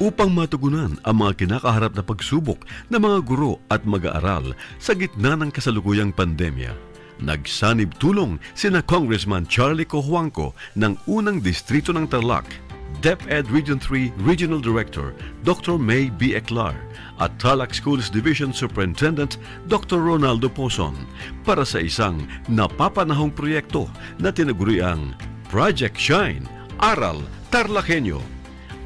upang matugunan ang mga kinakaharap na pagsubok ng mga guro at mag-aaral sa gitna ng kasalukuyang pandemya. Nagsanib tulong sina Congressman Charlie Cojuangco ng unang distrito ng Tarlac, DEPED Region 3 Regional Director Dr. May B. Eclar at Tarlac Schools Division Superintendent Dr. Ronaldo Pozon para sa isang napapanahong proyekto na tinaguriang Project Shine, Aral TarlakHenyo.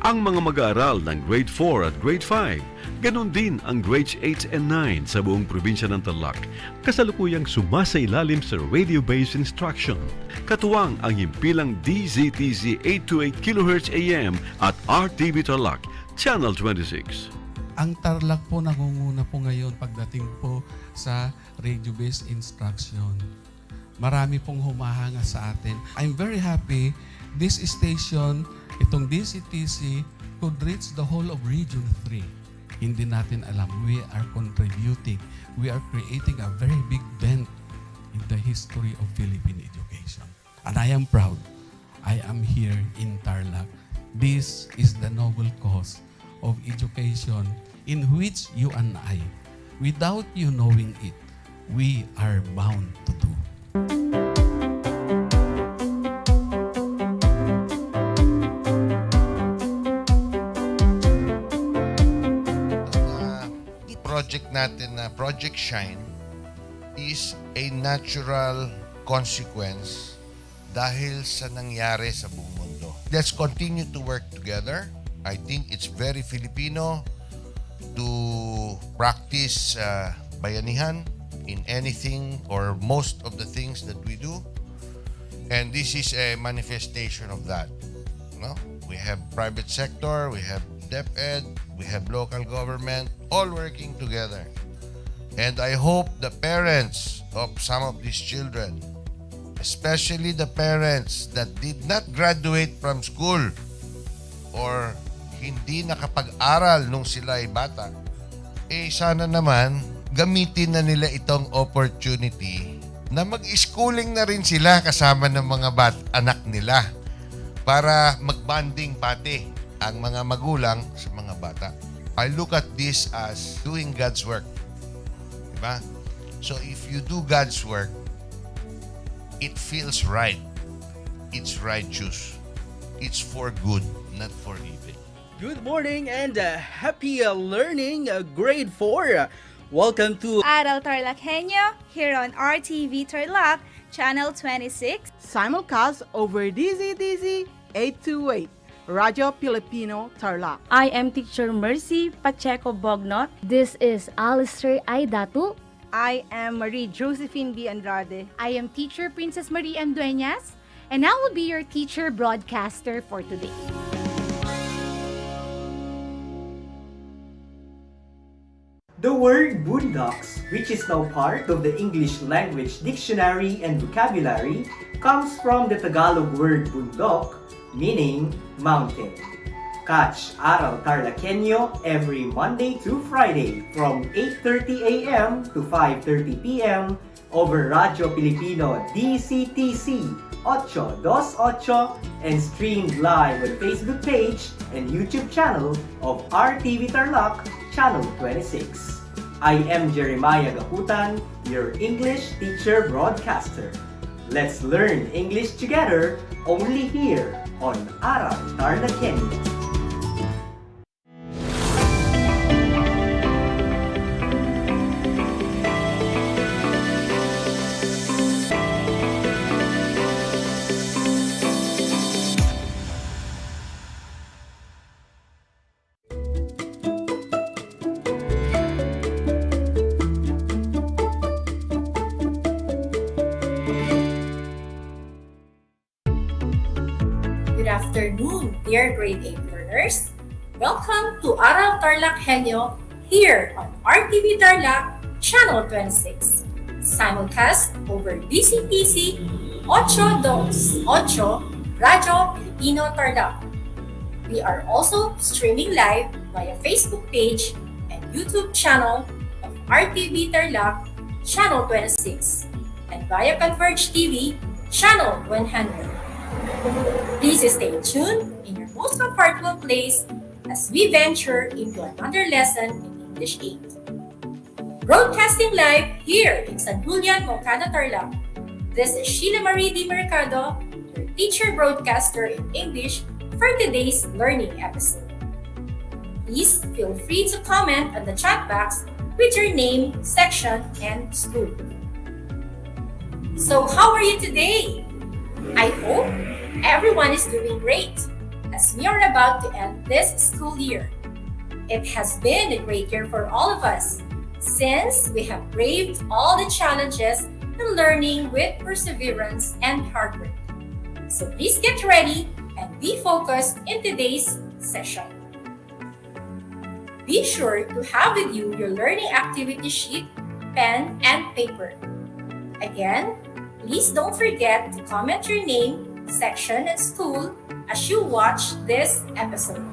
Ang mga mag-aaral ng Grade 4 at Grade 5, ganon din ang Grades 8 and 9 sa buong probinsya ng Tarlac, kasalukuyang sumasailalim sa radio-based instruction. Katuwang ang himpilang DZTZ 828 kHz AM at RTV Tarlac, Channel 26. Ang Tarlac po nangunguna po ngayon pagdating po sa radio-based instruction. Marami pong humahanga sa atin. I'm very happy this station, itong DCTC, could reach the whole of Region 3. Hindi natin alam, we are contributing. We are creating a very big dent in the history of Philippine education. And I am proud. I am here in Tarlac. This is the noble cause of education in which you and I, without you knowing it, we are bound to do. Project natin na Project Shine is a natural consequence dahil sa nangyari sa buong mundo. Let's continue to work together. I think it's very Filipino to practice bayanihan in anything or most of the things that we do. And this is a manifestation of that. No? We have private sector, we have DEPED, we have local government, all working together. And I hope the parents of some of these children, especially the parents that did not graduate from school or hindi nakapag-aral nung sila ay bata, sana naman gamitin na nila itong opportunity na mag-schooling na rin sila kasama ng mga anak nila para mag-bonding pati ang mga magulang sa mga bata. I look at this as doing God's work. Diba? So if you do God's work, it feels right. It's righteous. It's for good, not for evil. Good morning and happy learning, grade 4. Welcome to Aral TarlakHenyo here on RTV Tarlac, Channel 26. Simulcast over DZTZ 828, Radio Filipino Tarlac. I am Teacher Mercy Pacheco Bognot. This is Alistair Aidatu. I am Marie Josephine B. Andrade. I am Teacher Princess Marie M. Dueñas, and I will be your teacher broadcaster for today. The word boondocks, which is now part of the English Language Dictionary and Vocabulary, comes from the Tagalog word bundok, meaning mountain. Catch Aral TarlakHenyo every Monday to Friday from 8:30 a.m. to 5:30 p.m. over Radio Filipino DCTC 828 and streamed live on Facebook page and YouTube channel of RTV Tarlac, Channel 26. I am Jeremiah Gakutan, your English teacher broadcaster. Let's learn English together only here on Aral TarlakHenyo. Good afternoon, dear grade 8 learners. Welcome to Aral TarlakHenyo here on RTV Tarlac, Channel 26. Simulcast over DCTC 828 Radio Filipino Tarlac. We are also streaming live via Facebook page and YouTube channel of RTV Tarlac, Channel 26, and via Converge TV, Channel 100. Please stay tuned in your most comfortable place as we venture into another lesson in English 8. Broadcasting live here in San Julian, Moncada, Tarlac. This is Sheila Marie Di Mercado, your teacher broadcaster in English for today's learning episode. Please feel free to comment on the chat box with your name, section, and school. So how are you today? I hope everyone is doing great as we are about to end this school year. It has been a great year for all of us since we have braved all the challenges and learning with perseverance and hard work. So please get ready and be focused in today's session. Be sure to have with you your learning activity sheet, pen, and paper. Again, please don't forget to comment your name, section, and school as you watch this episode.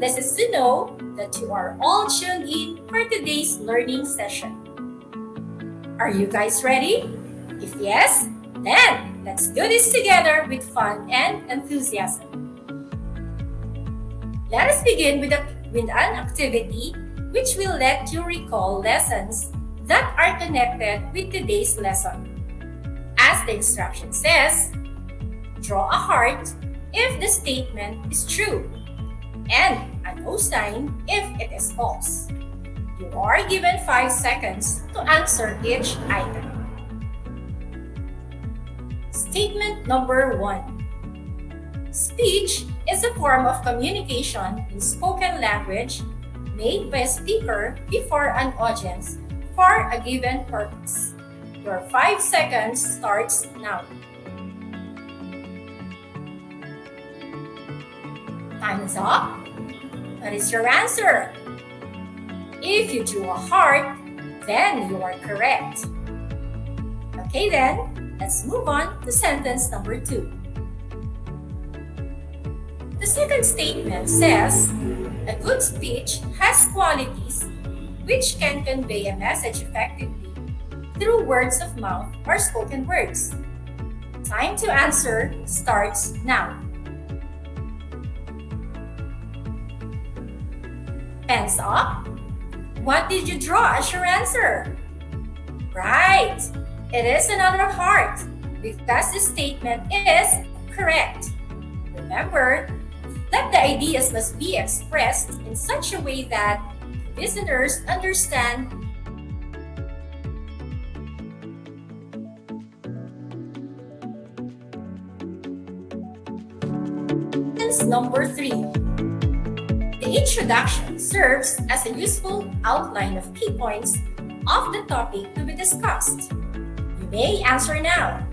This is to know that you are all tuned in for today's learning session. Are you guys ready? If yes, then let's do this together with fun and enthusiasm. Let us begin with an activity which will let you recall lessons that are connected with today's lesson. As the instruction says, draw a heart if the statement is true and an O sign if it is false. You are given 5 seconds to answer each item. Statement number 1. Speech is a form of communication in spoken language made by a speaker before an audience for a given purpose. Your 5 seconds starts now. Time is up. What is your answer? If you drew a heart, then you are correct. Okay then, let's move on to sentence number 2. The second statement says, a good speech has qualities which can convey a message effectively through words of mouth or spoken words. Time to answer starts now. Pens up. What did you draw as your answer? Right, it is another heart because the statement is correct. Remember that the ideas must be expressed in such a way that listeners understand. Number 3. The introduction serves as a useful outline of key points of the topic to be discussed. You may answer now.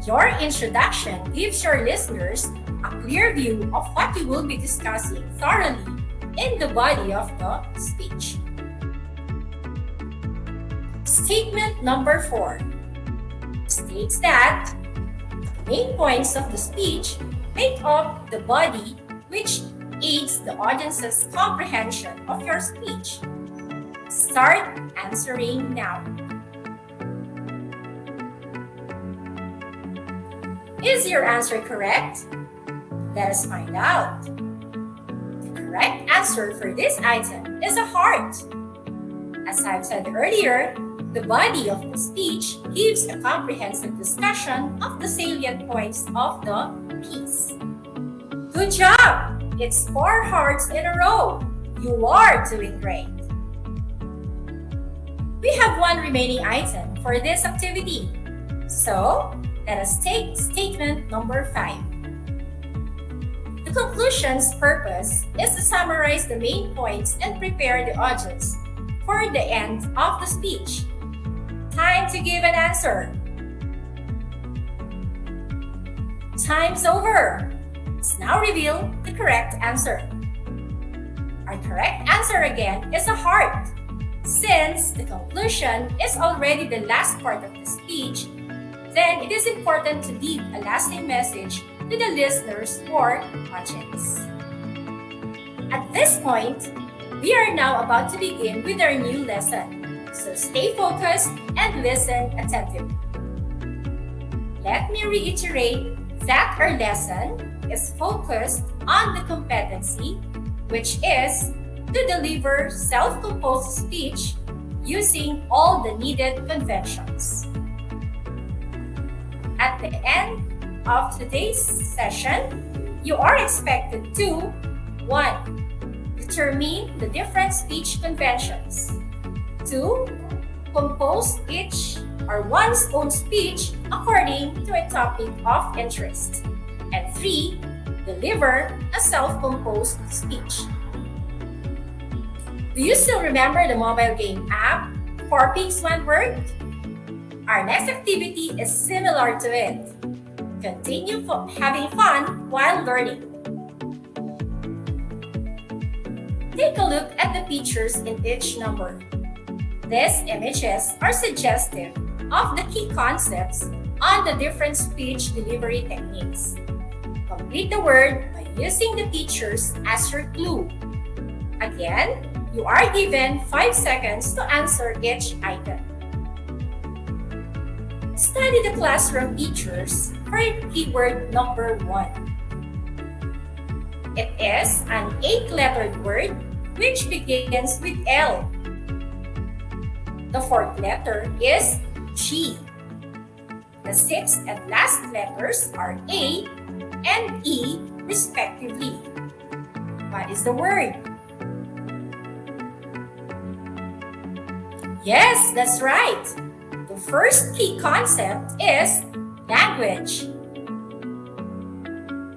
Your introduction gives your listeners a clear view of what you will be discussing thoroughly in the body of the speech. Statement number 4 states that the main points of the speech make up the body which aids the audience's comprehension of your speech. Start answering now. Is your answer correct? Let us find out. The correct answer for this item is a heart. As I've said earlier, the body of the speech gives a comprehensive discussion of the salient points of the piece. Good job! It's 4 hearts in a row. You are doing great. We have one remaining item for this activity. So, let us take statement number 5. The conclusion's purpose is to summarize the main points and prepare the audience for the end of the speech. Time to give an answer. Time's over. Let's now reveal the correct answer. Our correct answer again is a heart. Since the conclusion is already the last part of the speech, then it is important to leave a lasting message to the listeners or audience. At this point, we are now about to begin with our new lesson. So stay focused and listen attentively. Let me reiterate that our lesson is focused on the competency, which is to deliver self-composed speech using all the needed conventions. At the end of today's session, you are expected to 1. Determine the different speech conventions. 2. Compose each or one's own speech according to a topic of interest. And 3. Deliver a self-composed speech. Do you still remember the mobile game app, 4 Pigs 1 Word? Our next activity is similar to it. Continue having fun while learning. Take a look at the pictures in each number. These images are suggestive of the key concepts on the different speech delivery techniques. Complete the word by using the pictures as your clue. Again, you are given 5 seconds to answer each item. Study the classroom pictures for keyword number 1. It is an 8-lettered word which begins with L. The 4th letter is G. The 6th and last letters are A and E respectively. What is the word? Yes, that's right. The first key concept is language.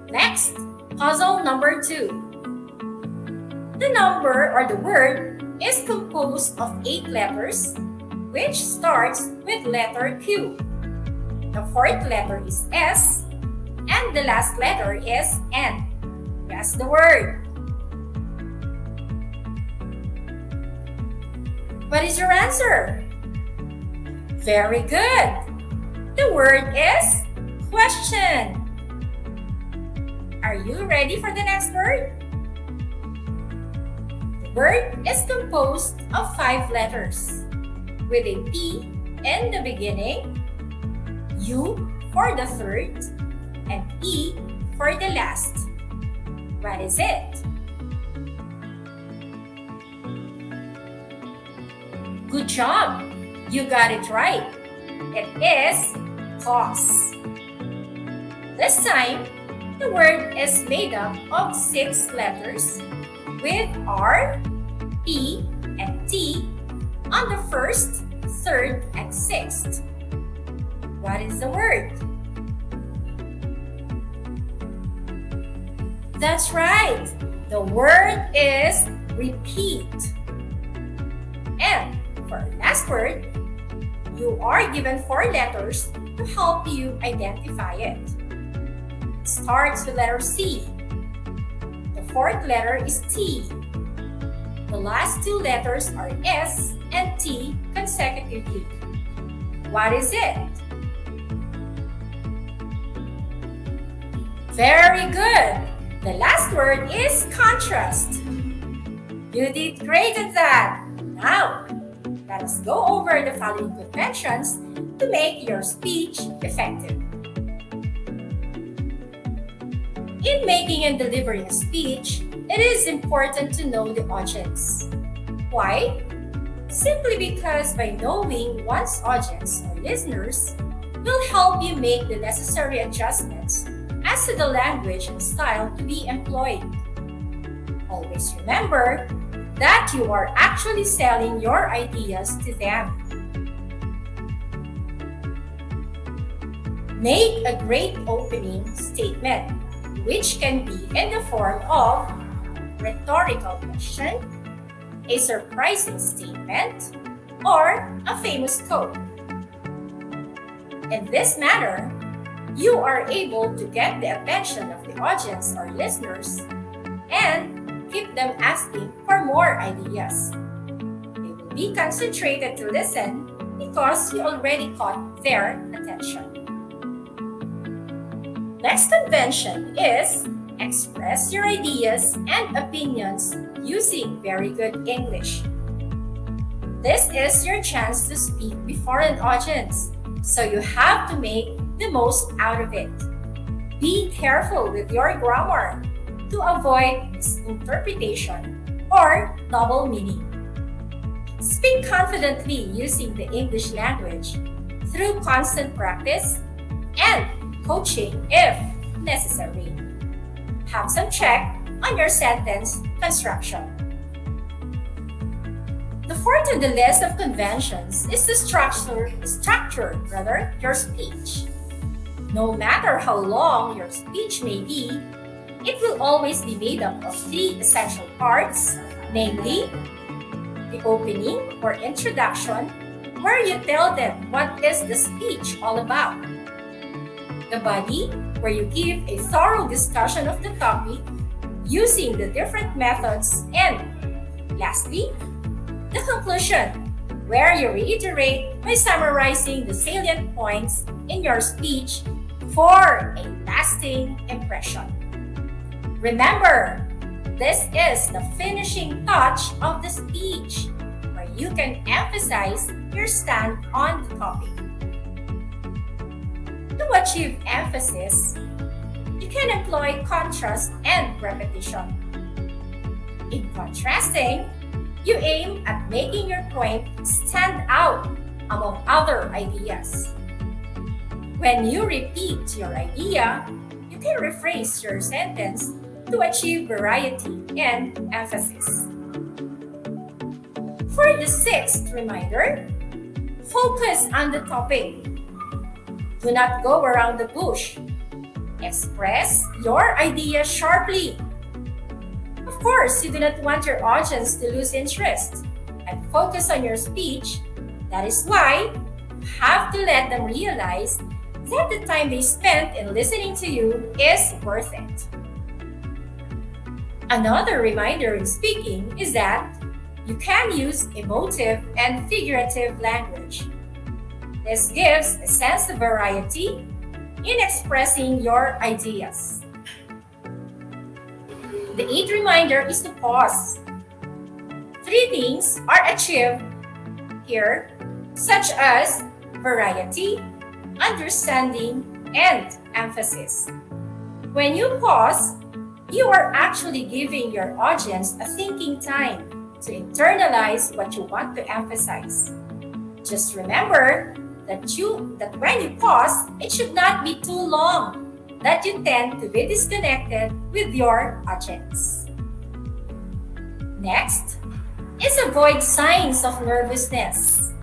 Next, puzzle number 2. The number or the word is composed of 8 letters, which starts with letter Q. The 4th letter is S, and the last letter is N. Guess the word. What is your answer? Very good. The word is question. Are you ready for the next word? The word is composed of 5 letters with a P in the beginning, U for the third, and E for the last. What is it? Good job! You got it right. It is pause. This time, the word is made up of 6 letters with R, P, and T on the first, third, and 6th. What is the word? That's right. The word is repeat. And for our last word, you are given 4 letters to help you identify it. It starts with letter C. The 4th letter is T. The last 2 letters are S and T consecutively. What is it? Very good! The last word is contrast. You did great at that! Now, let us go over the following conventions to make your speech effective. In making and delivering a speech, it is important to know the audience. Why? Simply because by knowing one's audience or listeners will help you make the necessary adjustments as to the language and style to be employed. Always remember that you are actually selling your ideas to them. Make a great opening statement, which can be in the form of rhetorical question, a surprising statement, or a famous quote. In this manner, you are able to get the attention of the audience or listeners and keep them asking for more ideas. They will be concentrated to listen because you already caught their attention. Next convention is express your ideas and opinions using very good English. This is your chance to speak before an audience, so you have to make the most out of it. Be careful with your grammar to avoid misinterpretation or double meaning. Speak confidently using the English language through constant practice and coaching if necessary. Have some check on your sentence construction. The fourth on the list of conventions is to structure your speech. No matter how long your speech may be, it will always be made up of three essential parts, namely the opening or introduction, where you tell them what is the speech all about. The body, where you give a thorough discussion of the topic using the different methods. And lastly, the conclusion, where you reiterate by summarizing the salient points in your speech for a lasting impression. Remember, this is the finishing touch of the speech, where you can emphasize your stand on the topic. To achieve emphasis, you can employ contrast and repetition. In contrasting, you aim at making your point stand out among other ideas. When you repeat your idea, you can rephrase your sentence to achieve variety and emphasis. For the sixth reminder, focus on the topic. Do not go around the bush. Express your idea sharply. Of course, you do not want your audience to lose interest and focus on your speech. That is why you have to let them realize that the time they spent in listening to you is worth it. Another reminder in speaking is that you can use emotive and figurative language. This gives a sense of variety in expressing your ideas. The eighth reminder is to pause. Three things are achieved here, such as variety, understanding, and emphasis. When you pause, you are actually giving your audience a thinking time to internalize what you want to emphasize. Just remember that when you pause, it should not be too long, that you tend to be disconnected with your audience. Next is avoid signs of nervousness.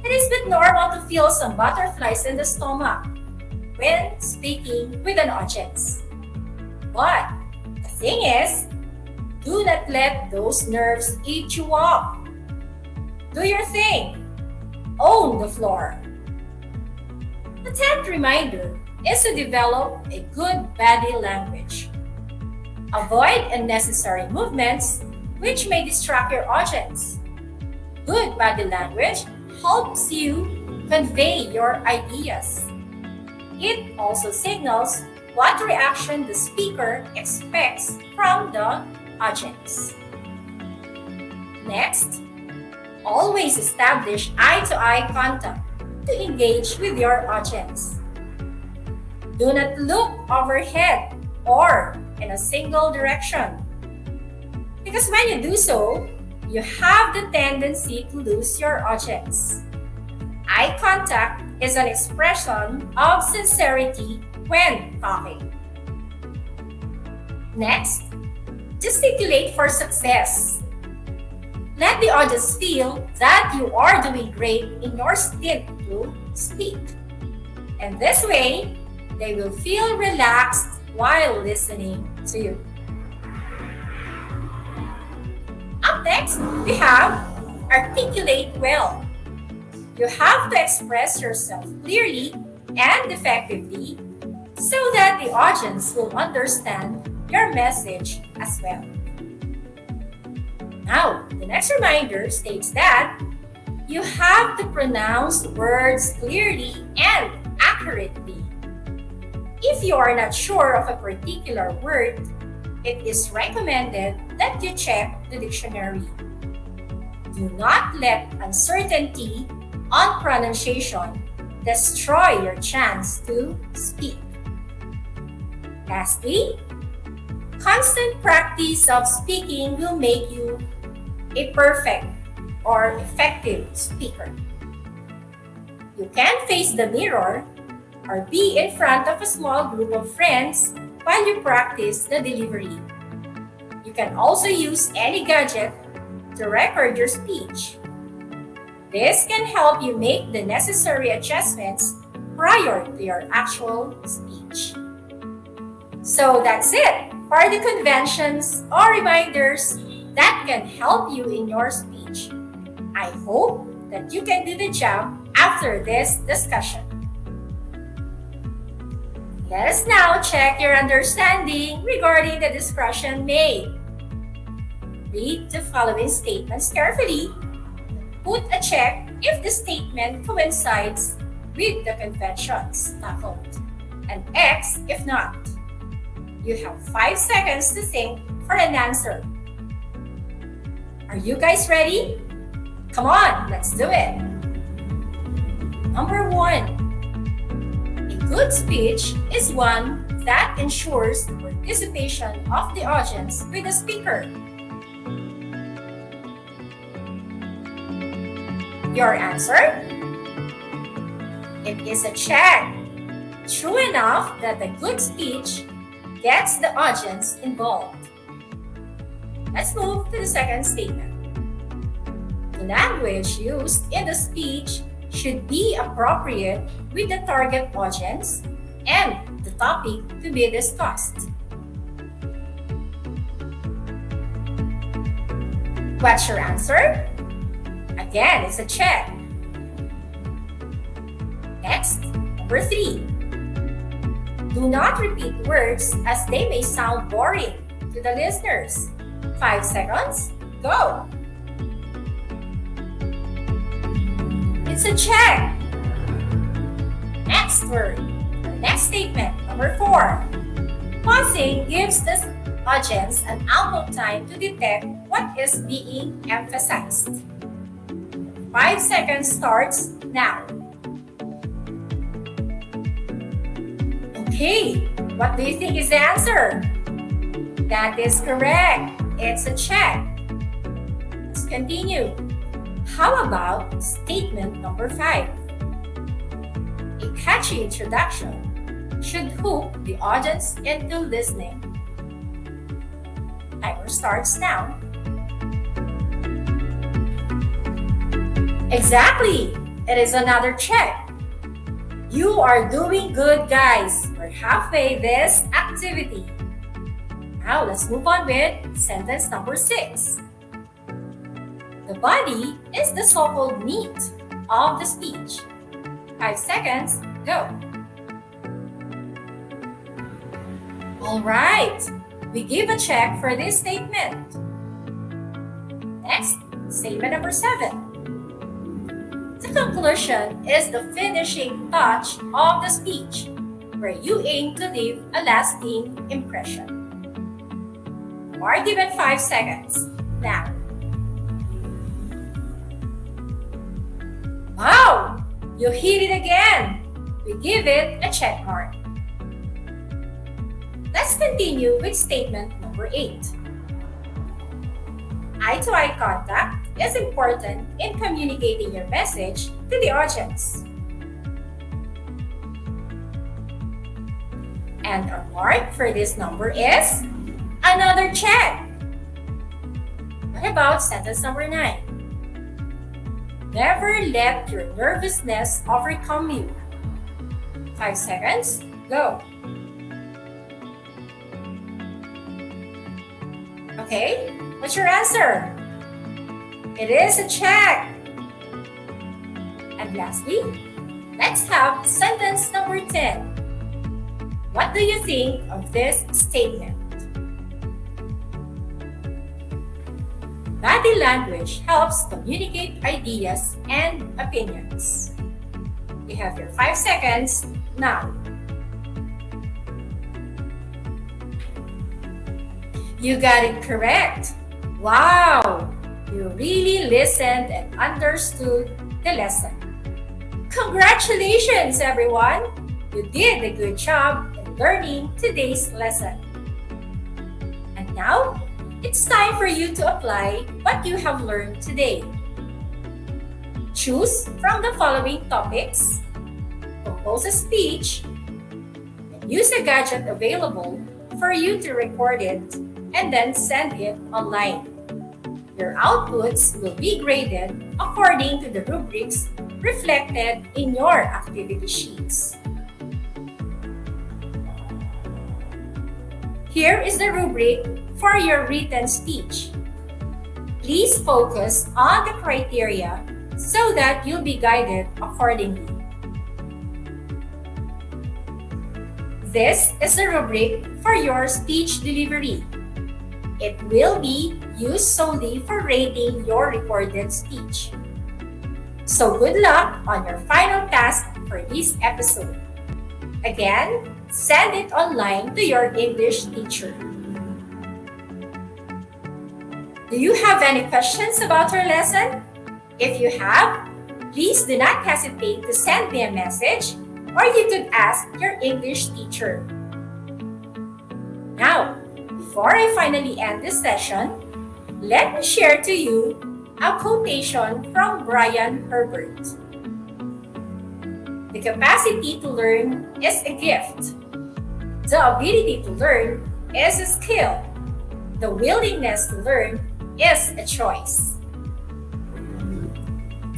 It is but normal to feel some butterflies in the stomach when speaking with an audience. But the thing is, do not let those nerves eat you up. Do your thing. Own the floor. The 10th reminder is to develop a good body language. Avoid unnecessary movements which may distract your audience. Good body language helps you convey your ideas. It also signals what reaction the speaker expects from the audience. Next, always establish eye-to-eye contact to engage with your audience. Do not look overhead or in a single direction, because when you do so, you have the tendency to lose your audience. Eye contact is an expression of sincerity when talking. Next, gesticulate for success. Let the audience feel that you are doing great in your stint to speak. And this way, they will feel relaxed while listening to you. Up next, we have articulate well. You have to express yourself clearly and effectively so that the audience will understand your message as well. Now, the next reminder states that you have to pronounce words clearly and accurately. If you are not sure of a particular word, it is recommended that you check the dictionary. Do not let uncertainty on pronunciation destroy your chance to speak. Lastly, constant practice of speaking will make you a perfect or effective speaker. You can face the mirror or be in front of a small group of friends while you practice the delivery. You can also use any gadget to record your speech. This can help you make the necessary adjustments prior to your actual speech. So that's it for the conventions or reminders that can help you in your speech. I hope that you can do the job after this discussion. Let us now check your understanding regarding the discussion made. Read the following statements carefully. Put a check if the statement coincides with the conventions tackled, and X if not. You have 5 seconds to think for an answer. Are you guys ready? Come on, let's do it. Number 1. A good speech is one that ensures the participation of the audience with the speaker. Your answer? It is a check. True enough that a good speech gets the audience involved. Let's move to the second statement. The language used in the speech should be appropriate with the target audience and the topic to be discussed. What's your answer? Again, it's a check. Next, number 3. Do not repeat words as they may sound boring to the listeners. 5 seconds, go! It's a check. Next word, or next statement, number 4. Pausing gives the audience an ample time to detect what is being emphasized. 5 seconds starts now. Okay, what do you think is the answer? That is correct. It's a check. Let's continue. How about statement number 5? A catchy introduction should hook the audience into listening. Timer starts now. Exactly! It is another check. You are doing good, guys. We're halfway this activity. Now let's move on with sentence number 6. The body is the so-called meat of the speech. 5 seconds, go. All right, we give a check for this statement. Next, statement number 7. The conclusion is the finishing touch of the speech, where you aim to leave a lasting impression. You are given 5 seconds. Now. Wow! You hit it again! We give it a check mark. Let's continue with statement number 8. Eye-to-eye contact is important in communicating your message to the audience. And our mark for this number is another check. What about sentence number 9? Never let your nervousness overcome you. 5 seconds, go. Okay, what's your answer? It is a check. And lastly, let's have sentence number 10. What do you think of this statement? Body language helps communicate ideas and opinions. You have your 5 seconds now. You got it correct. Wow! You really listened and understood the lesson. Congratulations, everyone! You did a good job in learning today's lesson. And now, it's time for you to apply what you have learned today. Choose from the following topics, compose a speech, and use a gadget available for you to record it and then send it online. Your outputs will be graded according to the rubrics reflected in your activity sheets. Here is the rubric for your written speech. Please focus on the criteria so that you'll be guided accordingly. This is the rubric for your speech delivery. It will be used solely for rating your recorded speech. So good luck on your final task for this episode. Again, send it online to your English teacher. Do you have any questions about our lesson? If you have, please do not hesitate to send me a message or you could ask your English teacher. Now, before I finally end this session, let me share to you a quotation from Brian Herbert. The capacity to learn is a gift. The ability to learn is a skill. The willingness to learn is a choice.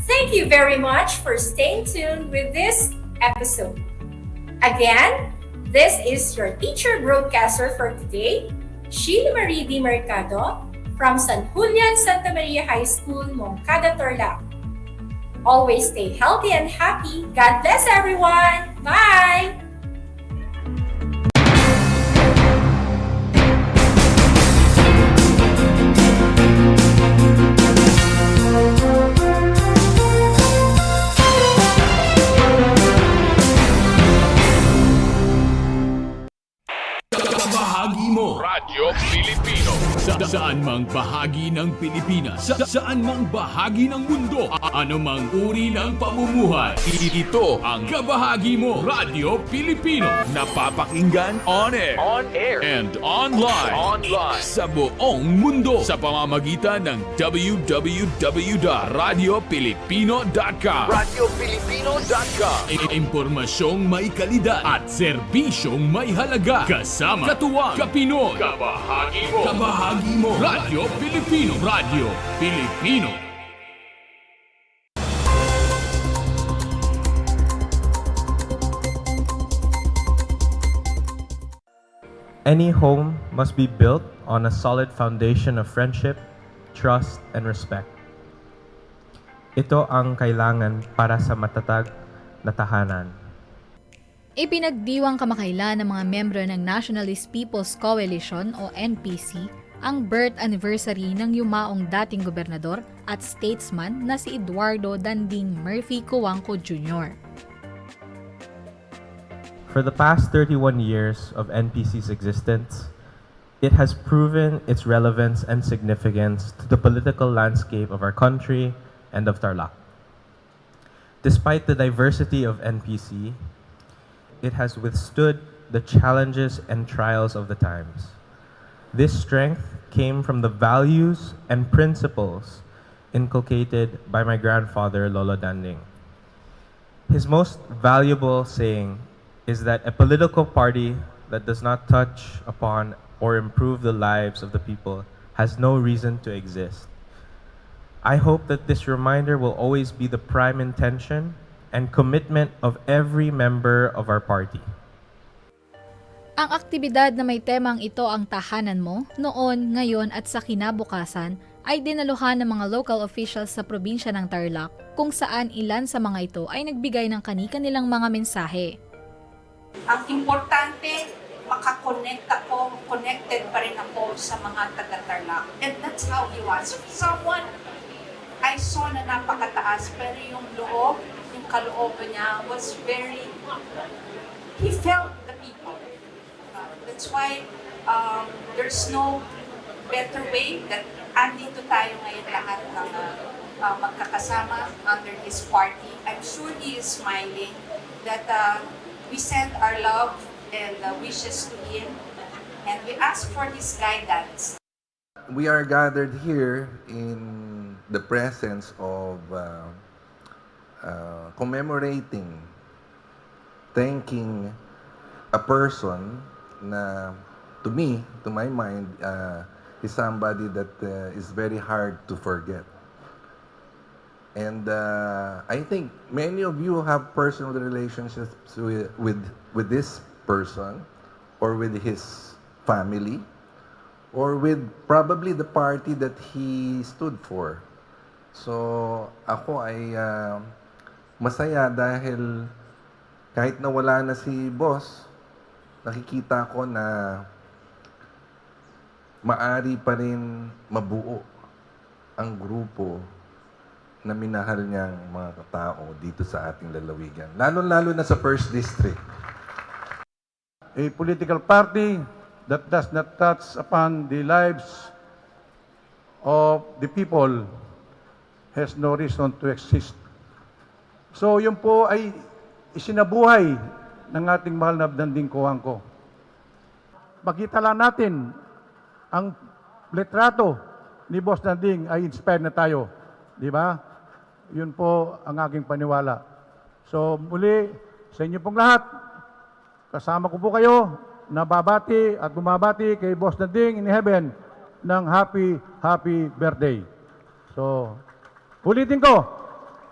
Thank you very much for staying tuned with this episode. Again, this is your teacher broadcaster for today, Sheila Marie D. Mercado from San Julian Santa Maria High School, Moncada, Tarlac. Always stay healthy and happy. God bless everyone. Bye! Bahagi mo Radyo Pilipino saan mang bahagi ng Pilipinas, saan mang bahagi ng mundo, anumang uri ng pamumuhay. Ito ang Kabahagi mo Radyo Pilipino, napapakinggan on air and online sa buong mundo sa pamamagitan ng www.radiopilipino.com. Impormasyong may kalidad at serbisyong may halaga, kasama katuwang Kapinoy. Kabahagi mo Radyo Pilipino. Radyo Pilipino. Any home must be built on a solid foundation of friendship, trust, and respect. Ito ang kailangan para sa matatag na tahanan. Ipinagdiwang kamakailan ng mga membro ng Nationalist People's Coalition o NPC ang birth anniversary ng yumaong dating gobernador at statesman na si Eduardo Danding Murphy Cojuangco Jr. For the past 31 years of NPC's existence, it has proven its relevance and significance to the political landscape of our country and of Tarlac. Despite the diversity of NPC, it has withstood the challenges and trials of the times. This strength came from the values and principles inculcated by my grandfather, Lolo Danding. His most valuable saying is that a political party that does not touch upon or improve the lives of the people has no reason to exist. I hope that this reminder will always be the prime intention and commitment of every member of our party. Ang aktibidad na may temang ito ang tahanan mo, noon, ngayon at sa kinabukasan ay dinaluhan ng mga local officials sa probinsya ng Tarlac kung saan ilan sa mga ito ay nagbigay ng kani-kanilang mga mensahe. Ang importante, makakonect ako, connected pa rin ako sa mga taga-Tarlac. And that's how he was. Someone I saw na napakataas, pero yung loob, yung kalooban niya was very, he felt the people. That's why there's no better way that andito tayo ngayon lahat ng magkakasama under his party. I'm sure he is smiling that we send our love and wishes to him, and we ask for his guidance. We are gathered here in the presence of commemorating, thanking a person na, to me, to my mind, is somebody that is very hard to forget. And I think many of you have personal relationships with this person, or with his family, or with probably the party that he stood for. So ako ay masaya dahil kahit nawala na si boss, nakikita ko na maari pa rin mabuo ang grupo na minahal niyang mga tao dito sa ating lalawigan. Lalo-lalo na sa 1st District. A political party that does not touch upon the lives of the people has no reason to exist. So yun po ay isinabuhay ng ating mahal na Danding Cojuangco. Makita lang natin ang litrato ni Boss Danding ay inspired na tayo. Di ba? Yun po ang aking paniwala. So muli, sa inyo pong lahat, kasama ko po kayo na babati at bumabati kay Boss Danding in heaven ng happy birthday. So, ulitin ko,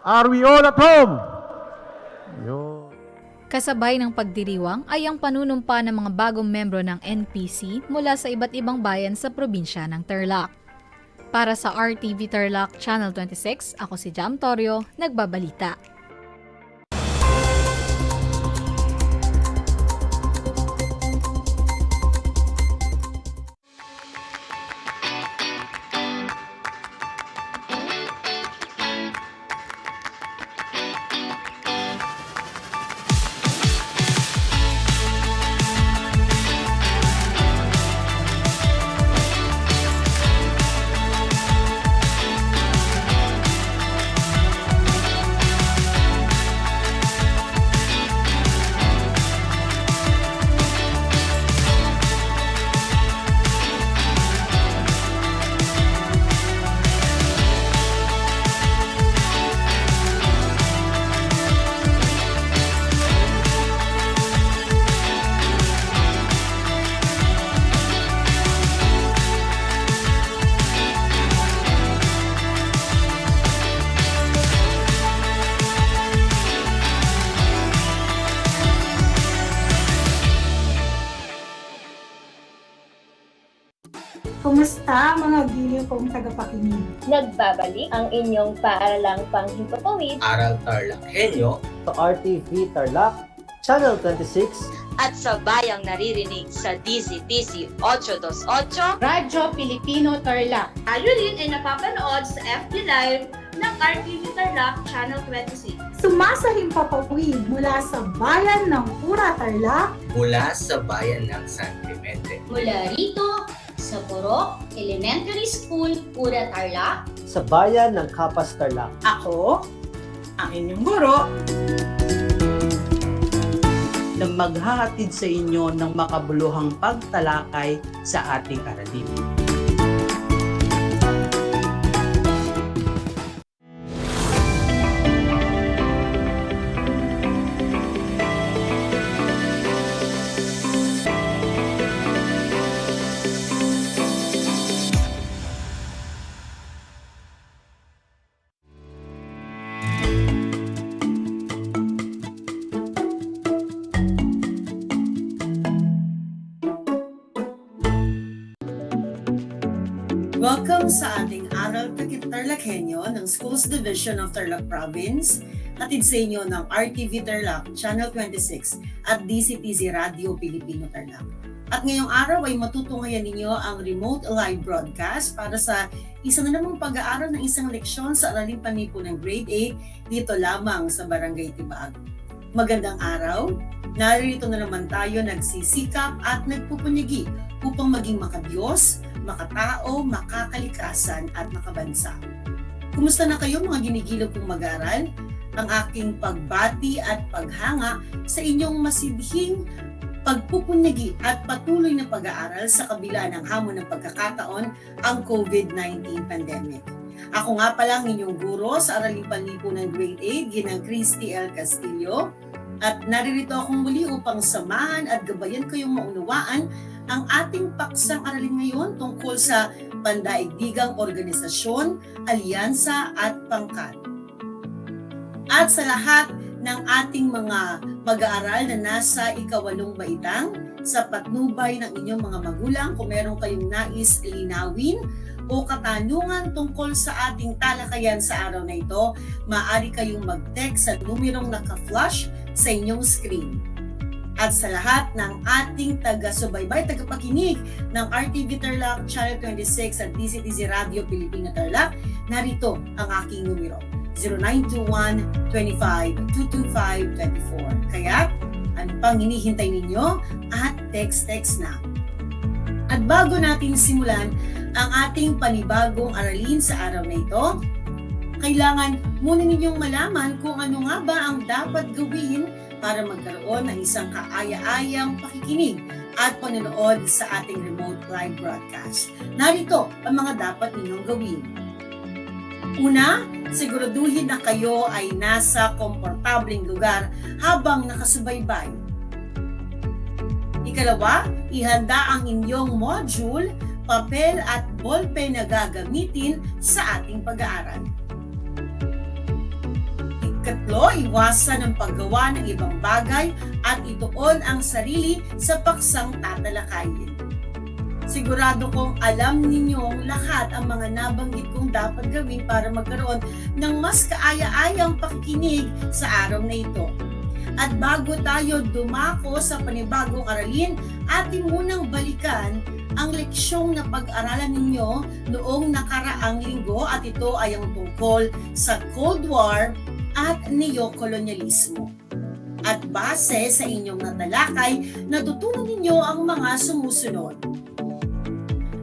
are we all at home? Yo. Kasabay ng pagdiriwang ay ang panunumpa ng mga bagong membro ng NPC mula sa iba't ibang bayan sa probinsya ng Tarlac. Para sa RTV Tarlac Channel 26, ako si Jam Torio, nagbabalita. Kumusta mga giliw kong tagapakinig? Nagbabalik ang inyong paaralang panghimpapawid, Aral TarlakHenyo, sa RTV Tarlac, Channel 26, at sa bayang naririnig sa DZTC 828, Radyo Pilipino Tarlac. Tayo rin ay napapanood sa FB Live ng RTV Tarlac Channel 26. Sumasahimpapawid mula sa bayan ng Pura Tarlac, mula sa bayan ng San Clemente, mula rito sa Borok Elementary School, Pura Tarlac, sa bayan ng Kapas Tarlac. Ako, ang inyong guro, na maghahatid sa inyo ng makabuluhang pagtalakay sa ating aralin. Welcome sa ating Aral TarlakHenyo ng Schools Division of Tarlac Province, hatid sa inyo ng RTV Tarlac Channel 26 at DCTC Radio Pilipino Tarlac. At ngayong araw ay matutunghayan ninyo ang remote live broadcast para sa isa na namang pag-aaral ng isang leksyon sa Araling Panipunang Grade 8 dito lamang sa Barangay Tibaag. Magandang araw! Narito na naman tayo nagsisikap at nagpupunyagi upang maging makadiyos, makatao, makakalikasan at makabansa. Kumusta na kayo mga ginigilog kong mag-aral? Ang aking pagbati at paghanga sa inyong masidhing pagpupunyagi at patuloy na pag-aaral sa kabila ng hamon ng pagkakataon, ang COVID-19 pandemic. Ako nga pala ang inyong guro sa Araling Panlipunan Grade 8, Ginang Christy L. Castillo, at naririto akong muli upang samahan at gabayan kayong maunawaan ang ating paksang aralin ngayon tungkol sa pandaigdigang organisasyon, alyansa at pangkat. At sa lahat ng ating mga mag-aaral na nasa ika-8 baitang, sa patnubay ng inyong mga magulang, kung meron kayong nais linawin o katanungan tungkol sa ating talakayan sa araw na ito, maaari kayong mag-text sa numerong naka-flash sa inyong screen. At sa lahat ng ating taga-subaybay, tagapakinig ng RTV Tarlac, Channel 26 at DCTZ Radio Pilipina Tarlac, narito ang aking numero, 0921-25-225-24. Kaya, ano pang hinihintay ninyo? At text na. At bago natin simulan ang ating panibagong aralin sa araw na ito, kailangan muna ninyong malaman kung ano nga ba ang dapat gawin para magkaroon ng isang kaaya-ayang pakikinig at panonood sa ating remote live broadcast. Narito ang mga dapat ninyong gawin. Una, siguraduhin na kayo ay nasa komportableng lugar habang nakasubaybay. Ikalawa, ihanda ang inyong module, papel at ballpen na gagamitin sa ating pag-aaral. Ikatlo, iwasan ang paggawa ng ibang bagay at ituon ang sarili sa paksang tatalakayin. Sigurado kong alam ninyong lahat ang mga nabanggit kong dapat gawin para magkaroon ng mas kaaya-ayang pakikinig sa araw na ito. At bago tayo dumako sa panibagong aralin, ating munang balikan ang leksyong na pag-aralan ninyo noong nakaraang linggo, at ito ay ang tungkol sa Cold War at neokolonyalismo. At base sa inyong natalakay, natutunan ninyo ang mga sumusunod.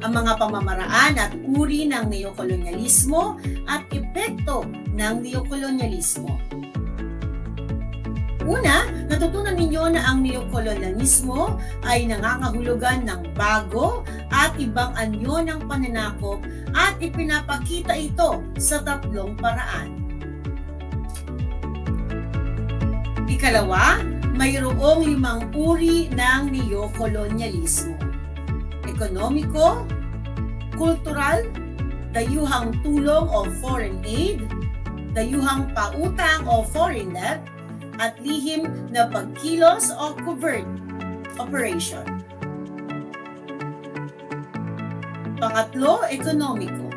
Ang mga pamamaraan at uri ng neokolonyalismo at epekto ng neokolonyalismo. Una, natutunan ninyo na ang neokolonyalismo ay nangangahulugan ng bago at ibang anyo ng pananakop at ipinapakita ito sa 3 paraan. Ikalawa, mayroong 5 uri ng neokolonyalismo. Ekonomiko, kultural, dayuhang tulong o foreign aid, dayuhang pautang o foreign debt, at lihim na pagkilos o covert operation. Pangatlo, ekonomiko.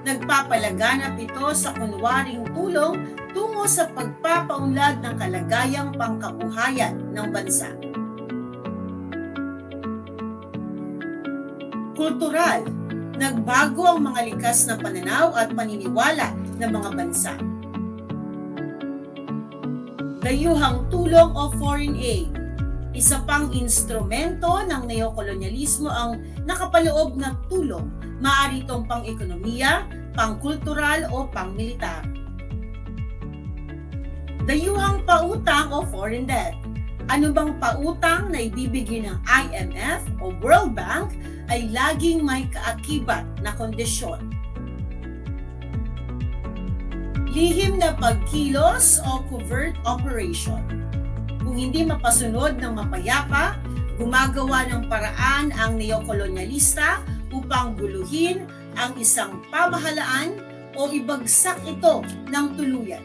Nagpapalaganap ito sa kunwaring tulong tungo sa pagpapaunlad ng kalagayang pangkabuhayan ng bansa. Kultural. Nagbago ang mga likas na pananaw at paniniwala ng mga bansa. Dayuhang tulong o foreign aid. Isa pang instrumento ng neokolonyalismo ang nakapaloob na tulong. Maaari itong pang-ekonomiya, pang-kultural o pang-militar. Dayuhang pautang o foreign debt. Ano bang pautang na ibibigay ng IMF o World Bank ay laging may kaakibat na kondisyon. Lihim na pagkilos o covert operation. Kung hindi mapasunod ng mapayapa, gumagawa ng paraan ang neokolonyalista upang guluhin ang isang pamahalaan o ibagsak ito ng tuluyan.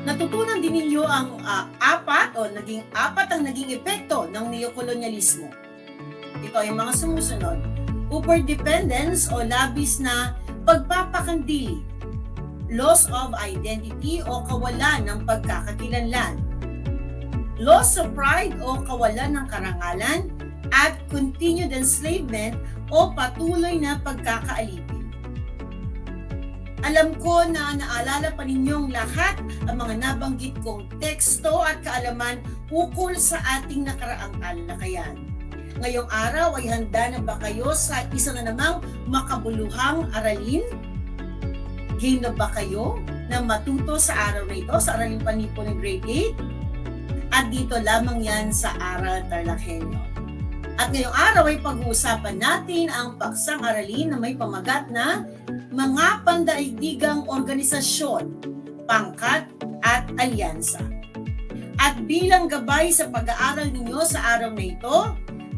Natutunan din ninyo ang naging apat ang naging epekto ng neokolonyalismo. Ito ay mga sumusunod. Uperdependence o labis na pagpapakandili, loss of identity o kawalan ng pagkakakilanlan, loss of pride o kawalan ng karangalan, at continued enslavement o patuloy na pagkakaalipin. Alam ko na naalala pa ninyong lahat ang mga nabanggit kong teksto at kaalaman ukol sa ating nakaraang talakayan. Ngayong araw ay handa na ba kayo sa isa na namang makabuluhang aralin? Game na ba kayo na matuto sa araw na ito, sa Araling Panlipo ng Grade 8? At dito lamang yan sa Aral TarlakHenyo. At ngayong araw ay pag-uusapan natin ang paksang aralin na may pamagat na mga pandaigdigang organisasyon, pangkat at alyansa. At bilang gabay sa pag-aaral ninyo sa araw na ito,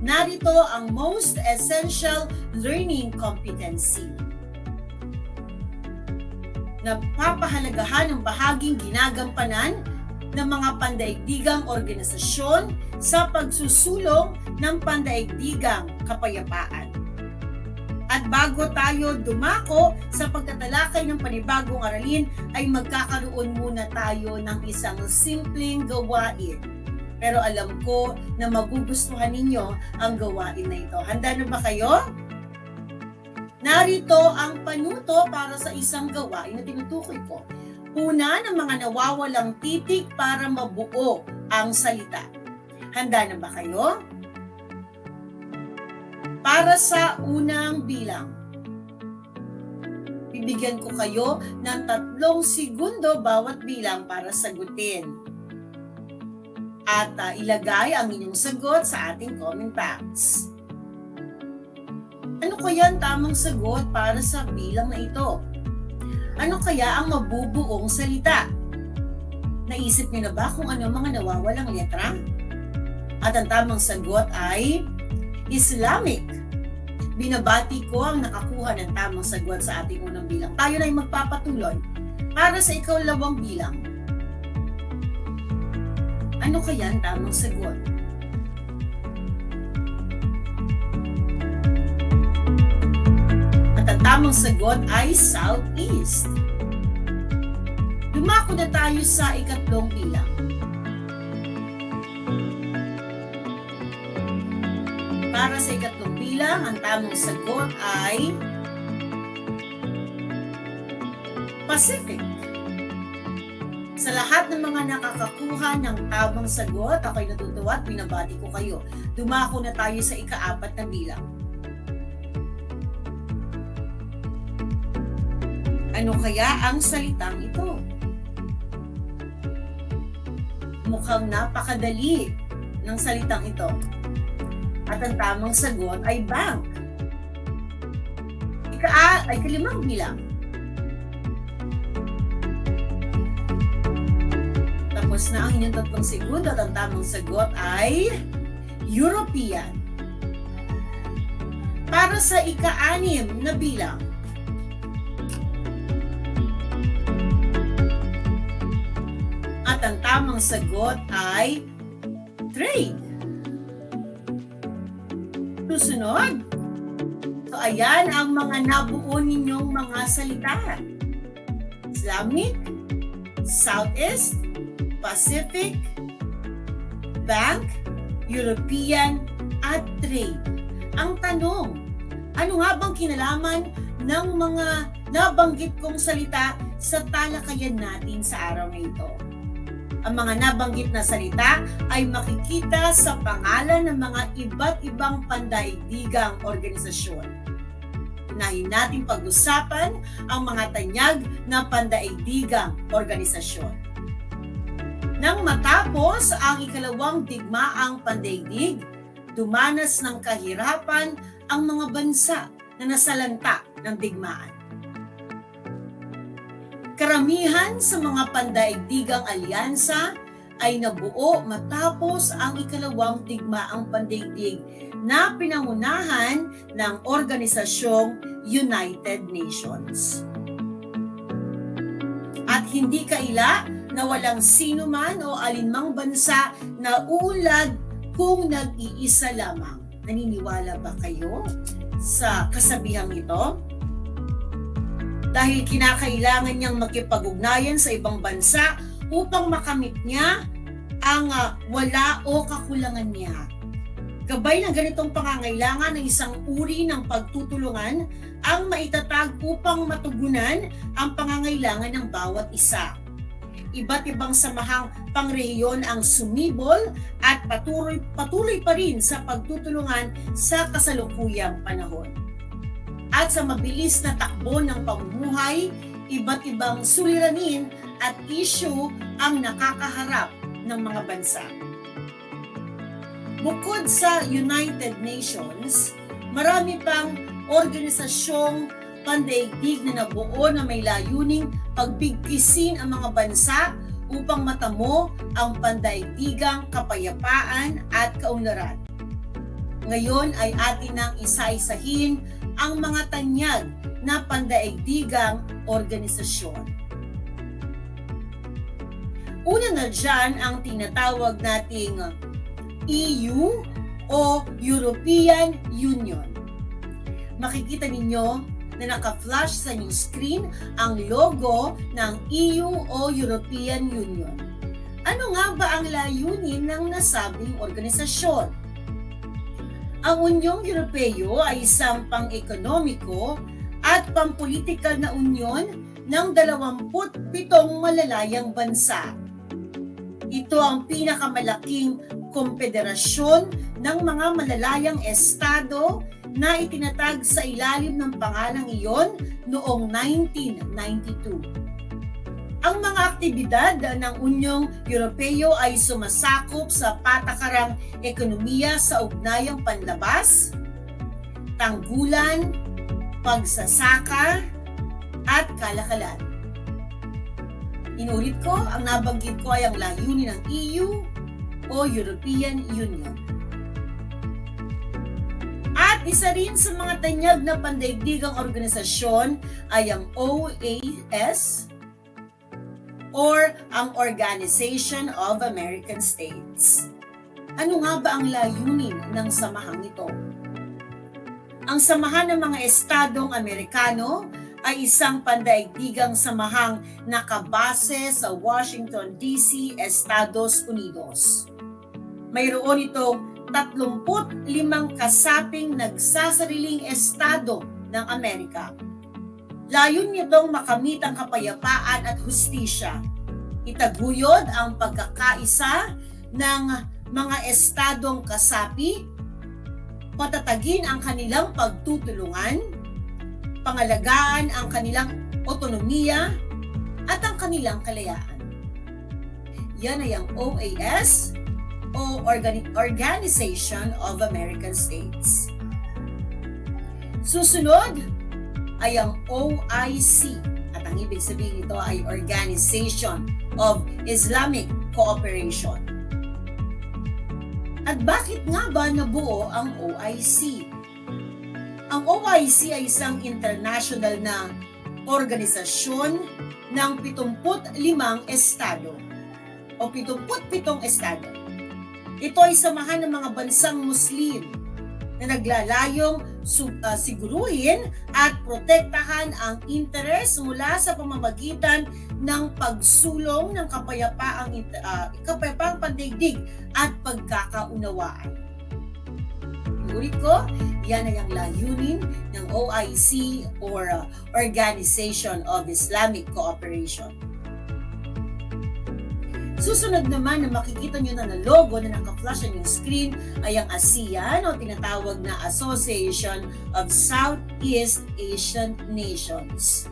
narito ang Most Essential Learning Competency. Napapahalagahan ang bahaging ginagampanan ng mga pandaigdigang organisasyon sa pagsusulong ng pandaigdigang kapayapaan. At bago tayo dumako sa pagtatalakay ng panibagong aralin, ay magkakaroon muna tayo ng isang simpleng gawain. Pero alam ko na magugustuhan ninyo ang gawain na ito. Handa na ba kayo? Narito ang panuto para sa isang gawain na tinutukoy ko. Una ng mga nawawalang titik para mabuo ang salita. Handa na ba kayo? Para sa unang bilang, bibigyan ko kayo ng 3 segundo bawat bilang para sagutin. At ilagay ang inyong sagot sa ating comment box. Ano kaya ang tamang sagot para sa bilang na ito? Ano kaya ang mabubuong salita? Naisip niyo na ba kung ano mga nawawalang letra? At ang tamang sagot ay Islamic. Binabati ko ang nakakuha ng tamang sagot sa ating unang bilang. Tayo na ay magpapatuloy para sa ikalawang bilang. Ano kaya ang tamang sagot? At ang tamang sagot ay Southeast. Dumako na tayo sa ikatlong bilang. Para sa ikatlong bilang, ang tamang sagot ay Pacific. Sa lahat ng mga nakakakuha ng tamang sagot, ako'y natutuwa at binabati ko kayo. Dumako na tayo sa ika-4 na bilang. Ano kaya ang salitang ito? Mukhang napakadali ng salitang ito. At ang tamang sagot ay bank. Ika-5 bilang. Tapos na ang inyong 3 segundo at ang tamang sagot ay European. Para sa ika-6 na bilang. At ang tamang sagot ay trade. Susunod. So ayan ang mga nabuo ninyong mga salita. Islamic, Southeast, Pacific, Bank, European, at Trade. Ang tanong, ano nga bang kinalaman ng mga nabanggit kong salita sa talakayan natin sa araw na ito? Ang mga nabanggit na salita ay makikita sa pangalan ng mga iba't ibang pandaigdigang organisasyon. Unahin natin pag-usapan ang mga tanyag na pandaigdigang organisasyon. Nang matapos ang ikalawang digmaang pandaigdig, dumanas ng kahirapan ang mga bansa na nasalanta ng digmaan. Karamihan sa mga pandaigdigang alyansa ay nabuo matapos ang ikalawang digmaang pandaigdig na pinangunahan ng Organisasyong United Nations. At hindi kaila na walang sino man o alinmang bansa na uunlad kung nag-iisa lamang. Naniniwala ba kayo sa kasabihang ito? Dahil kinakailangan niyang makipag-ugnayan sa ibang bansa upang makamit niya ang wala o kakulangan niya. Gabay ng ganitong pangangailangan ng isang uri ng pagtutulungan ang maitatag upang matugunan ang pangangailangan ng bawat isa. iba't ibang samahang pangrehiyon ang sumibol at patuloy pa rin sa pagtutulungan sa kasalukuyang panahon. At sa mabilis na takbo ng pamumuhay, iba't ibang suliranin at issue ang nakakaharap ng mga bansa. Bukod sa United Nations, marami pang organisasyong pandaigdig na nabuo na may layuning pagbigkisin ang mga bansa upang matamo ang pandaigdigang kapayapaan at kaunlaran. Ngayon ay atin nang isa-isahin ang mga tanyag na pandaigdigang organisasyon. Una na dyan ang tinatawag nating EU o European Union. Makikita ninyo na naka-flash sa inyong screen ang logo ng EU o European Union. Ano nga ba ang layunin ng nasabing organisasyon? Ang Unyong Europeo ay isang pang-ekonomiko at pampolitikal na unyon ng 27 malalayang bansa. Ito ang pinakamalaking kompederasyon ng mga malalayang estado na itinatag sa ilalim ng pangalang iyon noong 1992. Ang mga aktibidad ng Unyong Europeo ay sumasakop sa patakarang ekonomiya sa ugnayang panlabas, tanggulan, pagsasaka, at kalakalan. Inulit ko, ang nabanggit ko ay ang layunin ng EU o European Union. At isa rin sa mga tanyag na pandaigdigang organisasyon ay ang OAS or ang Organization of American States. Ano nga ba ang layunin ng samahang ito? Ang Samahan ng mga Estadong Amerikano ay isang pandaigdigang samahang nakabase sa Washington, D.C., Estados Unidos. Mayroon itong 35 kasaping nagsasariling estado ng Amerika. Layon nitong makamit ang kapayapaan at hustisya. Itaguyod ang pagkakaisa ng mga estadong kasapi, patatagin ang kanilang pagtutulungan, pangalagaan ang kanilang otonomiya at ang kanilang kalayaan. Yan ay ang OAS o Organization of American States. Susunod ay ang OIC at ang ibig sabihin nito ay Organization of Islamic Cooperation. At bakit nga ba nabuo ang OIC? Ang OIC ay isang international na organisasyon ng 75 estado o 77 estado. Ito ay samahan ng mga bansang Muslim na naglalayong siguruhin at protektahan ang interes mula sa pamamagitan ng pagsulong ng kapayapaang pandaigdig at pagkakaunawaan. Ulit ko, yan ay ang layunin ng OIC or Organization of Islamic Cooperation. Susunod naman na makikita nyo na logo na naka-flash on yung screen ay ang ASEAN o tinatawag na Association of Southeast Asian Nations.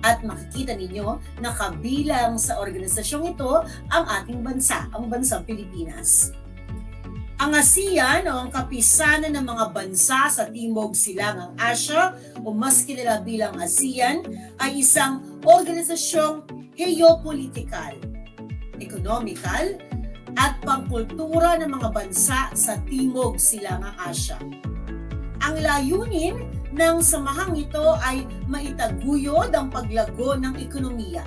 At makikita ninyo na kabilang sa organisasyong ito ang ating bansa, ang bansang Pilipinas. Ang ASEAN o ang kapisanan ng mga bansa sa Timog Silangang Asya o mas kilala bilang ASEAN ay isang organisasyong geopolitikal, ekonomikal at pangkultura ng mga bansa sa Timog Silangang Asya. Ang layunin ng samahang ito ay maitaguyod ang paglago ng ekonomiya,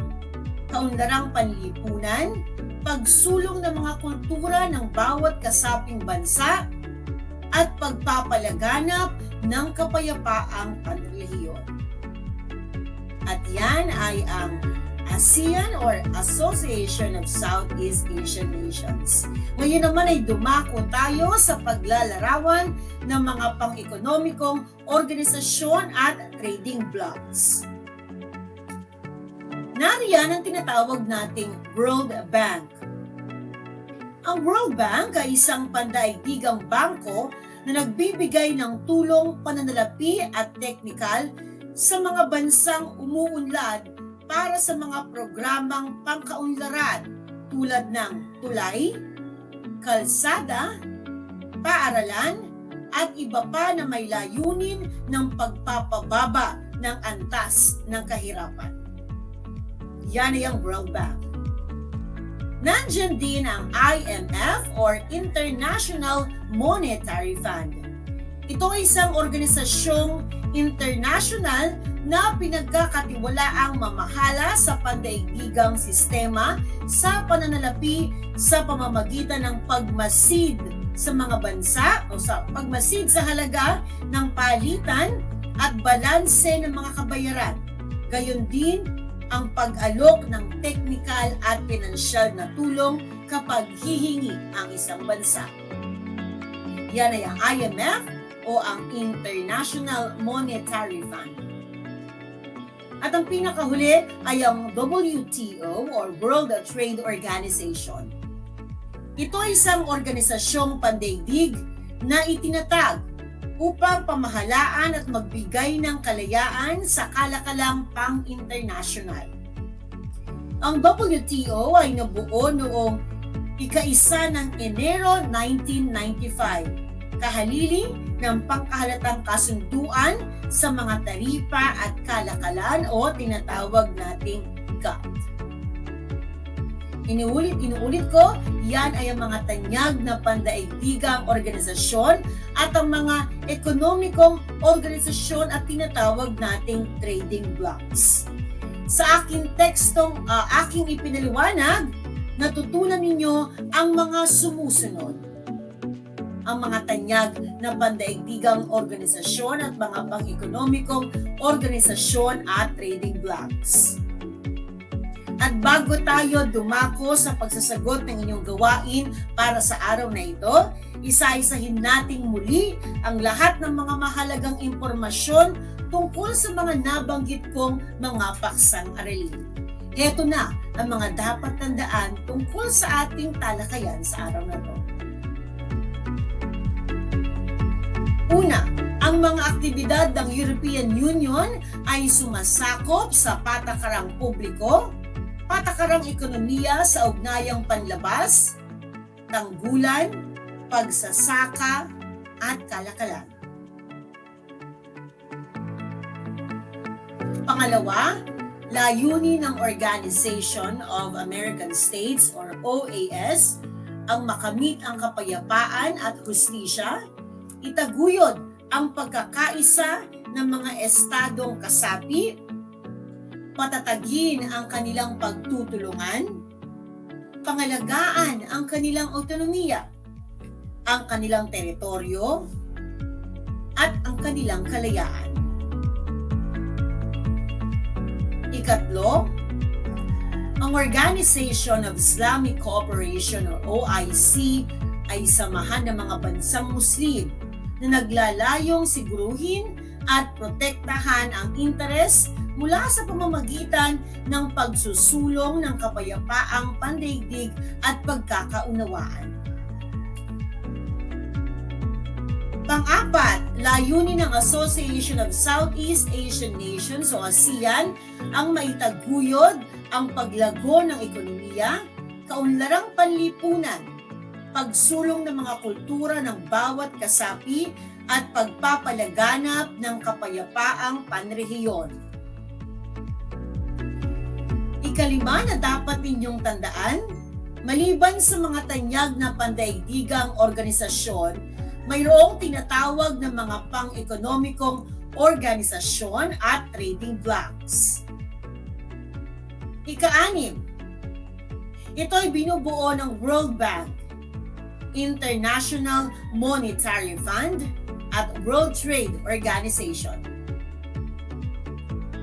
kaunlarang panlipunan, pagsulong ng mga kultura ng bawat kasaping bansa, at pagpapalaganap ng kapayapaang panrehiyon. At yan ay ang ASEAN or Association of Southeast Asian Nations. Ngayon naman ay dumako tayo sa paglalarawan ng mga pang-ekonomikong organisasyon at trading blocs. Nariyan ang tinatawag nating World Bank. Ang World Bank ay isang pandaigdigang bangko na nagbibigay ng tulong, pananalapi at teknikal sa mga bansang umuunlad para sa mga programang pangkaunlaran tulad ng tulay, kalsada, paaralan, at iba pa na may layunin ng pagpapababa ng antas ng kahirapan. Yan ay ang World Bank. Nandiyan din ang IMF or International Monetary Fund. Ito ay isang organisasyong international na pinagkakatiwalaang mamahala sa pandaigdigang sistema sa pananalapi sa pamamagitan ng pagmasid sa mga bansa o sa pagmasid sa halaga ng palitan at balanse ng mga kabayaran. Gayon din ang pag-alok ng technical at pinansyal na tulong kapag hihingi ang isang bansa. Yan ay ang IMF o ang International Monetary Fund. At ang pinakahuli ay ang WTO or World Trade Organization. Ito ay isang organisasyong pandaigdig na itinatag upang pamahalaan at magbigay ng kalayaan sa kalakalang pang-internasyonal. Ang WTO ay nabuo noong ika-1 ng Enero 1995, kahalili ng pangkahalatang kasunduan sa mga taripa at kalakalan o tinatawag nating GATT. Inuulit ko, yan ay ang mga tanyag na pandaigdigang organisasyon at ang mga ekonomikong organisasyon at tinatawag nating trading blocks. Sa aking tekstong aking ipinaliwanag, natutunan ninyo ang mga sumusunod. Ang mga tanyag na pandaigdigang organisasyon at mga pang-ekonomikong organisasyon at trading blocks. At bago tayo dumako sa pagsasagot ng inyong gawain para sa araw na ito, isa-isahin nating muli ang lahat ng mga mahalagang impormasyon tungkol sa mga nabanggit kong mga paksang aralin. Heto na ang mga dapat tandaan tungkol sa ating talakayan sa araw na ito. Una, ang mga aktibidad ng European Union ay sumasakop sa patakarang publiko, patakarang ekonomiya sa ugnayang panlabas, tanggulan, pagsasaka, at kalakalan. Pangalawa, layunin ng Organization of American States or OAS ang makamit ang kapayapaan at hustisya, itaguyod ang pagkakaisa ng mga estadong kasapi, patatagin ang kanilang pagtutulungan, pangalagaan ang kanilang autonomiya, ang kanilang teritoryo, at ang kanilang kalayaan. Ikatlo, ang Organization of Islamic Cooperation or OIC ay samahan ng mga bansang Muslim na naglalayong siguruhin at protektahan ang interes mula sa pamamagitan ng pagsusulong ng kapayapaang pandaigdig at pagkakaunawaan. Pang-apat, layunin ng Association of Southeast Asian Nations o ASEAN ang maitaguyod ang paglago ng ekonomiya, kaunlarang panlipunan, pagsulong ng mga kultura ng bawat kasapi at pagpapalaganap ng kapayapaang panrehiyon. Ikalima na dapat ninyong tandaan, maliban sa mga tanyag na pandaigdigang organisasyon, mayroong tinatawag na mga pang-ekonomikong organisasyon at trading blocks. Ika-anim, ito ay binubuo ng World Bank, International Monetary Fund, at World Trade Organization.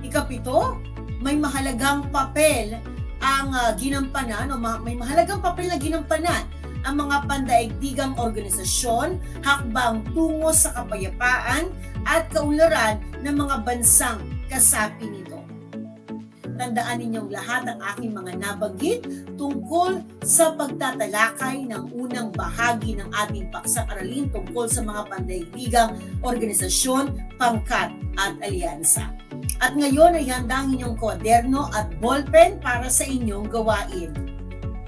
Ikapito, may mahalagang papel ang ginampanan o may mahalagang papel na ginampanan ang mga pandaigdigang organisasyon hakbang tungo sa kapayapaan at kaunlaran ng mga bansang kasapi nito. Tandaan ninyong lahat ang aking mga nabanggit tungkol sa pagtatalakay ng unang bahagi ng ating paksang aralin tungkol sa mga pandaigdigang organisasyon, pangkat at alyansa. At ngayon ay handa ang inyong kwaderno at ballpen para sa inyong gawain.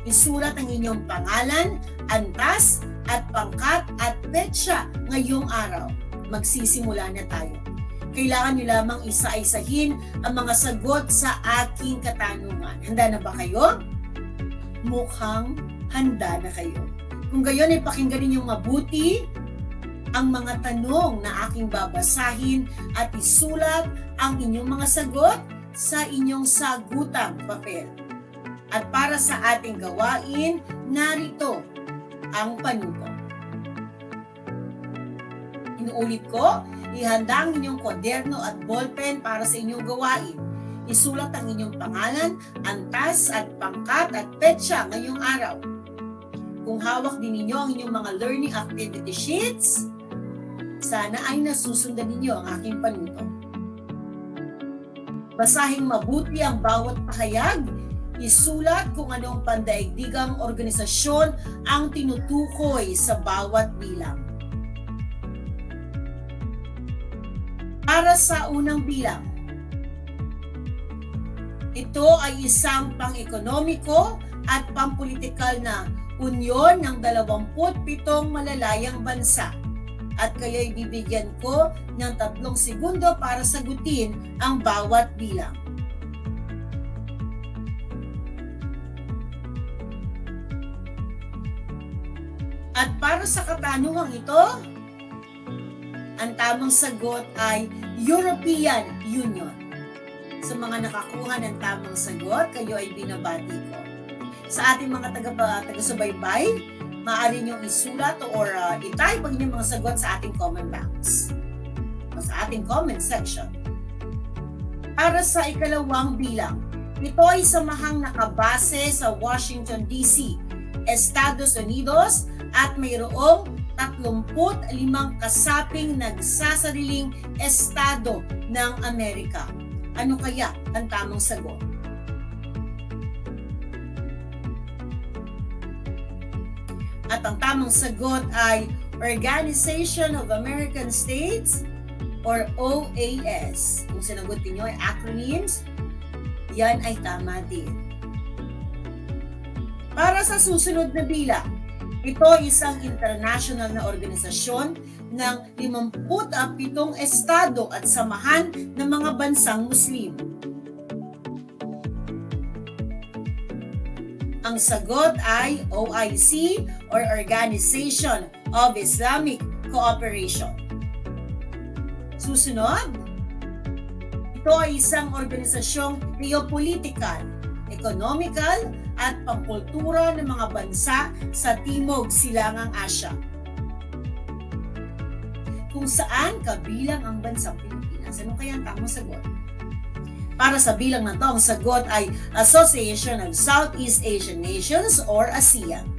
Isulat ang inyong pangalan, antas, at pangkat at petsa ngayong araw. Magsisimula na tayo. Kailangan nyo lamang isa-isahin ang mga sagot sa aking katanungan. Handa na ba kayo? Mukhang handa na kayo. Kung gayon ay pakinggan ninyong mabuti ang mga tanong na aking babasahin at isulat ang inyong mga sagot sa inyong sagutang papel. At para sa ating gawain, narito ang panuto. Inuulit ko, ihanda ang inyong kwaderno at ballpen para sa inyong gawain. Isulat ang inyong pangalan, antas at pangkat at petsa ngayong araw. Kung hawak din ninyo ang inyong mga learning activity sheets, sana ay nasusundan ninyo ang aking panuto. Basahing mabuti ang bawat pahayag. Isulat kung anong pandaigdigang organisasyon ang tinutukoy sa bawat bilang. Para sa unang bilang, ito ay isang pang-ekonomiko at pampolitikal na unyon ng 27 malalayang bansa. At kayo'y bibigyan ko ng 3 segundo para sagutin ang bawat bilang. At para sa katanungang ito, ang tamang sagot ay European Union. Sa mga nakakuha ng tamang sagot, kayo ay binabati ko. Sa ating mga taga-subaybay, maaari niyong isulat or i-type ang inyong mga sagot sa ating comment box o sa ating comment section. Para sa ikalawang bilang, ito ay samahang nakabase sa Washington, D.C., Estados Unidos at mayroong 35 kasaping nagsasariling estado ng Amerika. Ano kaya ang tamang sagot? At ang tamang sagot ay Organization of American States or OAS. Kung sinagot niyo ay acronyms, yan ay tama din. Para sa susunod na bilang, ito ay isang international na organisasyon ng 57 estado at samahan ng mga bansang Muslim. Ang sagot ay OIC or Organization of Islamic Cooperation. Susunod, ito ay isang organisasyong geopolitical, economical, at pangkultura ng mga bansa sa Timog Silangang Asya, kung saan kabilang ang bansang Pilipinas. Ano kaya ang tamang sagot? Para sa bilang na to, ang sagot ay Association of Southeast Asian Nations or ASEAN.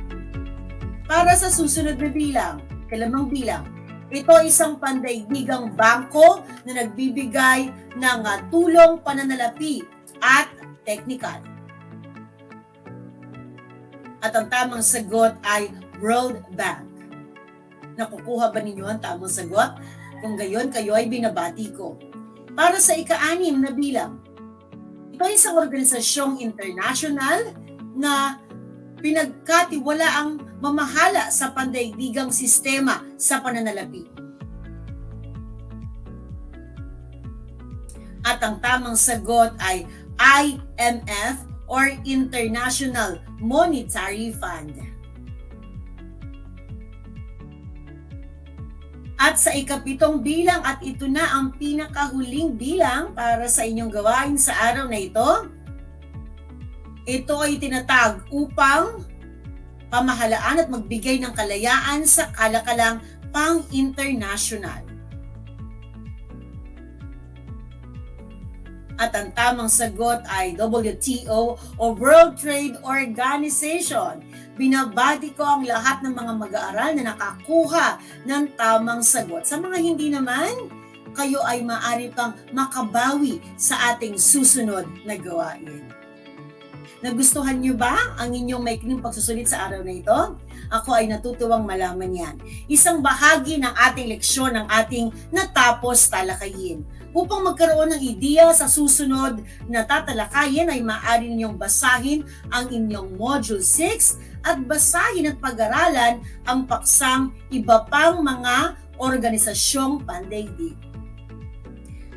Para sa susunod na bilang, kalamang bilang, ito ay isang pandaigdigang bangko na nagbibigay ng tulong pananalapi at teknikal. At ang tamang sagot ay World Bank. Nakukuha ba ninyo ang tamang sagot? Kung gayon, kayo ay binabati ko. Para sa ika-6 na bilang, ito ay isang organisasyong international na pinagkatiwalaang mamahala sa pandaigdigang sistema sa pananalapi. At ang tamang sagot ay IMF or International Monetary Fund. At sa ika-7 bilang, at ito na ang pinakahuling bilang para sa inyong gawain sa araw na ito. Ito ay tinatag upang pamahalaan at magbigay ng kalayaan sa kalakalang pang-international. At ang tamang sagot ay WTO o World Trade Organization. Binabati ko ang lahat ng mga mag-aaral na nakakuha ng tamang sagot. Sa mga hindi naman, kayo ay maaari pang makabawi sa ating susunod na gawain. Nagustuhan niyo ba ang inyong maikling pagsusulit sa araw na ito? Ako ay natutuwang malaman yan. Isang bahagi ng ating leksyon ng ating natapos talakayin. Upang magkaroon ng ideya sa susunod na tatalakayin ay maaari ninyong basahin ang inyong Module 6 at basahin at pag-aralan ang paksang iba pang mga organisasyong pandaigdig.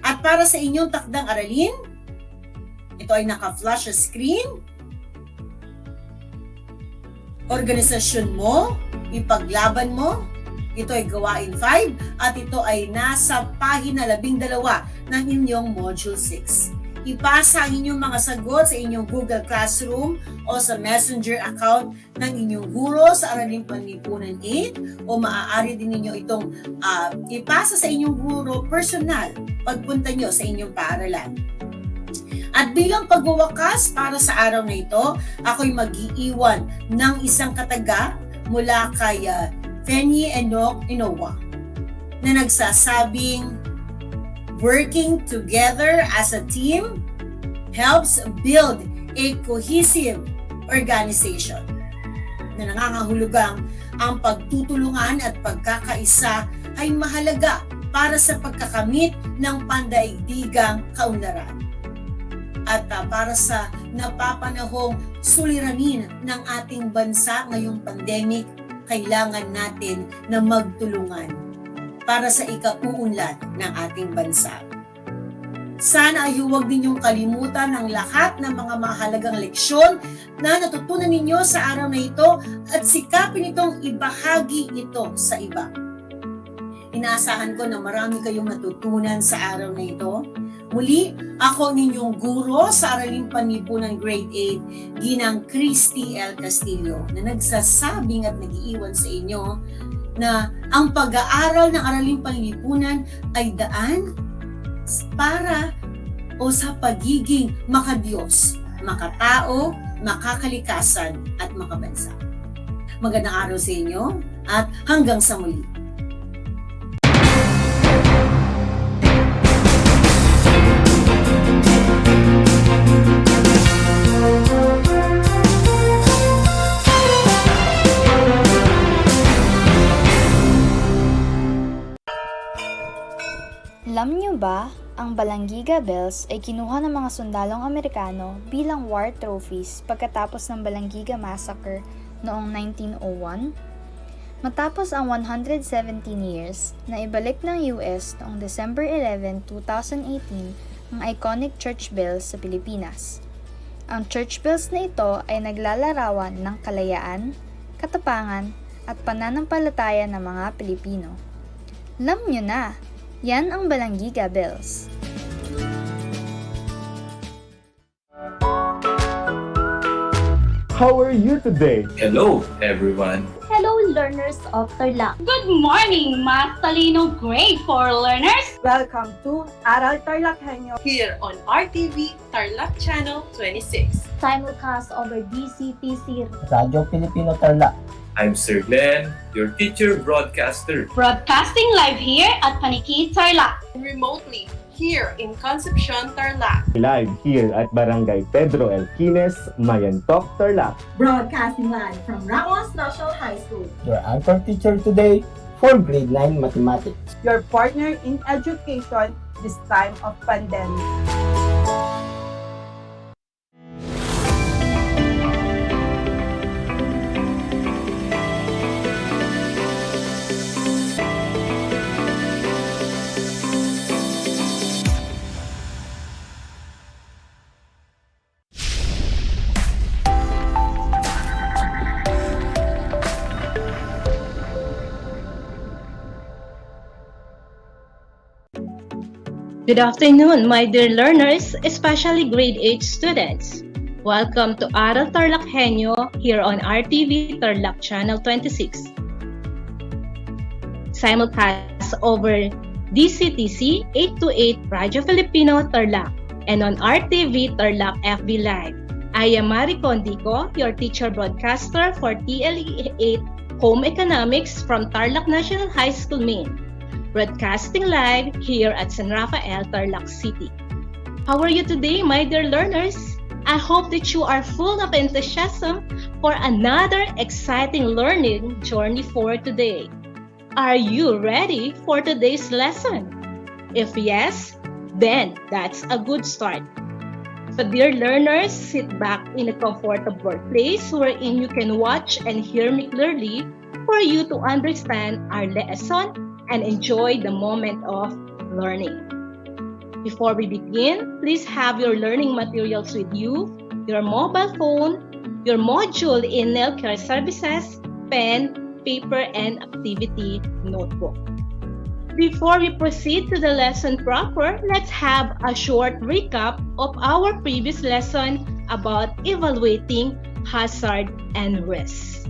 At para sa inyong takdang aralin, ito ay naka-flash sa screen. Organisasyon mo, ipaglaban mo, ito ay gawain 5 at ito ay nasa pahina 12 ng inyong Module 6. Ipasa ang inyong mga sagot sa inyong Google Classroom o sa Messenger account ng inyong guro sa Araling Panlipunan 8 o maaari din ninyo itong ipasa sa inyong guro personal pagpunta nyo sa inyong paaralan. At bilang pagwawakas para sa araw na ito, ako'y mag-iiwan ng isang kataga mula kay HENYO na nagsasabing, working together as a team helps build a cohesive organization. Na nangangahulugang ang pagtutulungan at pagkakaisa ay mahalaga para sa pagkakamit ng pandaigdigang kaunlaran. At para sa napapanahong suliranin ng ating bansa ngayong pandemic, kailangan natin na magtulungan para sa ikauunlad ng ating bansa. Sana ay huwag ninyong kalimutan ang lahat ng mga mahalagang leksyon na natutunan ninyo sa araw na ito at sikapin itong ibahagi ito sa iba. Inaasahan ko na marami kayong natutunan sa araw na ito. Muli, ako ninyong guro sa Araling Panlipunan Grade 8, Ginang Christy L. Castillo, na nagsasabing at nag-iiwan sa inyo na ang pag-aaral ng Araling Panlipunan ay daan para o sa pagiging makadiyos, makatao, makakalikasan at makabansa. Magandang araw sa inyo at hanggang sa muli. Alam niyo ba, ang Balanggiga Bells ay kinuha ng mga sundalong Amerikano bilang war trophies pagkatapos ng Balanggiga Massacre noong 1901? Matapos ang 117 years, na ibalik ng US noong December 11, 2018 ang iconic church bells sa Pilipinas. Ang church bells na ito ay naglalarawan ng kalayaan, katapangan at pananampalataya ng mga Pilipino. Alam niyo na! Yan ang Balanggiga Bells. How are you today? Hello, everyone. Hello, learners of Tarlac. Good morning, Math Talino Grade 4 learners. Welcome to Aral TarlakHenyo here on RTV Tarlac Channel 26. Simulcast over DCTC Radio Filipino Tarlac. I'm Sir Glenn, your teacher broadcaster. Broadcasting live here at Paniki Tarlac. Remotely here in Concepcion, Tarlac. Live here at Barangay Pedro Elquines, Mayantok, Tarlac. Broadcasting live from Ramos National High School. Your anchor teacher today for grade 9 mathematics. Your partner in education this time of pandemic. Good afternoon, my dear learners, especially grade 8 students. Welcome to Aral TarlakHenyo here on RTV Tarlac Channel 26. Simulcast over DCTC 828 Radio Filipino Tarlac and on RTV Tarlac FB Live. I am Mari Condico, your teacher broadcaster for TLE 8 Home Economics from Tarlac National High School, Maine. broadcasting live here at San Rafael, Tarlac City. How are you today, my dear learners? I hope that you are full of enthusiasm for another exciting learning journey for today. Are you ready for today's lesson? If yes, then that's a good start. So dear learners, sit back in a comfortable place wherein you can watch and hear me clearly for you to understand our lesson and enjoy the moment of learning. Before we begin, please have your learning materials with you, your mobile phone, your module in MELCs services, pen, paper, and activity notebook. Before we proceed to the lesson proper, let's have a short recap of our previous lesson about evaluating hazard and risks.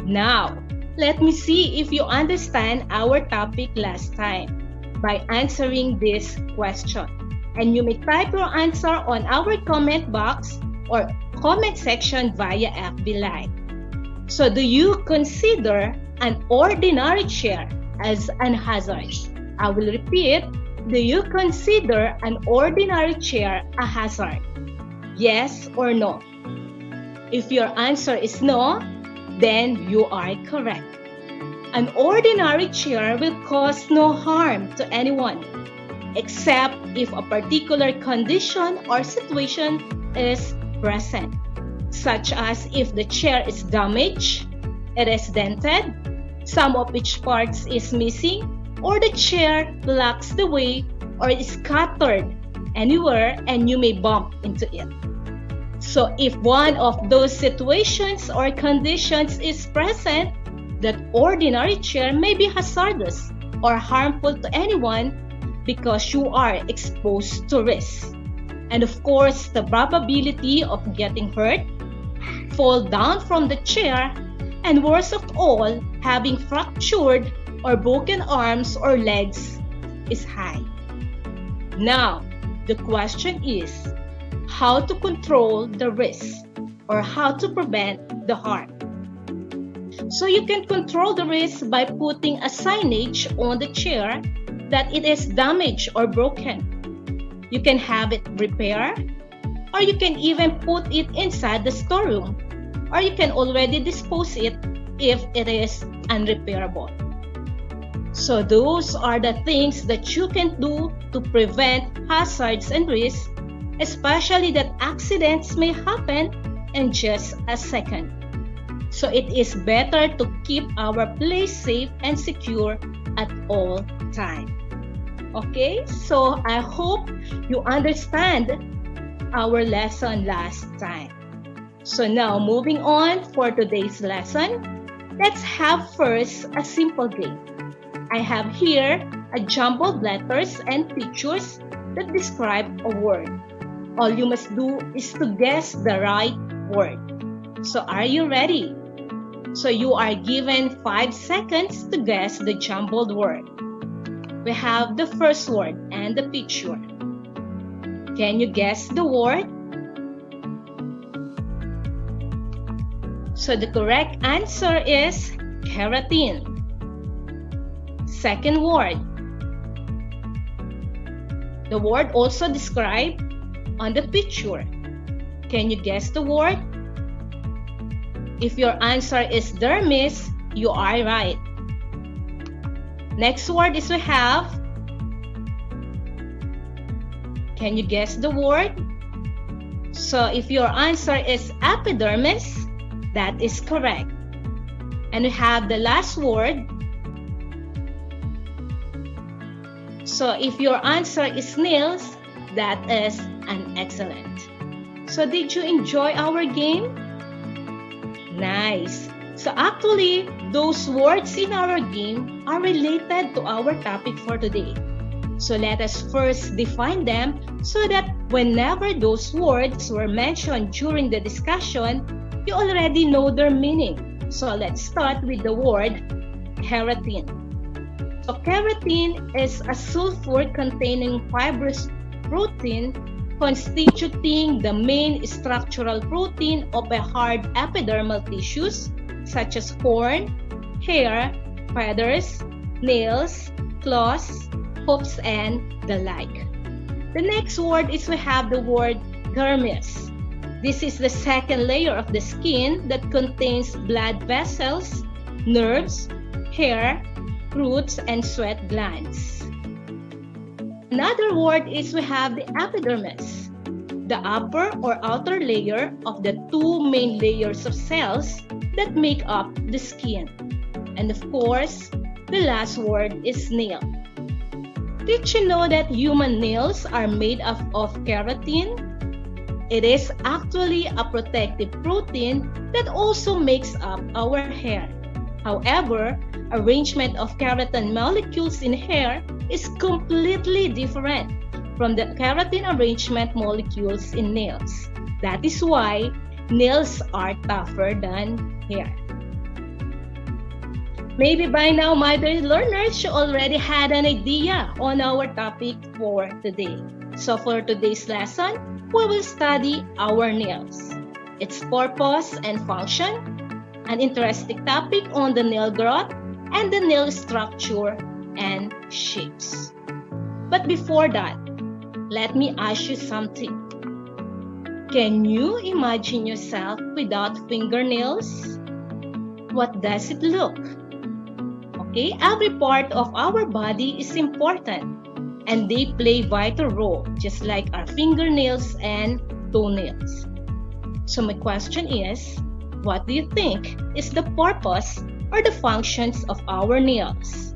Now, let me see if you understand our topic last time by answering this question. And you may type your answer on our comment box or comment section via FB Live. So, do you consider an ordinary chair as an hazard? I will repeat, do you consider an ordinary chair a hazard? Yes or no? If your answer is no, then you are correct. An ordinary chair will cause no harm to anyone, except if a particular condition or situation is present, such as if the chair is damaged, it is dented, some of its parts is missing, or the chair blocks the way or is scattered anywhere and you may bump into it. So if one of those situations or conditions is present, that ordinary chair may be hazardous or harmful to anyone because you are exposed to risk. And of course, the probability of getting hurt, fall down from the chair, and worst of all, having fractured or broken arms or legs is high. Now, the question is how to control the risk or how to prevent the harm. So you can control the risk by putting a signage on the chair that it is damaged or broken. You can have it repaired, or you can even put it inside the storeroom, or you can already dispose it if it is unrepairable. So those are the things that you can do to prevent hazards and risks, especially that accidents may happen in just a second. So it is better to keep our place safe and secure at all times. Okay, so I hope you understand our lesson last time. So now moving on for today's lesson, let's have first a simple game. I have here a jumbled letters and pictures that describe a word. All you must do is to guess the right word. So are you ready? So you are given 5 seconds to guess the jumbled word. We have the first word and the picture. Can you guess the word? So the correct answer is keratin. Second word. The word also described on the picture. Can you guess the word? If your answer is dermis, you are right. Next word is we have. Can you guess the word? So if your answer is epidermis, that is correct. And we have the last word. So if your answer is nails, that is an excellent. So did you enjoy our game? Nice. So actually, those words in our game are related to our topic for today. So let us first define them so that whenever those words were mentioned during the discussion, you already know their meaning. So let's start with the word keratin. So keratin is a sulfur-containing fibrous protein constituting the main structural protein of a hard epidermal tissues such as horn, hair, feathers, nails, claws, hooves, and the like. The next word is we have the word dermis. This is the second layer of the skin that contains blood vessels, nerves, hair, roots, and sweat glands. Another word is we have the epidermis, the upper or outer layer of the two main layers of cells that make up the skin. And of course, the last word is nail. Did you know that human nails are made of keratin? It is actually a protective protein that also makes up our hair. However, arrangement of keratin molecules in hair is completely different from the keratin arrangement molecules in nails. That is why nails are tougher than hair. Maybe by now, my dear learners, you already had an idea on our topic for today. So for today's lesson, we will study our nails, its purpose and function, an interesting topic on the nail growth, and the nail structure and shapes. But before that, let me ask you something. Can you imagine yourself without fingernails? What does it look? Okay, every part of our body is important and they play vital role just like our fingernails and toenails. So my question is, what do you think is the purpose or the functions of our nails?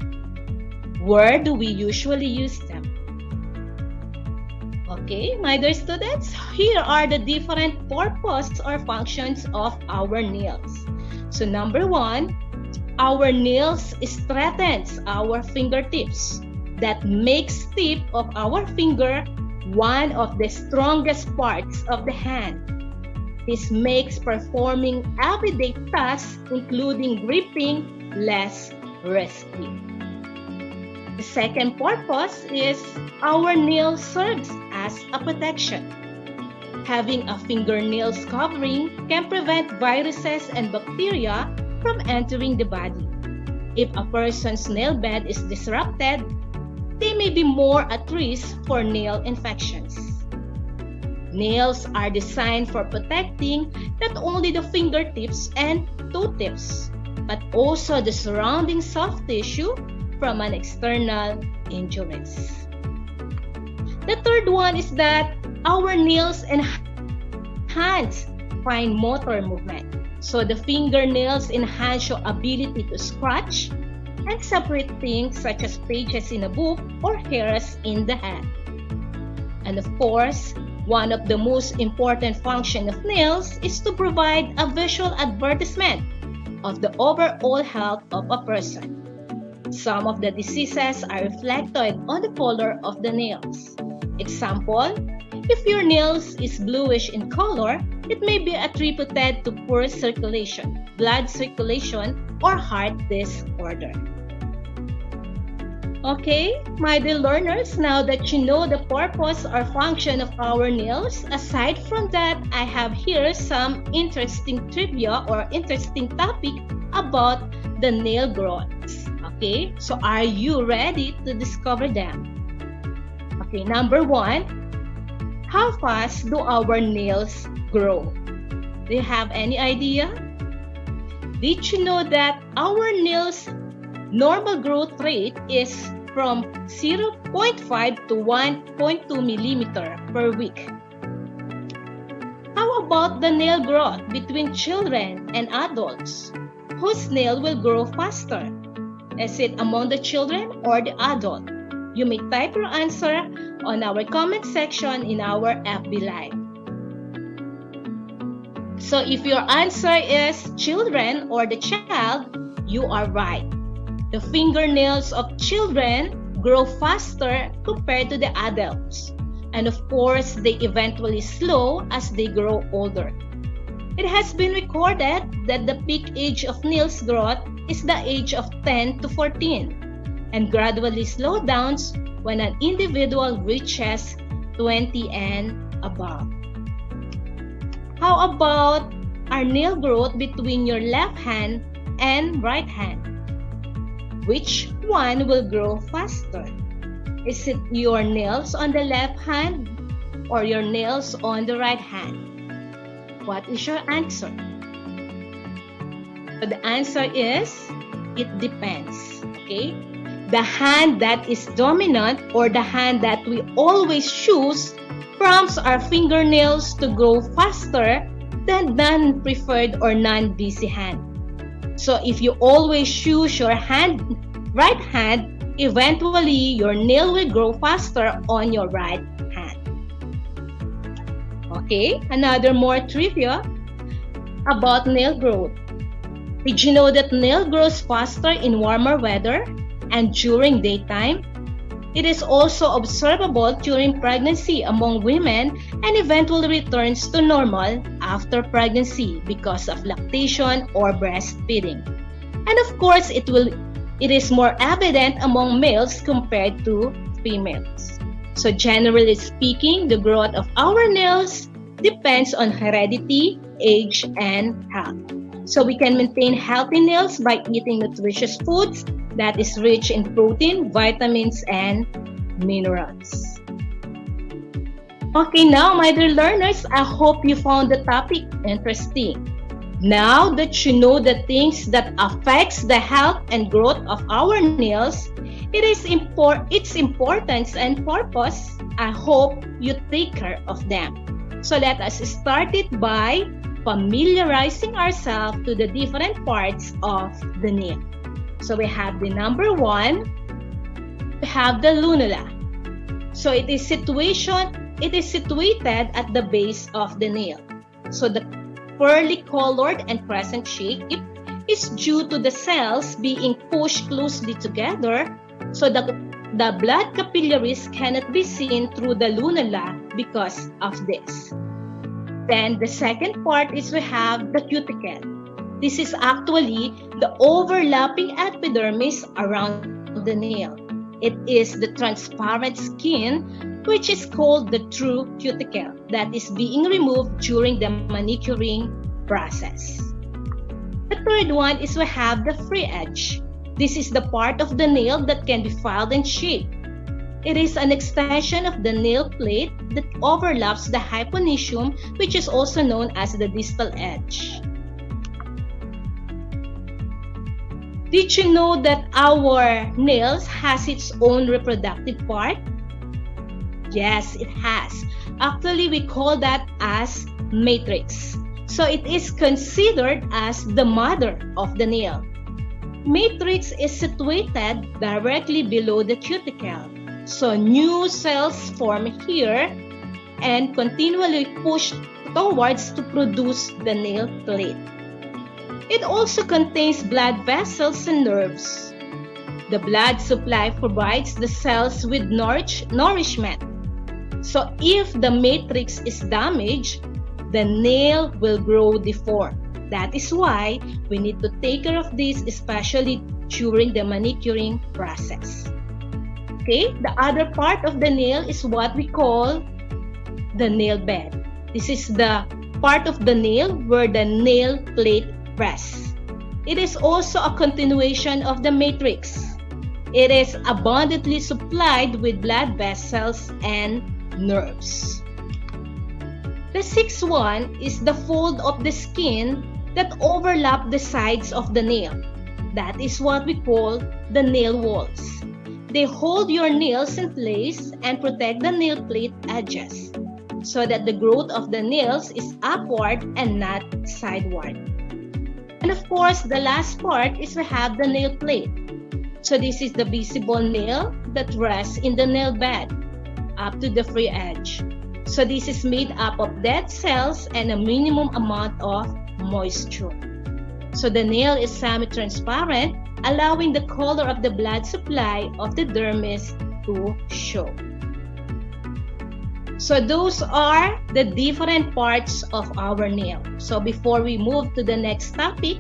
Where do we usually use them? Okay, my dear students, here are the different purposes or functions of our nails. So number one, our nails strengthens our fingertips. That makes tip of our finger one of the strongest parts of the hand. This makes performing everyday tasks, including gripping, less risky. The second purpose is our nail serves as a protection. Having a fingernails covering can prevent viruses and bacteria from entering the body. If a person's nail bed is disrupted, they may be more at risk for nail infections. Nails are designed for protecting not only the fingertips and toe tips, but also the surrounding soft tissue from an external injuries. The third one is that our nails enhance fine motor movement. So the fingernails enhance your ability to scratch and separate things such as pages in a book or hairs in the hand. And of course, one of the most important functions of nails is to provide a visual advertisement of the overall health of a person. Some of the diseases are reflected on the color of the nails. Example, if your nails is bluish in color, it may be attributed to poor circulation, blood circulation, or heart disorder. Okay, my dear learners, now that you know the purpose or function of our nails, aside from that, I have here some interesting trivia or interesting topic about the nail growths. Okay, so are you ready to discover them? Okay, number one, how fast do our nails grow? Do you have any idea? Did you know that our nails' normal growth rate is from 0.5 to 1.2 millimeter per week? How about the nail growth between children and adults? Whose nail will grow faster? Is it among the children or the adult? You may type your answer on our comment section in our FB Live. So if your answer is children or the child, you are right. The fingernails of children grow faster compared to the adults. And of course, they eventually slow as they grow older. It has been recorded that the peak age of nails growth is the age of 10 to 14 and gradually slow down when an individual reaches 20 and above. How about our nail growth between your left hand and right hand? which one will grow faster? Is it your nails on the left hand or your nails on the right hand? What is your answer? So the answer is, it depends. Okay? The hand that is dominant or the hand that we always choose prompts our fingernails to grow faster than non-preferred or non-busy hand. So if you always choose your right hand, eventually your nail will grow faster on your right hand. Okay, another more trivia about nail growth. Did you know that nail grows faster in warmer weather and during daytime? It is also observable during pregnancy among women and eventually returns to normal after pregnancy because of lactation or breastfeeding. And of course, it is more evident among males compared to females. So generally speaking, the growth of our nails depends on heredity, age, and health. So we can maintain healthy nails by eating nutritious foods that is rich in protein, vitamins, and minerals. Okay, now my dear learners, I hope you found the topic interesting. Now that you know the things that affects the health and growth of our nails, its importance and purpose, I hope you take care of them. So let us start it by familiarizing ourselves to the different parts of the nail. So we have the number 1, we have the lunula. So it is situated at the base of the nail. So the pearly colored and crescent shape is due to the cells being pushed closely together so that the blood capillaries cannot be seen through the lunula because of this. Then the second part is we have the cuticle. This is actually the overlapping epidermis around the nail. It is the transparent skin which is called the true cuticle that is being removed during the manicuring process. The third one is we have the free edge. This is the part of the nail that can be filed and shaped. It is an extension of the nail plate that overlaps the hyponychium, which is also known as the distal edge. Did you know that our nails has its own reproductive part? Yes, it has. Actually, we call that as matrix. So it is considered as the mother of the nail. Matrix is situated directly below the cuticle. So new cells form here and continually push towards to produce the nail plate. It also contains blood vessels and nerves. The blood supply provides the cells with nourishment. So if the matrix is damaged, the nail will grow deformed. That is why we need to take care of this, especially during the manicuring process. Okay, the other part of the nail is what we call the nail bed. This is the part of the nail where the nail plate rests. It is also a continuation of the matrix. It is abundantly supplied with blood vessels and nerves. The sixth one is the fold of the skin that overlap the sides of the nail. That is what we call the nail walls. They hold your nails in place and protect the nail plate edges so that the growth of the nails is upward and not sideward. And of course, the last part is we have the nail plate. So this is the visible nail that rests in the nail bed up to the free edge. So this is made up of dead cells and a minimum amount of moisture. So the nail is semi-transparent, allowing the color of the blood supply of the dermis to show. So those are the different parts of our nail. So before we move to the next topic,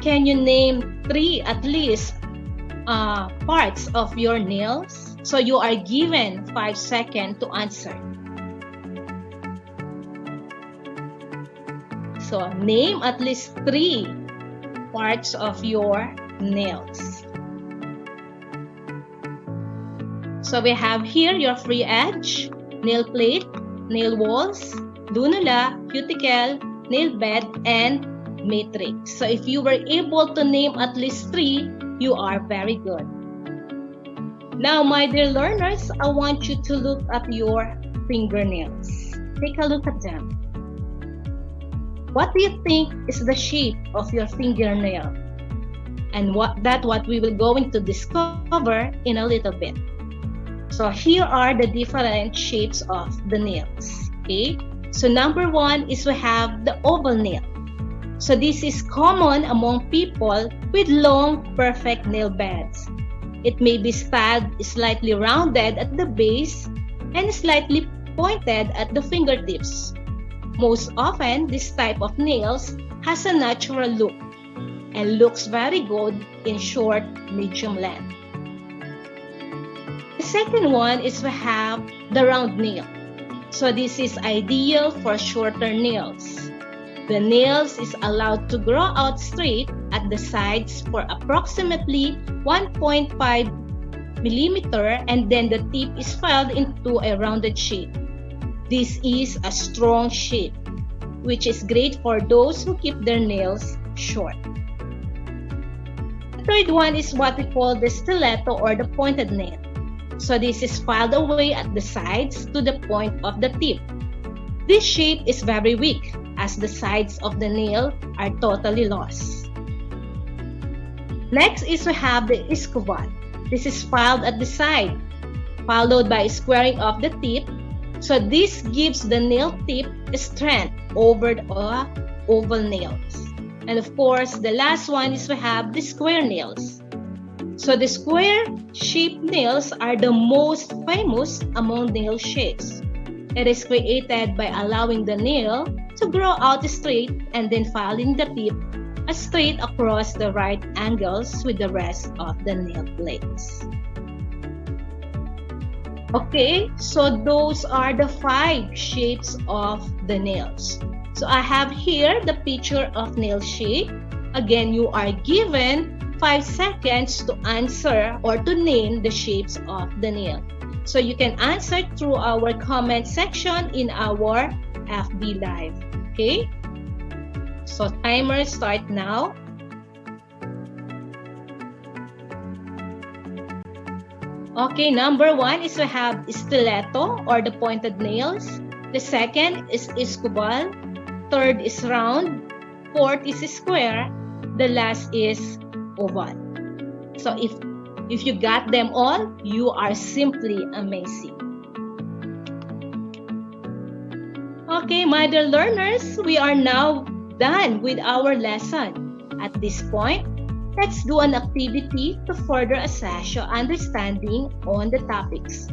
can you name 3 at least parts of your nails? So you are given 5 seconds to answer. So name at least 3 parts of your nails. So we have here your free edge, nail plate, nail walls, lunula, cuticle, nail bed, and matrix. So if you were able to name at least 3, you are very good. Now, my dear learners, I want you to look at your fingernails. Take a look at them. What do you think is the shape of your fingernail? And what we will going to discover in a little bit. So here are the different shapes of the nails. Okay. So number 1 is we have the oval nail. So this is common among people with long, perfect nail beds. It may be styled slightly rounded at the base and slightly pointed at the fingertips. Most often, this type of nails has a natural look and looks very good in short, medium length. The second one is we have the round nail. So this is ideal for shorter nails. The nails is allowed to grow out straight at the sides for approximately 1.5 millimeter, and then the tip is filed into a rounded shape. This is a strong shape, which is great for those who keep their nails short. The third one is what we call the stiletto or the pointed nail. So this is filed away at the sides to the point of the tip. This shape is very weak as the sides of the nail are totally lost. Next is we have the escoval. This is filed at the side, followed by squaring of the tip. So this gives the nail tip strength over the oval nails. And of course, the last one is we have the square nails. So the square shaped nails are the most famous among nail shapes. It is created by allowing the nail to grow out straight and then filing the tip straight across the right angles with the rest of the nail plates. Okay, so those are the 5 shapes of the nails. So I have here the picture of nail shape. Again, you are given 5 seconds to answer or to name the shapes of the nail. So you can answer through our comment section in our FB Live. Okay? So timer start now. Okay, number 1 is we have stiletto or the pointed nails. The second is escoval. Third is round. Fourth is square. The last is oval. So if you got them all, you are simply amazing. Okay, my dear learners, we are now done with our lesson. At this point, let's do an activity to further assess your understanding on the topics.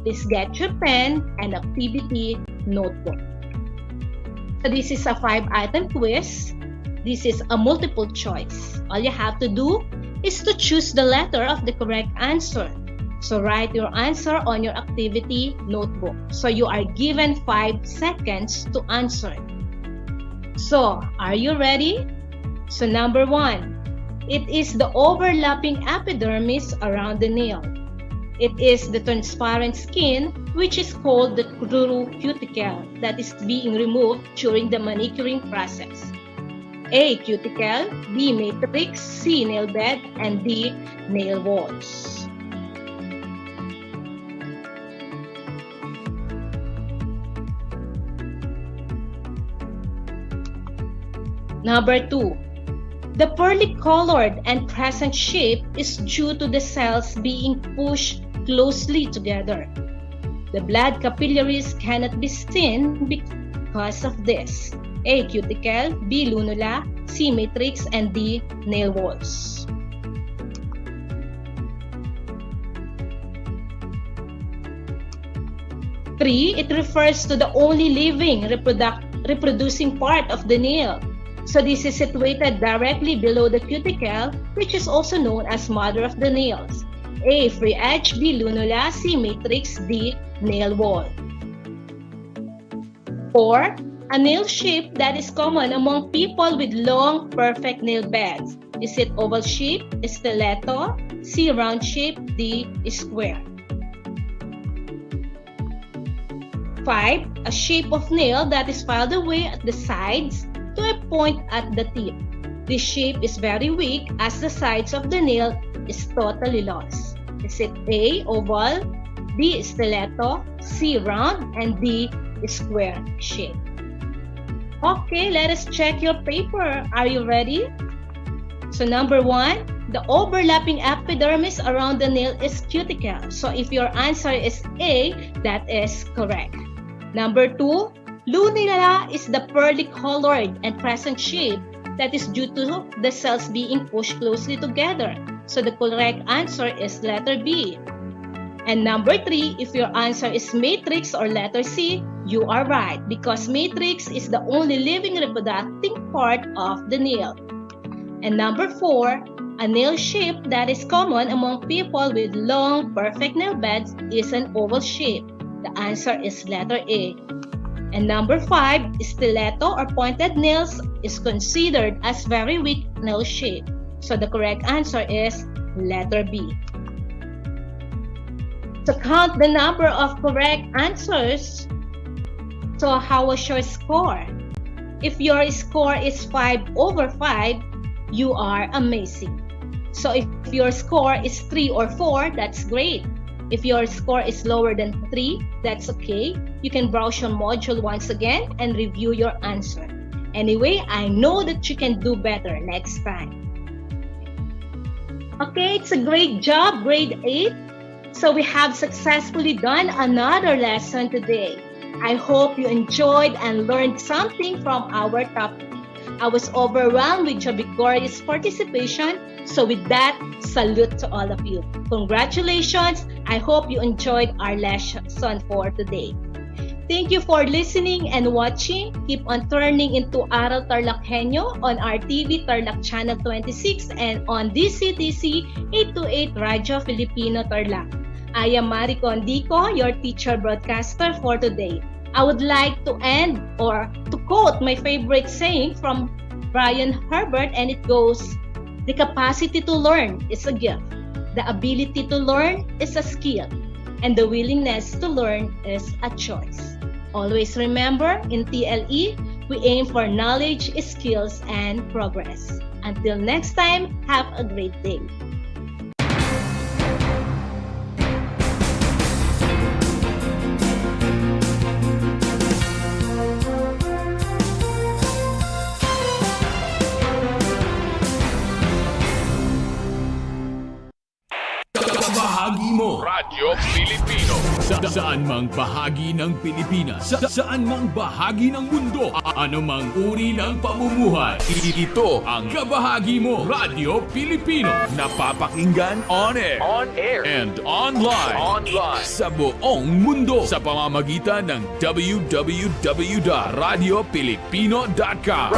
Please get your pen and activity notebook. So this is a 5-item quiz. This is a multiple choice. All you have to do is to choose the letter of the correct answer. So write your answer on your activity notebook. So you are given 5 seconds to answer. So, are you ready? So number 1, it is the overlapping epidermis around the nail. It is the transparent skin which is called the true cuticle that is being removed during the manicuring process. A. Cuticle, B. Matrix, C. Nail bed, and D. Nail walls. Number 2. The pearly colored and present shape is due to the cells being pushed closely together. The blood capillaries cannot be seen because of this. A. Cuticle, B. Lunula, C. Matrix, and D. Nail walls. Three, it refers to the only living reproducing part of the nail. So this is situated directly below the cuticle, which is also known as mother of the nails. A. Free edge, B. Lunula, C. Matrix, D. Nail wall. 4. A nail shape that is common among people with long, perfect nail beds. Is it oval shape, stiletto, C. Round shape, D. Square? 5. A shape of nail that is filed away at the sides to a point at the tip. This shape is very weak as the sides of the nail is totally lost. Is it A, oval, B, stiletto, C, round, and D, square shape? Okay, let us check your paper. Are you ready? So number 1, the overlapping epidermis around the nail is cuticle. So if your answer is A, that is correct. Number 2, lunula is the pearly colored and crescent shape that is due to the cells being pushed closely together. So the correct answer is letter B. And number 3, if your answer is matrix or letter C, you are right because matrix is the only living reproducing part of the nail. And number 4, a nail shape that is common among people with long, perfect nail beds is an oval shape. The answer is letter A. And number 5, stiletto or pointed nails is considered as very weak nail shape. So the correct answer is letter B. To count the number of correct answers, so how was your score? If your score is 5 over 5, you are amazing. So if your score is 3 or 4, that's great. If your score is lower than 3, that's okay. You can browse your module once again and review your answer. Anyway, I know that you can do better next time. Okay, it's a great job, grade 8. So we have successfully done another lesson today. I hope you enjoyed and learned something from our topic. I was overwhelmed with your vigorous participation. So with that, salute to all of you. Congratulations. I hope you enjoyed our lesson for today. Thank you for listening and watching. Keep on turning into Aral TarlakHenyo on RTV Tarlac Channel 26 and on DCTC 828 Radio Filipino Tarlac. I am Maricondico, your teacher broadcaster for today. I would like to end or to quote my favorite saying from Brian Herbert, and it goes, "The capacity to learn is a gift. The ability to learn is a skill. And the willingness to learn is a choice." Always remember, in TLE, we aim for knowledge, skills, and progress. Until next time, have a great day. Bahagi mo Radyo Pilipino saan mang bahagi ng Pilipinas, saan mang bahagi ng mundo, anumang uri ng pamumuhay. Ito ang Kabahagi Mo Radyo Pilipino, napapakinggan on air and online sa buong mundo sa pamamagitan ng www.radiopilipino.com.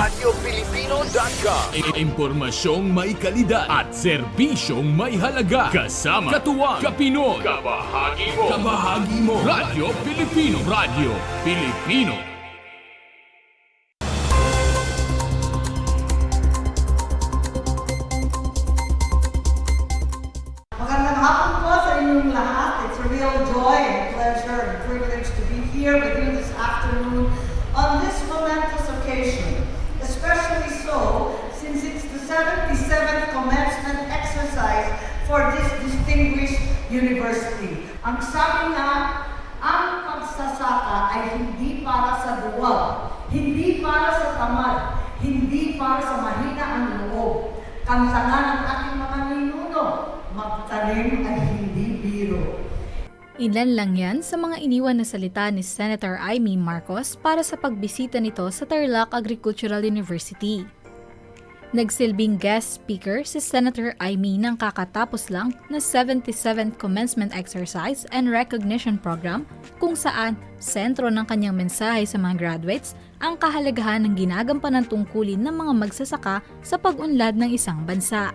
Impormasyong may kalidad at serbisyong may halaga, kasama katuwang Kapinoy. Kabahagi Mo Radyo Pilipino. Radyo Pilipino. Magandang hapon po sa inyong lahat. It's a real joy and pleasure and privilege to be here with you this afternoon on this momentous occasion. Especially so since it's the 77th commencement exercise for this distinguished university. Ang sabi nga, ang pagsasaka ay hindi para sa duwag, hindi para sa tamad, hindi para sa mahina ang loob. Kansangan ng ating mga ninuno, magtanim ay hindi biro. Ilan lang yan sa mga iniwan na salita ni Senator Amy Marcos para sa pagbisita nito sa Tarlac Agricultural University. Nagsilbing guest speaker si Senator Amy ng kakatapos lang na 77th Commencement Exercise and Recognition Program kung saan sentro ng kanyang mensahe sa mga graduates ang kahalagahan ng ginagampanang tungkulin ng mga magsasaka sa pag-unlad ng isang bansa.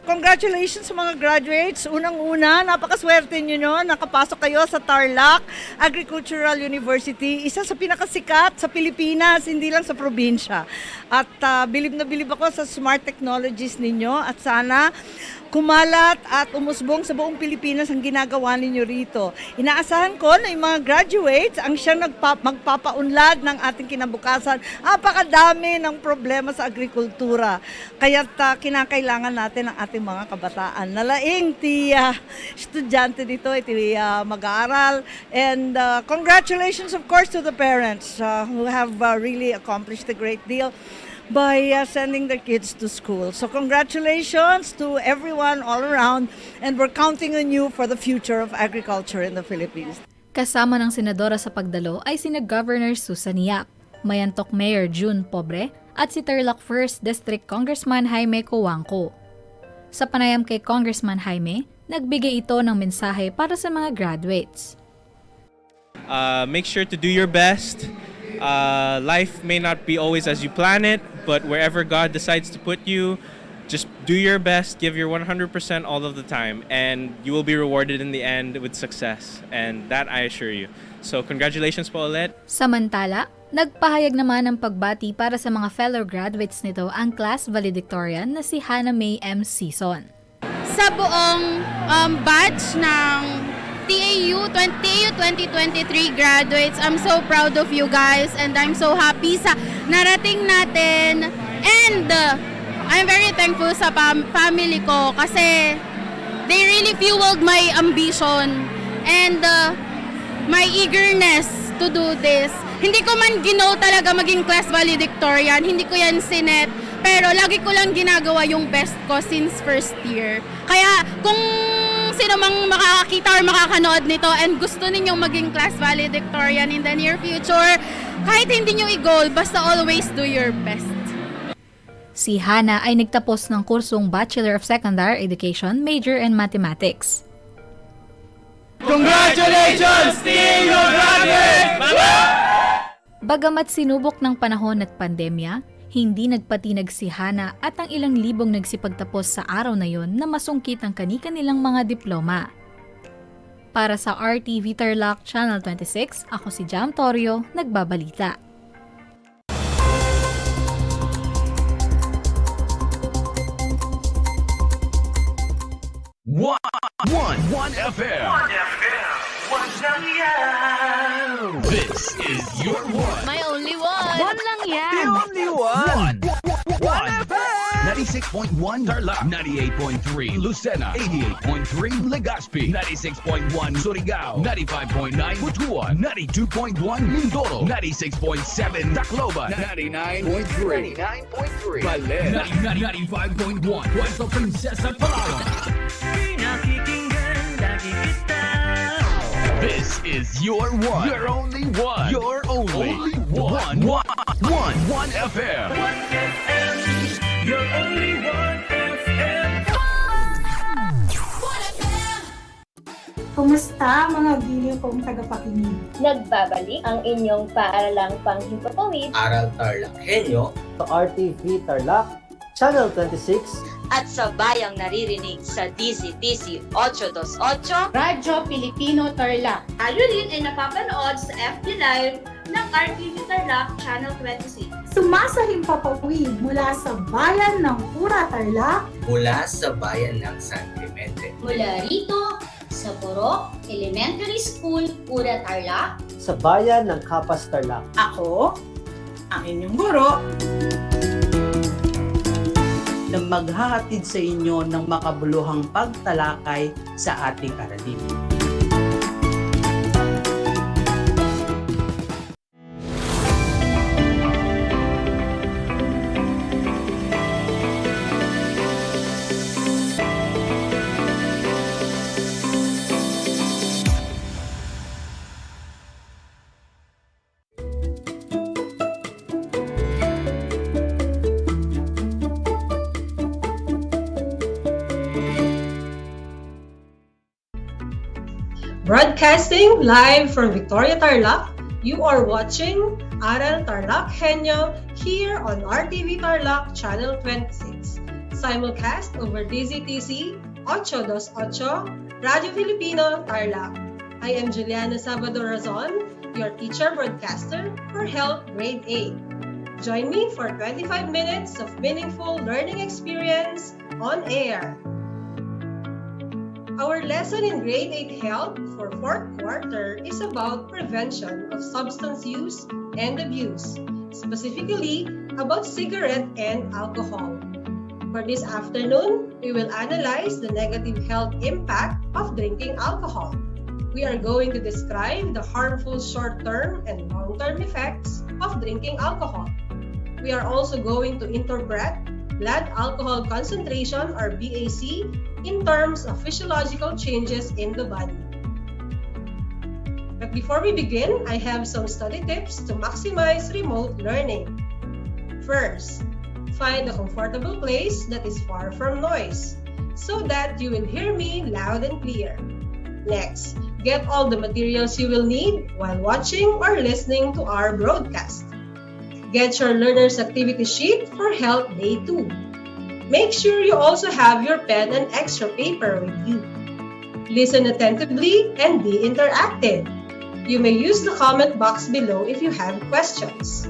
congratulations sa mga graduates. Unang-una, napakaswerte nyo nakapasok kayo sa Tarlac Agricultural University, isa sa pinakasikat sa Pilipinas, hindi lang sa probinsya. At bilib na bilib ako sa smart technologies ninyo at sana kumalat at umusbong sa buong Pilipinas ang ginagawa ninyo rito. Inaasahan ko na yung mga graduates ang siyang magpapaunlad ng ating kinabukasan. Napakadami ng problema sa agrikultura. Kaya't kinakailangan natin ang ating mga kabataan. Nalaing estudyante dito, mag-aaral. And congratulations of course to the parents who have really accomplished a great deal by sending their kids to school. So congratulations to everyone all around, and we're counting on you for the future of agriculture in the Philippines. Kasama ng senadora sa pagdalo ay sina Governor Susan Yap, Mayantok Mayor June Pobre at si Tarlac 1st District Congressman Jaime Coangco. Sa panayam kay Congressman Jaime, nagbigay ito ng mensahe para sa mga graduates. Make sure to do your best. Life may not be always as you plan it, but wherever God decides to put you, just do your best, give your 100% all of the time, and you will be rewarded in the end with success. And that I assure you. So congratulations po ulit. Samantala, nagpahayag naman ng pagbati para sa mga fellow graduates nito ang class valedictorian na si Hannah May M. Season. Sa buong batch ng TAU 2023 graduates, I'm so proud of you guys and I'm so happy sa narating natin, and I'm very thankful sa family ko kasi they really fueled my ambition and my eagerness to do this. Hindi ko man ginaw talaga maging class valedictorian, hindi ko yan sinet, pero lagi ko lang ginagawa yung best ko since first year. Kaya kung sino mang makakakita or makakanood nito and gusto ninyong maging class valedictorian in the near future, kahit hindi nyo i-goal, basta always do your best. Si Hannah ay nagtapos ng kursong Bachelor of Secondary Education, major in Mathematics. Congratulations, TAU graduates! Bagamat sinubok ng panahon at pandemya, hindi nagpatinag si Hannah at ang ilang libong nagsipagtapos sa araw na yon na masungkit ang kani-kanilang mga diploma. Para sa RTV Tarlac Channel 26, ako si Jam Torio, nagbabalita. One FM. This is your one. My only one. One lang yan. The only one. One FM. 96.1 Tarlac, 98.3 Lucena, 88.3 Legazpi, 96.1 Surigao, 95.9 Butuan, 92.1 Mindoro, 96.7 Tacloban, 99.3 Baler, 95.1 Puerto Princesa, Palawan. This is your one. Your only one. Your only one. One FM. One FM. Your only one FM. One FM. Kumusta mga giliw kong tagapakinig? Nagbabalik ang inyong paaralang panghimpapawid, Aral TarlakHenyo, sa RTV Tarlac, Channel 26, at sa bayang naririnig sa DCTC 828 Radyo Pilipino Tarlac. Tayo rin ay napapanood sa FB Live ng RTV Tarlac Channel 26. Sumasahimpapawid mula sa bayan ng Pura Tarlac, mula sa bayan ng San Clemente, Mula rito sa Borok Elementary School, Pura Tarlac, sa bayan ng Kapas Tarlac. Ako, ang inyong guro, na maghahatid sa inyo ng makabuluhang pagtalakay sa ating aralin. Broadcasting live from Victoria, Tarlac, you are watching Aral TarlakHenyo here on RTV Tarlac Channel 26. simulcast over DZTC 828 Radio Filipino Tarlac. I am Juliana Sabado Razon, your teacher broadcaster for Health Grade 8. Join me for 25 minutes of meaningful learning experience on air. Our lesson in Grade 8 Health for 4th quarter is about prevention of substance use and abuse, specifically about cigarette and alcohol. For this afternoon, we will analyze the negative health impact of drinking alcohol. We are going to describe the harmful short-term and long-term effects of drinking alcohol. We are also going to interpret blood alcohol concentration or BAC in terms of physiological changes in the body. But before we begin, I have some study tips to maximize remote learning. First, find a comfortable place that is far from noise so that you will hear me loud and clear. Next, get all the materials you will need while watching or listening to our broadcast. Get your learner's activity sheet for Health Day 2. Make sure you also have your pen and extra paper with you. Listen attentively and be interactive. You may use the comment box below if you have questions.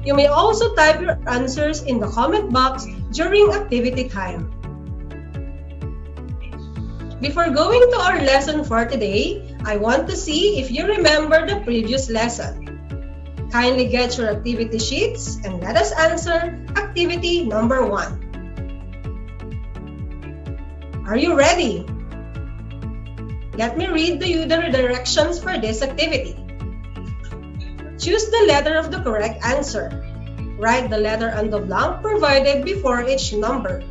You may also type your answers in the comment box during activity time. Before going to our lesson for today, I want to see if you remember the previous lesson. Kindly get your activity sheets and let us answer activity number 1. Are you ready? Let me read you the directions for this activity. Choose the letter of the correct answer. Write the letter on the blank provided before each number.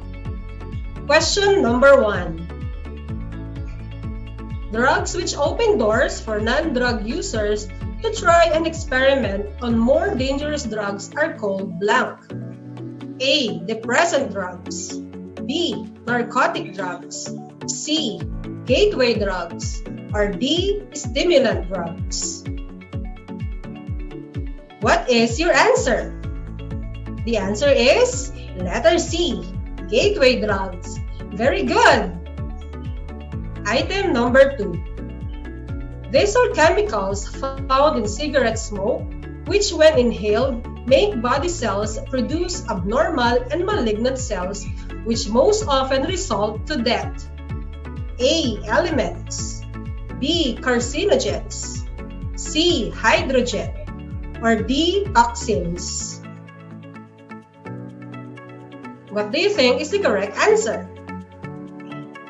Question number 1. Drugs which open doors for non-drug users to try an experiment on more dangerous drugs are called blank. A. Depressant drugs. B. Narcotic drugs. C. Gateway drugs. Or D. Stimulant drugs. What is your answer? The answer is letter C. Gateway drugs. Very good. Item number 2. These are chemicals found in cigarette smoke, which when inhaled, make body cells produce abnormal and malignant cells, which most often result to death. A. Elements. B. Carcinogens. C. Hydrogen. Or D. Toxins. What do you think is the correct answer?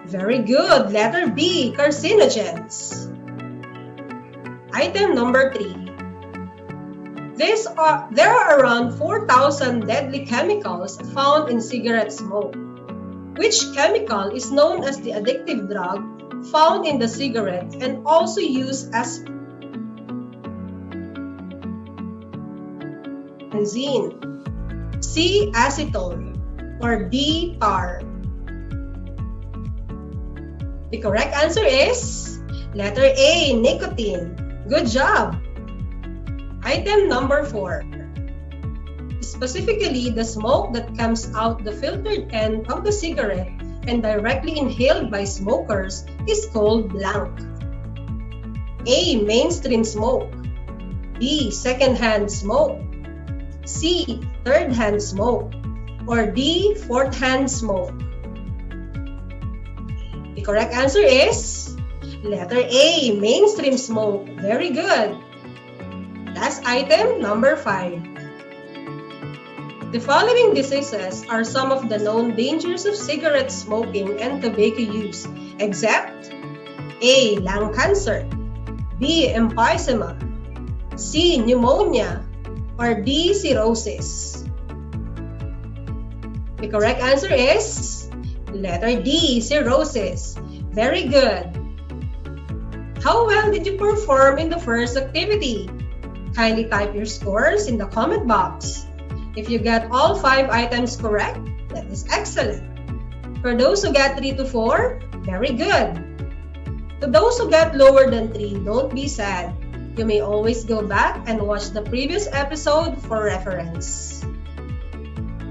Very good. Letter B. Carcinogens. Item number 3. There are around 4,000 deadly chemicals found in cigarette smoke. Which chemical is known as the addictive drug found in the cigarette and also used as benzene? C. Acetone. Or D. Tar. The correct answer is letter A. Nicotine. Good job! Item number 4. Specifically, the smoke that comes out the filtered end of the cigarette and directly inhaled by smokers is called blank. A. Mainstream smoke. B. Second-hand smoke. C. Third-hand smoke. Or D. Fourth-hand smoke. The correct answer is letter A. Mainstream smoke. Very good. Last item, number 5. The following diseases are some of the known dangers of cigarette smoking and tobacco use, except A. Lung cancer. B. Emphysema. C. Pneumonia. Or D. Cirrhosis. The correct answer is letter D. Cirrhosis. Very good. How well did you perform in the first activity? Kindly type your scores in the comment box. If you get all 5 items correct, that is excellent. For those who got 3 to 4, very good. To those who got lower than 3, don't be sad. You may always go back and watch the previous episode for reference.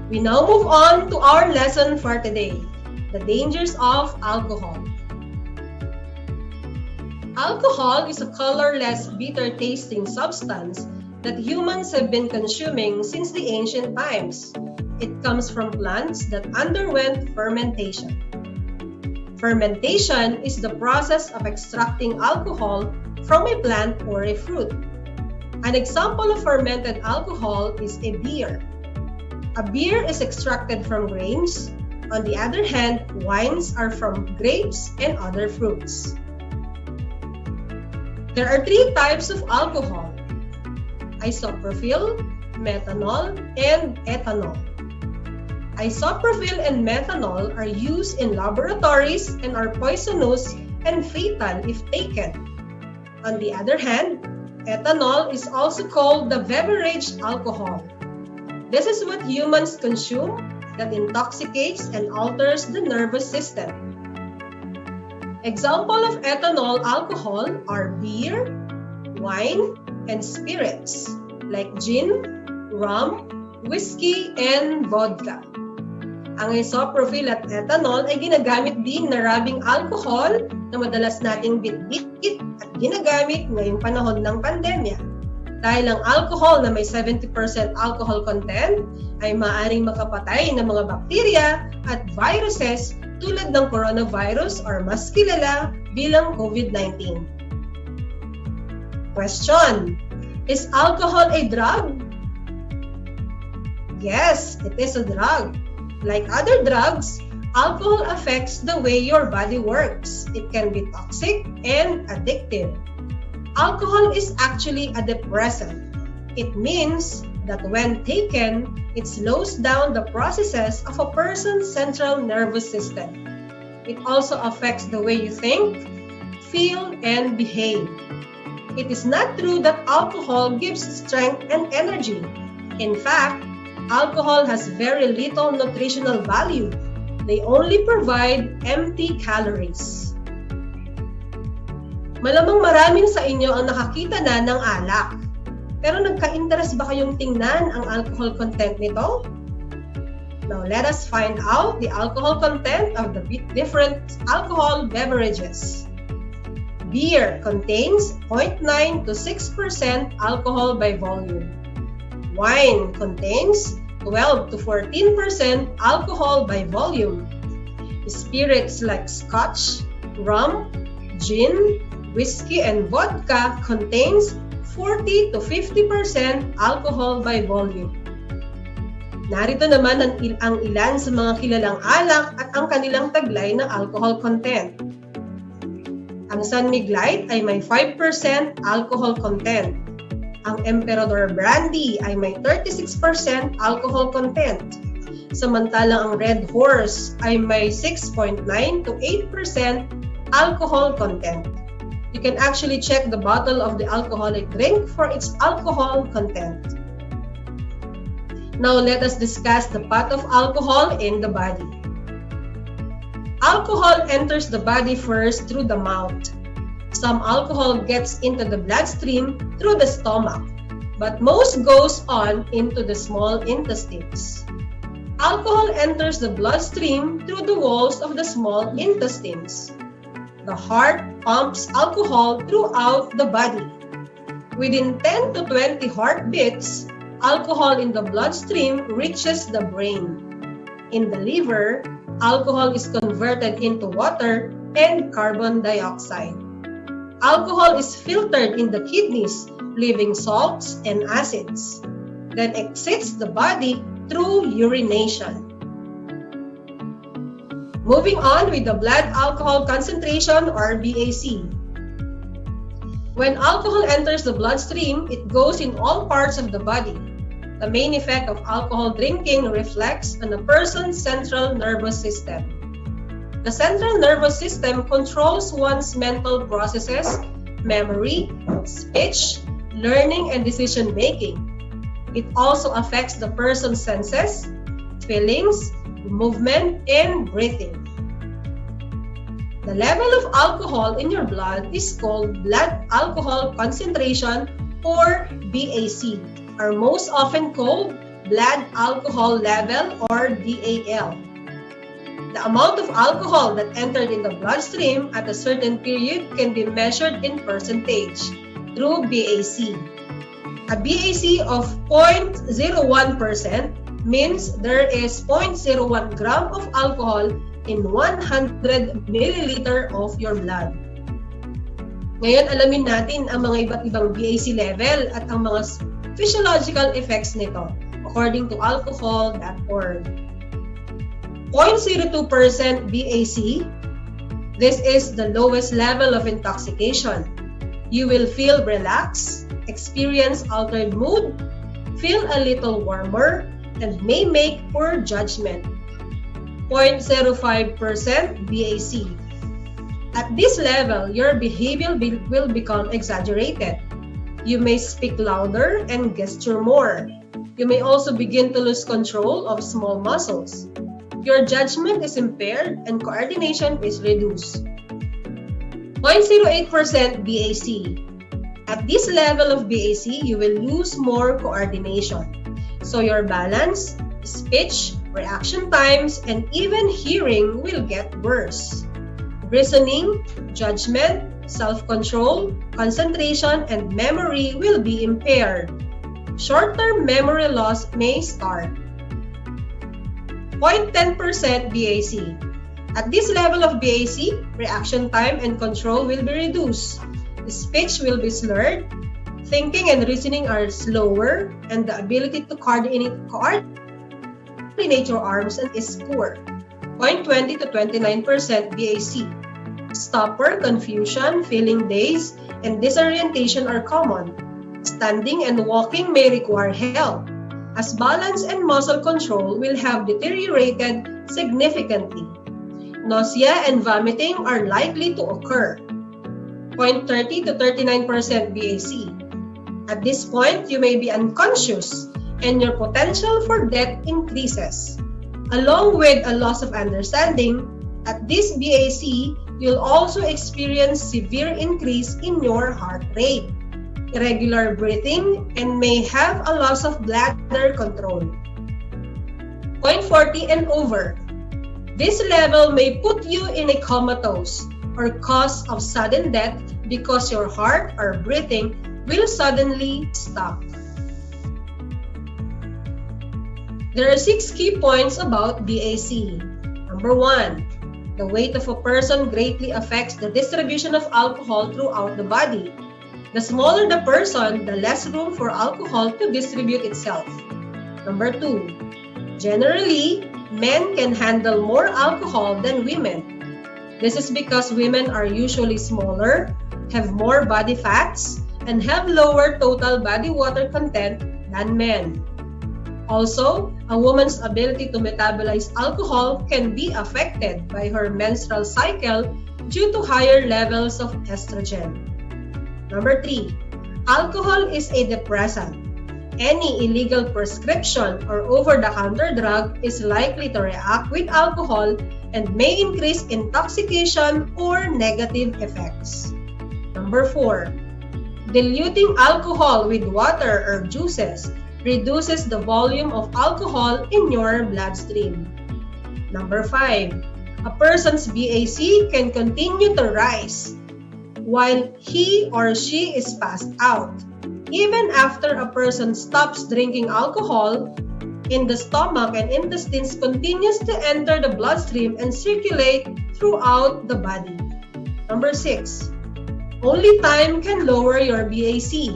We now move on to our lesson for today, the dangers of alcohol. Alcohol is a colorless, bitter-tasting substance that humans have been consuming since the ancient times. It comes from plants that underwent fermentation. Fermentation is the process of extracting alcohol from a plant or a fruit. An example of fermented alcohol is a beer. A beer is extracted from grains. On the other hand, wines are from grapes and other fruits. There are 3 types of alcohol: isopropyl, methanol, and ethanol. Isopropyl and methanol are used in laboratories and are poisonous and fatal if taken. On the other hand, ethanol is also called the beverage alcohol. This is what humans consume that intoxicates and alters the nervous system. Examples of ethanol alcohol are beer, wine, and spirits like gin, rum, whiskey, and vodka. Ang isopropyl at ethanol ay ginagamit din na rubbing alcohol na madalas nating bitbit at ginagamit ngayong panahon ng pandemya. Dahil ang alcohol na may 70% alcohol content ay maaaring makapatay ng mga bakterya at viruses tulad ng coronavirus or mas kilala bilang COVID-19. Question: is alcohol a drug? Yes, it is a drug. Like other drugs, alcohol affects the way your body works. It can be toxic and addictive. Alcohol is actually a depressant. It means that when taken, it slows down the processes of a person's central nervous system. It also affects the way you think, feel, and behave. It is not true that alcohol gives strength and energy. In fact, alcohol has very little nutritional value. They only provide empty calories. Malamang maraming sa inyo ang nakakita na ng alak. Pero nagka-interest ba kayong tingnan ang alcohol content nito? Now let us find out the alcohol content of the different alcohol beverages. Beer contains 0.9 to 6% alcohol by volume. Wine contains 12 to 14% alcohol by volume. Spirits like scotch, rum, gin, whiskey, and vodka contains 40 to 50% alcohol by volume. Narito naman ang ilan sa mga kilalang alak at ang kanilang taglay na alcohol content. Ang San Mig Light ay may 5% alcohol content. Ang Emperador Brandy ay may 36% alcohol content. Samantalang ang Red Horse ay may 6.9 to 8% alcohol content. You can actually check the bottle of the alcoholic drink for its alcohol content. Now let us discuss the path of alcohol in the body. Alcohol enters the body first through the mouth. Some alcohol gets into the bloodstream through the stomach, but most goes on into the small intestines. Alcohol enters the bloodstream through the walls of the small intestines. The heart pumps alcohol throughout the body. Within 10 to 20 heartbeats, alcohol in the bloodstream reaches the brain. In the liver, alcohol is converted into water and carbon dioxide. Alcohol is filtered in the kidneys, leaving salts and acids, then exits the body through urination. Moving on with the blood alcohol concentration or BAC. When alcohol enters the bloodstream, it goes in all parts of the body. The main effect of alcohol drinking reflects on a person's central nervous system. The central nervous system controls one's mental processes, memory, speech, learning, and decision-making. It also affects the person's senses, feelings, movement, and breathing. The level of alcohol in your blood is called blood alcohol concentration or BAC, or most often called blood alcohol level or DAL. The amount of alcohol that entered in the bloodstream at a certain period can be measured in percentage through BAC. A BAC of 0.01% means there is 0.01 gram of alcohol in 100 milliliter of your blood. Ngayon, alamin natin ang mga iba't ibang BAC level at ang mga physiological effects nito according to alcohol.org. 0.02% BAC, this is the lowest level of intoxication. You will feel relaxed, experience altered mood, feel a little warmer, and may make poor judgment. 0.05% BAC. At this level, your behavior will become exaggerated. You may speak louder and gesture more. You may also begin to lose control of small muscles. Your judgment is impaired and coordination is reduced. 0.08% BAC. At this level of BAC, you will lose more coordination. So your balance, speech, reaction times, and even hearing will get worse. Reasoning, judgment, self-control, concentration, and memory will be impaired. Short-term memory loss may start. 0.10% BAC. At this level of BAC, reaction time and control will be reduced. Speech will be slurred, thinking and reasoning are slower, and the ability to coordinate your arms is poor. 0.20 to 29% BAC. Stupor, confusion, feeling dazed, and disorientation are common. Standing and walking may require help, as balance and muscle control will have deteriorated significantly. Nausea and vomiting are likely to occur. 0.30 to 39% BAC. At this point, you may be unconscious and your potential for death increases. Along with a loss of understanding, at this BAC, you'll also experience severe increase in your heart rate, irregular breathing, and may have a loss of bladder control. 0.40 and over. This level may put you in a comatose or cause of sudden death because your heart or breathing will suddenly stop. There are 6 key points about BAC. Number 1, the weight of a person greatly affects the distribution of alcohol throughout the body. The smaller the person, the less room for alcohol to distribute itself. Number 2, generally, men can handle more alcohol than women. This is because women are usually smaller, have more body fats, and have lower total body water content than men. Also, a woman's ability to metabolize alcohol can be affected by her menstrual cycle due to higher levels of estrogen. Number 3, alcohol is a depressant. Any illegal prescription or over-the-counter drug is likely to react with alcohol and may increase intoxication or negative effects. Number 4, diluting alcohol with water or juices reduces the volume of alcohol in your bloodstream. Number 5, a person's BAC can continue to rise while he or she is passed out. Even after a person stops drinking alcohol, in the stomach and intestines continues to enter the bloodstream and circulate throughout the body. Number 6, only time can lower your BAC.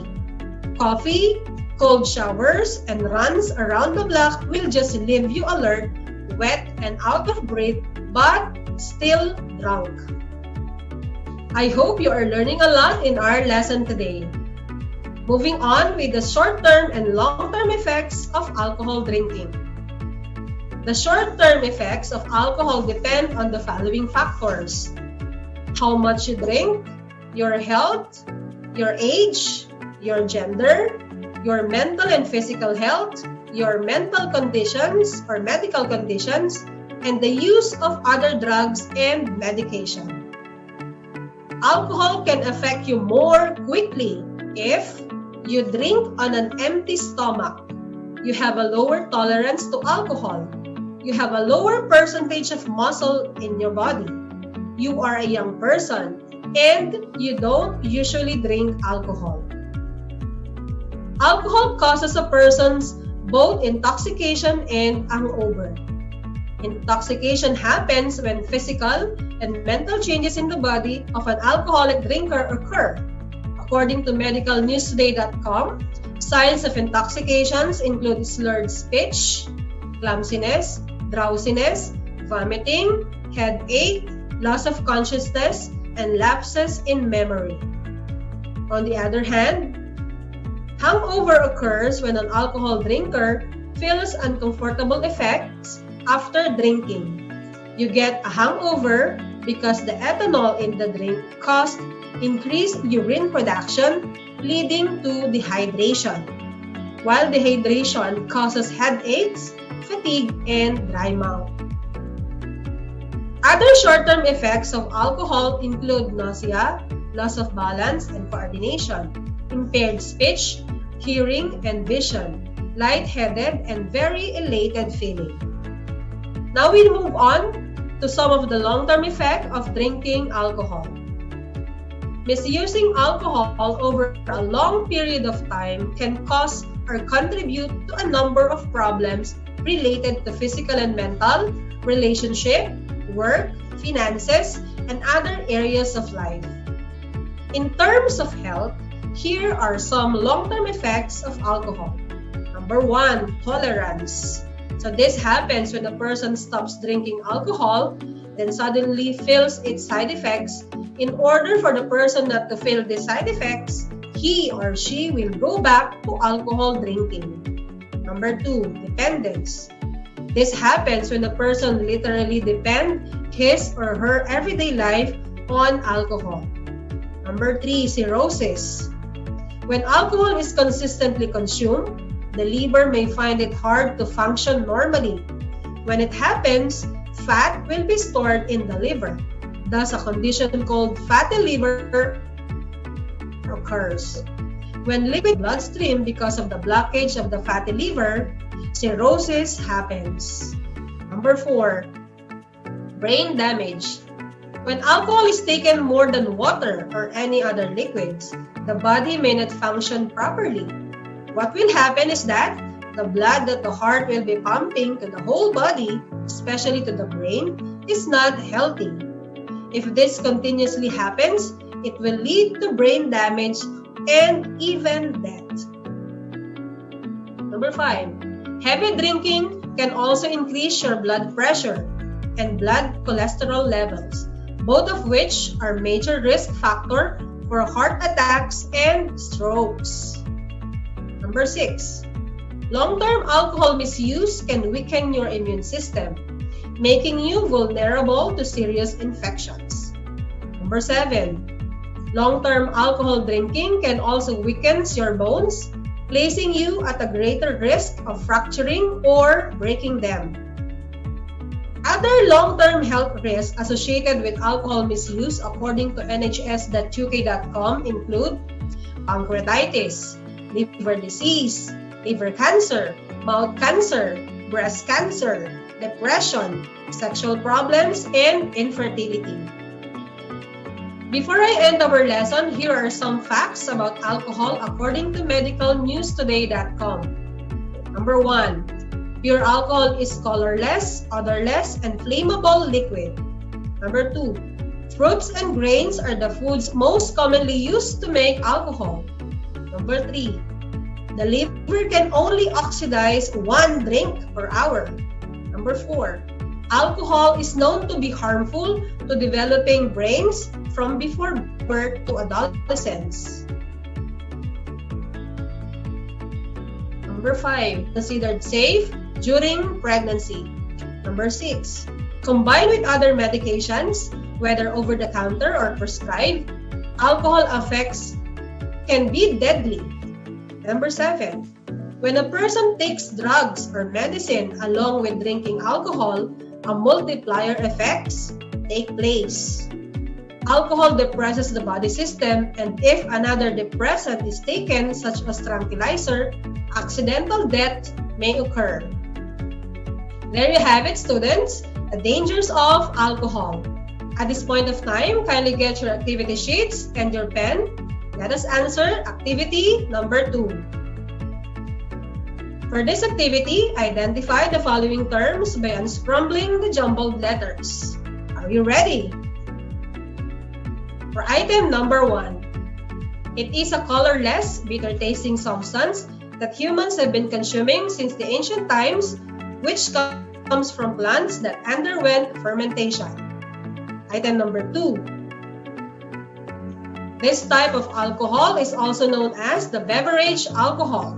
Coffee, cold showers, and runs around the block will just leave you alert, wet, and out of breath, but still drunk. I hope you are learning a lot in our lesson today. Moving on with the short-term and long-term effects of alcohol drinking. The short-term effects of alcohol depend on the following factors: how much you drink, your health, your age, your gender, your mental and physical health, your mental conditions or medical conditions, and the use of other drugs and medication. Alcohol can affect you more quickly if you drink on an empty stomach, You have a lower tolerance to alcohol. You have a lower percentage of muscle in your body. You are a young person and you don't usually drink alcohol. Alcohol causes a person's both intoxication and hangover. Intoxication happens when physical and mental changes in the body of an alcoholic drinker occur. According to medicalnewstoday.com, signs of intoxications include slurred speech, clumsiness, drowsiness, vomiting, headache, loss of consciousness, and lapses in memory. On the other hand, hangover occurs when an alcohol drinker feels uncomfortable effects after drinking. You get a hangover because the ethanol in the drink caused increased urine production, leading to dehydration, while dehydration causes headaches, fatigue, and dry mouth. Other short-term effects of alcohol include nausea, loss of balance and coordination, impaired speech, hearing and vision, lightheaded, and very elated feeling. Now we move on to some of the long-term effects of drinking alcohol. Misusing alcohol over a long period of time can cause or contribute to a number of problems related to physical and mental, relationship, work, finances, and other areas of life. In terms of health, here are some long-term effects of alcohol. Number 1, tolerance. So this happens when a person stops drinking alcohol, then suddenly feels its side effects. In order for the person not to feel these side effects, he or she will go back to alcohol drinking. Number 2, dependence. This happens when a person literally depends his or her everyday life on alcohol. Number 3, cirrhosis. When alcohol is consistently consumed, the liver may find it hard to function normally. When it happens, fat will be stored in the liver. Thus, a condition called fatty liver occurs. When liquid bloodstream because of the blockage of the fatty liver, cirrhosis happens. Number 4, brain damage. When alcohol is taken more than water or any other liquids, the body may not function properly. What will happen is that the blood that the heart will be pumping to the whole body, especially to the brain, is not healthy. If this continuously happens, it will lead to brain damage and even death. Number 5, heavy drinking can also increase your blood pressure and blood cholesterol levels, both of which are major risk factor for heart attacks and strokes. Number 6, long-term alcohol misuse can weaken your immune system, making you vulnerable to serious infections. Number 7, long-term alcohol drinking can also weaken your bones, placing you at a greater risk of fracturing or breaking them. Other long-term health risks associated with alcohol misuse, according to nhs.uk.com, include pancreatitis, liver disease, liver cancer, mouth cancer, breast cancer, depression, sexual problems, and infertility. Before I end our lesson, here are some facts about alcohol according to medicalnewstoday.com. Number 1, pure alcohol is colorless, odorless, and flammable liquid. Number 2, fruits and grains are the foods most commonly used to make alcohol. Number 3, the liver can only oxidize 1 drink per hour. Number 4, alcohol is known to be harmful to developing brains from before birth to adolescence. Number 5, considered safe during pregnancy. Number 6, combined with other medications, whether over-the-counter or prescribed, alcohol effects can be deadly. Number 7, when a person takes drugs or medicine along with drinking alcohol, a multiplier effects take place. Alcohol depresses the body system, and if another depressant is taken, such as tranquilizer, accidental death may occur. There you have it, students, the dangers of alcohol. At this point of time, kindly get your activity sheets and your pen. Let us answer activity number 2. For this activity, identify the following terms by unscrambling the jumbled letters. Are you ready? For item number 1, it is a colorless, bitter-tasting substance that humans have been consuming since the ancient times, which comes from plants that underwent fermentation. Item number 2, this type of alcohol is also known as the beverage alcohol.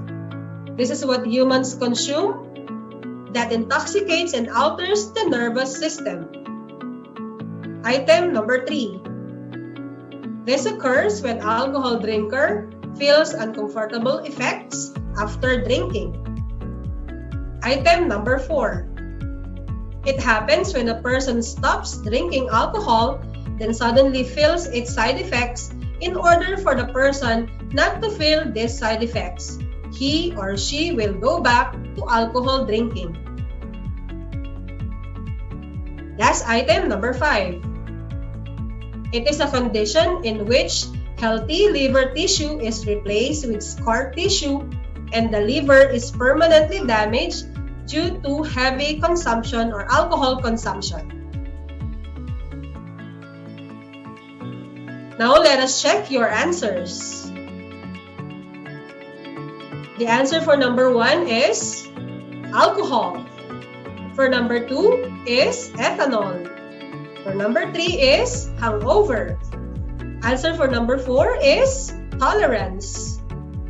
This is what humans consume that intoxicates and alters the nervous system. Item number 3, this occurs when alcohol drinker feels uncomfortable effects after drinking. Item number 4, it happens when a person stops drinking alcohol, then suddenly feels its side effects. In order for the person not to feel these side effects, he or she will go back to alcohol drinking. Last item, number 5. It is a condition in which healthy liver tissue is replaced with scar tissue and the liver is permanently damaged due to heavy consumption or alcohol consumption. Now let us check your answers. The answer for number 1 is alcohol. For number 2 is ethanol. For number 3 is hangover. Answer for number 4 is tolerance.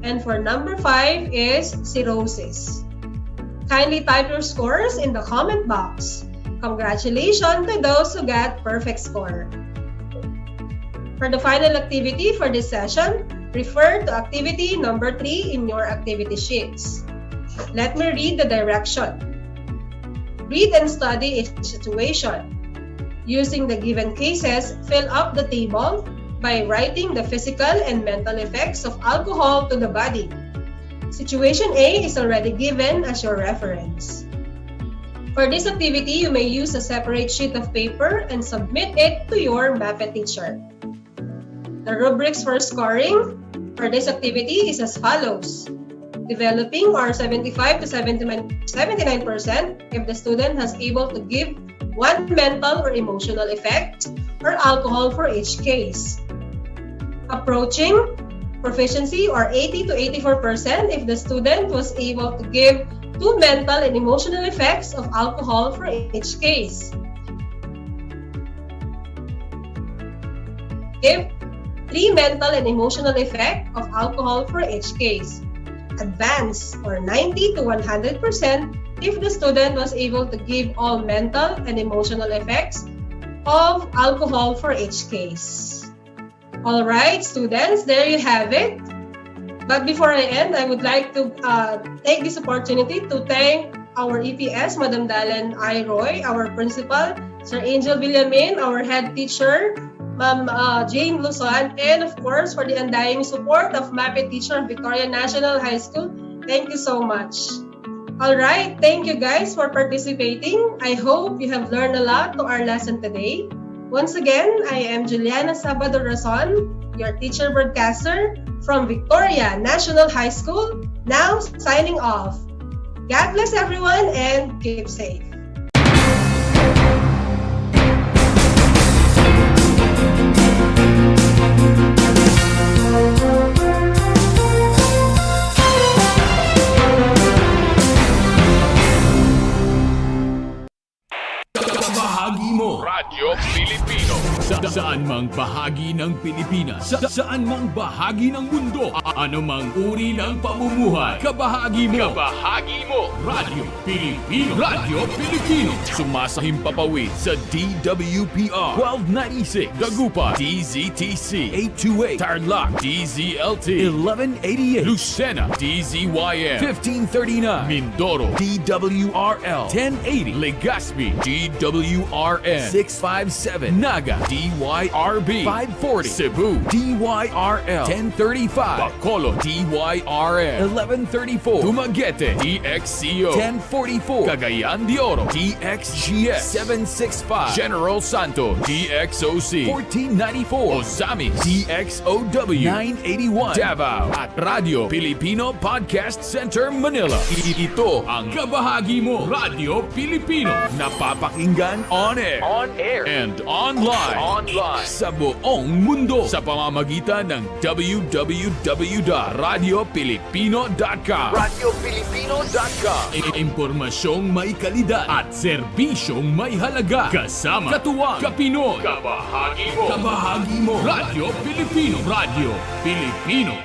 And for number 5 is cirrhosis. Kindly type your scores in the comment box. Congratulations to those who got perfect score. For the final activity for this session, refer to activity number 3 in your activity sheets. Let me read the direction. Read and study each situation. Using the given cases, fill up the table by writing the physical and mental effects of alcohol to the body. Situation A is already given as your reference. For this activity, you may use a separate sheet of paper and submit it to your MAPE teacher. The rubrics for scoring for this activity is as follows. Developing or 75 to 79% if the student has able to give one mental or emotional effect or alcohol for each case. Approaching proficiency or 80 to 84% if the student was able to give 2 mental and emotional effects of alcohol for each case. Give 3 mental and emotional effect of alcohol for each case. Advance or 90 to 100% if the student was able to give all mental and emotional effects of alcohol for each case. Alright, students, there you have it. But before I end, I would like to take this opportunity to thank our EPS, Madam Dalen I. Roy, our principal, Sir Angel Villamin, our head teacher, Ma'am Jane Luzon, and of course, for the undying support of MAPE teacher of Victoria National High School. Thank you so much. Alright, thank you guys for participating. I hope you have learned a lot to our lesson today. Once again, I am Juliana Sabado Razon, your teacher broadcaster from Victoria National High School, now signing off. God bless everyone and keep safe. Bahagi mo Radyo Pilipino saan mang bahagi ng Pilipinas, saan mang bahagi ng mundo, anumang uri ng pamumuhay, kabahagi mo Radyo Pilipino. Radyo Pilipino sumasahimpapawid sa DWPR 1296 Dagupan, DZTC 828 Tarlac, DZLT 1188 Lucena, DZYM 1539 Mindoro, DWRL 1080 Legazpi, DWRN 657 Naga. Naga, DYRB 540. Cebu, DYRL 1035. Bacolod, DYRL 1134. Dumaguete, DXCO 1044. Cagayan de Oro, DXGS 765. General Santos, DXOC 1494. Ozamis, DXOW 981. Davao at Radio Filipino Podcast Center, Manila. Ito ang kabahagi mo, Radio Filipino. Napapakinggan on air, and online, sa buong mundo sa pamamagitan ng www.radiofilipino.com. Impormasyong may kalidad at serbisyong may halaga. Kasama katuwang Kapinoy. Kabahagi mo, Radio Filipino. Radio Filipino.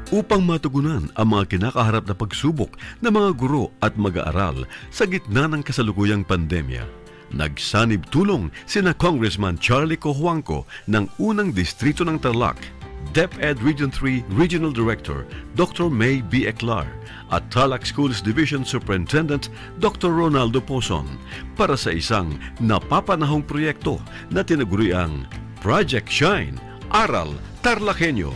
Upang matugunan ang mga kinakaharap na pagsubok ng mga guro at mag-aaral sa gitna ng kasalukuyang pandemya, nagsanib tulong sina Congressman Charlie Cojuangco ng unang distrito ng Tarlac, DEPED Region 3 Regional Director Dr. May B. Eclar at Tarlac Schools Division Superintendent Dr. Ronaldo Pozon para sa isang napapanahong proyekto na tinaguriang Project Shine, Aral TarlakHenyo.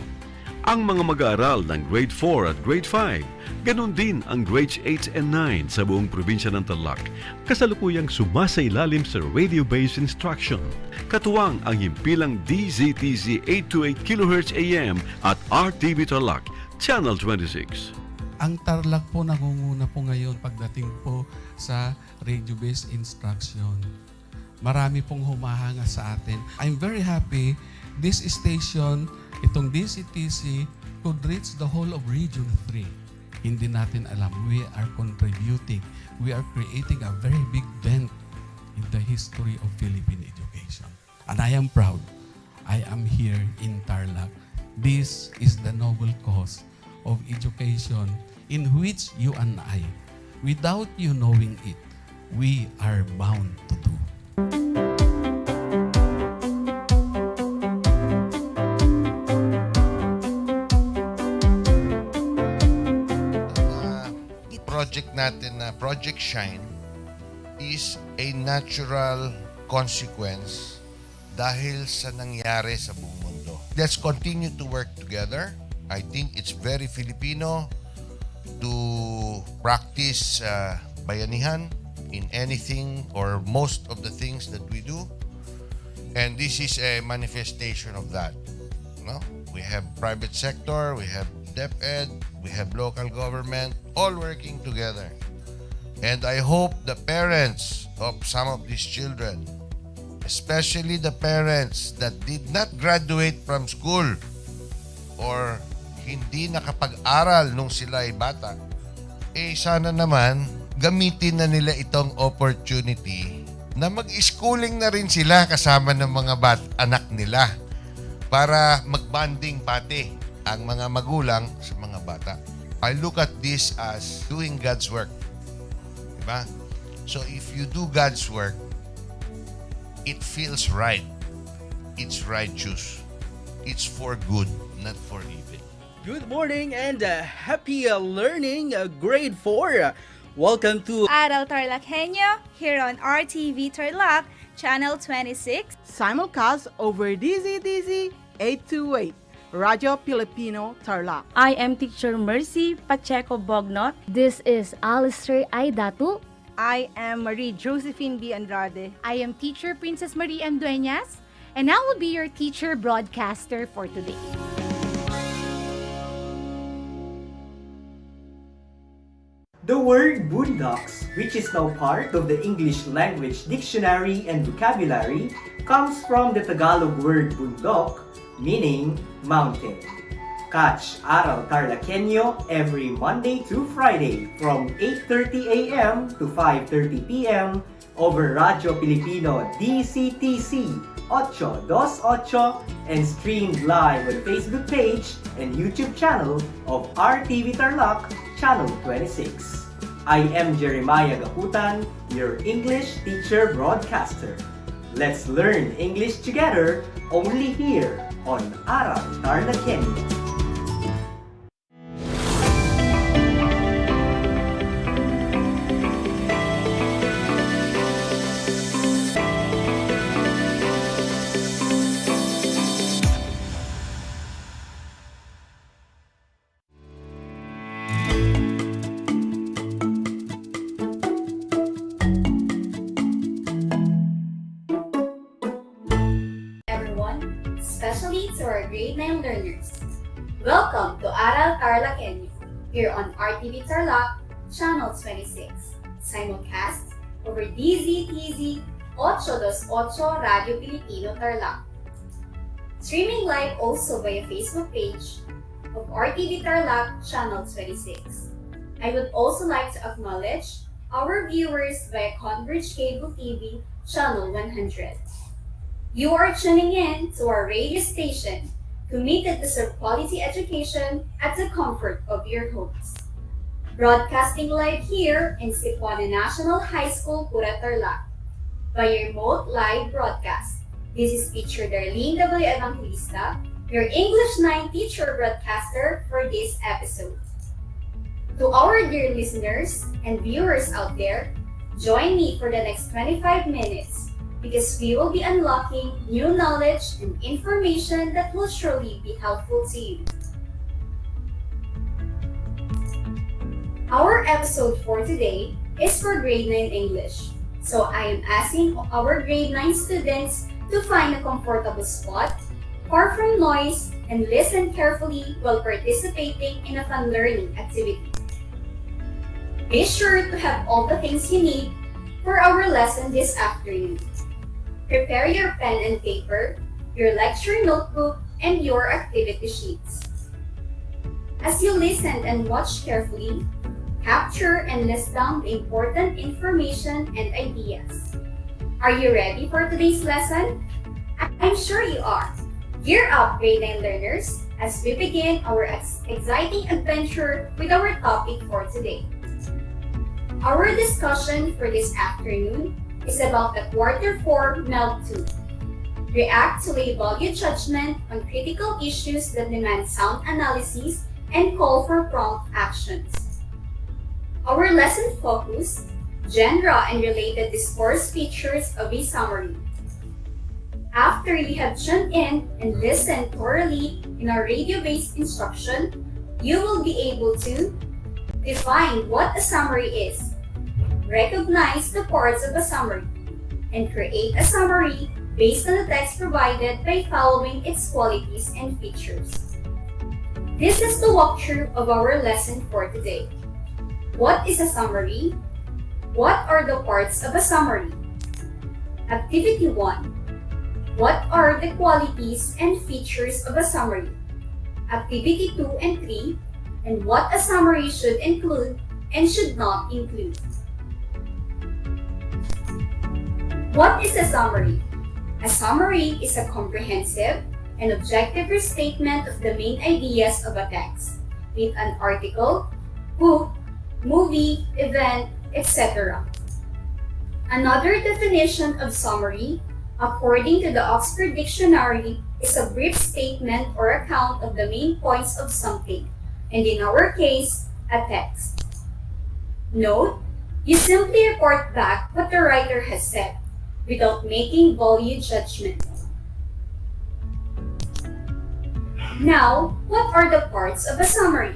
Ang mga mag-aaral ng Grade 4 at Grade 5, ganon din ang Grades 8 and 9 sa buong probinsya ng Tarlac, kasalukuyang sumasailalim sa radio-based instruction. Katuwang ang himpilang DZTZ 828 kHz AM at RTV Tarlac, Channel 26. Ang Tarlac po nangunguna po ngayon pagdating po sa radio-based instruction. Marami pong humahanga sa atin. I'm very happy this station, itong DCTC, could reach the whole of Region 3. Hindi natin alam, we are contributing. We are creating a very big dent in the history of Philippine education. And I am proud. I am here in Tarlac. This is the noble cause of education in which you and I, without you knowing it, we are bound to do. Project natin na Project Shine is a natural consequence dahil sa nangyari sa buong mundo. Let's continue to work together. I think it's very Filipino to practice bayanihan in anything or most of the things that we do. And this is a manifestation of that. No? We have private sector, we have DEPED, we have local government, all working together. And I hope the parents of some of these children, especially the parents that did not graduate from school or hindi nakapag-aral nung sila ay bata, sana naman gamitin na nila itong opportunity na mag-schooling na rin sila kasama ng mga anak nila para mag-bonding pati ang mga magulang sa mga bata. I look at this as doing God's work. Diba? So if you do God's work, it feels right. It's righteous. It's for good, not for evil. Good morning and happy learning, grade 4. Welcome to Aral TarlakHenyo here on RTV Tarlac, Channel 26. Simulcast over DZTZ 828. Radio Filipino Tarlac. I am Teacher Mercy Pacheco Bognot. This is Alistair Aidatu. I am Marie Josephine B. Andrade. I am Teacher Princess Marie M. Dueñas, and I will be your teacher broadcaster for today. The word boondocks, which is now part of the English Language Dictionary and Vocabulary, comes from the Tagalog word bundok, meaning mountain. Catch Aral TarlakHenyo every Monday through Friday from 8:30 a.m. to 5:30 p.m. over Radio Filipino DCTC 828 and streamed live on Facebook page and YouTube channel of RTV Tarlac, Channel 26. I am Jeremiah Gakutan, your English teacher broadcaster. Let's learn English together only here on Aral TarlakHenyo. Especially to our grade 9 learners. Welcome to Aral TarlakHenyo, here on RTV Tarlac, Channel 26, simulcast over DZTZ 828 Radio Filipino Tarlac. Streaming live also via Facebook page of RTV Tarlac, Channel 26. I would also like to acknowledge our viewers via Converge Cable TV, Channel 100. You are tuning in to our radio station, committed to serve quality education at the comfort of your homes. Broadcasting live here in Cebuana National High School, Pura Tarlac, via remote live broadcast. This is teacher Darlene W. Evangelista, your English 9 teacher broadcaster for this episode. To our dear listeners and viewers out there, join me for the next 25 minutes because we will be unlocking new knowledge and information that will surely be helpful to you. Our episode for today is for grade 9 English. So I am asking our grade 9 students to find a comfortable spot, far from noise, and listen carefully while participating in a fun learning activity. Be sure to have all the things you need for our lesson this afternoon. Prepare your pen and paper, your lecture notebook, and your activity sheets. As you listen and watch carefully, capture and list down the important information and ideas. Are you ready for today's lesson? I'm sure you are. Gear up, grade 9 learners, as we begin our exciting adventure with our topic for today. Our discussion for this afternoon is about the Quarter 4 MELC 2. React to a value judgment on critical issues that demand sound analysis and call for prompt actions. Our lesson focus, genre and related discourse features of a summary. After you have tuned in and listened thoroughly in our radio-based instruction, you will be able to define what a summary is, recognize the parts of a summary, and create a summary based on the text provided by following its qualities and features. This is the walkthrough of our lesson for today. What is a summary? What are the parts of a summary? Activity 1. What are the qualities and features of a summary? Activity 2 and 3. And what a summary should include and should not include. What is a summary? A summary is a comprehensive and objective restatement of the main ideas of a text, with an article, book, movie, event, etc. Another definition of summary, according to the Oxford Dictionary, is a brief statement or account of the main points of something, and in our case, a text. Note, you simply report back what the writer has said, without making value judgment. Now, what are the parts of a summary?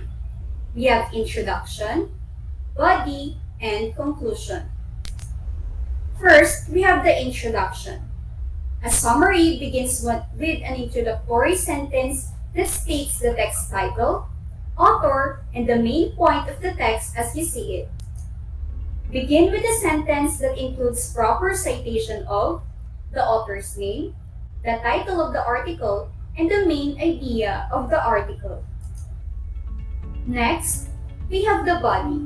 We have introduction, body, and conclusion. First, we have the introduction. A summary begins with an introductory sentence that states the text title, author, and the main point of the text as you see it. Begin with a sentence that includes proper citation of the author's name, the title of the article, and the main idea of the article. Next, we have the body.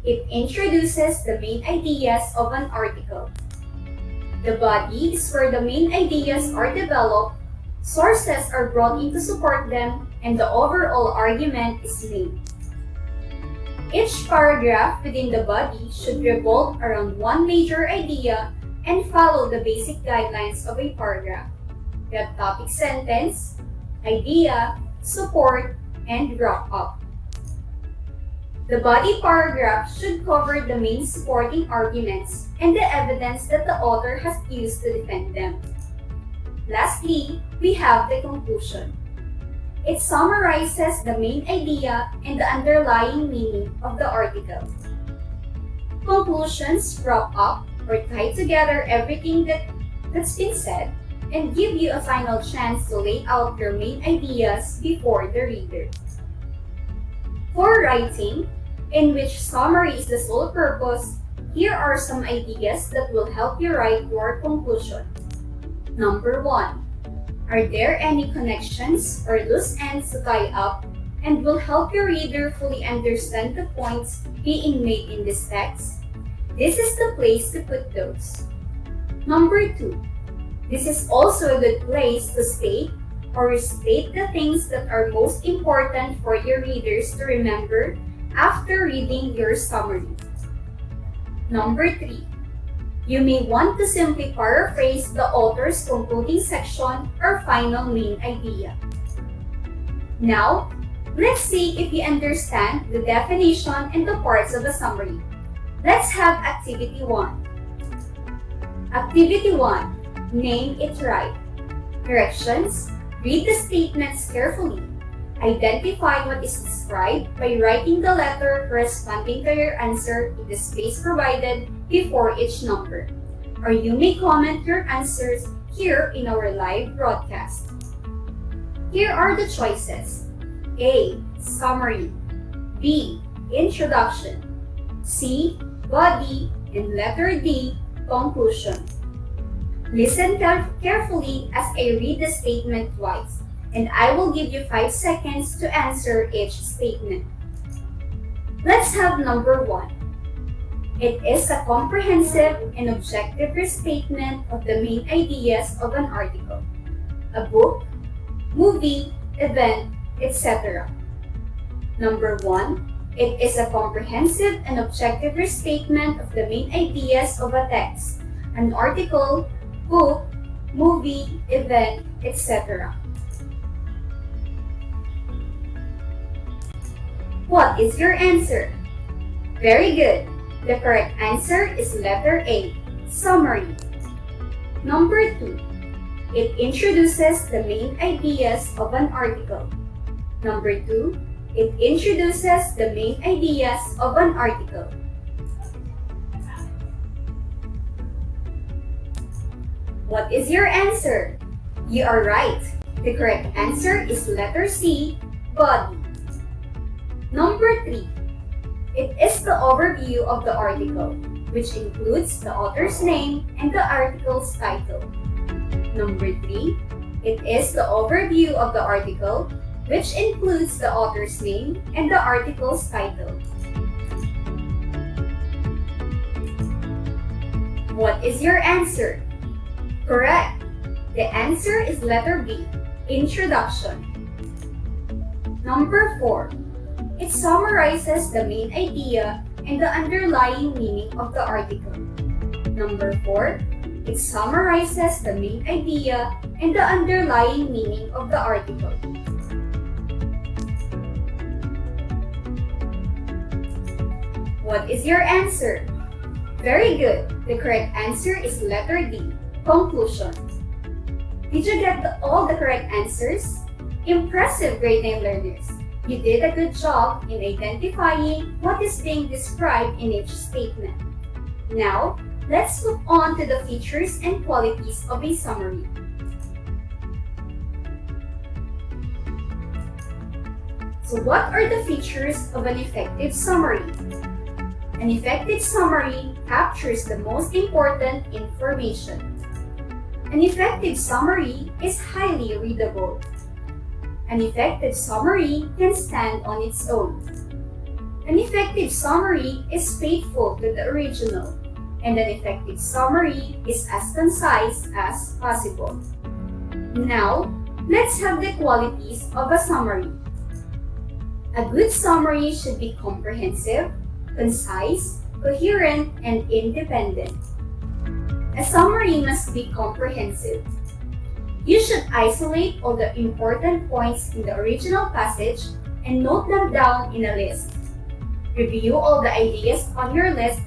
It introduces the main ideas of an article. The body is where the main ideas are developed, sources are brought in to support them, and the overall argument is made. Each paragraph within the body should revolve around one major idea and follow the basic guidelines of a paragraph. We have topic sentence, idea, support, and wrap-up. The body paragraph should cover the main supporting arguments and the evidence that the author has used to defend them. Lastly, we have the conclusion. It summarizes the main idea and the underlying meaning of the article. Conclusions wrap up or tie together everything that's been said and give you a final chance to lay out your main ideas before the reader. For writing, in which summary is the sole purpose, here are some ideas that will help you write your conclusion. Number 1. Are there any connections or loose ends to tie up and will help your reader fully understand the points being made in this text? This is the place to put those. Number 2. This is also a good place to state or restate the things that are most important for your readers to remember after reading your summary. Number 3. You may want to simply paraphrase the author's concluding section or final main idea. Now, let's see if you understand the definition and the parts of the summary. Let's have Activity 1. Activity 1. Name it right. Directions. Read the statements carefully. Identify what is described by writing the letter corresponding to your answer in the space provided before each number. Or you may comment your answers here in our live broadcast. Here are the choices. A. Summary. B. Introduction. C. Body. And letter D. Conclusion. Listen carefully as I read the statement twice, and I will give you 5 seconds to answer each statement. Let's have number 1. It is a comprehensive and objective restatement of the main ideas of an article, a book, movie, event, etc. Number 1. It is a comprehensive and objective restatement of the main ideas of a text, an article, book, movie, event, etc. What is your answer? Very good. The correct answer is letter A, summary. Number 2. It introduces the main ideas of an article. Number 2. It introduces the main ideas of an article. What is your answer? You are right. The correct answer is letter C, body. Number 3. It is the overview of the article, which includes the author's name and the article's title. Number 3. It is the overview of the article, which includes the author's name and the article's title. What is your answer? Correct. The answer is letter B, introduction. Number 4. It summarizes the main idea and the underlying meaning of the article. Number 4. It summarizes the main idea and the underlying meaning of the article. What is your answer? Very good. The correct answer is letter D, conclusion. Did you get all the correct answers? Impressive, grade 9 learners! You did a good job in identifying what is being described in each statement. Now, let's move on to the features and qualities of a summary. So what are the features of an effective summary? An effective summary captures the most important information. An effective summary is highly readable. An effective summary can stand on its own. An effective summary is faithful to the original, and an effective summary is as concise as possible. Now, let's have the qualities of a summary. A good summary should be comprehensive, concise, coherent, and independent. A summary must be comprehensive. You should isolate all the important points in the original passage and note them down in a list. Review all the ideas on your list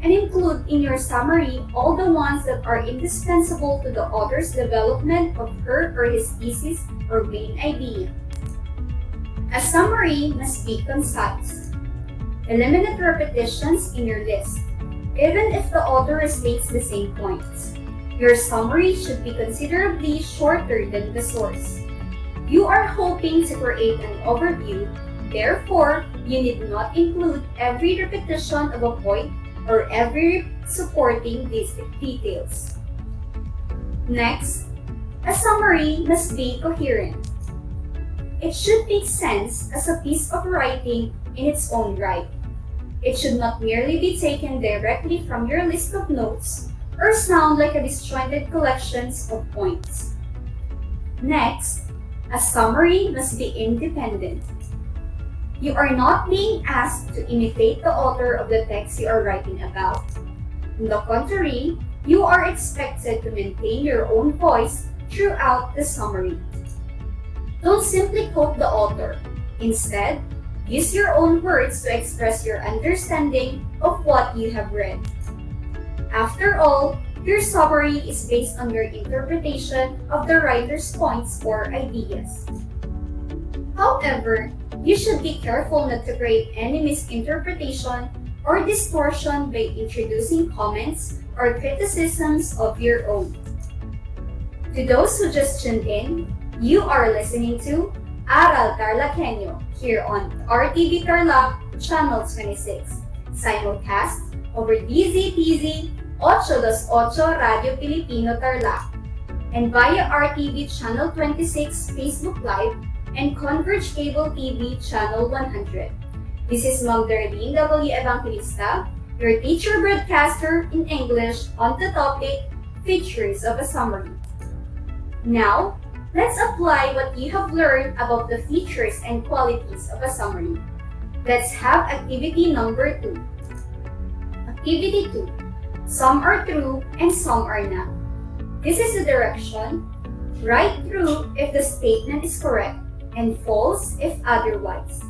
and include in your summary all the ones that are indispensable to the author's development of her or his thesis or main idea. A summary must be concise. Eliminate repetitions in your list, even if the author restates the same points. Your summary should be considerably shorter than the source. You are hoping to create an overview, therefore, you need not include every repetition of a point or every supporting these details. Next, a summary must be coherent. It should make sense as a piece of writing in its own right. It should not merely be taken directly from your list of notes or sound like a disjointed collection of points. Next, a summary must be independent. You are not being asked to imitate the author of the text you are writing about. On the contrary, you are expected to maintain your own voice throughout the summary. Don't simply quote the author. Instead, use your own words to express your understanding of what you have read. After all, your summary is based on your interpretation of the writer's points or ideas. However, you should be careful not to create any misinterpretation or distortion by introducing comments or criticisms of your own. To those who just tuned in, you are listening to Aral TarlakHenyo here on RTV Tarlac, Channel 26, simulcast over DZTZ 828 Radio Filipino Tarlac, and via RTV Channel 26 Facebook Live and Converge Cable TV Channel 100. This is Ma'am Darlene W. Evangelista, your teacher broadcaster in English on the topic Features of a Summary. Now, let's apply what you have learned about the features and qualities of a summary. Let's have activity number 2. Activity 2. Some are true and some are not. This is the direction. Write true if the statement is correct and false if otherwise.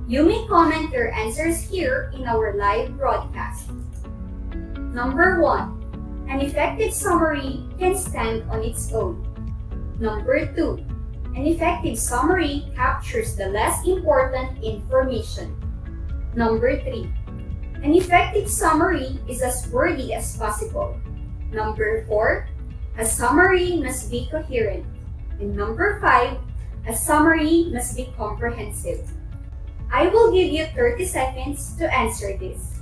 You may comment your answers here in our live broadcast. Number 1. An effective summary can stand on its own. Number 2. An effective summary captures the less important information. Number 3. An effective summary is as wordy as possible. Number 4. A summary must be coherent. And number 5. A summary must be comprehensive. I will give you 30 seconds to answer this.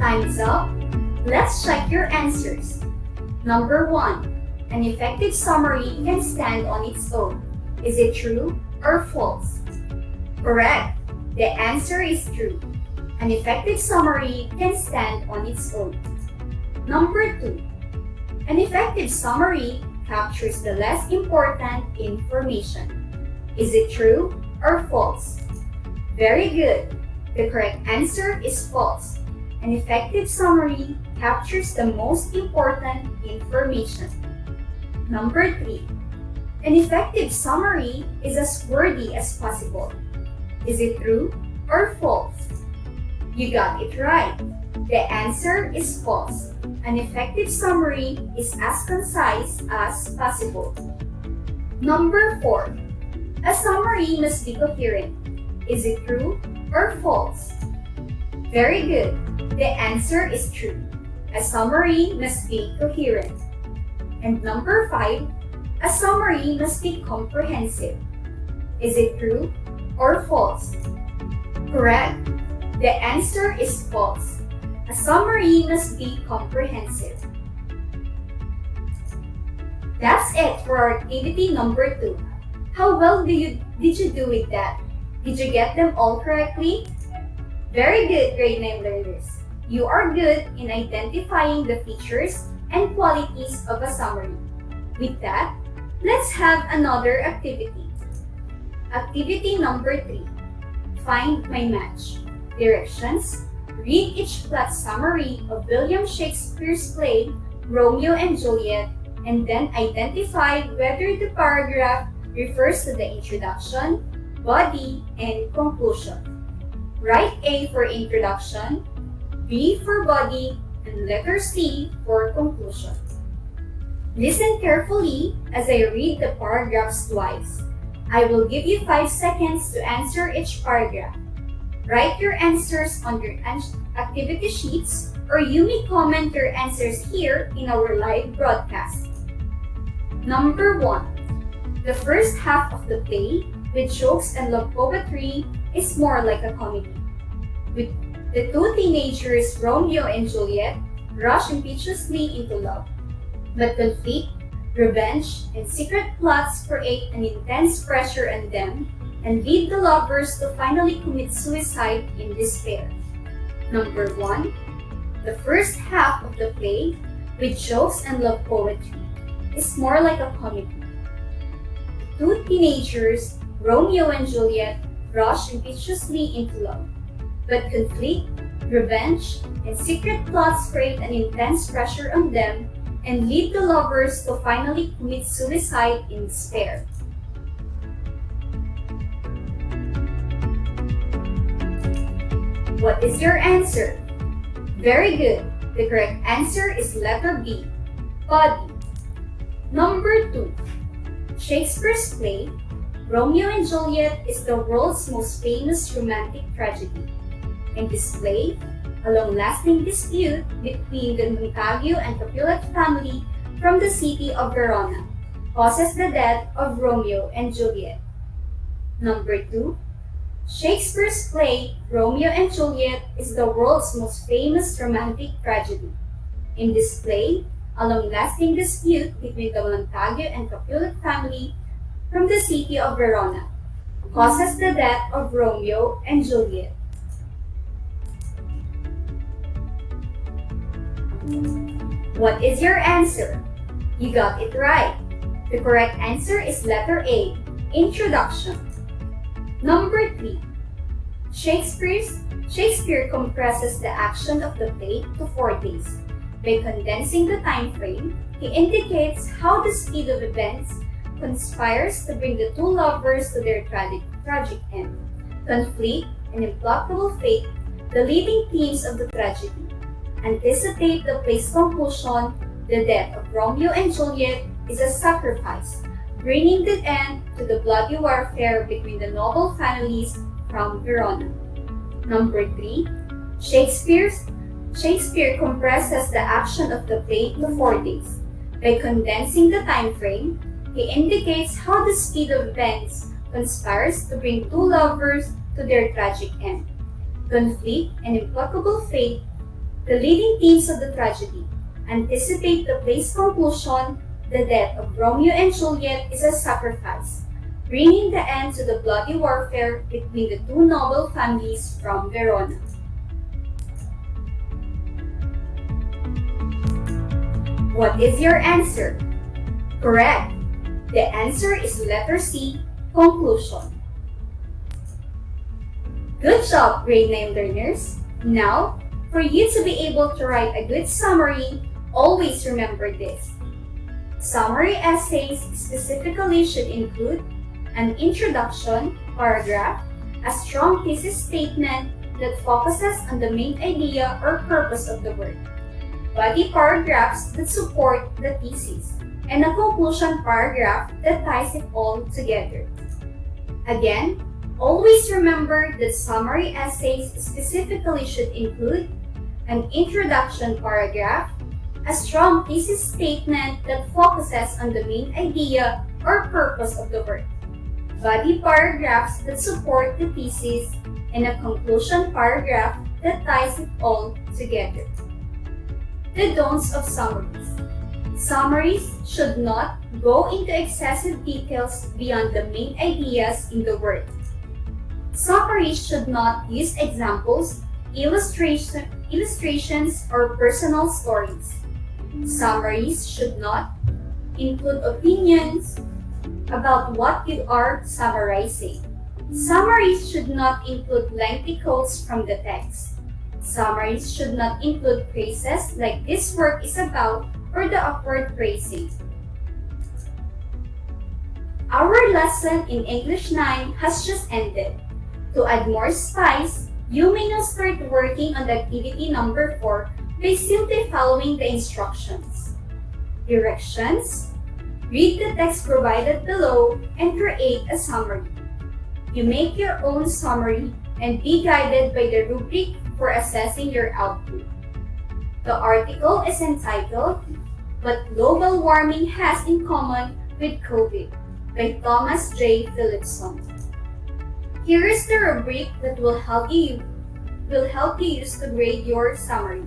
Time's up. Let's check your answers. Number 1. An effective summary can stand on its own. Is it true or false? Correct. The answer is true. An effective summary can stand on its own. Number 2. An effective summary captures the less important information. Is it true or false? Very good. The correct answer is false. An effective summary captures the most important information. Number 3. An effective summary is as wordy as possible. Is it true or false? You got it right. The answer is false. An effective summary is as concise as possible. Number 4. A summary must be coherent. Is it true or false? Very good. The answer is true. A summary must be coherent. And number 5, a summary must be comprehensive. Is it true or false? Correct. The answer is false. A summary must be comprehensive. That's it for our activity number 2. How well did you do with that? Did you get them all correctly? Very good, grade 9 learners. You are good in identifying the features and qualities of a summary. With that, let's have another activity. Activity number 3. Find my match. Directions. Read each plot summary of William Shakespeare's play, Romeo and Juliet, and then identify whether the paragraph refers to the introduction, body, and conclusion. Write A for introduction, B for body, and letter C for conclusion. Listen carefully as I read the paragraphs twice. I will give you 5 seconds to answer each paragraph. Write your answers on your activity sheets, or you may comment your answers here in our live broadcast. Number 1. The first half of the play, with jokes and love poetry, is more like a comedy. With the two teenagers, Romeo and Juliet, rush impetuously into love. But conflict, revenge, and secret plots create an intense pressure on them and lead the lovers to finally commit suicide in despair. Number 1. The first half of the play, with jokes and love poetry, is more like a comedy. The two teenagers, Romeo and Juliet, rush impetuously into love. But conflict, revenge, and secret plots create an intense pressure on them and lead the lovers to finally commit suicide in despair. What is your answer? Very good. The correct answer is letter B, body. Number 2. Shakespeare's play, Romeo and Juliet, is the world's most famous romantic tragedy. In this play, a long-lasting dispute between the Montague and Capulet family from the city of Verona causes the death of Romeo and Juliet. Number 2. Shakespeare's play, Romeo and Juliet, is the world's most famous romantic tragedy. In this play, a long-lasting dispute between the Montague and Capulet family from the city of Verona causes the death of Romeo and Juliet. What is your answer? You got it right. The correct answer is letter A, introduction. Number 3. Shakespeare compresses the action of the play to 4 days. By condensing the time frame, he indicates how the speed of events conspires to bring the two lovers to their tragic end. Conflict and implacable fate, the leading themes of the tragedy. Anticipate the play's conclusion, the death of Romeo and Juliet is a sacrifice, bringing the end to the bloody warfare between the noble families from Verona. Number 3. Shakespeare compresses the action of the play to 4 days. By condensing the time frame, he indicates how the speed of events conspires to bring two lovers to their tragic end. Conflict and implacable fate, the leading themes of the tragedy. Anticipate the play's conclusion, the death of Romeo and Juliet is a sacrifice, bringing the end to the bloody warfare between the two noble families from Verona. What is your answer? Correct. The answer is letter C, conclusion. Good job, grade 9 learners. Now, for you to be able to write a good summary, always remember this. Summary essays specifically should include an introduction, paragraph, a strong thesis statement that focuses on the main idea or purpose of the work, body paragraphs that support the thesis, and a conclusion paragraph that ties it all together. Again, always remember that summary essays specifically should include an introduction paragraph, a strong thesis statement that focuses on the main idea or purpose of the work, body paragraphs that support the thesis, and a conclusion paragraph that ties it all together. The don'ts of summaries. Summaries should not go into excessive details beyond the main ideas in the work. Summaries should not use examples, illustrations, or personal stories. Summaries should not include opinions about what you are summarizing. Summaries should not include lengthy quotes from the text. Summaries should not include phrases like "this work is about" or the awkward phrasing. Our lesson in English 9 has just ended. To add more spice, you may now start working on the activity number 4 by simply following the instructions. Directions: read the text provided below and create a summary. You make your own summary and be guided by the rubric for assessing your output. The article is entitled "What Global Warming Has in Common with COVID" by Thomas J. Phillipson. Here is the rubric that will help you use to grade your summary.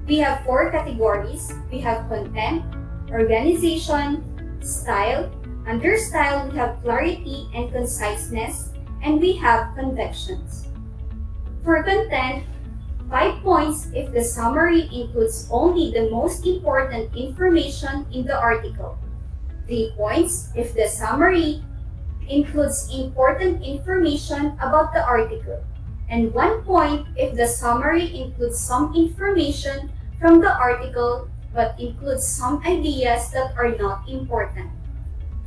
We have 4 categories. We have content, organization, style. Under style, we have clarity and conciseness, and we have convictions. For content, 5 points if the summary includes only the most important information in the article. 3 points if the summary includes important information about the article. And 1 point if the summary includes some information from the article but includes some ideas that are not important.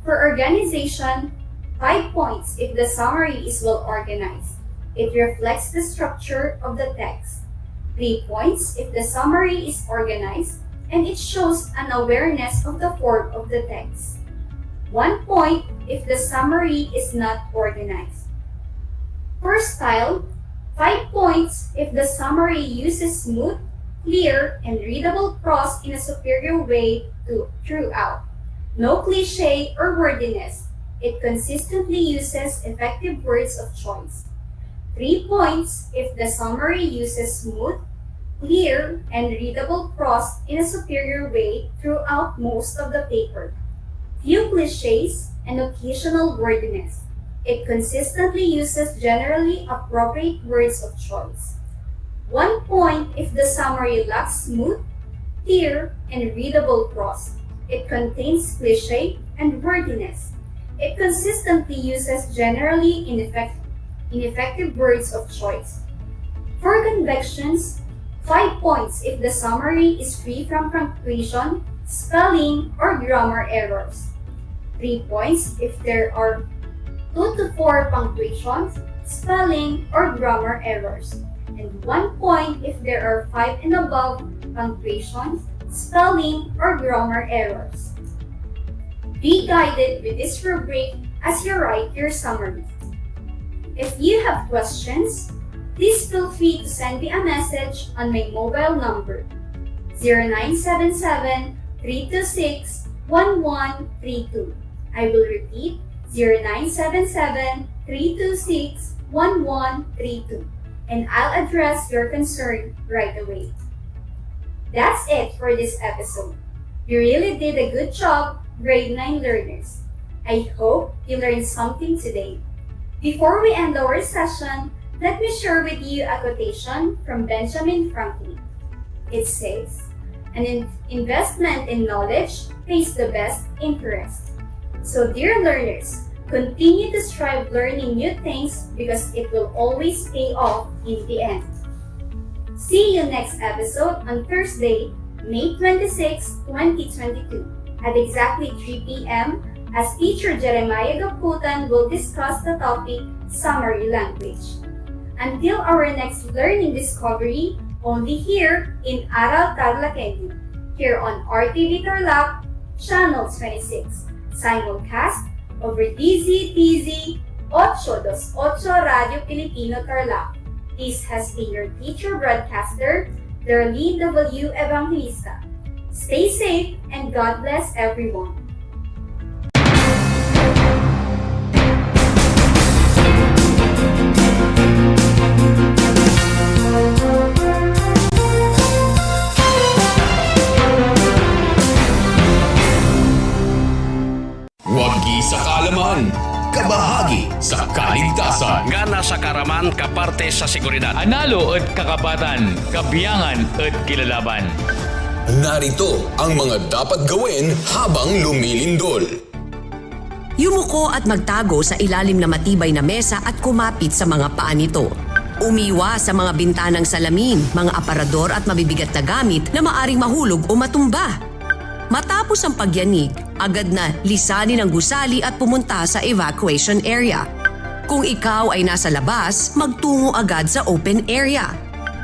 For organization, 5 points if the summary is well organized. It reflects the structure of the text. 3 points if the summary is organized and it shows an awareness of the form of the text. 1 point if the summary is not organized. For style, 5 points if the summary uses smooth, clear, and readable prose in a superior way throughout. No cliché or wordiness. It consistently uses effective words of choice. 3 points if the summary uses smooth, clear, and readable prose in a superior way throughout most of the paper. Few clichés and occasional wordiness. It consistently uses generally appropriate words of choice. 1 point if the summary lacks smooth, clear, and readable prose. It contains cliché and wordiness. It consistently uses generally ineffective words of choice. For convictions, 5 points if the summary is free from punctuation, spelling, or grammar errors. 3 points if there are 2 to 4 punctuations, spelling, or grammar errors. And 1 point if there are 5 and above punctuations, spelling, or grammar errors. Be guided with this rubric as you write your summary. If you have questions, please feel free to send me a message on my mobile number 0977-326-1132. I will repeat 0977-326-1132, and I'll address your concern right away. That's it for this episode. You really did a good job, grade 9 learners. I hope you learned something today. Before we end our session, let me share with you a quotation from Benjamin Franklin. It says, "An investment in knowledge pays the best interest." So dear learners, continue to strive learning new things because it will always pay off in the end. See you next episode on Thursday, May 26, 2022 at exactly 3 p.m. as Teacher Jeremiah Gaputan will discuss the topic Summary Language. Until our next learning discovery, only here in Aral TarlakHenyo, here on RTV Tarlac, Channel 26, simulcast over DZTZ 828 Radio Filipino Tarlac. This has been your teacher broadcaster, Darlene W. Evangelista. Stay safe and God bless everyone. kaalaman, kabahagi sa kaligtasan. Gana sa karaman kaparte sa seguridad. Analo at kakapatan, kabiyangan at kilalaban. Narito ang mga dapat gawin habang lumilindol. Yumuko at magtago sa ilalim na matibay na mesa at kumapit sa mga paa nito. Umiwas sa mga bintanang salamin, mga aparador at mabibigat na gamit na maaring mahulog o matumba. Matapos ang pagyanig, agad na lisanin ang gusali at pumunta sa evacuation area. Kung ikaw ay nasa labas, magtungo agad sa open area.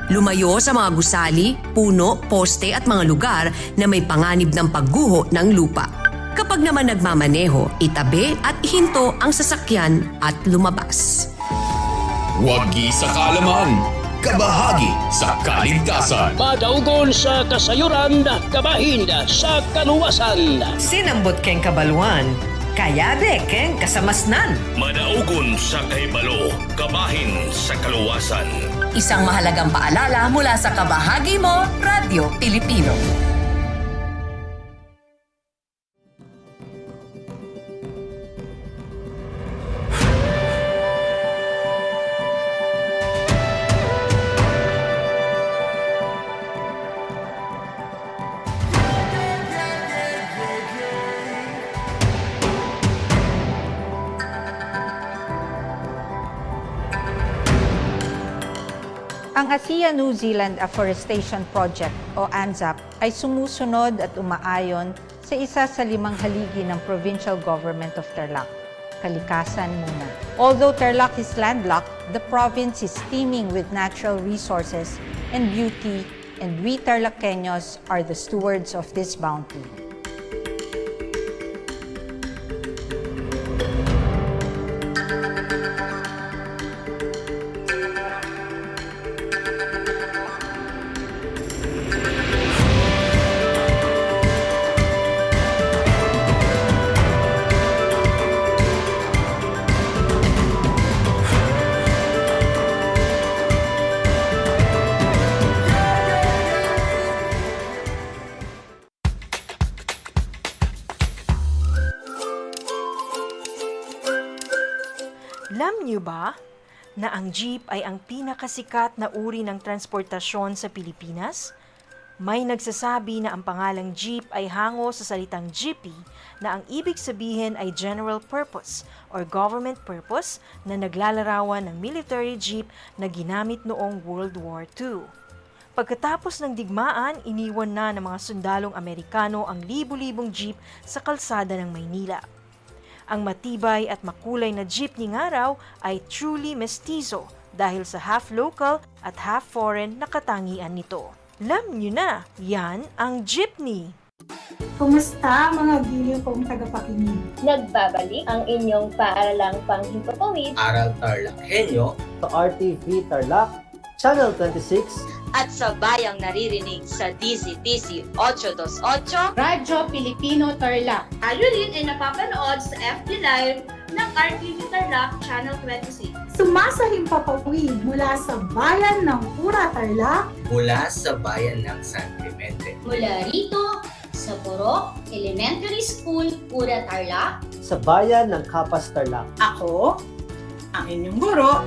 Lumayo sa mga gusali, puno, poste at mga lugar na may panganib ng pagguho ng lupa. Kapag naman nagmamaneho, itabi at ihinto ang sasakyan at lumabas. Wagi sa kaalaman, kabahagi sa kaligtasan. Madaugon sa kasayuran, kabahin sa kaluwasan. Sinambot keng kabaluan, kayabe keng kasamasnan. Madaugon sa kahibalo, kabahin sa kaluwasan. Isang mahalagang paalala mula sa Kabahagi Mo, Radyo Pilipino. Ang Asia-New Zealand Afforestation Project o ANZAP ay sumusunod at umaayon sa isa sa 5 haligi ng Provincial Government of Tarlac, kalikasan muna. Although Tarlac is landlocked, the province is teeming with natural resources and beauty, and we TarlakHenyos are the stewards of this bounty. Alam niyo ba na ang jeep ay ang pinakasikat na uri ng transportasyon sa Pilipinas? May nagsasabi na ang pangalang jeep ay hango sa salitang jeepy na ang ibig sabihin ay general purpose or government purpose na naglalarawan ng military jeep na ginamit noong World War II. Pagkatapos ng digmaan, iniwan na ng mga sundalong Amerikano ang libu-libong jeep sa kalsada ng Maynila. Ang matibay at makulay na jeepney nga raw ay truly mestizo dahil sa half local at half foreign na katangian nito. Alam nyo na, yan ang jeepney! Kumusta mga giliw kong tagapakinig? Nagbabalik ang inyong paaralang panghimpapawid, Aral TarlakHenyo, sa RTV Tarlac, Channel 26, at sa bayang naririnig sa DZTC 828, Radyo Pilipino Tarlac. tayo rin ay napapanood sa FB Live ng RTV Tarlac Channel 26. Sumasahimpapawid mula sa bayan ng Pura Tarlac, mula sa bayan ng San Clemente. Mula rito sa Borok Elementary School, Pura Tarlac. sa bayan ng Kapas Tarlac. Ako, ang inyong guro,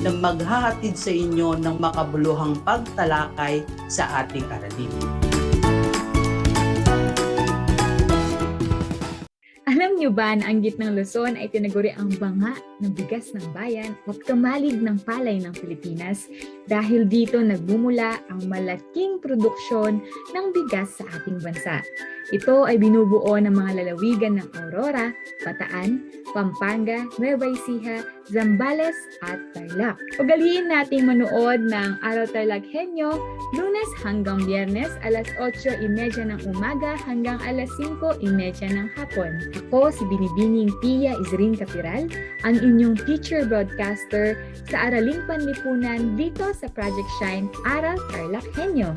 na maghahatid sa inyo ng makabuluhang pagtalakay sa ating aralin. Alam niyo ba na ang gitnang Luzon ay tinaguri ang banga ng bigas ng bayan at kamalig ng palay ng Pilipinas dahil dito nagbumula ang malaking produksyon ng bigas sa ating bansa. Ito ay binubuo ng mga lalawigan ng Aurora, Bataan, Pampanga, Nueva Ecija, Zambales at Tarlac. Ugaliin nating manood ng Aral TarlakHenyo Lunes hanggang Biyernes alas 8:30 ng umaga hanggang alas 5:30 ng hapon. Ako si Binibining Pia Isrin Capiral, ang inyong teacher broadcaster sa Araling Panlipunan dito sa Project Shine Aral TarlakHenyo.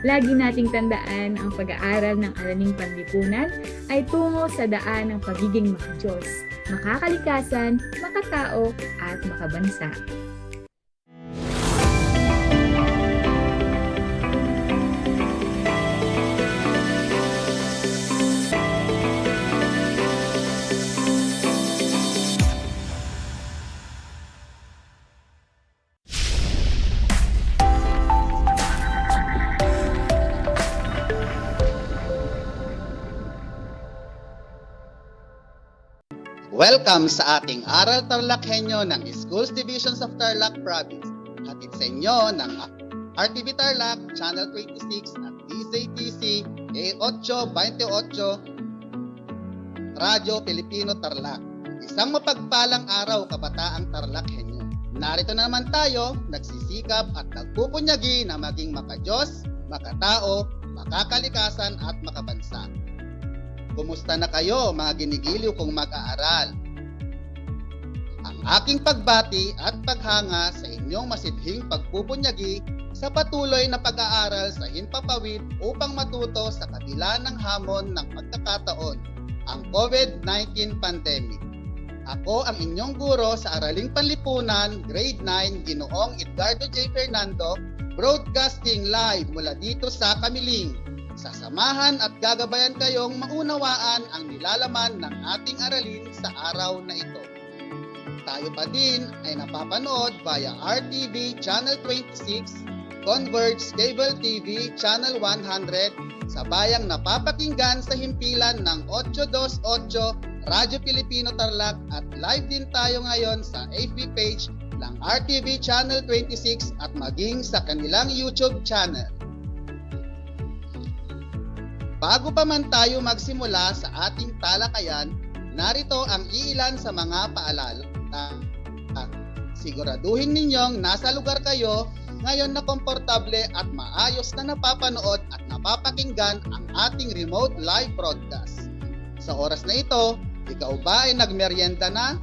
Lagi nating tandaan ang pag-aaral ng Araling Panlipunan ay tungo sa daan ng pagiging makadiyos, makakalikasan, makatao at makabansa. Welcome sa ating Aral TarlakHenyo ng Schools Divisions of Tarlac Province. Hatid sa inyo ng RTV Tarlac, Channel 26 at DZTC A828 Radyo Pilipino Tarlac. Isang mapagpalang araw, kabataang TarlakHenyo. Narito na naman tayo, nagsisikap at nagpupunyagi na maging makadiyos, makatao, makakalikasan at makabansa. Kumusta na kayo mga ginigiliw kong mag-aaral? Ang aking pagbati at paghanga sa inyong masidhing pagpupunyagi sa patuloy na pag-aaral sa himpapawid upang matuto sa kabila ng hamon ng pagkakataon, ang COVID-19 pandemic. Ako ang inyong guro sa Araling Panlipunan, Grade 9, Ginoong Edgardo J. Fernando, broadcasting live mula dito sa Kamiling. Sasamahan at gagabayan kayong maunawaan ang nilalaman ng ating aralin sa araw na ito. Tayo pa din ay napapanood via RTV Channel 26, Converge Cable TV Channel 100, sa bayang napapakinggan sa himpilan ng 828 Radyo Pilipino Tarlac, at live din tayo ngayon sa FB page ng RTV Channel 26 at maging sa kanilang YouTube channel. Bago pa man tayo magsimula sa ating talakayan, narito ang iilan sa mga paalala. Siguraduhin ninyong nasa lugar kayo ngayon na komportable at maayos na napapanood at napapakinggan ang ating remote live broadcast. Sa oras na ito, ikaw ba ay nagmeryenda na?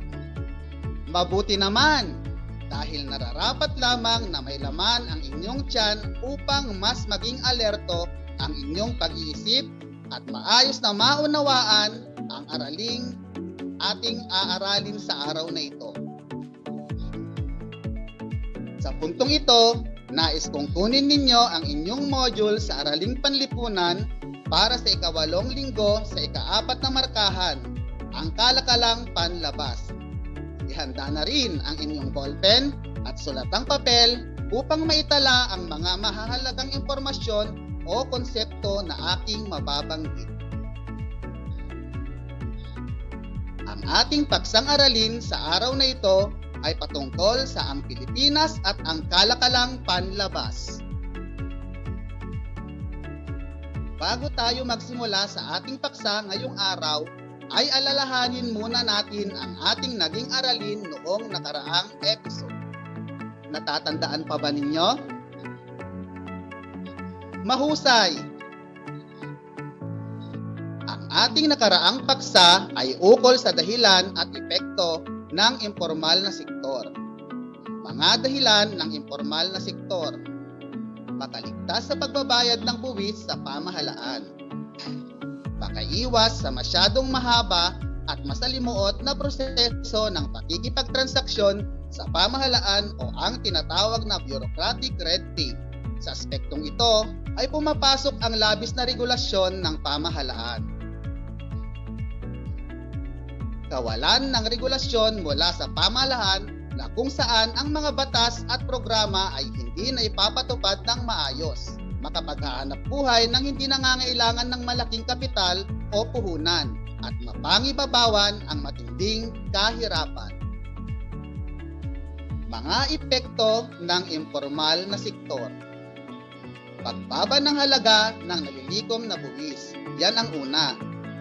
Mabuti naman, dahil nararapat lamang na may laman ang inyong tiyan upang mas maging alerto ang inyong pag-iisip at maayos na maunawaan ang araling ating aaralin sa araw na ito. Sa puntong ito, nais kong kunin ninyo ang inyong module sa Araling Panlipunan para sa ika-8 linggo sa ika-4 na markahan, ang kalakalang panlabas. Ihanda na rin ang inyong ballpen at sulatang papel upang maitala ang mga mahahalagang impormasyon o konsepto na aking mababanggit. Ang ating paksang aralin sa araw na ito ay patungkol sa ang Pilipinas at ang kalakalang panlabas. Bago tayo magsimula sa ating paksa ngayong araw, ay alalahanin muna natin ang ating naging aralin noong nakaraang episode. Natatandaan pa ba ninyo? Mahusay! Ang ating nakaraang paksa ay ukol sa dahilan at epekto ng impormal na sektor. Mga dahilan ng impormal na sektor: makaligtas sa pagbabayad ng buwis sa pamahalaan, makaiwas sa masyadong mahaba at masalimuot na proseso ng pakikipagtransaksyon sa pamahalaan o ang tinatawag na bureaucratic red tape. Sa aspektong ito ay pumapasok ang labis na regulasyon ng pamahalaan. Kawalan ng regulasyon mula sa pamahalaan na kung saan ang mga batas at programa ay hindi na ipapatupad ng maayos, makapaghahanap buhay ng hindi nangangailangan ng malaking kapital o puhunan, at mapangibabawan ang matinding kahirapan. Mga epekto ng impormal na sektor: pagbaba ng halaga ng nalilikom na buwis. Yan ang una,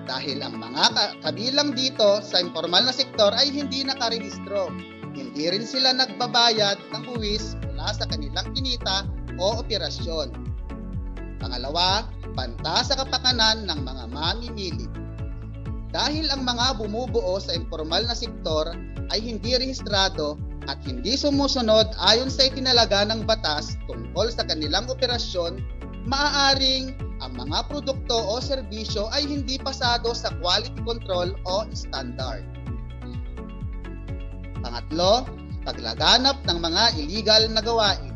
dahil ang mga kabilang dito sa informal na sektor ay hindi nakarehistro. Hindi rin sila nagbabayad ng buwis mula sa kanilang kinita o operasyon. Pangalawa, banta sa kapakanan ng mga mamimili. Dahil ang mga bumubuo sa informal na sektor ay hindi rehistrado at hindi sumusunod ayon sa itinalaga ng batas tungkol sa kanilang operasyon, maaaring ang mga produkto o serbisyo ay hindi pasado sa quality control o standard. Pangatlo, paglaganap ng mga illegal na gawain.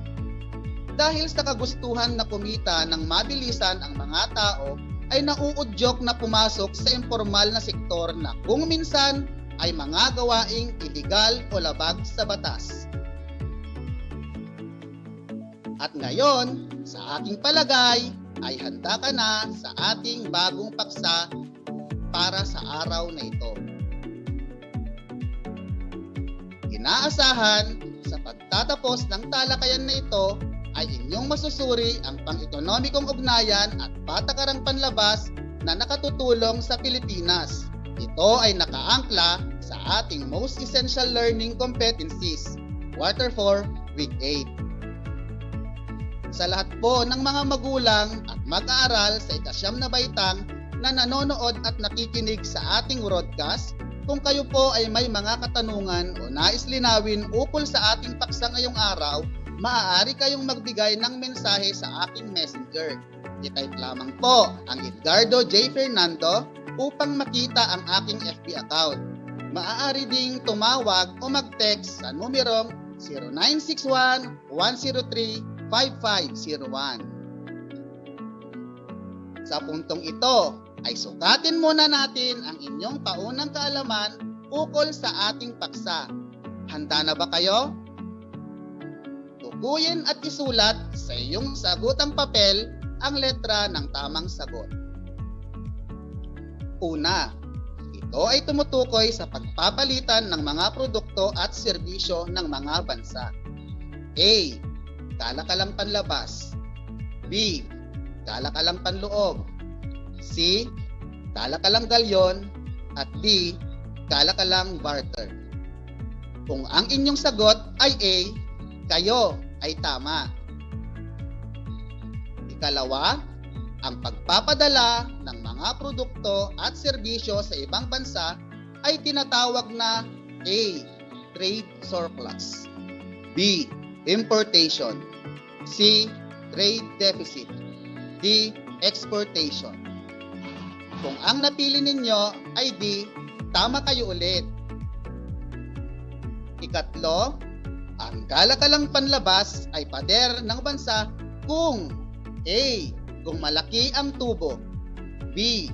Dahil sa kagustuhan na kumita ng mabilisan ang mga tao, ay nauudyok na pumasok sa informal na sektor na kung minsan ay mga gawaing illegal o labag sa batas. At ngayon, sa aking palagay, ay handa ka na sa ating bagong paksa para sa araw na ito. Inaasahan sa pagtatapos ng talakayan na ito ay inyong masusuri ang pang-ekonomikong ugnayan at patakarang panlabas na nakatutulong sa Pilipinas. Ito ay nakaangkla sa ating Most Essential Learning Competencies, Quarter 4, Week 8. Sa lahat po ng mga magulang at mag-aaral sa ikasyam na baitang na nanonood at nakikinig sa ating broadcast, kung kayo po ay may mga katanungan o nais linawin ukol sa ating paksa ngayong araw, maaari kayong magbigay ng mensahe sa aking messenger. I-type lamang po ang Edgardo J. Fernando upang makita ang aking FB account. Maaari ding tumawag o mag-text sa numerong 0961-103-5501. Sa puntong ito ay sukatin muna natin ang inyong paunang kaalaman ukol sa ating paksa. Handa na ba kayo? Tukuyin at isulat sa iyong sagutang papel ang letra ng tamang sagot. Una, ito ay tumutukoy sa pagpapalitan ng mga produkto at serbisyo ng mga bansa. A. Kalakalang panlabas. B. Kalakalang panloob. C. Kalakalang galyon. At D. Kalakalang barter. Kung ang inyong sagot ay A, kayo ay tama. Ikalawa, ang pagpapadala ng mga produkto at serbisyo sa ibang bansa ay tinatawag na A. Trade surplus. B. Importation. C. Trade deficit. D. Exportation. Kung ang napili ninyo ay D, tama kayo ulit. Ikatlo, ang kalakalang panlabas ay pader ng bansa kung A. Kung malaki ang tubo. B.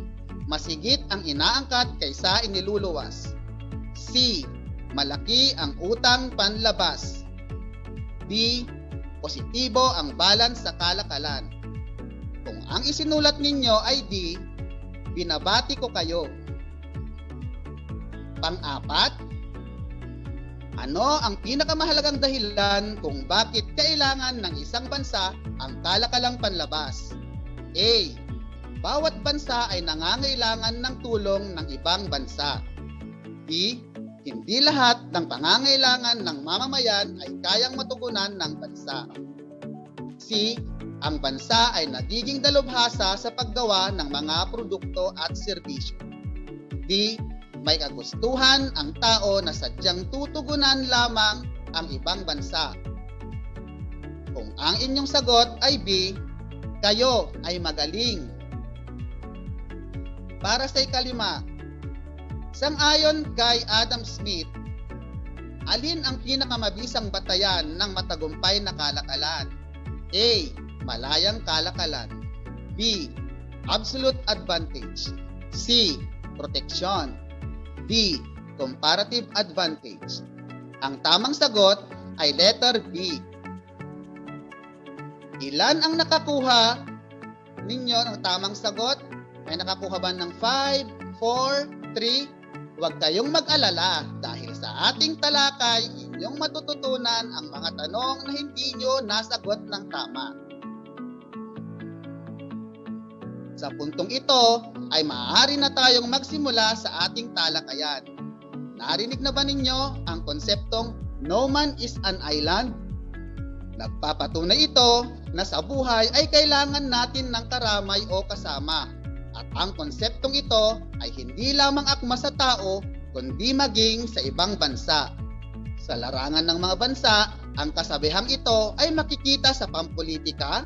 Masigit ang inaangkat kaysa iniluluwas. C. Malaki ang utang panlabas. D. Positibo ang balance sa kalakalan. Kung ang isinulat ninyo ay D, binabati ko kayo. Pang-apat, ano ang pinakamahalagang dahilan kung bakit kailangan ng isang bansa ang kalakalang panlabas? A. Bawat bansa ay nangangailangan ng tulong ng ibang bansa. B. Hindi lahat ng pangangailangan ng mamamayan ay kayang matugunan ng bansa. C. Ang bansa ay nagiging dalubhasa sa paggawa ng mga produkto at serbisyo. D. May kagustuhan ang tao na sadyang tutugunan lamang ang ibang bansa. Kung ang inyong sagot ay B, kayo ay magaling. Para sa ikalima, sang-ayon kay Adam Smith, alin ang pinakamabisang batayan ng matagumpay na kalakalan? A. Malayang kalakalan. B. Absolute advantage. C. Protection. D. Comparative advantage. Ang tamang sagot ay letter B. Ilan ang nakakuha ninyo ng tamang sagot? May nakakuha ba ng 5, 4, 3? Huwag kayong mag-alala dahil sa ating talakay, inyong matututunan ang mga tanong na hindi nyo nasagot ng tama. Sa puntong ito ay maaari na tayong magsimula sa ating talakayan. Narinig na ba ninyo ang konseptong no man is an island? Nagpapatunay ito na sa buhay ay kailangan natin ng karamay o kasama. At ang konseptong ito ay hindi lamang akma sa tao, kundi maging sa ibang bansa. Sa larangan ng mga bansa, ang kasabihang ito ay makikita sa pampolitika,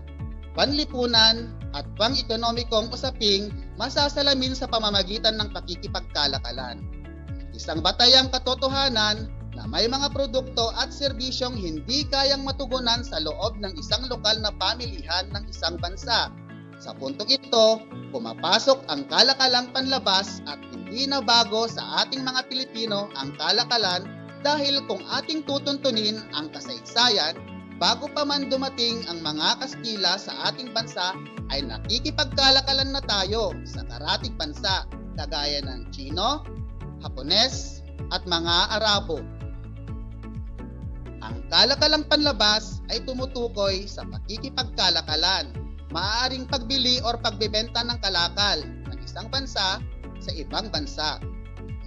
panlipunan, at pang-ekonomikong usaping masasalamin sa pamamagitan ng pakikipagkalakalan. Isang batayang katotohanan na may mga produkto at serbisyong hindi kayang matugunan sa loob ng isang lokal na pamilihan ng isang bansa. Sa puntong ito, pumapasok ang kalakalang panlabas at hindi na bago sa ating mga Pilipino ang kalakalan dahil kung ating tutuntunin ang kasaysayan, bago pa man dumating ang mga Kastila sa ating bansa ay nakikipagkalakalan na tayo sa karatig bansa kagaya ng Chino, Hapones at mga Arabo. kalakalang panlabas ay tumutukoy sa pakikipagkalakalan, maaaring pagbili or pagbebenta ng kalakal ng isang bansa sa ibang bansa.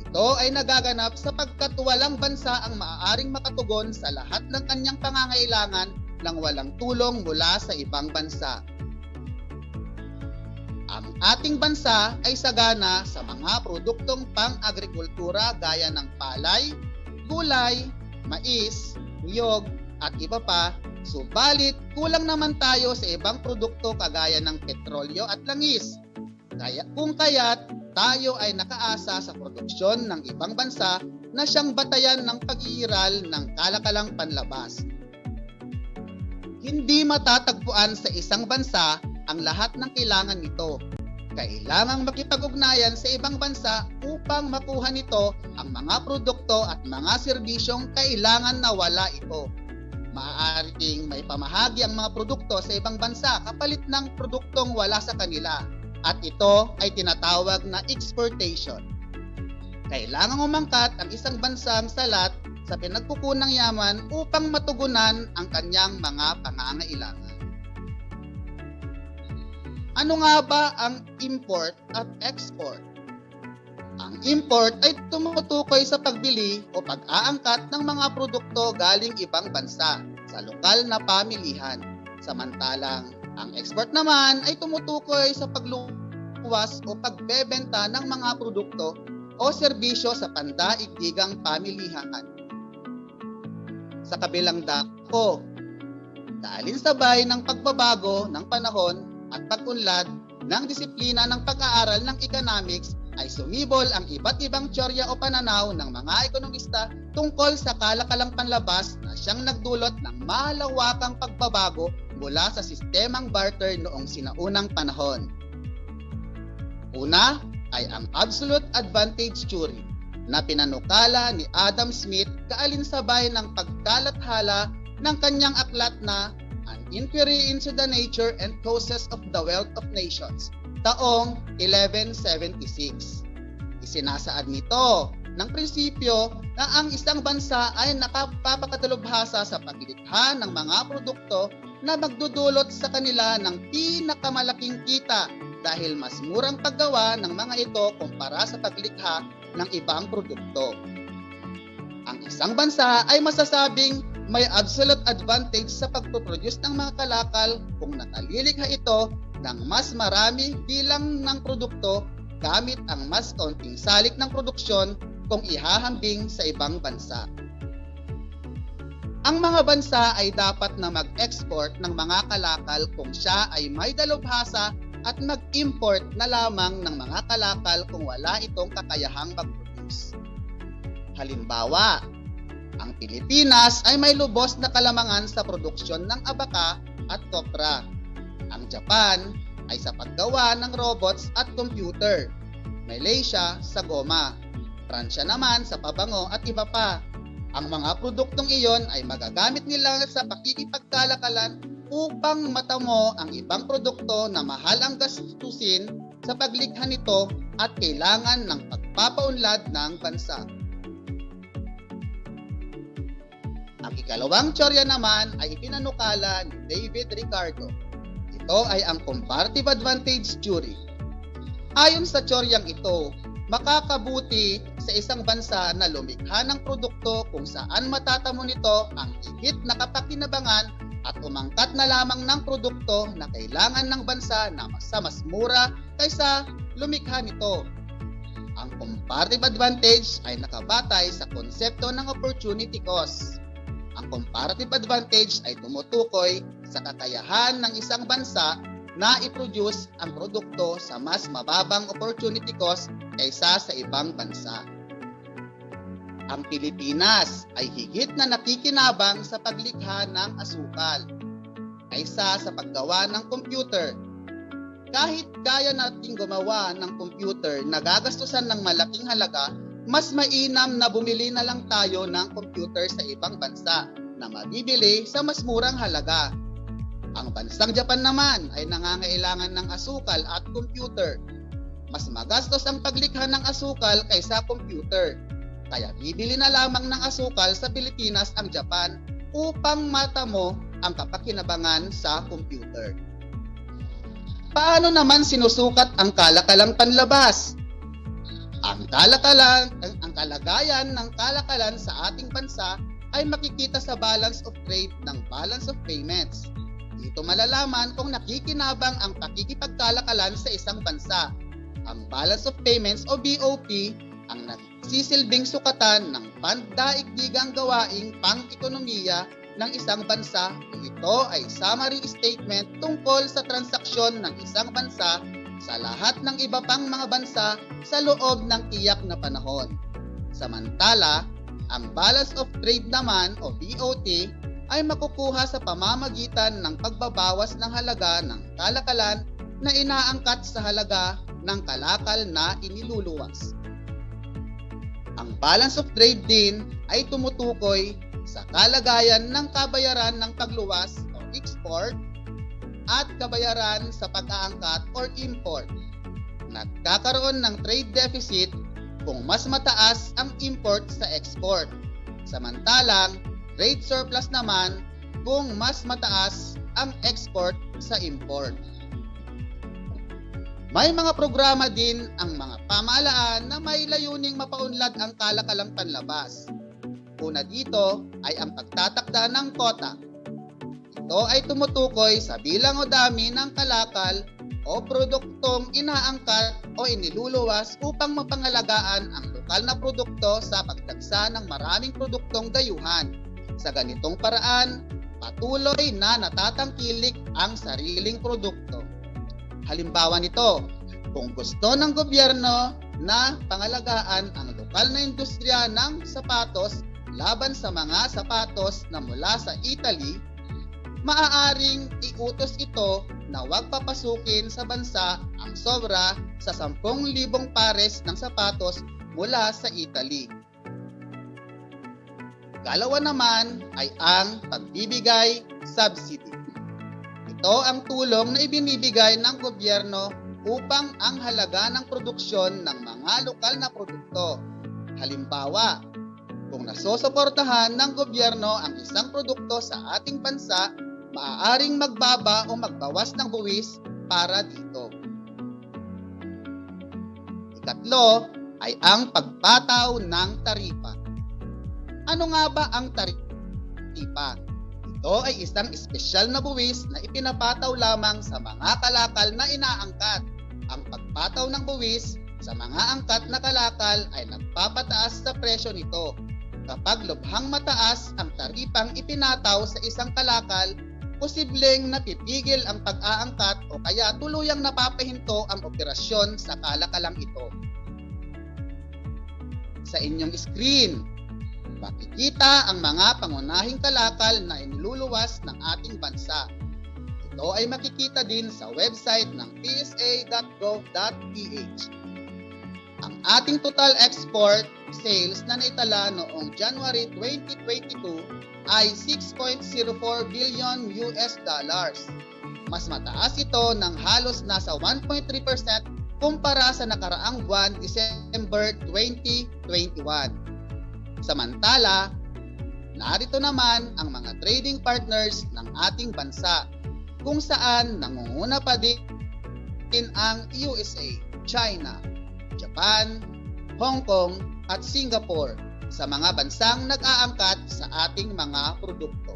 Ito ay nagaganap sapagkat walang bansa ang maaaring makatugon sa lahat ng kanyang pangangailangan nang walang tulong mula sa ibang bansa. Ang ating bansa ay sagana sa mga produktong pang-agrikultura gaya ng palay, gulay, mais, niyog at iba pa, subalit kulang naman tayo sa ibang produkto kagaya ng petrolyo at langis. Kung kaya't tayo ay nakaasa sa produksyon ng ibang bansa na siyang batayan ng pag-iiral ng kalakalang panlabas. Hindi matatagpuan sa isang bansa ang lahat ng kailangan nito. Kailangang makipag-ugnayan sa ibang bansa upang makuha nito ang mga produkto at mga serbisyong kailangan na wala ito. Maaaring may pamahagi ang mga produkto sa ibang bansa kapalit ng produktong wala sa kanila. At ito ay tinatawag na exportation. Kailangang umangkat ang isang bansang salat sa pinagkukunang yaman upang matugunan ang kanyang mga pangangailangan. Ano nga ba ang import at export? Ang import ay tumutukoy sa pagbili o pag-aangkat ng mga produkto galing ibang bansa sa lokal na pamilihan. Samantalang ang export naman ay tumutukoy sa pagluwas o pagbebenta ng mga produkto o serbisyo sa pandaigdigang pamilihan. Sa kabilang dako, dahil ng pagbabago ng panahon at pag-unlad ng disiplina ng pag-aaral ng economics ay sumibol ang iba't ibang teorya o pananaw ng mga ekonomista tungkol sa kalakalang panlabas na siyang nagdulot ng malawakang pagbabago mula sa sistemang barter noong sinaunang panahon. Una ay ang absolute advantage theory na pinanukala ni Adam Smith kaalinsabay ng pagkalathala ng kanyang aklat na An Inquiry into the Nature and Causes of the Wealth of Nations, taong 1176. Isinasaad nito ng prinsipyo na ang isang bansa ay nakapapakatalubhasa sa paglikha ng mga produkto na magdudulot sa kanila ng pinakamalaking kita dahil mas murang paggawa ng mga ito kumpara sa paglikha ng ibang produkto. Ang isang bansa ay masasabing may absolute advantage sa pagproduce ng mga kalakal kung nakalilikha ito ng mas marami bilang ng produkto gamit ang mas kaunting salik ng produksyon kung ihahambing sa ibang bansa. Ang mga bansa ay dapat na mag-export ng mga kalakal kung siya ay may dalubhasa at mag-import na lamang ng mga kalakal kung wala itong kakayahang mag-produce. Halimbawa, ang Pilipinas ay may lubos na kalamangan sa produksyon ng abaka at kopra. Ang Japan ay sa paggawa ng robots at computer. Malaysia sa goma. Pransya naman sa pabango at iba pa. Ang mga produktong iyon ay magagamit nila sa pakikipagkalakalan upang matamo ang ibang produkto na mahal ang gastusin sa paglikha nito at kailangan ng pagpapaunlad ng bansa. Ang ikalawang teorya naman ay ipinanukala ni David Ricardo. Ito ay ang comparative advantage theory. Ayon sa teoryang ito, makakabuti sa isang bansa na lumikha ng produkto kung saan matatamo nito ang higit na kapakinabangan at umangkat na lamang ng produkto na kailangan ng bansa na mas mura kaysa lumikha nito. Ang comparative advantage ay nakabatay sa konsepto ng opportunity cost. Ang comparative advantage ay tumutukoy sa kakayahan ng isang bansa na i-produce ang produkto sa mas mababang opportunity cost kaysa sa ibang bansa. Ang Pilipinas ay higit na nakikinabang sa paglikha ng asukal kaysa sa paggawa ng computer. Kahit kaya nating gumawa ng computer na gagastusan ng malaking halaga, mas mainam na bumili na lang tayo ng computer sa ibang bansa na mabibili sa mas murang halaga. Ang bansang Japan naman ay nangangailangan ng asukal at computer. Mas magastos ang paglikha ng asukal kaysa computer. Kaya bibili na lamang ng asukal sa Pilipinas ang Japan upang mata mo ang kapakinabangan sa computer. Paano naman sinusukat ang kalakalang panlabas? Ang kalagayan ng kalakalan sa ating bansa ay makikita sa balance of trade ng balance of payments. Dito malalaman kung nakikinabang ang pakikipagkalakalan sa isang bansa. Ang balance of payments o BOP ang nagsisilbing sukatan ng pandaigdigang gawaing pang-ekonomiya ng isang bansa. Ito ay summary statement tungkol sa transaksyon ng isang bansa sa lahat ng iba pang mga bansa sa loob ng tiyak na panahon. Samantala, ang balance of trade naman o BOT ay makukuha sa pamamagitan ng pagbabawas ng halaga ng kalakalan na inaangkat sa halaga ng kalakal na iniluluwas. Ang balance of trade din ay tumutukoy sa kalagayan ng kabayaran ng pagluwas o export at kabayaran sa pag-aangkat or import. Nagkakaroon ng trade deficit kung mas mataas ang import sa export. Samantalang, trade surplus naman kung mas mataas ang export sa import. May mga programa din ang mga pamahalaan na may layuning mapaunlad ang kalakalang panlabas. Una dito ay ang pagtatakda ng kota. Ito ay tumutukoy sa bilang o dami ng kalakal o produktong inaangkat o iniluluwas upang mapangalagaan ang lokal na produkto sa pagdagsa ng maraming produktong dayuhan. Sa ganitong paraan, patuloy na natatangkilik ang sariling produkto. Halimbawa nito, kung gusto ng gobyerno na pangalagaan ang lokal na industriya ng sapatos laban sa mga sapatos na mula sa Italy, maaaring iutos ito na huwag papasukin sa bansa ang sobra sa 10,000 pares ng sapatos mula sa Italy. Ikalawa naman ay ang pagbibigay subsidy. Ito ang tulong na ibinibigay ng gobyerno upang ang halaga ng produksyon ng mga lokal na produkto. Halimbawa, kung nasusuportahan ng gobyerno ang isang produkto sa ating bansa, maaaring magbaba o magbawas ng buwis para dito. Ikatlo ay ang pagpataw ng taripa. Ano nga ba ang taripa? Ito ay isang espesyal na buwis na ipinapataw lamang sa mga kalakal na inaangkat. Ang pagpataw ng buwis sa mga angkat na kalakal ay nagpapataas sa presyo nito. Kapag lubhang mataas ang taripang ipinataw sa isang kalakal, posibleng napipigil ang pag-aangkat o kaya tuluyang napapahinto ang operasyon sa kalakalang ito. Sa inyong screen, makikita ang mga pangunahing kalakal na iniluluwas ng ating bansa. Ito ay makikita din sa website ng psa.gov.ph. Ang ating total export sales na naitala noong January 2022 ay $6.04 billion. Mas mataas ito ng halos nasa 1.3% kumpara sa nakaraang buwan, December 2021. Samantala, narito naman ang mga trading partners ng ating bansa kung saan nangunguna pa din ang USA, China, Japan, Hong Kong at Singapore sa mga bansang nag-aangkat sa ating mga produkto.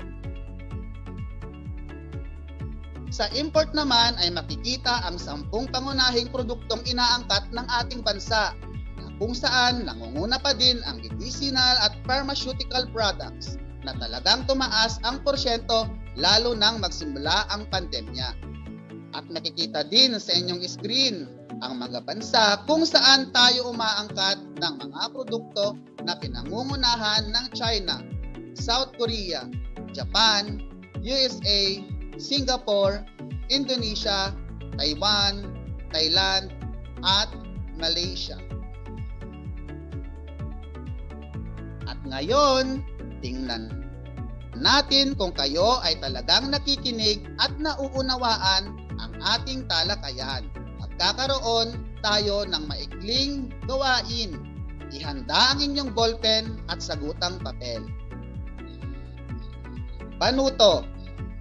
Sa import naman ay makikita ang 10 pangunahing produktong inaangkat ng ating bansa na kung saan nangunguna pa din ang medicinal at pharmaceutical products na talagang tumaas ang porsyento lalo nang magsimula ang pandemya. At nakikita din sa inyong screen ang mga bansa kung saan tayo umaangkat ng mga produkto na pinangungunahan ng China, South Korea, Japan, USA, Singapore, Indonesia, Taiwan, Thailand, at Malaysia. At ngayon, tingnan natin kung kayo ay talagang nakikinig at nauunawaan ang ating talakayan. Magkakaroon tayo ng maikling gawain. Ihanda ang inyong ballpen at sagutang papel. Panuto.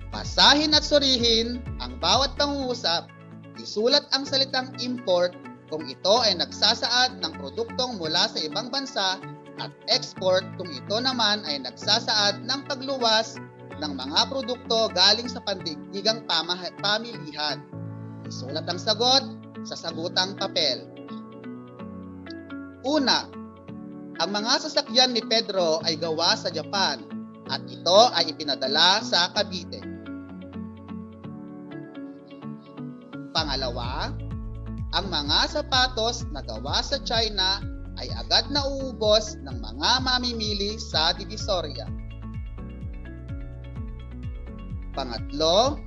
Basahin at surihin ang bawat pangungusap. Isulat ang salitang import kung ito ay nagsasaad ng produktong mula sa ibang bansa at export kung ito naman ay nagsasaad ng pagluwas ng mga produkto galing sa pandigdigang pamilihan. Isulat ang sagot sa sagutang papel. Una, ang mga sasakyan ni Pedro ay gawa sa Japan at ito ay ipinadala sa Cavite. Pangalawa, ang mga sapatos na gawa sa China ay agad na uubos ng mga mamimili sa Divisoria. Pangatlo,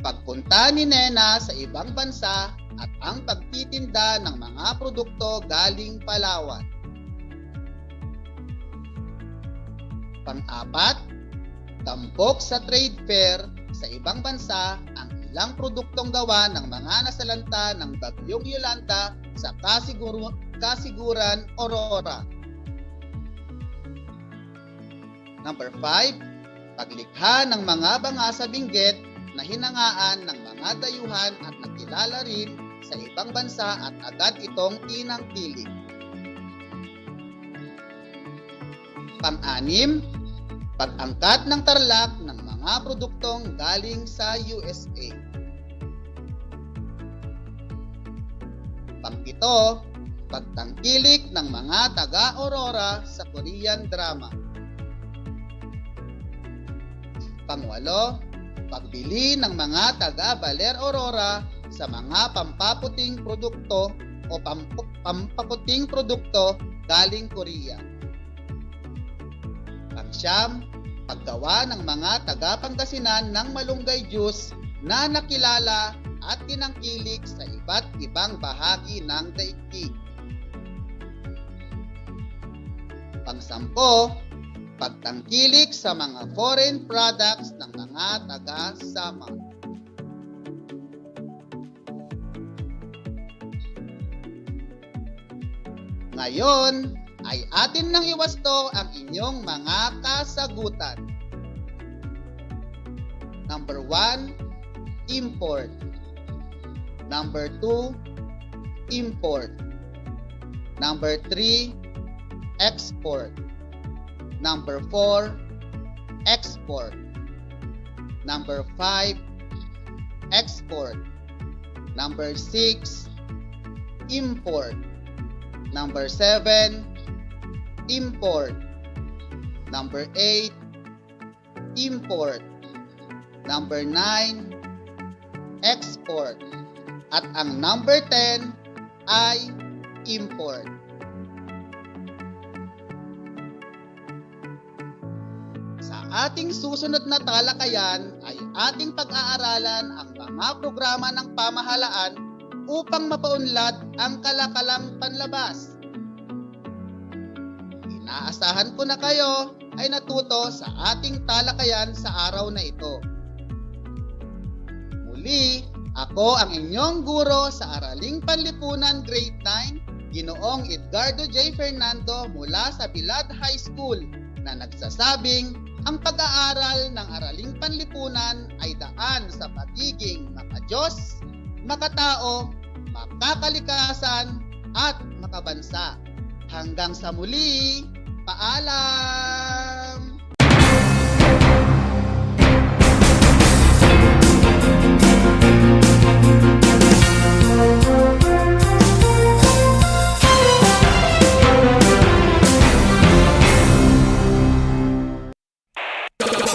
pagpunta ni Nena sa ibang bansa at ang pagtitinda ng mga produkto galing Palawan. Pang-apat, tampok sa trade fair sa ibang bansa ang ilang produktong gawa ng mga nasalanta ng Bagyong Yolanda sa Kasiguran, Aurora. Number 5, paglikha ng mga banga sa binggit na hinangaan ng mga dayuhan at nakilala rin sa ibang bansa at agad itong tinangkilik. Pang-anim, pag-angkat ng Tarlac ng mga produktong galing sa USA. Pang-pito, pagtangkilik ng mga taga-Aurora sa Korean drama. Pang-walo, pagbili ng mga taga-Baler Aurora sa mga pampaputing produkto o pampaputing produkto galing Korea. Pang-siyam, paggawa ng mga taga-Pangasinan ng malunggay juice na nakilala at tinangkilik sa iba't ibang bahagi ng daigdig. Pang-sampo, pagtangkilik sa mga foreign products ng mga taga-Samar. Ngayon ay atin nang iwasto ang inyong mga kasagutan. Number 1, import. Number 2, import. Number 3, export. Number 4, export. Number 5, export. Number 6, import. Number 7, import. Number 8, import. Number 9, export. At ang number 10 ay import. Sa ating susunod na talakayan ay ating pag-aaralan ang mga programa ng pamahalaan upang mapaunlad ang kalakalang panlabas. Inaasahan ko na kayo ay natuto sa ating talakayan sa araw na ito. Muli, ako ang inyong guro sa Araling Panlipunan Grade 9, Ginoong Edgardo J. Fernando mula sa Bilad High School na nagsasabing ang pag-aaral ng Araling Panlipunan ay daan sa pagiging makadiyos, makatao, makakalikasan at makabansa. Hanggang sa muli, paalam!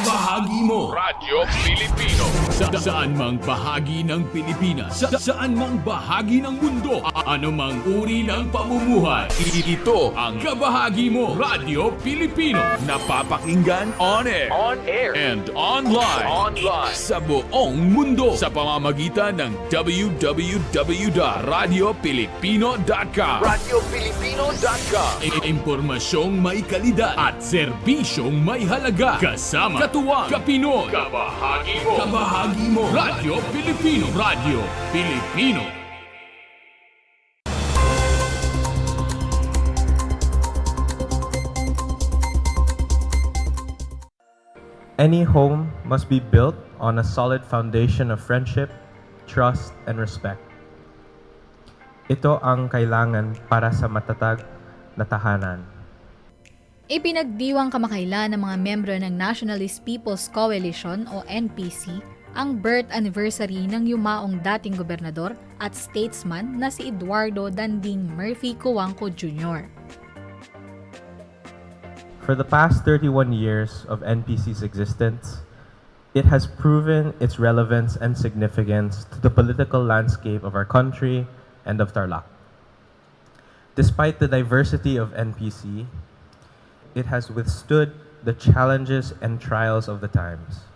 Bahagi mo Radyo Pilipino. saan mang bahagi ng Pilipinas, saan mang bahagi ng mundo, anumang uri ng pamumuhay. Ito ang Kabahagi Mo Radyo Pilipino. Napapakinggan on air, and online sa buong mundo sa pamamagitan ng www.radiopilipino.com. RadyoPilipino.com. Impormasyong may kalidad at serbisyong may halaga. Kasama katuwang Kapinoy. Kabahagi Mo. Kabahagi Mo Radyo Pilipino. Radyo Pilipino. Any home must be built on a solid foundation of friendship, trust, and respect. Ito ang kailangan para sa matatag na tahanan. Ipinagdiwang kamakailan ng mga membro ng Nationalist People's Coalition o NPC ang birth anniversary ng yumaong dating gobernador at statesman na si Eduardo Danding Murphy Coangco Jr. For the past 31 years of NPC's existence, it has proven its relevance and significance to the political landscape of our country and of Tarlac. Despite the diversity of NPC, it has withstood the challenges and trials of the times.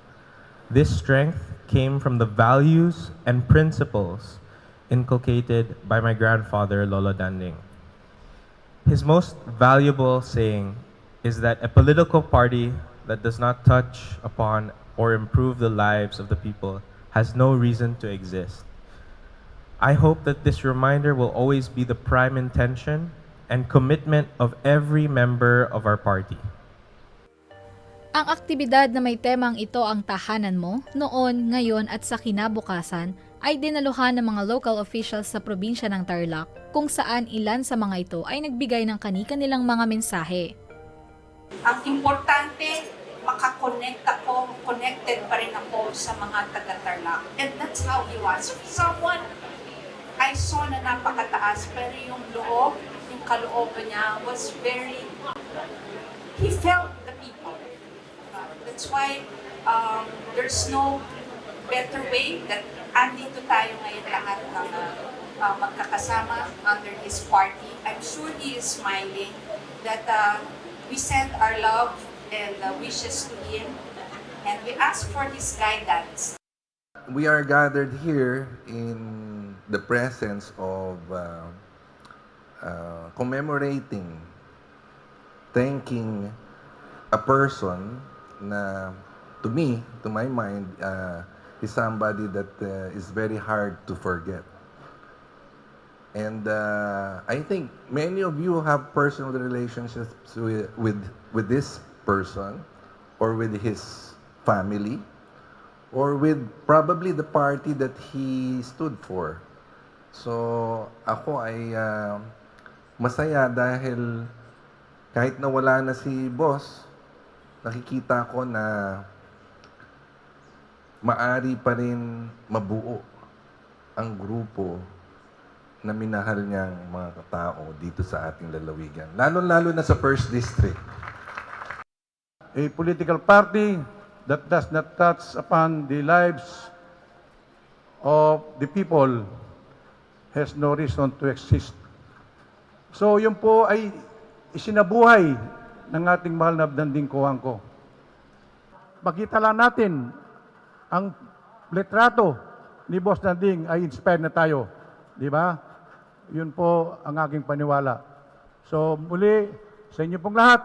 This strength came from the values and principles inculcated by my grandfather, Lolo Danding. His most valuable saying is that a political party that does not touch upon or improve the lives of the people has no reason to exist. I hope that this reminder will always be the prime intention and commitment of every member of our party. Ang aktibidad na may temang ito ang tahanan mo, noon, ngayon at sa kinabukasan ay dinaluhan ng mga local officials sa probinsya ng Tarlac kung saan ilan sa mga ito ay nagbigay ng kani-kanilang mga mensahe. Ang importante, makakonect ako, connected pa rin ako sa mga taga-Tarlac. And that's how he was. Someone I saw na napakataas, pero yung loob, yung kalooban niya was very, he felt the people. That's why there's no better way that andito tayo ngayon lahat ng magkakasama under his party. I'm sure he is smiling that we send our love and wishes to him and we ask for his guidance. We are gathered here in the presence of commemorating, thanking a person na, to me, to my mind, is somebody that is very hard to forget. And I think many of you have personal relationships with this person or with his family or with probably the party that he stood for. So ako ay masaya dahil kahit nawala na si boss, nakikita ko na maari pa rin mabuo ang grupo na minahal niyang mga tao dito sa ating lalawigan. Lalo-lalo na sa 1st District. A political party that does not touch upon the lives of the people has no reason to exist. So yun po ay isinabuhay ng ating mahal na Danding Coangco. Makita lang natin ang litrato ni Boss Danding ay inspired na tayo. Di ba? Yun po ang aking paniwala. So muli, sa inyo pong lahat,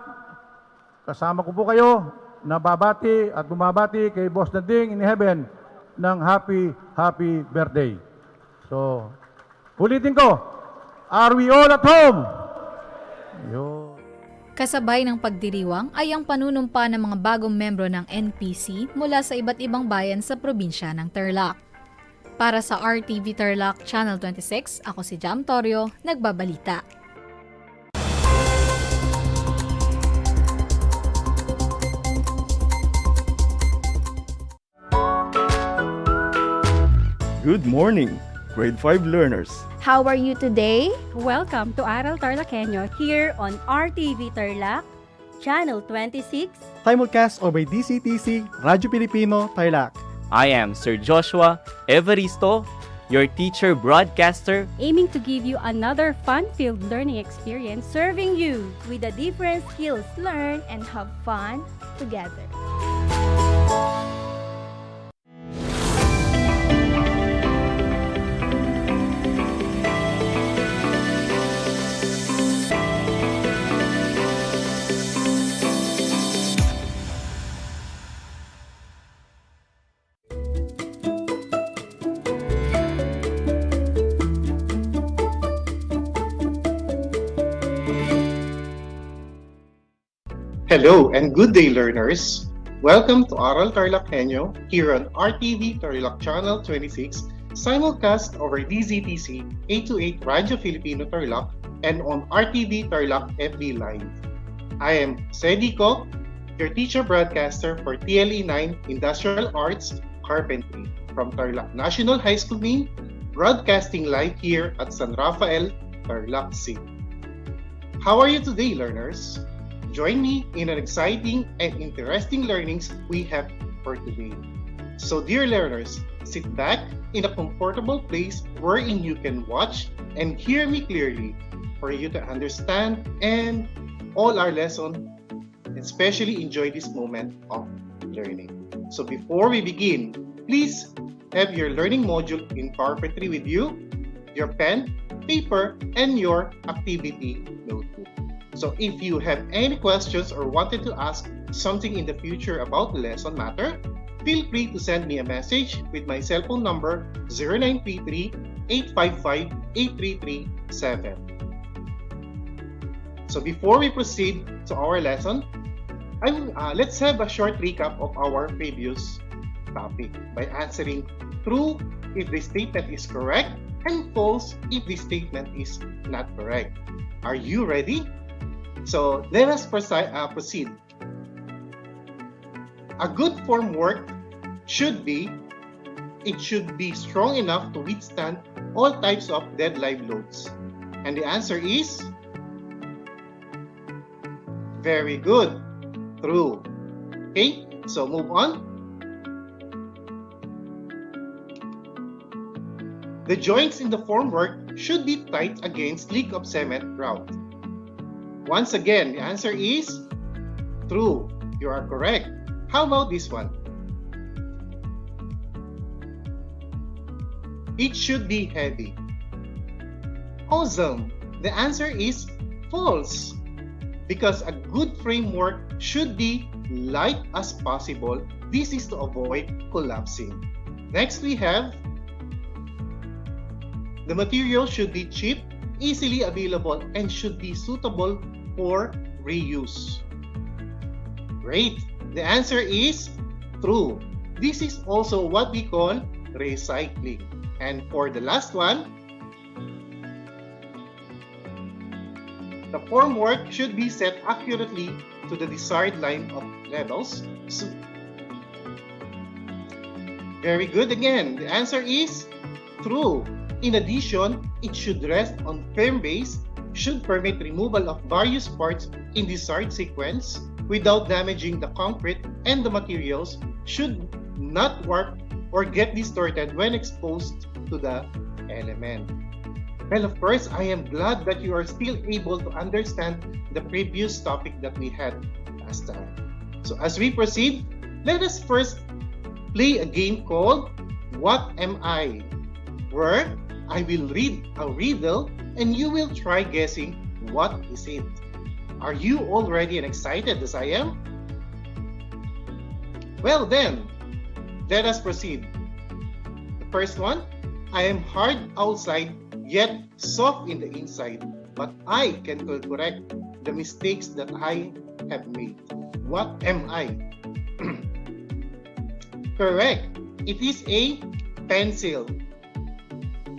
kasama ko po kayo na babati at bumabati kay Boss Danding in heaven ng happy birthday. So, ulitin ko, are we all at home? Yo. Kasabay ng pagdiriwang ay ang panunumpa ng mga bagong membro ng NPC mula sa iba't ibang bayan sa probinsya ng Tarlac. Para sa RTV Tarlac Channel 26, ako si Jam Torio, nagbabalita. Good morning, grade 5 learners. How are you today? Welcome to Aral TarlakHenyo here on RTV Tarlac, Channel 26. Simulcast over DCTC, Radyo Pilipino, Tarlac. I am Sir Joshua Evaristo, your teacher broadcaster, aiming to give you another fun-filled learning experience, serving you with the different skills learned and have fun together. Hello and good day, learners. Welcome to Aral TarlakHenyo here on RTV Tarlac Channel 26, simulcast over DZTC 828 Radio Filipino Tarlac and on RTV Tarlac FB Live. I am Sedico, your teacher broadcaster for TLE 9 Industrial Arts Carpentry from Tarlac National High School Main, broadcasting live here at San Rafael, Tarlac City. How are you today, learners? Join me in an exciting and interesting learnings we have for today. So dear learners, sit back in a comfortable place wherein you can watch and hear me clearly for you to understand and all our lesson, especially enjoy this moment of learning. So before we begin, please have your learning module in carpentry with you, your pen, paper, and your activity notebook. So if you have any questions or wanted to ask something in the future about the lesson matter, feel free to send me a message with my cell phone number 0933-855-8337. So before we proceed to our lesson, let's have a short recap of our previous topic by answering true if the statement is correct and false if the statement is not correct. Are you ready? So let us proceed. A good formwork should be strong enough to withstand all types of dead live loads. And the answer is very good. True. Okay, so move on. The joints in the formwork should be tight against leak of cement grout. Once again, the answer is true. You are correct. How about this one? It should be heavy. Awesome. The answer is false. Because a good framework should be light as possible. This is to avoid collapsing. Next we have the material should be cheap, easily available, and should be suitable for reuse. Great. The answer is true. This is also what we call recycling. And for the last one, the formwork should be set accurately to the desired line of levels. So, very good again. The answer is true. In addition, it should rest on firm base, should permit removal of various parts in desired sequence without damaging the concrete, and the materials should not warp or get distorted when exposed to the element. Well, of course, I am glad that you are still able to understand the previous topic that we had last time. So as we proceed, let us first play a game called What Am I? Where I will read a riddle and you will try guessing what is it. Are you all ready and excited as I am? Well then, let us proceed. The first one, I am hard outside yet soft in the inside, but I can correct the mistakes that I have made. What am I? Correct. It is a pencil.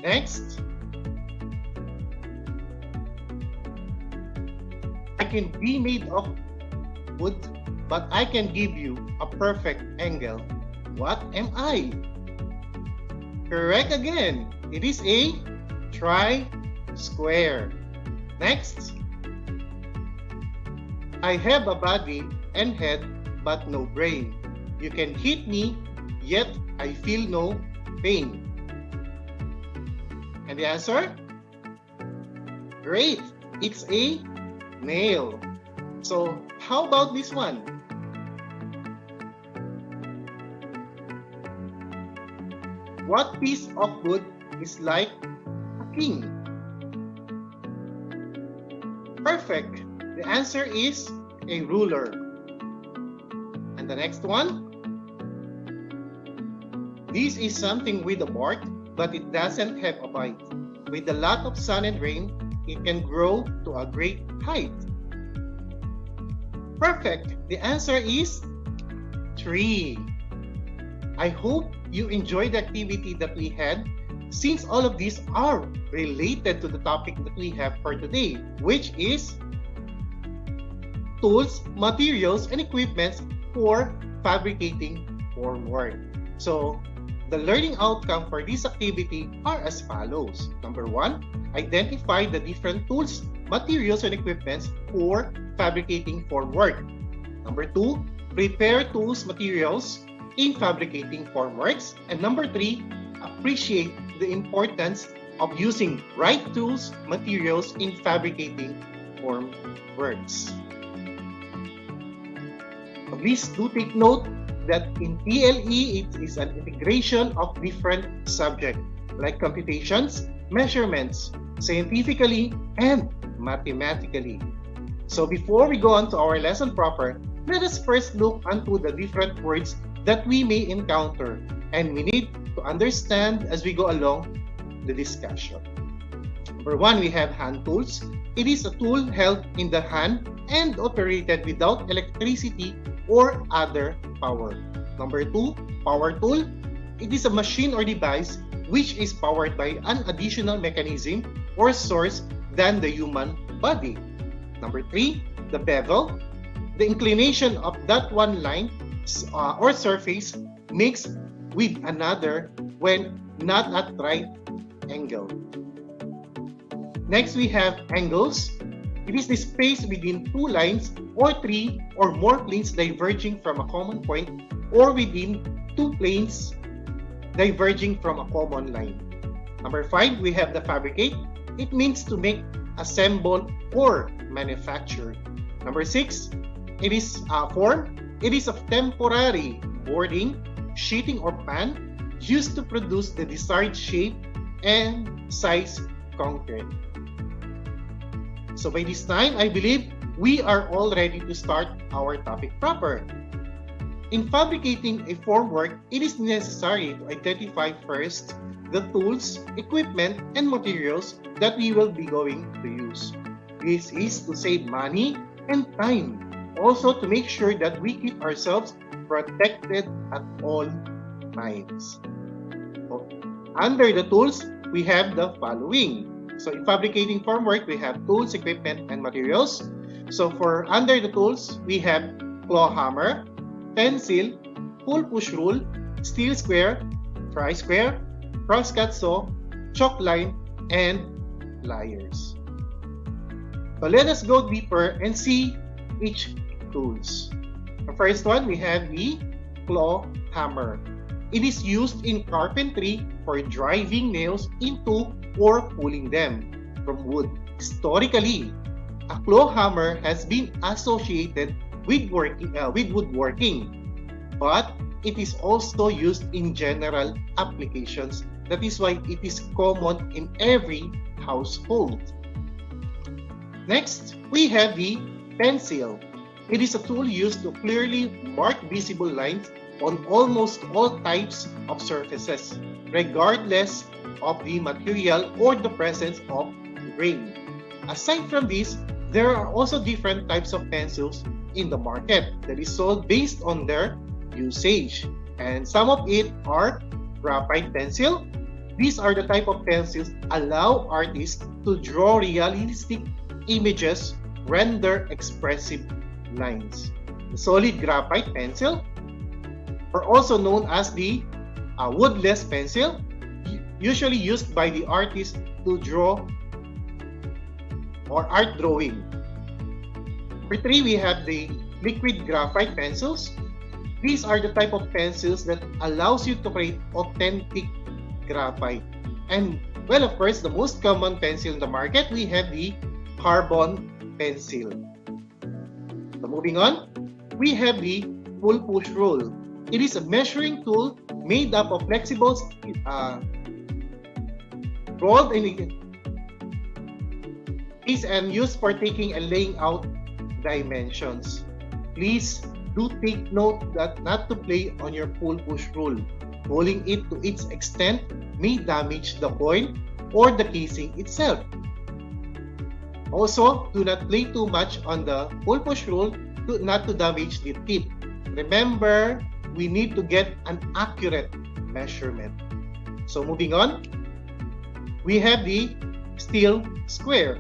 Next, I can be made of wood, but I can give you a perfect angle. What am I? Correct again. It is a tri-square. Next, I have a body and head, but no brain. You can hit me, yet I feel no pain. And the answer? Great! It's a nail. So, how about this one? What piece of wood is like a king? Perfect! The answer is a ruler. And the next one? This is something with a bark, but it doesn't have a bite. With a lot of sun and rain, it can grow to a great height. Perfect! The answer is 3. I hope you enjoyed the activity that we had, since all of these are related to the topic that we have for today, which is tools, materials, and equipments for fabricating formwork. So, the learning outcome for this activity are as follows. Number 1, identify the different tools, materials, and equipments for fabricating formwork. Number 2, prepare tools, materials in fabricating formworks. And number 3, appreciate the importance of using right tools, materials in fabricating formworks. Please do take note that in PLE, it is an integration of different subjects like computations, measurements, scientifically, and mathematically. So before we go on to our lesson proper, let us first look into the different words that we may encounter, and we need to understand as we go along the discussion. Number 1, we have hand tools. It is a tool held in the hand and operated without electricity or other power. Number 2, power tool. It is a machine or device which is powered by an additional mechanism or source than the human body. Number 3, the bevel. The inclination of that one line or surface makes with another when not at right angle. Next, we have angles. It is the space within two lines or three or more planes diverging from a common point, or within two planes diverging from a common line. Number 5, we have the fabricate. It means to make, assemble, or manufacture. Number 6, it is form. It is of temporary boarding, sheeting, or pan used to produce the desired shape and size concrete. So by this time, I believe we are all ready to start our topic proper. In fabricating a formwork, it is necessary to identify first the tools, equipment, and materials that we will be going to use. This is to save money and time. Also to make sure that we keep ourselves protected at all times. So, under the tools, we have the following. So in fabricating formwork, we have tools, equipment, and materials. So for under the tools, we have claw hammer, pencil, pull push rule, steel square, tri square, crosscut saw, chalk line, and pliers. So let us go deeper and see each tools. The first one, we have the claw hammer. It is used in carpentry for driving nails into or pulling them from wood. Historically, a claw hammer has been associated with woodworking, but it is also used in general applications. That is why it is common in every household. Next, we have the pencil. It is a tool used to clearly mark visible lines on almost all types of surfaces, regardless of the material or the presence of grain. Aside from this, there are also different types of pencils in the market that is sold based on their usage. And some of it are graphite pencil. These are the type of pencils allow artists to draw realistic images, render expressive lines. The solid graphite pencil, or also known as the woodless pencil, usually used by the artist to draw or art drawing. For 3, we have the liquid graphite pencils. These are the type of pencils that allows you to create authentic graphite. And well, of course, the most common pencil in the market, we have the carbon pencil. So moving on, we have the pull push rule. It is a measuring tool made up of flexible rolled in is and used for taking and laying out dimensions. Please do take note that not to play on your pull push rule. Pulling it to its extent may damage the coin or the casing itself. Also, do not play too much on the pull push rule not to damage the tip. Remember we need to get an accurate measurement. So moving on, we have the steel square.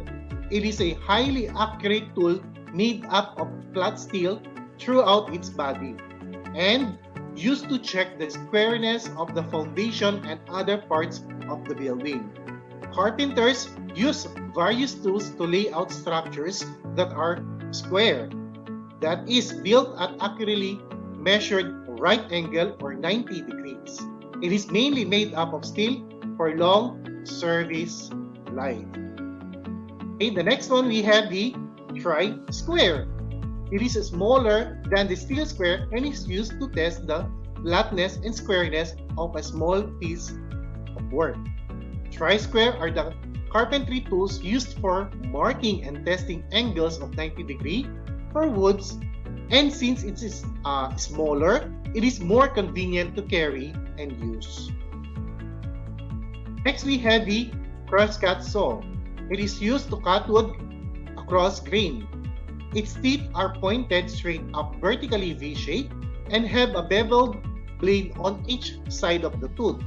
It is a highly accurate tool made up of flat steel throughout its body and used to check the squareness of the foundation and other parts of the building. Carpenters use various tools to lay out structures that are square, that is built at accurately measured right angle or 90 degrees. It is mainly made up of steel for long service life. Okay, the next one we have the tri-square. It is smaller than the steel square and is used to test the flatness and squareness of a small piece of work. Tri-square are the carpentry tools used for marking and testing angles of 90 degree for woods, and since it is smaller, it is more convenient to carry and use. Next, we have the crosscut saw. It is used to cut wood across grain. Its teeth are pointed straight up vertically V-shaped and have a beveled blade on each side of the tooth.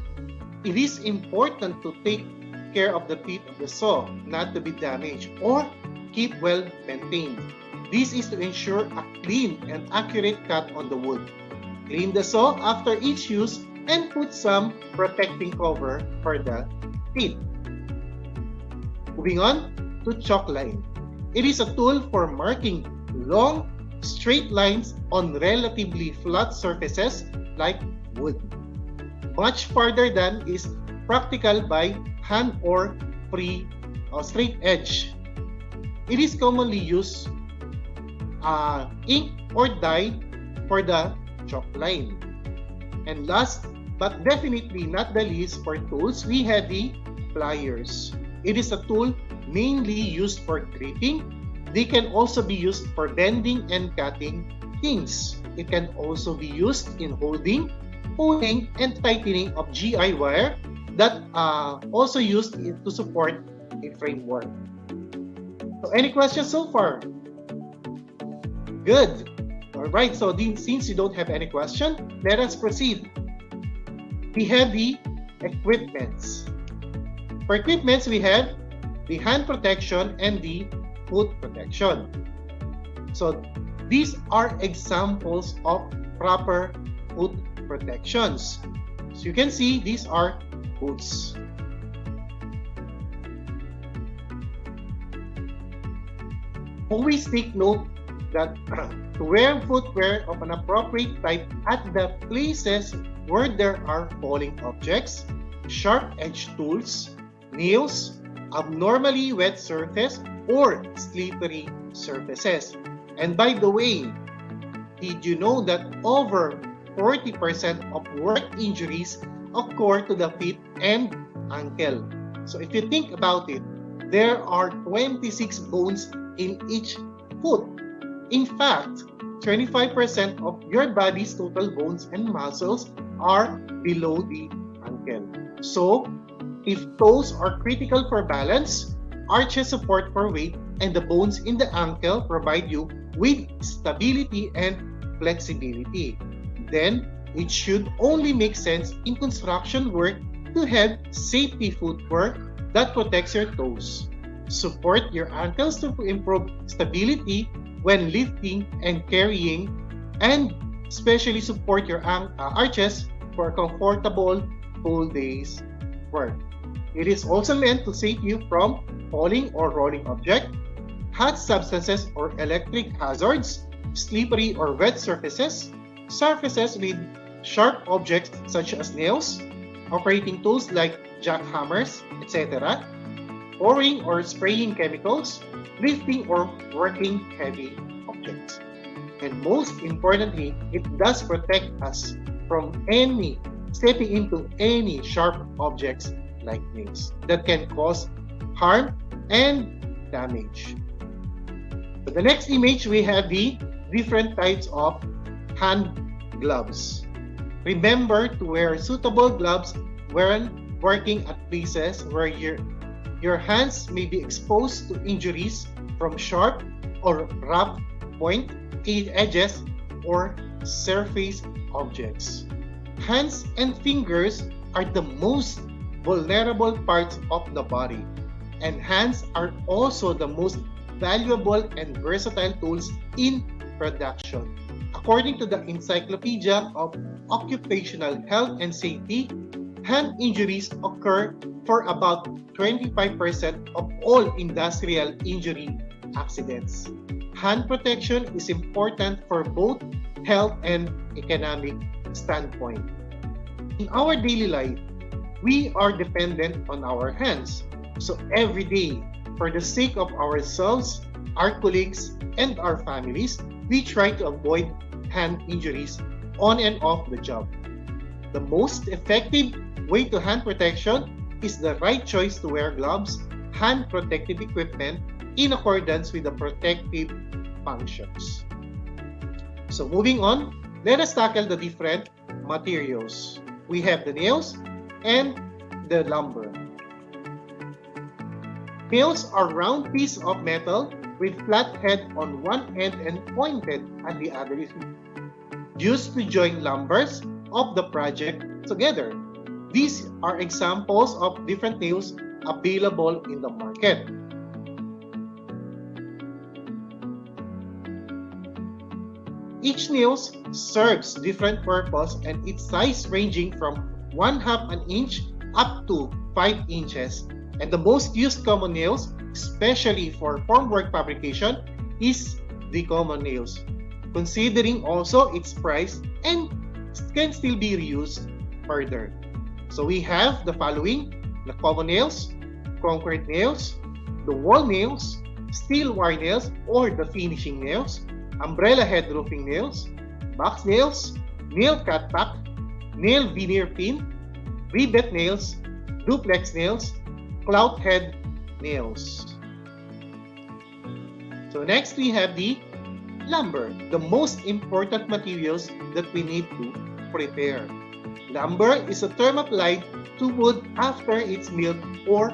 It is important to take care of the teeth of the saw not to be damaged or keep well maintained. This is to ensure a clean and accurate cut on the wood. Clean the saw after each use and put some protecting cover for the teeth. Moving on to chalk line. It is a tool for marking long, straight lines on relatively flat surfaces like wood. Much farther than is practical by hand or straight edge. It is commonly used ink or dye for the chalk line. And last but definitely not the least, for tools, we have the pliers. It is a tool mainly used for gripping. They can also be used for bending and cutting things. It can also be used in holding, pulling, and tightening of GI wire that also used to support a framework. So any questions so far? Good. Alright, so since you don't have any question, let us proceed. We have the equipments. For equipments, we have the hand protection and the foot protection. So these are examples of proper foot protections. So you can see these are boots. Always take note that to wear footwear of an appropriate type at the places where there are falling objects, sharp-edged tools, nails, abnormally wet surface, or slippery surfaces. And by the way, did you know that over 40% of work injuries occur to the feet and ankle? So if you think about it, there are 26 bones in each foot. In fact, 25% of your body's total bones and muscles are below the ankle. So, if toes are critical for balance, arches support for weight, and the bones in the ankle provide you with stability and flexibility, then it should only make sense in construction work to have safety footwear that protects your toes. Support your ankles to improve stability when lifting and carrying, and especially support your arches for a comfortable full day's work. It is also meant to save you from falling or rolling objects, hot substances or electric hazards, slippery or wet surfaces, surfaces with sharp objects such as nails, operating tools like jackhammers, etc., pouring or spraying chemicals, lifting or working heavy objects. And most importantly, it does protect us from stepping into any sharp objects like nails that can cause harm and damage. So the next image, we have the different types of hand gloves. Remember to wear suitable gloves when working at places where your hands may be exposed to injuries from sharp or rough point edges or surface objects. Hands and fingers are the most vulnerable parts of the body, and hands are also the most valuable and versatile tools in production. According to the Encyclopedia of Occupational Health and Safety, hand injuries occur for about 25% of all industrial injury accidents. Hand protection is important for both health and economic standpoint. In our daily life, we are dependent on our hands. So every day, for the sake of ourselves, our colleagues, and our families, we try to avoid hand injuries on and off the job. The most effective way to hand protection is the right choice to wear gloves, hand protective equipment in accordance with the protective functions. So moving on, let us tackle the different materials. We have the nails and the lumber. Nails are round piece of metal with flat head on one end and pointed at the other, used to join lumbers of the project together. These are examples of different nails available in the market. Each nail serves different purpose and its size ranging from 1/2 an inch up to 5 inches. And the most used common nails, especially for formwork fabrication, is the common nails, considering also its price and can still be reused further. So we have the following: the common nails, concrete nails, the wall nails, steel wire nails or the finishing nails, umbrella head roofing nails, box nails, nail cut pack, nail veneer pin, rivet nails, duplex nails, clout head nails. So next we have the lumber, the most important materials that we need to prepare. Lumber is a term applied to wood after it's milled or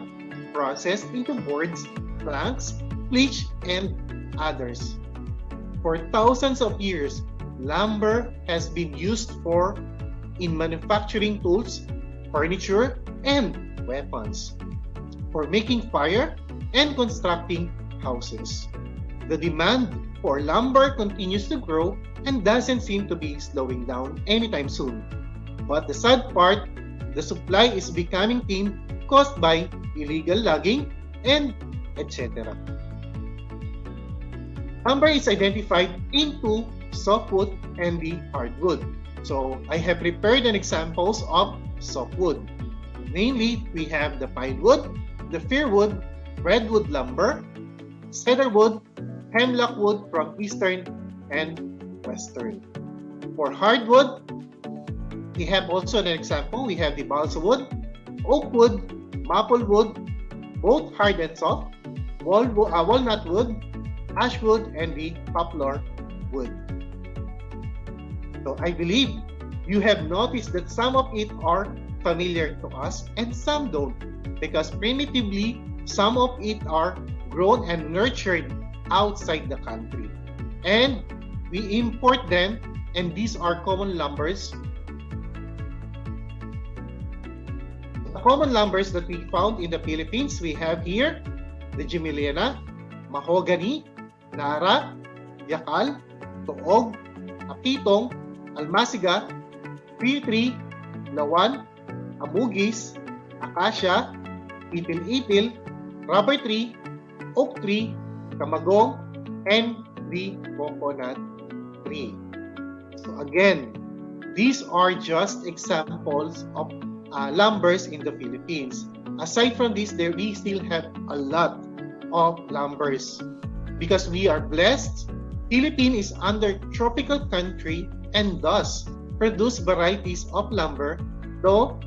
processed into boards, planks, bleach, and others. For thousands of years, lumber has been used in manufacturing tools, furniture, and weapons, for making fire and constructing houses. The demand for lumber continues to grow and doesn't seem to be slowing down anytime soon. But the sad part, the supply is becoming thin, caused by illegal logging and etc. Lumber is identified into softwood and the hardwood. So I have prepared an examples of softwood. Mainly, we have the pinewood, the firwood, redwood lumber, cedarwood, hemlock wood from eastern and western. For hardwood, we have also an example. We have the balsa wood, oak wood, maple wood, both hard and soft, walnut wood, ash wood, and the poplar wood. So I believe you have noticed that some of it are familiar to us and some don't, because primitively some of it are grown and nurtured outside the country, and we import them, and these are common lumbers. The common lumbers that we found in the Philippines, we have here the Gimilena, mahogany, nara, yakal, tuog, apitong, almasiga, pear tree, lawan, amugis, acacia, itil-itil, rubber tree, oak tree, kamagong, and the coconut tree. So again, these are just examples of lumbers in the Philippines. Aside from this, we still have a lot of lumbers. Because we are blessed, Philippines is under tropical country and thus produce varieties of lumber, though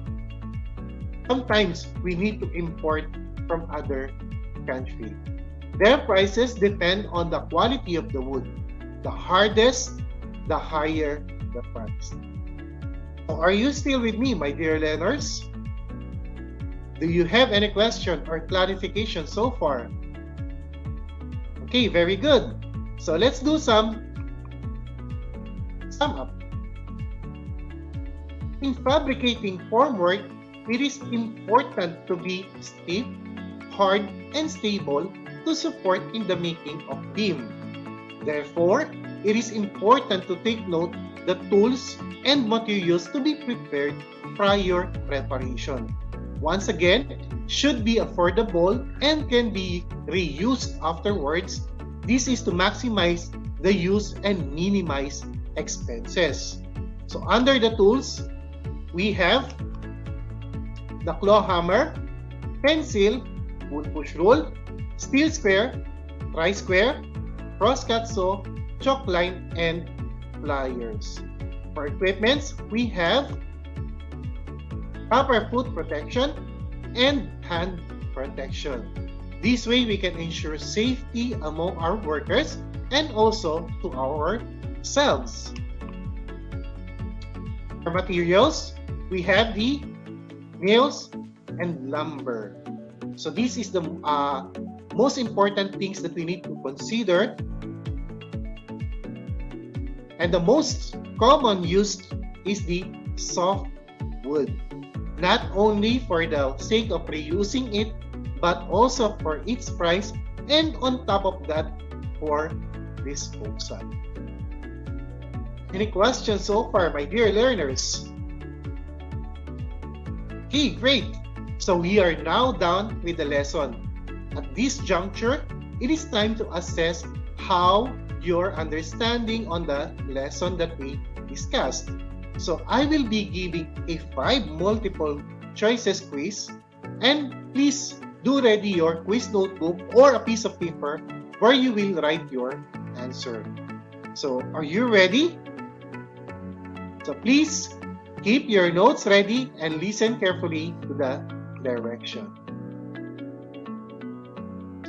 sometimes we need to import from other countries. Their prices depend on the quality of the wood. The hardest, the higher the price. So are you still with me, my dear learners? Do you have any question or clarification so far? Okay, very good. So let's do some sum up. In fabricating formwork, it is important to be stiff, hard, and stable to support in the making of beam. Therefore, it is important to take note the tools and materials to be prepared prior preparation. Once again, should be affordable and can be reused afterwards. This is to maximize the use and minimize expenses. So under the tools, we have the claw hammer, pencil, wood push rule, steel square, tri-square, crosscut saw, chalk line, and pliers. For equipments, we have proper foot protection and hand protection. This way, we can ensure safety among our workers and also to ourselves. For materials, we have the nails and lumber. So this is the most important things that we need to consider. And the most common used is the soft wood. Not only for the sake of reusing it, but also for its price, and on top of that, for disposal. Any questions so far, my dear learners? Okay, great. So we are now done with the lesson. At this juncture, it is time to assess how your understanding on the lesson that we discussed. So I will be giving a 5 multiple choices quiz, and please do ready your quiz notebook or a piece of paper where you will write your answer. So are you ready? So please keep your notes ready and listen carefully to the direction.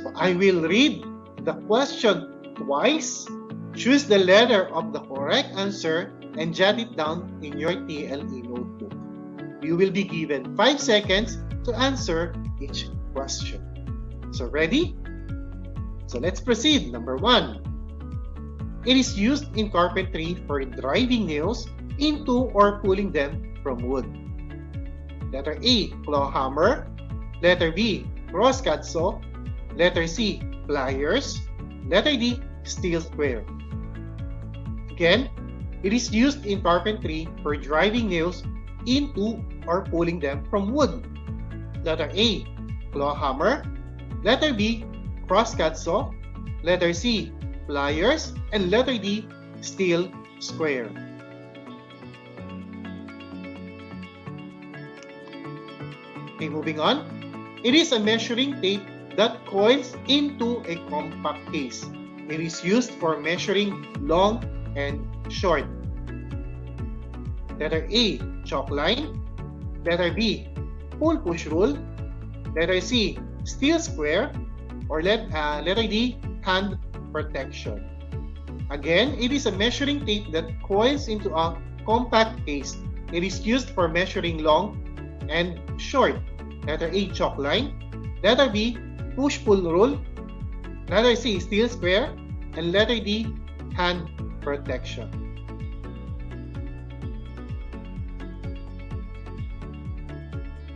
So I will read the question twice. Choose the letter of the correct answer and jot it down in your TLE notebook. You will be given 5 seconds to answer each question. So ready? So let's proceed. Number 1. It is used in carpentry for driving nails into or pulling them from wood. Letter A, claw hammer. Letter B, crosscut saw. Letter C, pliers. Letter D, steel square. Again, it is used in carpentry for driving nails into or pulling them from wood. Letter A, claw hammer. Letter B, crosscut saw. Letter C, pliers. And letter D, steel square. Okay, moving on. It is a measuring tape that coils into a compact case. It is used for measuring long and short. Letter A, chalk line. Letter B, pull push rule. Letter C, steel square. Or letter D, hand protection. Again, it is a measuring tape that coils into a compact case. It is used for measuring long and short. Letter A, chalk line. Letter B, push-pull rule. Letter C, steel square. And letter D, hand protection.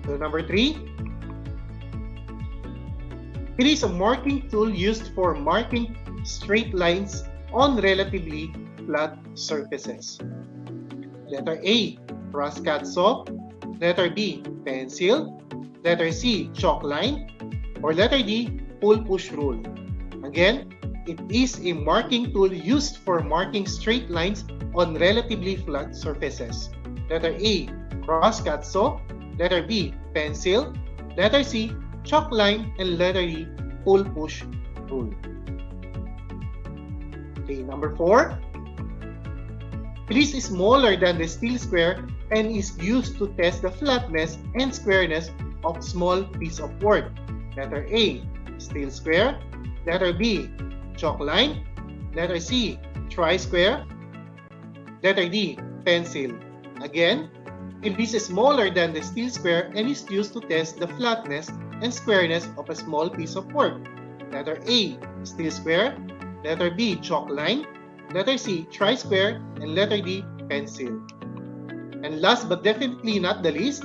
So number 3. It is a marking tool used for marking straight lines on relatively flat surfaces. Letter A, crosscut saw. Letter B, pencil. Letter C, chalk line. Or letter D, pull-push rule. Again, it is a marking tool used for marking straight lines on relatively flat surfaces. Letter A, crosscut saw. Letter B, pencil. Letter C, chalk line. And letter D, pull-push rule. Okay, number 4. It is smaller than the steel square and is used to test the flatness and squareness of small piece of work. Letter A, steel square. Letter B, chalk line. Letter C, tri-square. Letter D, pencil. Again, it is smaller than the steel square and is used to test the flatness and squareness of a small piece of work. Letter A, steel square. Letter B, chalk line. letter C, tri-square, and letter D, pencil. And last but definitely not the least,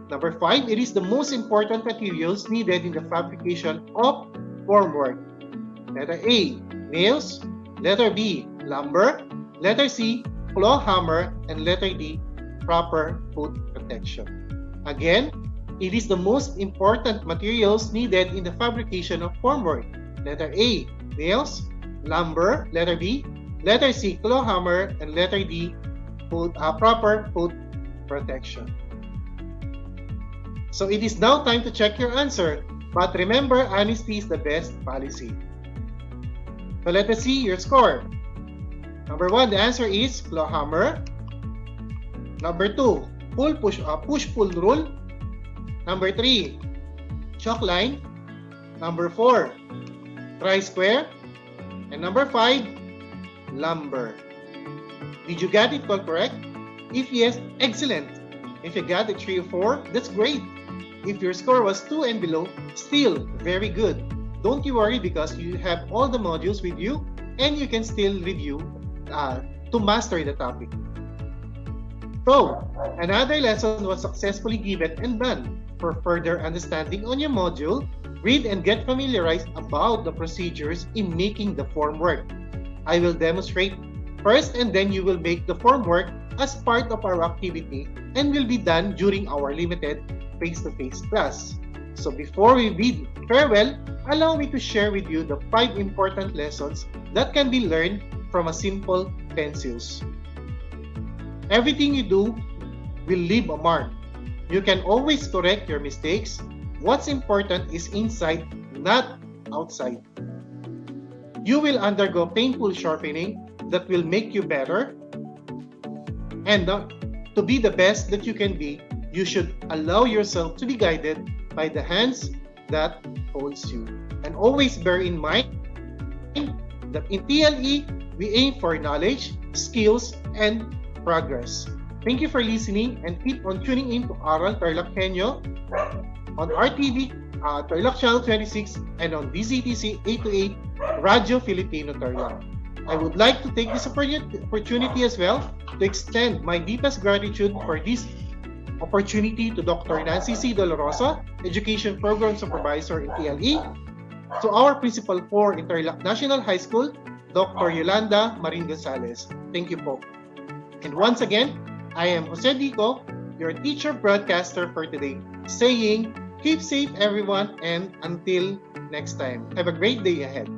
number 5, it is the most important materials needed in the fabrication of formwork. Letter A, nails, letter B, lumber, letter C, claw hammer, and letter D, proper foot protection. Again, it is the most important materials needed in the fabrication of formwork. Letter A, nails, lumber, letter B, letter C, claw hammer, and letter D, proper foot protection. So it is now time to check your answer, but remember, honesty is the best policy. So let us see your score. Number 1, the answer is claw hammer. Number 2, push-pull rule. Number 3, chalk line. Number 4, tri-square. And number 5, lumber. Did you get it all correct? If yes, excellent. If you got it 3 or 4, that's great. If your score was 2 and below, still very good. Don't you worry because you have all the modules with you and you can still review to master the topic. So, another lesson was successfully given and done. For further understanding on your module, read and get familiarized about the procedures in making the formwork. I will demonstrate first and then you will make the formwork as part of our activity and will be done during our limited face-to-face class. So before we bid farewell, allow me to share with you the 5 important lessons that can be learned from a simple pencils. Everything you do will leave a mark. You can always correct your mistakes. What's important is inside, not outside. You will undergo painful sharpening that will make you better. And to be the best that you can be, you should allow yourself to be guided by the hands that holds you. And always bear in mind that in TLE, we aim for knowledge, skills, and progress. Thank you for listening and keep on tuning in to Aral TarlakHenyo on RTV Tarlac Channel 26 and on DZTC 828 Radio Filipino Tarlac. I would like to take this opportunity as well to extend my deepest gratitude for this opportunity to Dr. Nancy C. Dolorosa, Education Program Supervisor in TLE, to our Principal 4 in Tarlac National High School, Dr. Yolanda Marin Gonzalez. Thank you po. And once again, I am Jose Dico, your teacher broadcaster for today, saying, keep safe everyone and until next time. Have a great day ahead.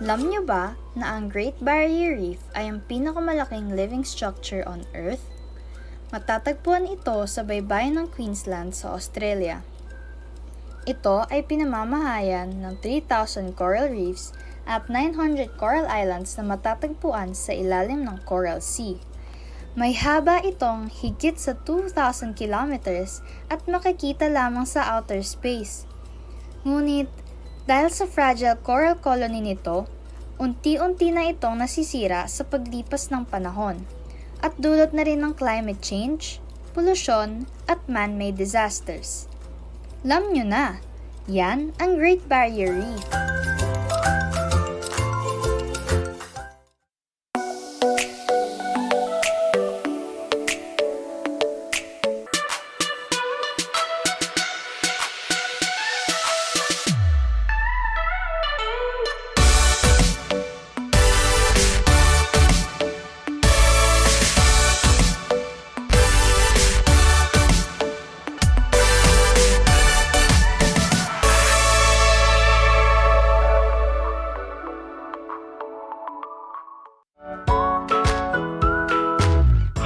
Alam niyo ba na ang Great Barrier Reef ay ang pinakamalaking living structure on Earth? Matatagpuan ito sa baybayin ng Queensland sa Australia. Ito ay pinamamahayan ng 3,000 coral reefs at 900 coral islands na matatagpuan sa ilalim ng Coral Sea. May haba itong higit sa 2,000 kilometers at makikita lamang sa outer space. Ngunit, dahil sa fragile coral colony nito, unti-unti na itong nasisira sa paglipas ng panahon at dulot na rin ng climate change, polusyon at man-made disasters. Alam nyo na, yan ang Great Barrier Reef.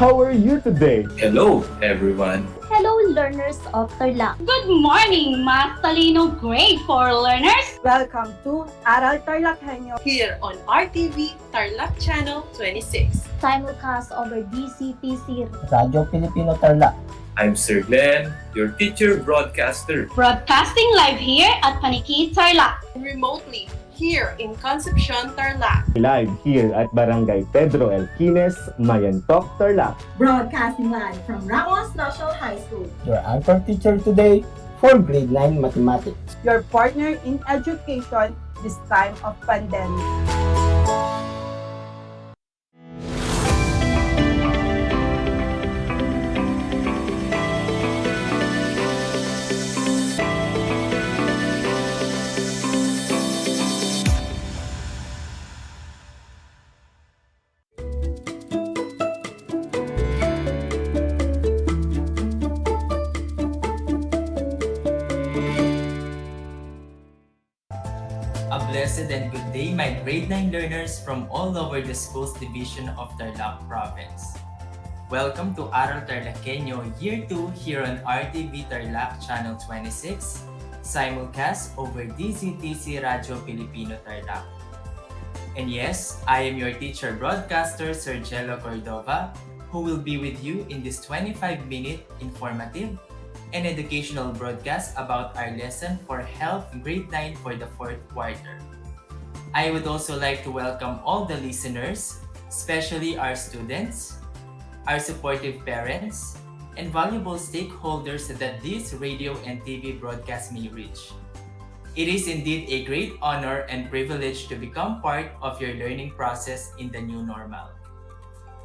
How are you today? Hello, everyone. Hello, learners of Tarlac. Good morning, Mas Talino Grade 4 learners. Welcome to Aral TarlakHenyo here on RTV Tarlac Channel 26. Simulcast over DCTC Radio Filipino Tarlac. I'm Sir Glenn, your teacher broadcaster. Broadcasting live here at Paniki Tarlac. Remotely here in Concepcion, Tarlac. Live here at Barangay Pedro Elquines, Mayantok, Tarlac. Broadcasting live from Ramos National High School. Your anchor teacher today for grade 9 mathematics. Your partner in education this time of pandemic. A blessed and good day, my grade 9 learners from all over the school's division of Tarlac Province. Welcome to Aral TarlakHenyo Year 2 here on RTV Tarlac Channel 26, simulcast over DZTC Radio Filipino Tarlac. And yes, I am your teacher broadcaster, Sir Jello Cordova, who will be with you in this 25-minute informative and educational broadcast about our lesson for Health Grade 9 for the 4th quarter. I would also like to welcome all the listeners, especially our students, our supportive parents, and valuable stakeholders that this radio and TV broadcast may reach. It is indeed a great honor and privilege to become part of your learning process in the new normal.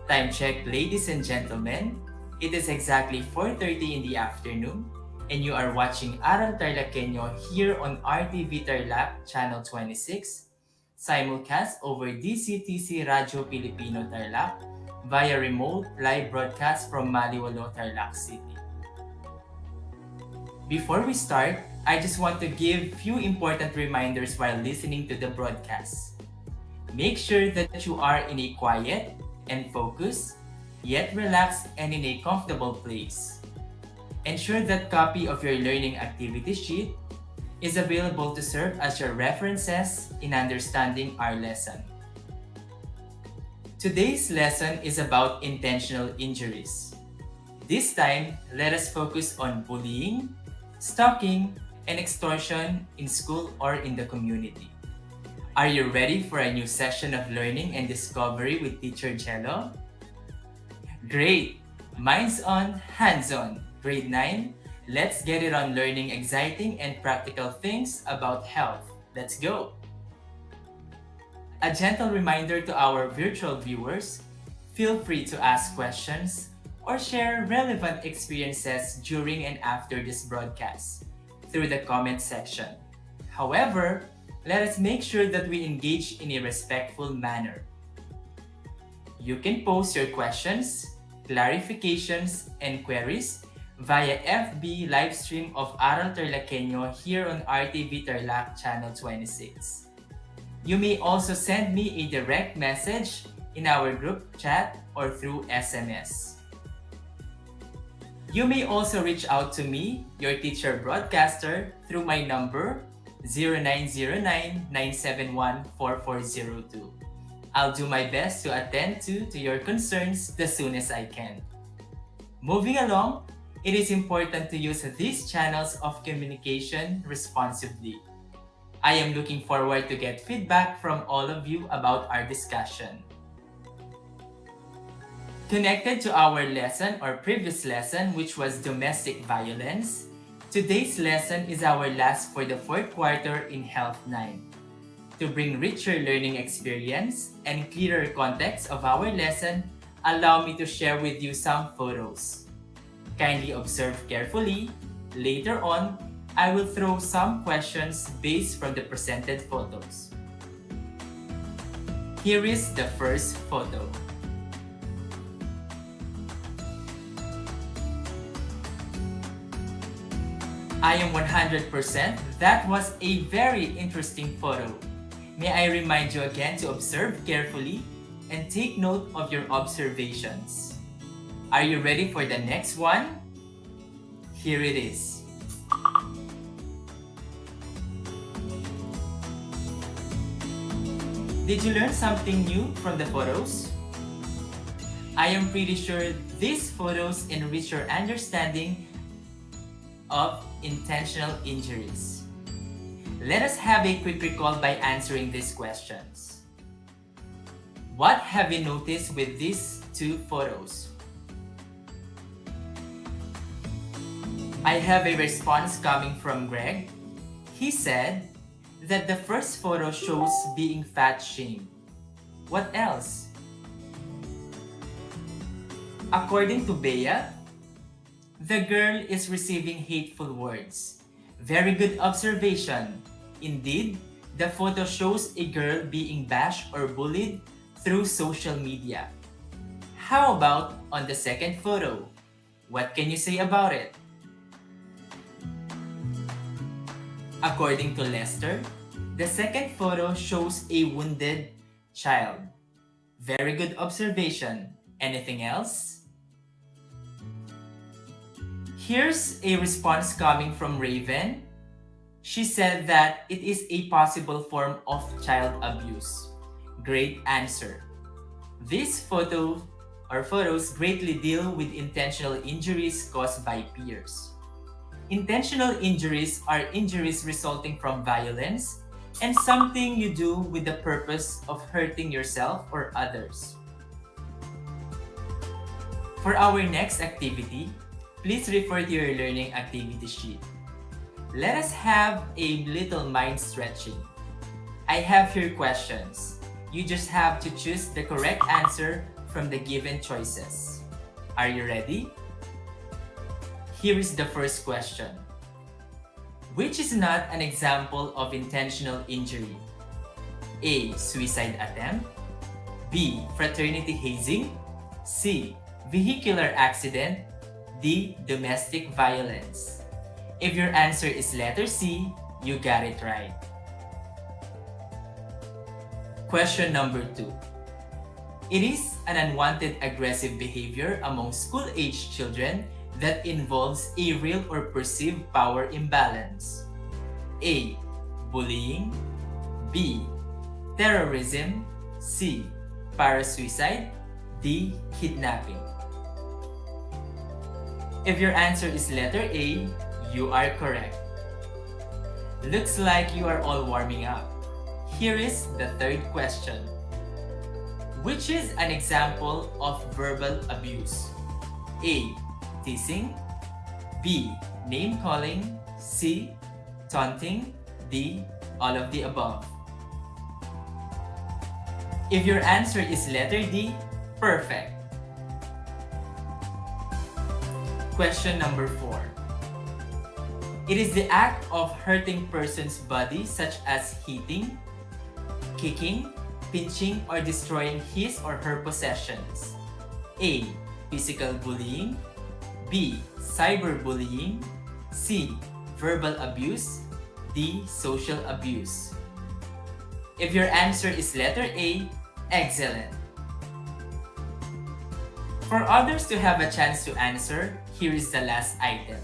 Time check, ladies and gentlemen. It is exactly 4:30 in the afternoon, and you are watching Aral TarlakHenyo here on RTV Tarlac Channel 26, simulcast over DCTC Radio Filipino Tarlac via remote live broadcast from Maliwalo, Tarlac City. Before we start, I just want to give few important reminders while listening to the broadcast. Make sure that you are in a quiet and focused, yet relaxed and in a comfortable place. Ensure that copy of your learning activity sheet is available to serve as your references in understanding our lesson. Today's lesson is about intentional injuries. This time, let us focus on bullying, stalking, and extortion in school or in the community. Are you ready for a new session of learning and discovery with Teacher Jello? Great! Minds on, hands on. Grade 9, let's get it on learning exciting and practical things about health. Let's go! A gentle reminder to our virtual viewers, feel free to ask questions or share relevant experiences during and after this broadcast through the comment section. However, let us make sure that we engage in a respectful manner. You can post your questions, clarifications, and queries via FB livestream of Aral TarlakHenyo here on RTV Tarlac Channel 26. You may also send me a direct message in our group chat or through SMS. You may also reach out to me, your teacher broadcaster, through my number 0909-971-4402. I'll do my best to attend to your concerns the soonest I can. Moving along, it is important to use these channels of communication responsibly. I am looking forward to get feedback from all of you about our discussion. Connected to our lesson or previous lesson, which was domestic violence, today's lesson is our last for the 4th quarter in Health 9. To bring richer learning experience and clearer context of our lesson, allow me to share with you some photos. Kindly observe carefully. Later on, I will throw some questions based from the presented photos. Here is the first photo. I am 100% that was a very interesting photo. May I remind you again to observe carefully and take note of your observations. Are you ready for the next one? Here it is. Did you learn something new from the photos? I am pretty sure these photos enrich your understanding of intentional injuries. Let us have a quick recall by answering these questions. What have you noticed with these two photos? I have a response coming from Greg. He said that the first photo shows being fat shamed. What else? According to Bea, the girl is receiving hateful words. Very good observation. Indeed, the photo shows a girl being bashed or bullied through social media. How about on the second photo? What can you say about it? According to Lester, the second photo shows a wounded child. Very good observation. Anything else? Here's a response coming from Raven. She said that it is a possible form of child abuse. Great answer. These photos greatly deal with intentional injuries caused by peers. Intentional injuries are injuries resulting from violence and something you do with the purpose of hurting yourself or others. For our next activity, please refer to your learning activity sheet. Let us have a little mind stretching. I have here questions. You just have to choose the correct answer from the given choices. Are you ready? Here is the first question. Which is not an example of intentional injury? A. Suicide attempt. B. Fraternity hazing. C. Vehicular accident. D. Domestic violence. If your answer is letter C, you got it right. Question number 2. It is an unwanted aggressive behavior among school-aged children that involves a real or perceived power imbalance. A. Bullying. B. Terrorism. C. Parasuicide. D. Kidnapping. If your answer is letter A, you are correct. Looks like you are all warming up. Here is the third question. Which is an example of verbal abuse? A. Teasing. B. Name-calling. C. Taunting. D. All of the above. If your answer is letter D, perfect. Question number 4. It is the act of hurting person's body such as hitting, kicking, pinching, or destroying his or her possessions. A. Physical bullying. B. Cyberbullying. C. Verbal abuse. D. Social abuse. If your answer is letter A, excellent. For others to have a chance to answer, here is the last item.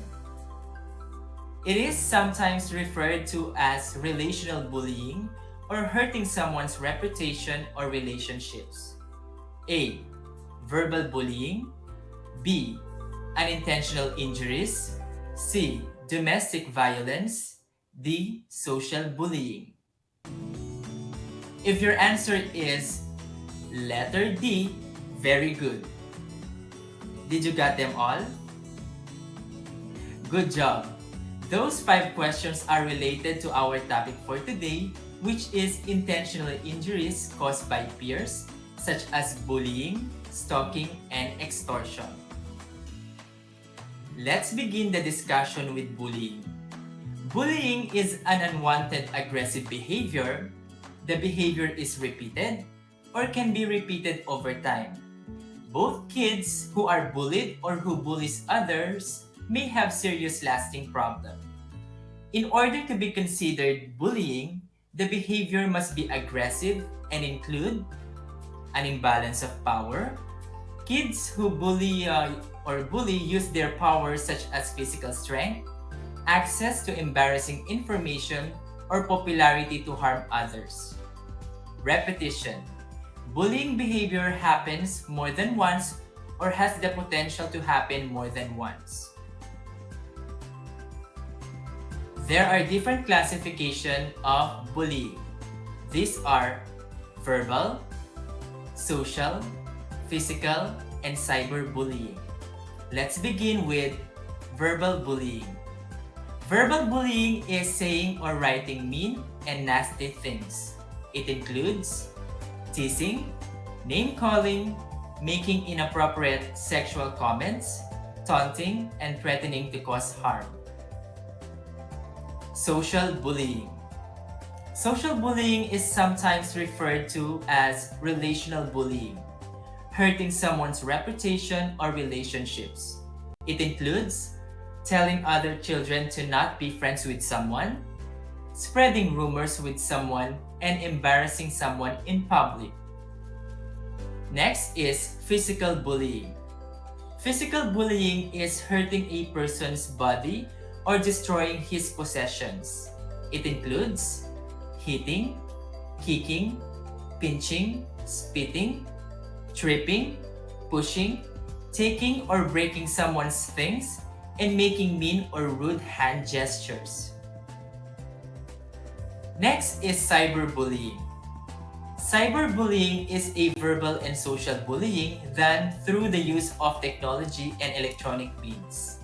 It is sometimes referred to as relational bullying or hurting someone's reputation or relationships. A. Verbal bullying. B. Unintentional injuries. C. Domestic violence. D. Social bullying. If your answer is letter D, very good. Did you got them all? Good job. Those 5 questions are related to our topic for today, which is intentional injuries caused by peers, such as bullying, stalking, and extortion. Let's begin the discussion with bullying. Bullying is an unwanted aggressive behavior. The behavior is repeated or can be repeated over time. Both kids who are bullied or who bullies others may have serious lasting problems. In order to be considered bullying, the behavior must be aggressive and include an imbalance of power. Kids who bully use their power such as physical strength, access to embarrassing information, or popularity to harm others. Repetition. Bullying behavior happens more than once or has the potential to happen more than once. There are different classifications of bullying. These are verbal, social, physical, and cyberbullying. Let's begin with verbal bullying. Verbal bullying is saying or writing mean and nasty things. It includes teasing, name-calling, making inappropriate sexual comments, taunting, and threatening to cause harm. Social bullying. Social bullying is sometimes referred to as relational bullying, hurting someone's reputation or relationships. It includes telling other children to not be friends with someone, spreading rumors with someone, and embarrassing someone in public. Next is physical bullying. Physical bullying is hurting a person's body or destroying his possessions. It includes hitting, kicking, pinching, spitting, tripping, pushing, taking or breaking someone's things, and making mean or rude hand gestures. Next is cyberbullying. Cyberbullying is a verbal and social bullying done through the use of technology and electronic means.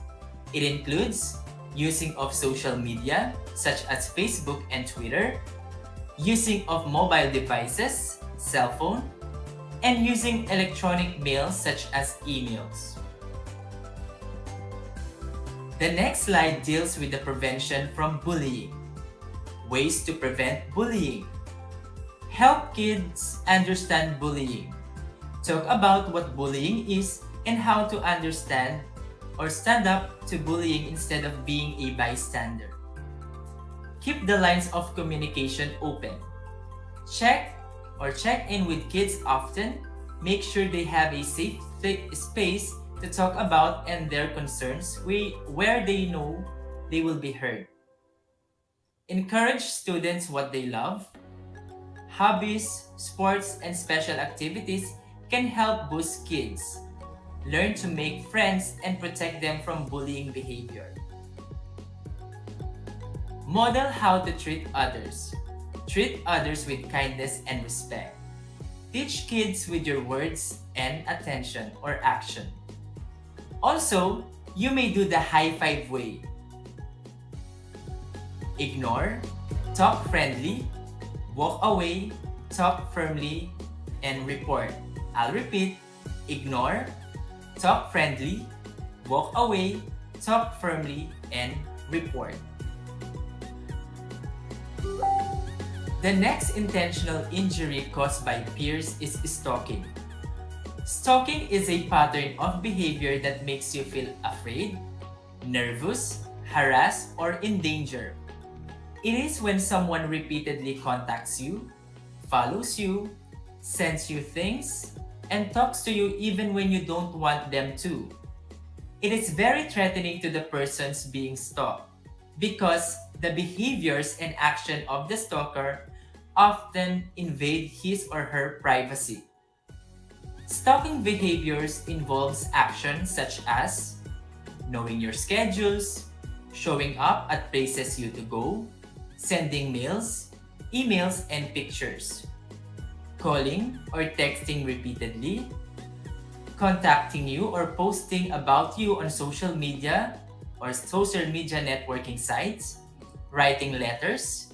It includes using of social media such as Facebook and Twitter, using of mobile devices, cell phone, and using electronic mail such as emails. The next slide deals with the prevention from bullying. Ways to prevent bullying. Help kids understand bullying. Talk about what bullying is and how to understand or stand up to bullying instead of being a bystander. Keep the lines of communication open. Check in with kids often. Make sure they have a safe space to talk about and their concerns where they know they will be heard. Encourage students what they love. Hobbies, sports, and special activities can help boost kids. Learn to make friends and protect them from bullying behavior. Model how to treat others. Treat others with kindness and respect. Teach kids with your words and attention or action. Also, you may do the high five way. Ignore, talk friendly, walk away, talk firmly, and report. I'll repeat, ignore, talk friendly, walk away, talk firmly, and report. The next intentional injury caused by peers is stalking. Stalking is a pattern of behavior that makes you feel afraid, nervous, harassed, or in danger. It is when someone repeatedly contacts you, follows you, sends you things, and talks to you even when you don't want them to. It is very threatening to the persons being stalked because the behaviors and action of the stalker often invade his or her privacy. Stalking behaviors involves actions such as knowing your schedules, showing up at places you to go, sending mails, emails, and pictures, calling or texting repeatedly, contacting you or posting about you on social media or social media networking sites, writing letters,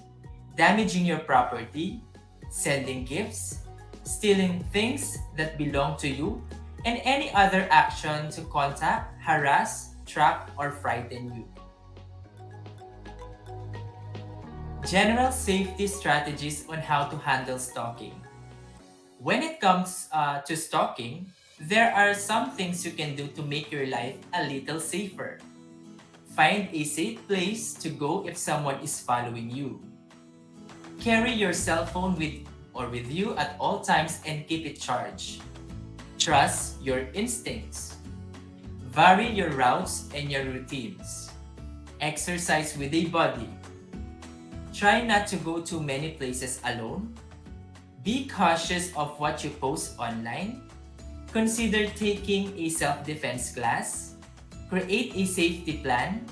damaging your property, sending gifts, stealing things that belong to you, and any other action to contact, harass, trap, or frighten you. General safety strategies on how to handle stalking. When it comes to stalking, there are some things you can do to make your life a little safer. Find a safe place to go if someone is following you. Carry your cell phone with you at all times and keep it charged. Trust your instincts. Vary your routes and your routines. Exercise with a buddy. Try not to go to many places alone. Be cautious of what you post online. Consider taking a self-defense class. Create a safety plan.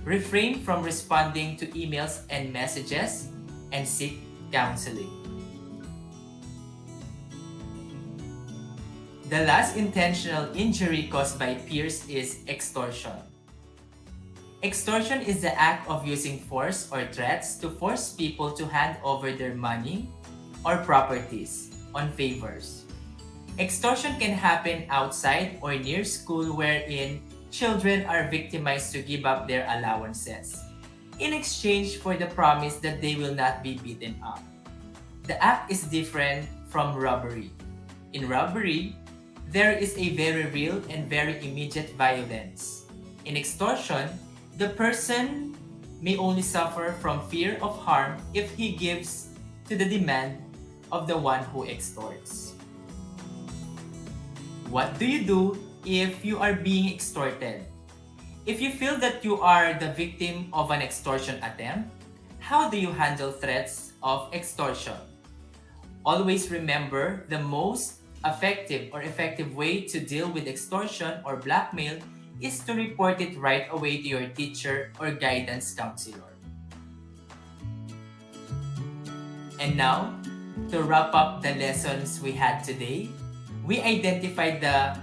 refrain from responding to emails and messages, and seek counseling. The last intentional injury caused by peers is extortion. Extortion is the act of using force or threats to force people to hand over their money or properties on favors. Extortion can happen outside or near school, wherein children are victimized to give up their allowances in exchange for the promise that they will not be beaten up. The act is different from robbery. In robbery, there is a very real and very immediate violence. In extortion, the person may only suffer from fear of harm if he gives to the demand of the one who extorts. What do you do if you are being extorted? If you feel that you are the victim of an extortion attempt, how do you handle threats of extortion? Always remember, the most effective way to deal with extortion or blackmail is to report it right away to your teacher or guidance counselor. And now, to wrap up the lessons we had today, we identified the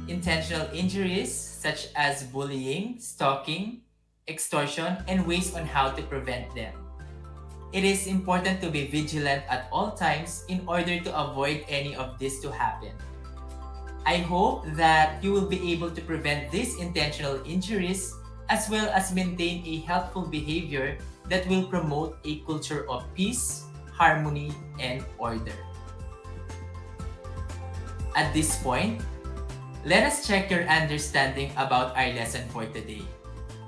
intentional injuries such as bullying, stalking, extortion, and ways on how to prevent them. It is important to be vigilant at all times in order to avoid any of this to happen. I hope that you will be able to prevent these intentional injuries as well as maintain a healthful behavior that will promote a culture of peace, harmony, and order. At this point, let us check your understanding about our lesson for today.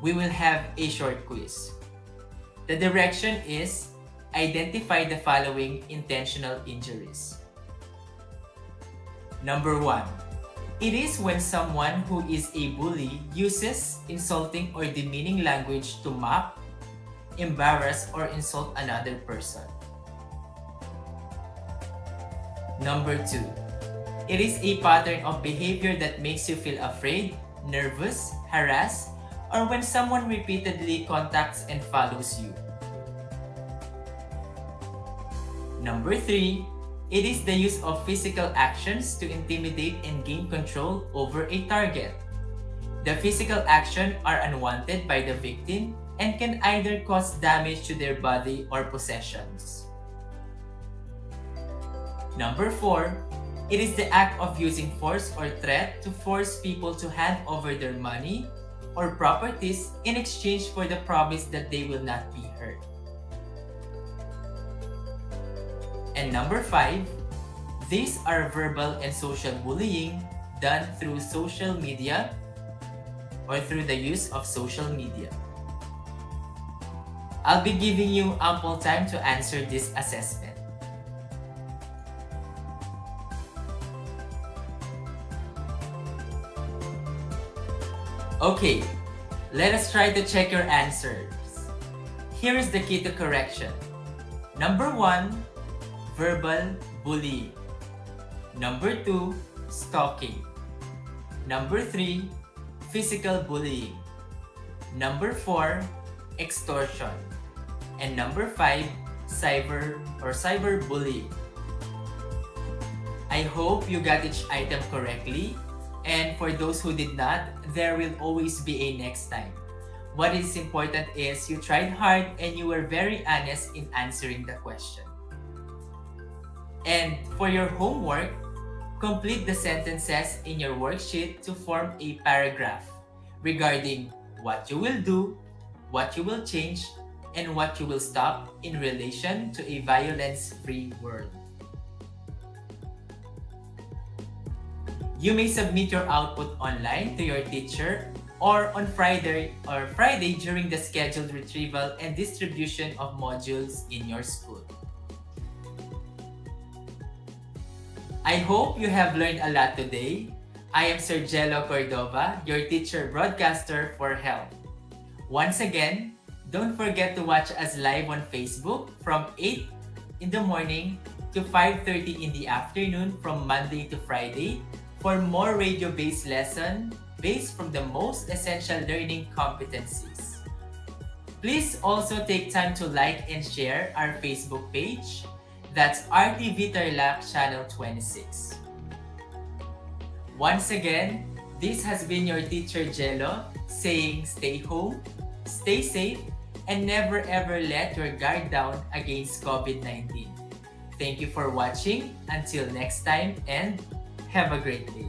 We will have a short quiz. The direction is identify the following intentional injuries. Number 1. It is when someone who is a bully uses insulting or demeaning language to mock, embarrass, or insult another person. Number 2. It is a pattern of behavior that makes you feel afraid, nervous, harassed, or when someone repeatedly contacts and follows you. Number 3. It is the use of physical actions to intimidate and gain control over a target. The physical actions are unwanted by the victim and can either cause damage to their body or possessions. Number 4. It is the act of using force or threat to force people to hand over their money or properties in exchange for the promise that they will not be hurt. And number 5, these are verbal and social bullying done through social media or through the use of social media. I'll be giving you ample time to answer this assessment. Okay, let us try to check your answers. Here is the key to correction. Number 1, verbal bullying. Number 2, stalking. Number 3, physical bullying. Number 4, extortion. And number 5, cyberbullying. I hope you got each item correctly, and for those who did not, there will always be a next time. What is important is you tried hard and you were very honest in answering the question. And for your homework, complete the sentences in your worksheet to form a paragraph regarding what you will do, what you will change, and what you will stop in relation to a violence-free world. You may submit your output online to your teacher or on Friday during the scheduled retrieval and distribution of modules in your school. I hope you have learned a lot today. I am Sir Jello Cordova, your teacher broadcaster for health. Once again, don't forget to watch us live on Facebook from 8 in the morning to 5:30 in the afternoon from Monday to Friday for more radio-based lessons based from the Most Essential Learning Competencies. Please also take time to like and share our Facebook page. That's RTV Tarlac Channel 26. Once again, this has been your teacher Jello saying stay home, stay safe, and never ever let your guard down against COVID-19. Thank you for watching. Until next time, and have a great day.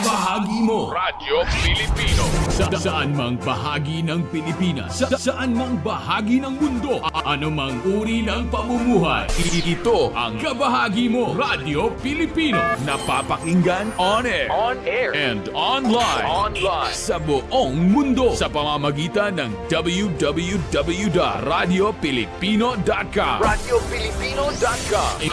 Bahagi mo Radyo Pilipino saan mang bahagi ng Pilipinas, saan mang bahagi ng mundo, anumang uri ng pamumuhay. Ito ang Kabahagi Mo Radyo Pilipino, napapakinggan on air and online sa buong mundo sa pamamagitan ng www.radiopilipino.com.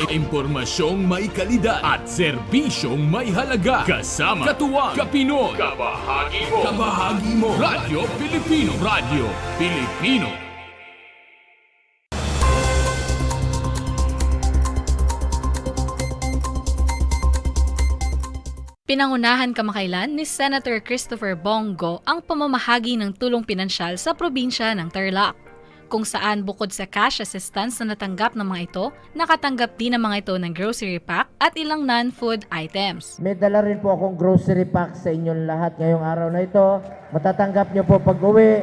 Impormasyong may kalidad at serbisyong may halaga, kasama katuwang Kapinoy. Kabahagi Mo. Kabahagi Mo Radyo Pilipino. Radyo Pilipino. Pinangunahan kamakailan ni Senator Christopher Bongo ang pamamahagi ng tulong pinansyal sa probinsya ng Tarlac, kung saan bukod sa cash assistance na natanggap ng mga ito, nakatanggap din ang mga ito ng grocery pack at ilang non-food items. May dala rin po akong grocery pack sa inyong lahat ngayong araw na ito. Matatanggap nyo po pag-uwi.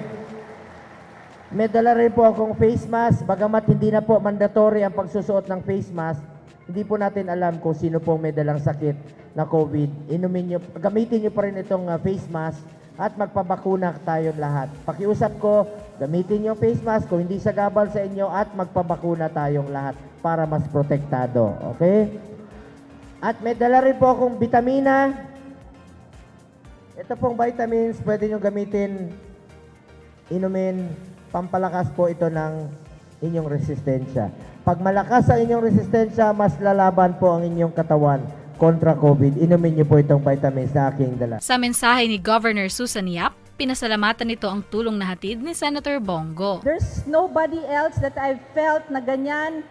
May dala rin po akong face mask. Bagamat hindi na po mandatory ang pagsusuot ng face mask, hindi po natin alam kung sino po may dalang sakit na COVID. Gamitin nyo pa rin itong face mask at magpabakuna tayong lahat. Pakiusap ko, gamitin yung face mask kung hindi sagabal sa inyo at magpabakuna tayong lahat para mas protektado. Okay? At may dala rin po akong vitamina. Ito pong vitamins, pwede nyo gamitin, inumin, pampalakas po ito ng inyong resistensya. Pag malakas ang inyong resistensya, mas lalaban po ang inyong katawan kontra COVID. Inumin niyo po itong vitamins na aking dala. Sa mensahe ni Governor Susan Yap, pinasalamatan nito ang tulong na hatid ni Senator Bongo. There's nobody else that I've felt na ganyan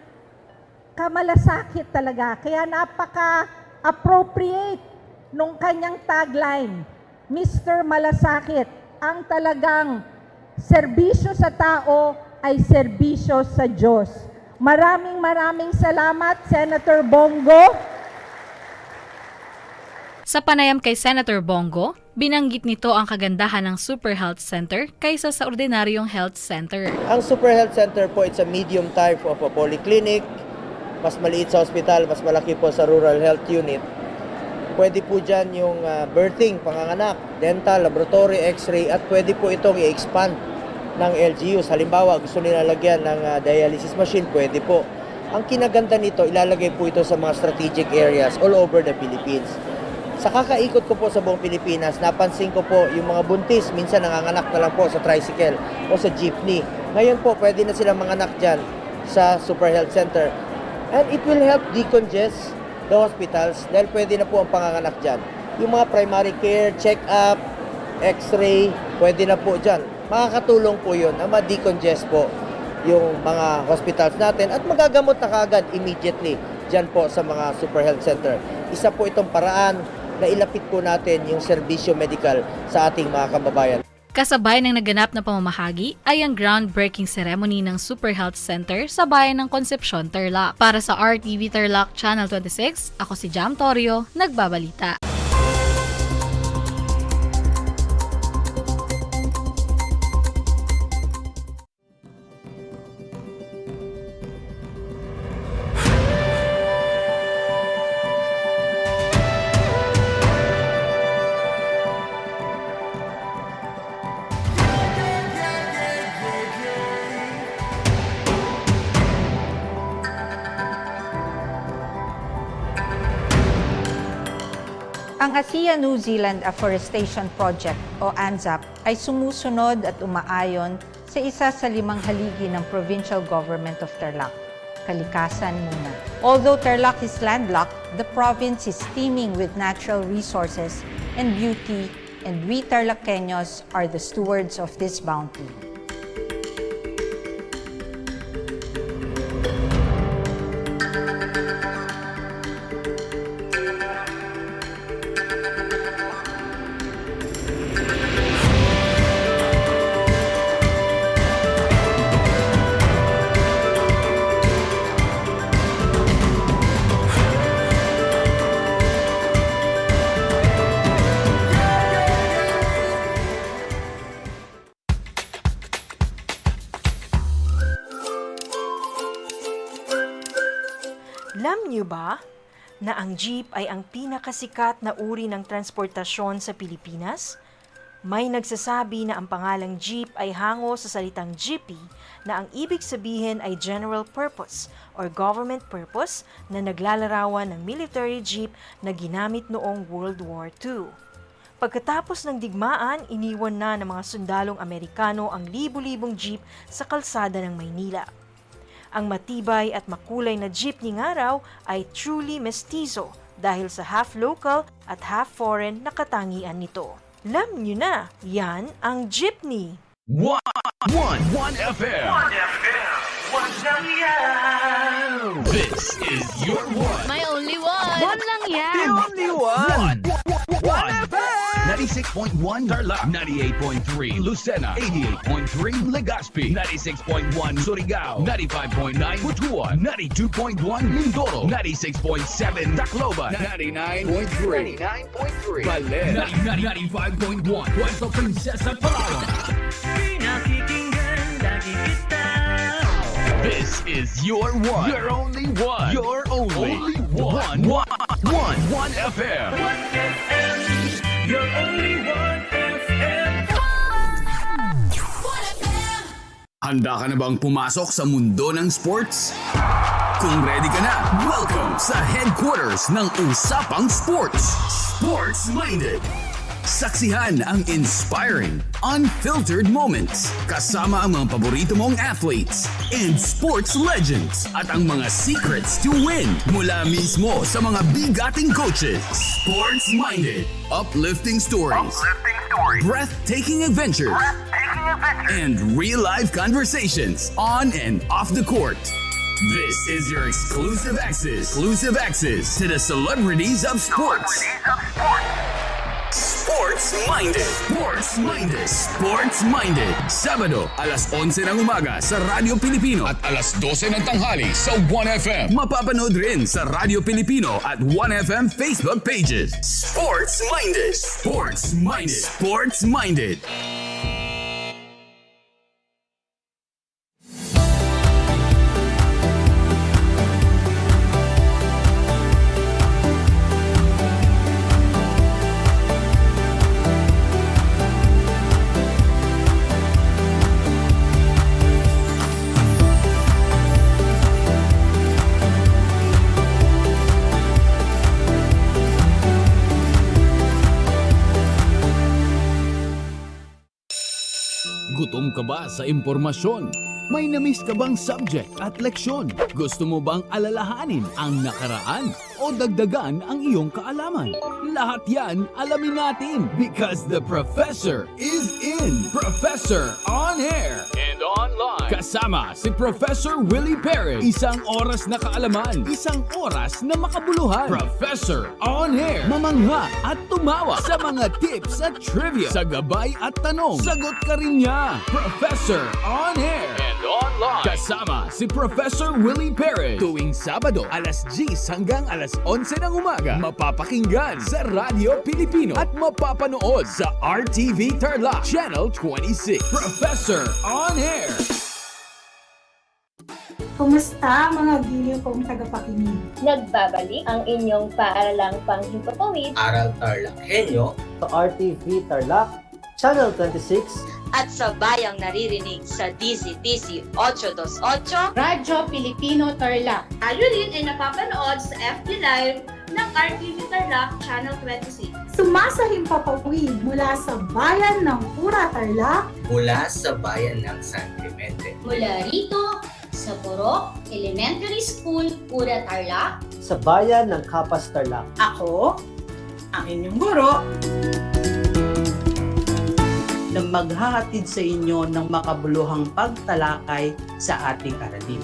kamalasakit talaga. Kaya napaka-appropriate nung kanyang tagline, Mr. Malasakit, ang talagang serbisyo sa tao ay serbisyo sa Diyos. Maraming salamat, Senator Bongo. Sa panayam kay Senator Bongo, binanggit nito ang kagandahan ng Super Health Center kaysa sa ordinaryong health center. Ang Super Health Center po, it's a medium type of a polyclinic. Mas maliit sa hospital, mas malaki po sa rural health unit. Pwede po dyan yung birthing, panganganak, dental, laboratory, x-ray, at pwede po itong i-expand ng LGUs. Halimbawa, gusto nila lagyan ng dialysis machine, pwede po. Ang kinaganda nito, ilalagay po ito sa mga strategic areas all over the Philippines. Sa kakaikot ko po sa buong Pilipinas, napansin ko po yung mga buntis, minsan nanganganak na lang po sa tricycle o sa jeepney. Ngayon po, pwede na silang manganak dyan sa Super Health Center. And it will help decongest the hospitals dahil pwede na po ang panganganak dyan. Yung mga primary care, check-up, x-ray, pwede na po dyan. Makakatulong po yun na ma-decongest po yung mga hospitals natin at magagamot na kaagad immediately dyan po sa mga Super Health Center. Isa po itong paraan na ilapit po natin yung serbisyo medical sa ating mga kababayan. Kasabay ng naganap na pamamahagi ay ang groundbreaking ceremony ng Super Health Center sa bayan ng Concepcion, Tarlac. Para sa RTV Tarlac Channel 26, ako si Jam Torio, nagbabalita. Ang ASEAN-New Zealand Afforestation Project o ANZAP ay sumusunod at umaayon sa isa sa 5 haligi ng Provincial Government of Tarlac, kalikasan muna. Although Tarlac is landlocked, The province is teeming with natural resources and beauty, and we TarlakHenyos are the stewards of this bounty. Alam niyo ba na ang jeep ay ang pinakasikat na uri ng transportasyon sa Pilipinas? May nagsasabi na ang pangalang jeep ay hango sa salitang jeepy na ang ibig sabihin ay general purpose or government purpose na naglalarawan ng military jeep na ginamit noong World War II. Pagkatapos ng digmaan, iniwan na ng mga sundalong Amerikano ang libu-libong jeep sa kalsada ng Maynila. Ang matibay at makulay na jeepney nga raw ay truly mestizo dahil sa half local at half foreign na katangian nito. Alam nyo na, yan ang jeepney. 1 FM. This is your one. My only one. One lang yan. The only one. 1 FM. 96.1 Tarlac, 98.3 Lucena, 88.3 Legazpi, 96.1 Surigao, 95.9 Butuan, 92.1 Mindoro, 96.7 Tacloban, 99.3 Baler, 95.1 Puerto Princesa, Palawan. Pinakikinggan lagi kita. This is your one. Your only one. Your only one. 1 FM. 1 FM. Your only 1 FM. Handa ka na bang pumasok sa mundo ng sports? Kung ready ka na, welcome sa headquarters ng Usapang Sports, Sports Minded. Saksihan ang inspiring, unfiltered moments kasama ang mga paborito mong athletes and sports legends at ang mga secrets to win mula mismo sa mga bigating coaches. Sports Minded. Uplifting stories. Breathtaking adventures. And real-life conversations on and off the court. This is your exclusive access to the celebrities of sports. Sports Minded. Sports Minded. Sports Minded. Sabado, alas 11 ng umaga sa Radyo Pilipino at alas 12 ng tanghali sa 1FM. Mapapanood rin sa Radyo Pilipino at 1FM Facebook pages. Sports Minded. Sports Minded. Sports Minded. Gutom ka ba sa impormasyon? May na-miss ka bang subject at leksyon? Gusto mo bang alalahanin ang nakaraan o dagdagan ang iyong kaalaman? Lahat yan alamin natin because the professor is in. Professor on air and online. Kasama si Professor Willie Perez. Isang oras na kaalaman, isang oras na makabuluhan. Professor on air. Mamangha at tumawa sa mga tips at trivia. Sa gabay at tanong, sagot ka rin niya. Professor on air and online. Kasama si Professor Willie Perez. Tuwing Sabado, alas 10 hanggang alas 11 ng umaga. Mapapakinggan sa Radyo Pilipino at mapapanood sa RTV Tarlac Channel 26. Professor on air. Kumusta mga giliw kong tagapakinig? Nagbabalik ang inyong paaralang panghimpapawid, Aral TarlakHenyo sa RTV Tarlac Channel 26 at sa bayang naririnig sa DZTC 828 Radyo Pilipino Tarlac. Tayo rin ay napapanood sa FB Live ng RTV Tarlac Channel 26. Sumasahim papawid mula sa bayan ng Pura Tarlac, mula sa bayan ng San Clemente, mula rito sa Purok Elementary School, Pura Tarlac, sa bayan ng Kapas, Tarlac. Ako, ang inyong guro, na maghahatid sa inyo ng makabuluhang pagtalakay sa ating aralin.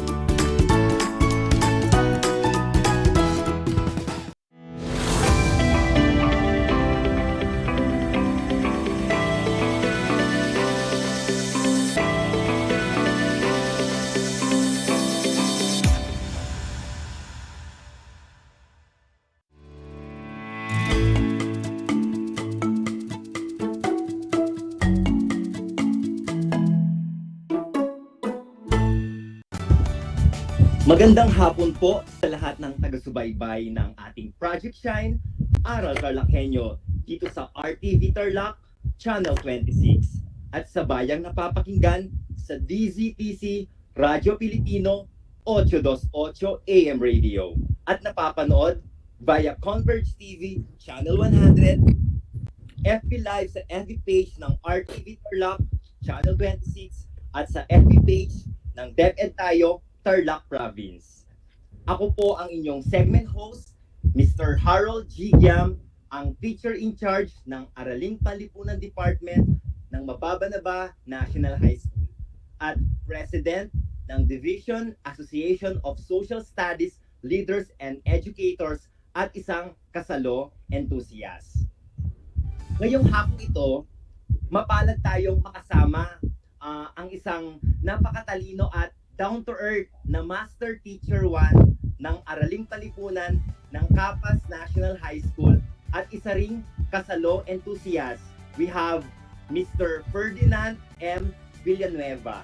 Magandang hapon po sa lahat ng taga-subaybay ng ating Project Shine, Aral TarlakHenyo, dito sa RTV Tarlac, Channel 26, at sa bayang napapakinggan sa DZTC Radyo Pilipino 828 AM Radio, at napapanood via Converge TV Channel 100, FB Live sa FB page ng RTV Tarlac, Channel 26, at sa FB page ng DEPED tayo, Tarlac Province. Ako po ang inyong segment host, Mr. Harold G. Giam, ang teacher in charge ng Araling Panlipunan Department ng Mababanaba National High School at President ng Division Association of Social Studies Leaders and Educators at isang kasalo enthusiast. Ngayong hapon ito, mapalad tayong makasama ang isang napakatalino at down-to-earth na Master Teacher 1 ng Araling Panlipunan ng Kapas National High School at isa ring kasalo enthusiast. We have Mr. Ferdinand M. Villanueva.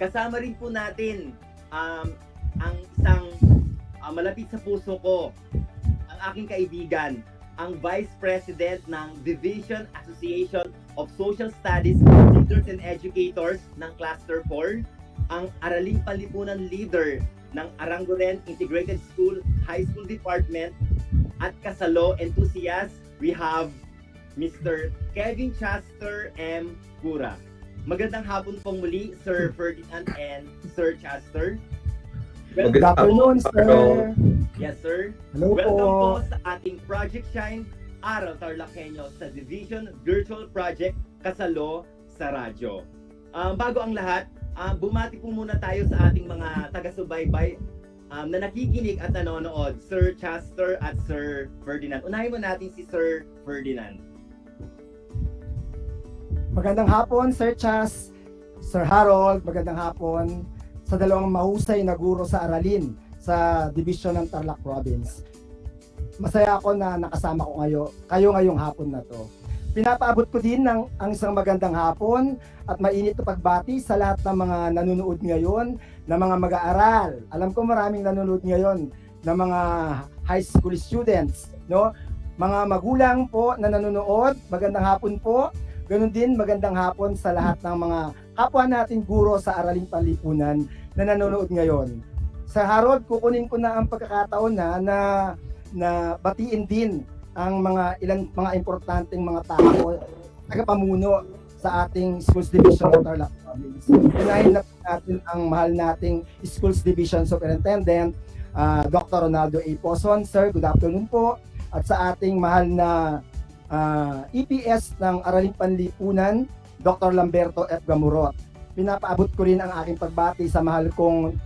Kasama rin po natin ang isang malapit sa puso ko, ang aking kaibigan, ang Vice President ng Division Association of Social Studies Leaders and Educators ng Cluster 4, ang Araling Panlipunan Leader ng Aranguren Integrated School High School Department, at kasalo enthusiast, we have Mr. Kevin Chaster M. Cura. Magandang hapon pong muli, Sir Ferdinand and Sir Chaster. Good afternoon, sir. Yes, sir. Hello Welcome po. po sa ating Project Shine, Aral TarlakHenyo sa Division Virtual Project Kasalo sa Radyo. Bago ang lahat, bumati po muna tayo sa ating mga taga-subaybay na nakikinig at nanonood, Sir Chaster at Sir Ferdinand. Unahin mo natin si Sir Ferdinand. Magandang hapon, Sir Chas, Sir Harold, magandang hapon sa dalawang mahusay na guro sa aralin sa Division ng Tarlac Province. Masaya ako na nakasama ko kayo ngayong hapon na to. Pinapaabot ko din ang isang magandang hapon at mainit na pagbati sa lahat ng mga nanonood ngayon, na mga mag-aaral. Alam ko maraming nanonood ngayon na mga high school students, no? Mga magulang po na nanonood, magandang hapon po. Ganun din, magandang hapon sa lahat ng mga kapwa natin guro sa Araling Panlipunan na nanonood ngayon. Sa Harold, kukunin ko na ang pagkakataon na batiin din ang mga importanteng mga tao, tagapamuno sa ating Schools Division of Tarlac Province. Unahin na natin ang mahal nating Schools Division Superintendent, Dr. Ronaldo A. Poson. Sir, good afternoon po. At sa ating mahal na EPS ng Araling Panlipunan, Dr. Lamberto F. Gamurot. Pinapaabot ko rin ang aking pagbati sa mahal kong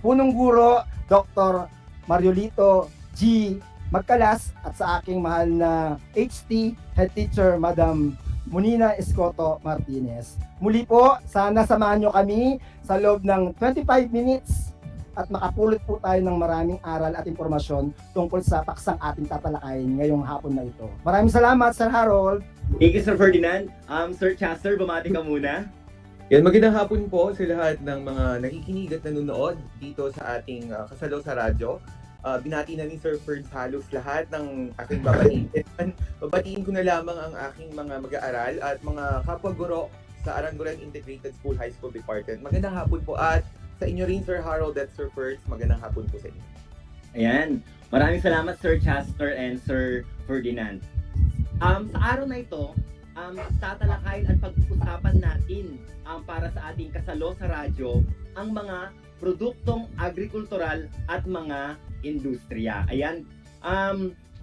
punong guro, Dr. Mariolito G. Magkalas, at sa aking mahal na HT Head Teacher, Madam Munina Escoto Martinez. Muli po, sana samahan nyo kami sa loob ng 25 minutes at makapulot po tayo ng maraming aral at impormasyon tungkol sa paksang ating tatalakayin ngayong hapon na ito. Maraming salamat, Sir Harold. Thank you, Sir Ferdinand. Sir Chaster, bumati ka muna. Yan, magandang hapon po sa lahat ng mga nakikinig at nanonood dito sa ating kasalo sa radyo. Binati na ni Sir Ferds halos lahat ng aking babatiin. Babatiin ko na lamang ang aking mga mag-aaral at mga kapwa-guro sa Aranguren Integrated School High School Department. Magandang hapon po, at sa inyo rin, Sir Harold at Sir Ferds, magandang hapon po sa inyo. Ayan. Maraming salamat, Sir Chaster and Sir Ferdinand. Sa araw na ito, tatalakayin at pag-usapan natin para sa ating kasalo sa radyo ang mga produktong agrikultural at mga industriya. Ayan.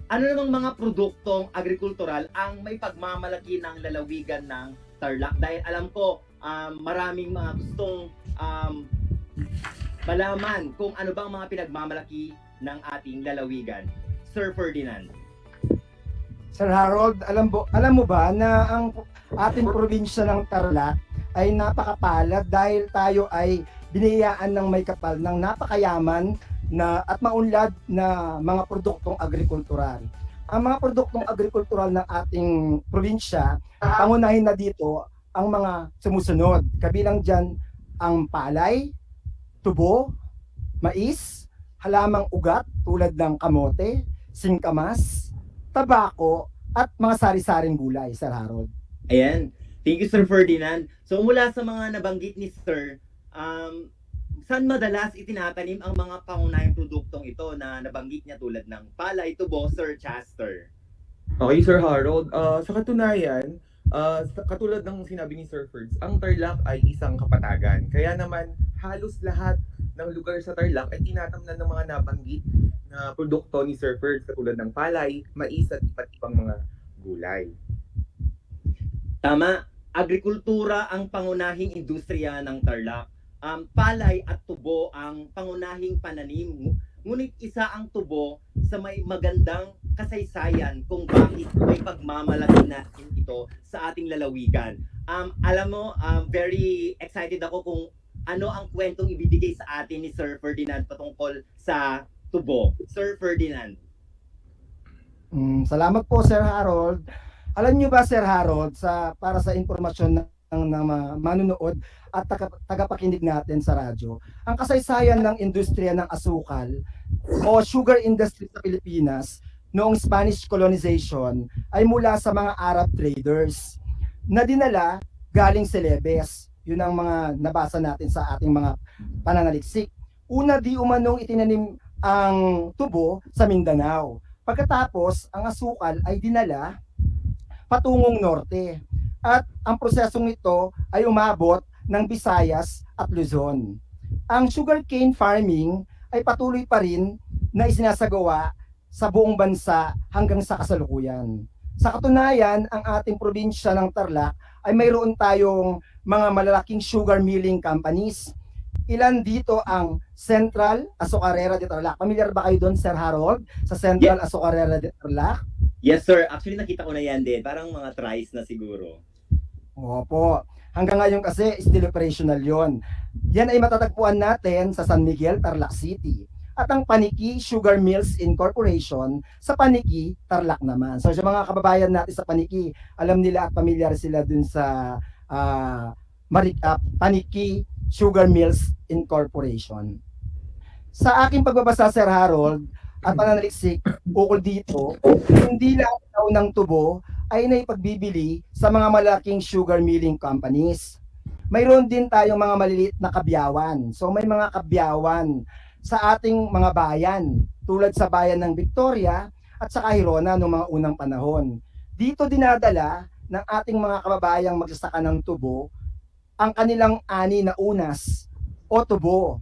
Ano namang mga produktong agrikultural ang may pagmamalaki ng lalawigan ng Tarlac? Dahil alam ko maraming mga gustong malaman kung ano bang mga pinagmamalaki ng ating lalawigan. Sir Ferdinand. Sir Harold, alam mo ba na ang ating probinsya ng Tarlac ay napakapalad dahil tayo ay biniyayaan ng may kapal ng napakayaman na at maunlad na mga produktong agrikultural. Ang mga produktong agrikultural ng ating probinsya, pangunahin na dito ang mga sumusunod. Kabilang dyan ang palay, tubo, mais, halamang ugat tulad ng kamote, singkamas, tabako, at mga sari-saring gulay, Sir Harold. Ayan. Thank you, Sir Ferdinand. So mula sa mga nabanggit ni Sir, saan madalas itinatanim ang mga pangunahing produktong ito na nabanggit niya tulad ng palay, tubo, Sir Chester? Okay, Sir Harold. Sa katunayan, katulad ng sinabi ni Sir Ferds, ang Tarlac ay isang kapatagan. Kaya naman, halos lahat ng lugar sa Tarlac ay tinatamnan ng mga nabanggit na produkto ni Sir Ferds katulad ng palay, mais at iba't ibang mga gulay. Tama, agrikultura ang pangunahing industriya ng Tarlac. Palay at tubo ang pangunahing pananim. Ngunit isa ang tubo sa may magandang kasaysayan kung bakit may pagmamalaki natin ito sa ating lalawigan. Alam mo, very excited ako kung ano ang kwentong ibibigay sa atin ni Sir Ferdinand patungkol sa tubo. Sir Ferdinand. Salamat po, Sir Harold. Alam niyo ba, Sir Harold, para sa impormasyon ng manunood at tagapakinig natin sa radyo, ang kasaysayan ng industriya ng asukal o sugar industry sa Pilipinas noong Spanish colonization ay mula sa mga Arab traders na dinala galing Celebes. Yun ang mga nabasa natin sa ating mga pananaliksik. Una, di umanong itinanim ang tubo sa Mindanao. Pagkatapos, ang asukal ay dinala patungong norte. At ang prosesong ito ay umabot ng Visayas at Luzon. Ang sugarcane farming ay patuloy pa rin na isinasagawa sa buong bansa hanggang sa kasalukuyan. Sa katunayan, ang ating probinsya ng Tarlac ay mayroon tayong mga malalaking sugar milling companies. Ilan dito ang Central Azucarera de Tarlac. Familiar ba kayo doon, Sir Harold, sa Central Azucarera de Tarlac? Yes, sir. Actually, nakita ko na yan din. Parang mga tries na siguro. Opo. Hanggang ngayon kasi, still operational yon. Yan ay matatagpuan natin sa San Miguel, Tarlac City. At ang Paniki Sugar Mills Incorporation sa Paniki, Tarlac naman. So sa mga kababayan natin sa Paniki, alam nila at pamilyar sila dun sa Paniki Sugar Mills Incorporation. Sa aking pagbabasa, Sir Harold, at pananaliksik, ukol dito, hindi lang daw ng tubo ay naipagbibili sa mga malaking sugar milling companies. Mayroon din tayong mga maliliit na kabyawan. So may mga kabyawan sa ating mga bayan, tulad sa bayan ng Victoria at sa Hirona noong mga unang panahon. Dito dinadala ng ating mga kababayang magsasaka ng tubo ang kanilang ani na unas o tubo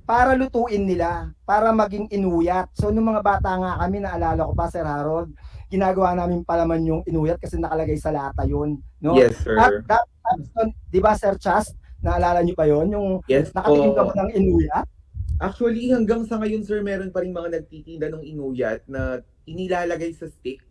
para lutuin nila, para maging inuyat. So nung mga bata nga kami, naalala ko pa, Sir Harold, ginagawa namin palaman yung inuyat kasi nakalagay sa lata yun. No? Yes, sir. At di ba, Sir Chas, naalala niyo pa yon yung yes, nakatikim ka mo ng inuyat? Actually, hanggang sa ngayon, sir, meron pa rin mga nagtitinda ng inuyat na inilalagay sa stick.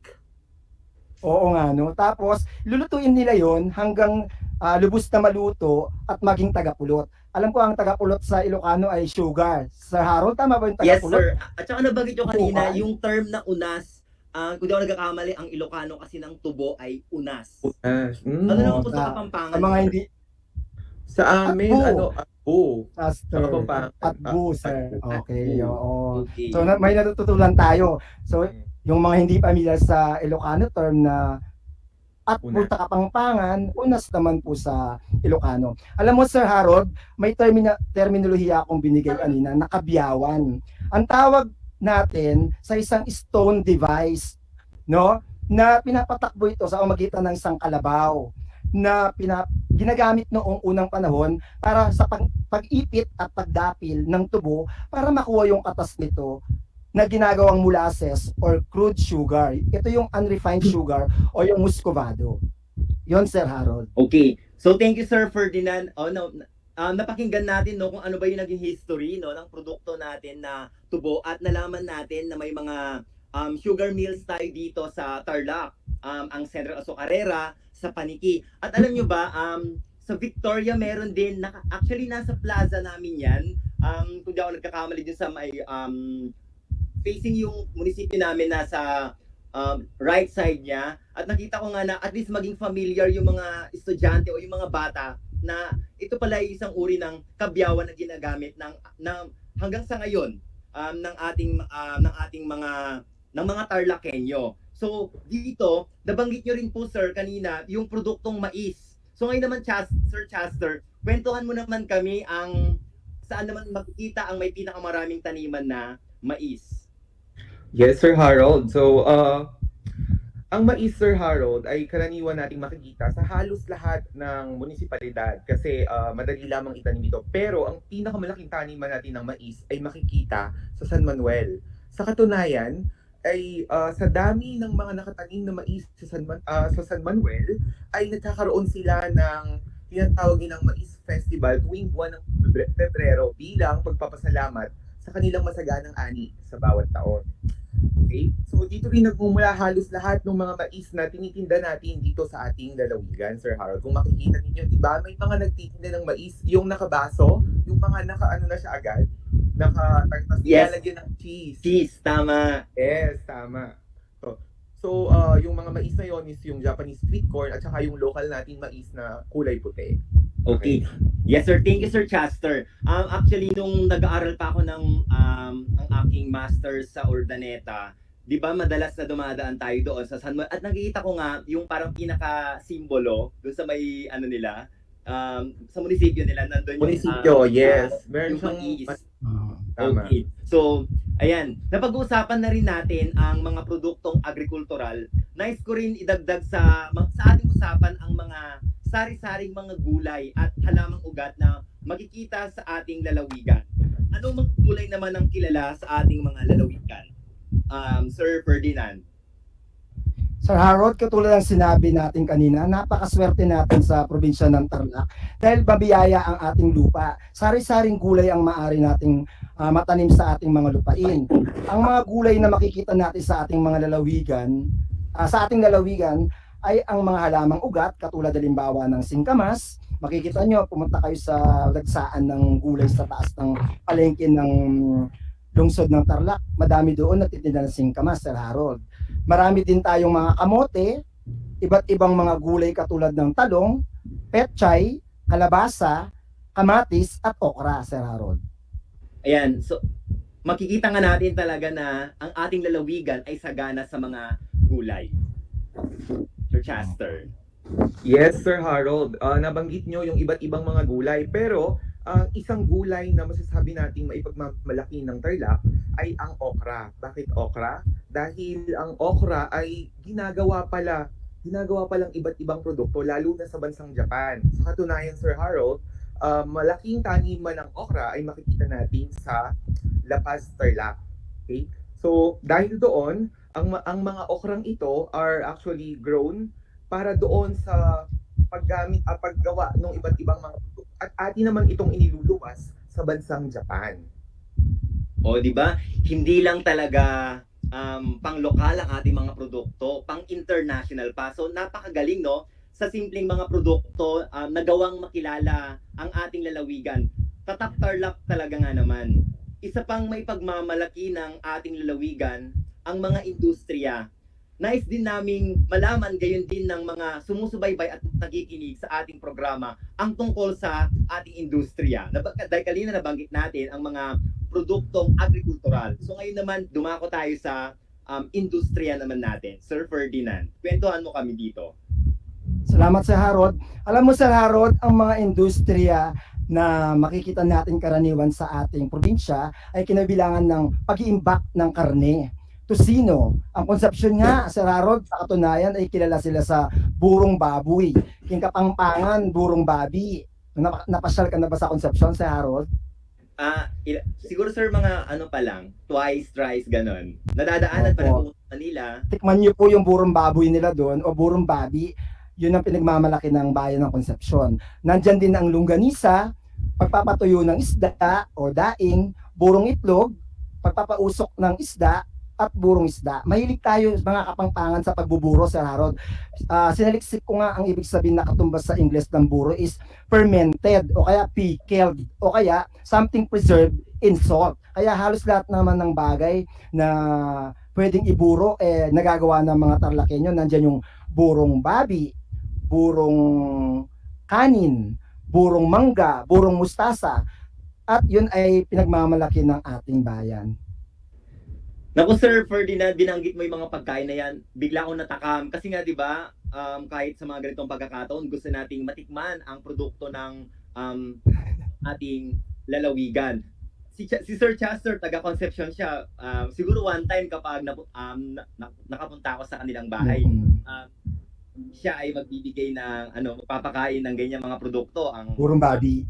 Oo nga, no? Tapos, lulutuin nila yon hanggang lubos na maluto at maging tagapulot. Alam ko ang tagapulot sa Ilocano ay sugar. Sir Harold, tama ba yung tagapulot? Yes, sir. At saka nabanggit nyo kanina, yung term na unas, kung di ako nagkakamali, ang Ilocano kasi ng tubo ay unas. Unas. Ano naman po sa Kapampangan? Sa mga hindi... Sa amin, atbo. Pastor. Atbo, sir. Okay, oo. Okay. So, may natututulan tayo. So, yung mga hindi pamilyar sa Ilocano term na atbo sa Kapampangan, unas naman po sa Ilocano. Alam mo, Sir Harold, may terminolohiya akong binigay kanina, nakabyawan. Ang tawag natin sa isang stone device, no? na pinapatakbo ito sa pamamagitan ng isang kalabaw na ginagamit noong unang panahon para sa pag-ipit at pagdapil ng tubo para makuha yung katas nito na ginagawang molasses or crude sugar. Ito yung unrefined sugar o yung muscovado. Yon, Sir Harold. Okay. So thank you, Sir Ferdinand. Napakinggan natin no kung ano ba yung naging history no ng produkto natin na tubo at nalaman natin na may mga sugar mills tayo dito sa Tarlac. Ang Central Azucarera sa Paniki. At alam nyo ba, sa Victoria meron din, actually nasa plaza namin yan, kung di ako nagkakamali din sa may, facing yung munisipyo namin nasa right side niya, at nakita ko nga na at least maging familiar yung mga estudyante o yung mga bata na ito pala ay isang uri ng kabyawan na ginagamit ng hanggang sa ngayon ng ating mga TarlakHenyo. So, dito, nabanggit nyo rin po, sir, kanina, yung produktong mais. So, ngayon naman, Sir Chester, kwentuhan mo naman kami saan naman makikita ang may pinakamaraming taniman na mais. Yes, Sir Harold. So, ang mais, Sir Harold, ay karaniwan nating makikita sa halos lahat ng munisipalidad kasi madali lamang itanim ito. Pero, ang pinakamalaking taniman natin ng mais ay makikita sa San Manuel. Sa katunayan, ay sa dami ng mga nakatanim na mais sa San Manuel ay nagkakaroon sila ng tinatawag nilang Mais Festival tuwing buwan ng Pebrero bilang pagpapasalamat sa kanilang masaganang ani sa bawat taon. Okay? So dito rin nagmumula halos lahat ng mga mais na tinitinda natin dito sa ating lalawigan, Sir Harold. Kung makikita ninyo, di ba, may mga nagtitinda ng mais, yung nakabaso, yung mga nakaano na siya agad, nilalagyan ng cheese. Cheese, tama. Yes, tama. So yung mga mais na yon is yung Japanese sweet corn at saka yung local nating mais na kulay puti. Okay. Yes, sir. Thank you, Sir Chester. Actually, nung nag-aaral pa ako ng ang aking master's sa Urdaneta, di ba madalas na dumadaan tayo doon sa San Manuel at nakikita ko nga yung parang pinaka-simbolo doon sa may ano nila, sa munisipyo nila nandun yung munisipyo, yes. Meron yung siyang tama. Okay. So, ayan, napag-uusapan na rin natin ang mga produktong agrikultural. Nice ko rin idagdag sa ating usapan ang mga sari-saring mga gulay at halamang ugat na makikita sa ating lalawigan. Anong mga gulay naman ang kilala sa ating mga lalawigan? Sir Ferdinand. Sir Harold, katulad ng sinabi natin kanina, napakaswerte natin sa probinsya ng Tarlac dahil mabiyaya ang ating lupa. Sari-saring gulay ang maaari nating matanim sa ating mga lupain. Ang mga gulay na makikita natin sa ating mga lalawigan, ay ang mga halamang ugat, katulad halimbawa ng singkamas. Makikita nyo, pumunta kayo sa lagsaan ng gulay sa taas ng palengke ng lungsod ng Tarlac. Madami doon nagtitinda ng singkamas, Sir Harold. Marami din tayong mga kamote, iba't ibang mga gulay katulad ng talong, petchay, kalabasa, kamatis at okra, Sir Harold. Ayan, so makikita nga natin talaga na ang ating lalawigan ay sagana sa mga gulay. Sir Chester. Yes, Sir Harold. Nabanggit nyo yung iba't ibang mga gulay, pero isang gulay na masasabi nating maipagmamalaki ng Tarlac ay ang okra. Bakit okra? Dahil ang okra ay ginagawa palang iba't ibang produkto, lalo na sa bansang Japan. Sa katunayan, Sir Harold, malaking taniman ng okra ay makikita natin sa La Paz, Tarlac. Okay? So, dahil doon, ang mga okrang ito are actually grown para doon sa paggawa ng iba't ibang mga produkto. At atin naman itong iniluluwas sa bansang Japan. O, di ba? Hindi lang talaga pang-lokal ang ating mga produkto, pang-international pa. So, napakagaling, no? Sa simpleng mga produkto na gawang makilala ang ating lalawigan. Tatak Tarlac talaga nga naman. Isa pang may pagmamalaki ng ating lalawigan, ang mga industriya. Nice din naming malaman gayon din ng mga sumusubaybay at nakikinig sa ating programa ang tungkol sa ating industriya. Dahil kanina nabanggit natin ang mga produktong agrikultural. So ngayon naman dumako tayo sa industriya naman natin. Sir Ferdinand, kwentuhan mo kami dito. Salamat, Sir Harold. Alam mo, Sir Harold, ang mga industriya na makikita natin karaniwan sa ating probinsya ay kinabilangan ng pag-iimbak ng karne. Tosino. Ang konsepsyon nga, Sir Harold, sa katunayan ay kilala sila sa burong baboy. King Kapampangan, burong babi. Napasyal ka na ba sa konsepsyon, Sir Harold? Siguro sir, mga ano pa lang, twice, thrice, ganon. Nadadaanan pa rin po Manila. Tikman niyo po yung burong baboy nila doon o burong babi. Yun ang pinagmamalaki ng bayan ng Konsepsyon. Nandyan din ang longganisa, pagpapatuyo ng isda o daing, burong itlog, pagpapausok ng isda, at burong isda. Mahilig tayo mga Kapampangan sa pagbuburo, Sir Harold. Sinaliksik ko nga ang ibig sabihin na katumbas sa Ingles ng buro is fermented o kaya pickled o kaya something preserved in salt. Kaya halos lahat naman ng bagay na pwedeng iburo nagagawa ng mga Tarlakenyo. Nandiyan yung burong babi, burong kanin, burong mangga, burong mustasa, at yun ay pinagmamalaki ng ating bayan. Naku sir, Ferdinand, binanggit mo yung mga pagkain na yan, bigla akong natakam. Kasi nga, di ba, kahit sa mga ganitong pagkakataon, gusto nating matikman ang produkto ng ating lalawigan. Si Sir Chester, taga-Concepcion siya. Siguro one time kapag nakapunta ako sa kanilang bahay, siya ay magbibigay ng, magpapakain ng ganyan mga produkto. Ang burong babi.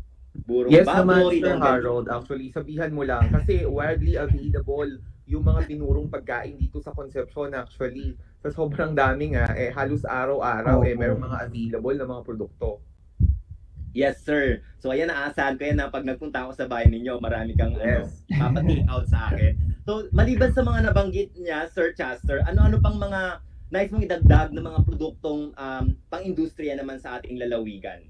Yes naman, Sir Harold. Actually, sabihan mo lang. Kasi widely available yung mga binurong pagkain dito sa Concepcion actually. Sa sobrang dami nga, halos araw-araw, merong mga available na mga produkto. Yes, sir. So, ayan, naasahan ko yan na pag nagpunta ako sa bahay ninyo, marami kang papatake out sa akin. So, maliban sa mga nabanggit niya, Sir Chester, ano-ano pang mga nais mong idagdag na mga produktong pang-industriya naman sa ating lalawigan?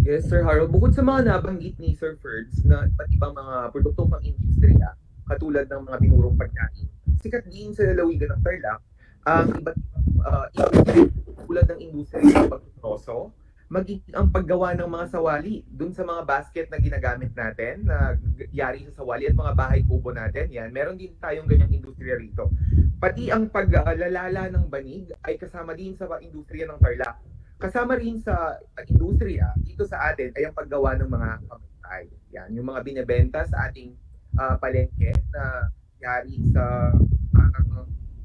Yes, Sir Harold. Bukod sa mga nabanggit ni Sir Ferds na iba't ibang mga produktong pang-industriya, katulad ng mga binurong pagkain, sikat din sa lalawigan ng Tarlac ang iba't ibang tulad ng industriya ng pagtutroso, maging ang paggawa ng mga sawali dun sa mga basket na ginagamit natin, na yari sa sawali at mga bahay kubo natin, yan. Meron din tayong ganyang industriya rito. Pati ang paglalala ng banig ay kasama din sa industriya ng Tarlac. Kasama rin sa industriya dito sa atin ay ang paggawa ng mga kamatay. Yan, yung mga binebenta sa ating palengke na yari sa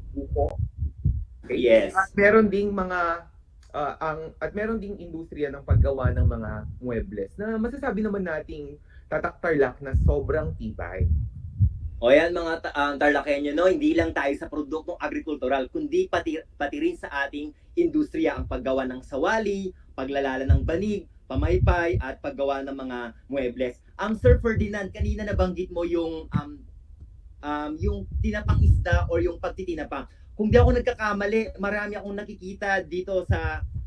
buko. Okay? Yes. At meron ding mga meron ding industriya ng paggawa ng mga muebles na masasabi naman nating tatak Tarlac na sobrang tibay. O yan mga Tarlakhenyo, no? Hindi lang tayo sa produktong agrikultural, kundi pati rin sa ating industriya ang paggawa ng sawali, paglalala ng banig, pamaypay, at paggawa ng mga muebles. Sir Ferdinand, kanina nabanggit mo yung tinapang isda or yung pagtitinapa. Kung di ako nagkakamali, marami akong nakikita dito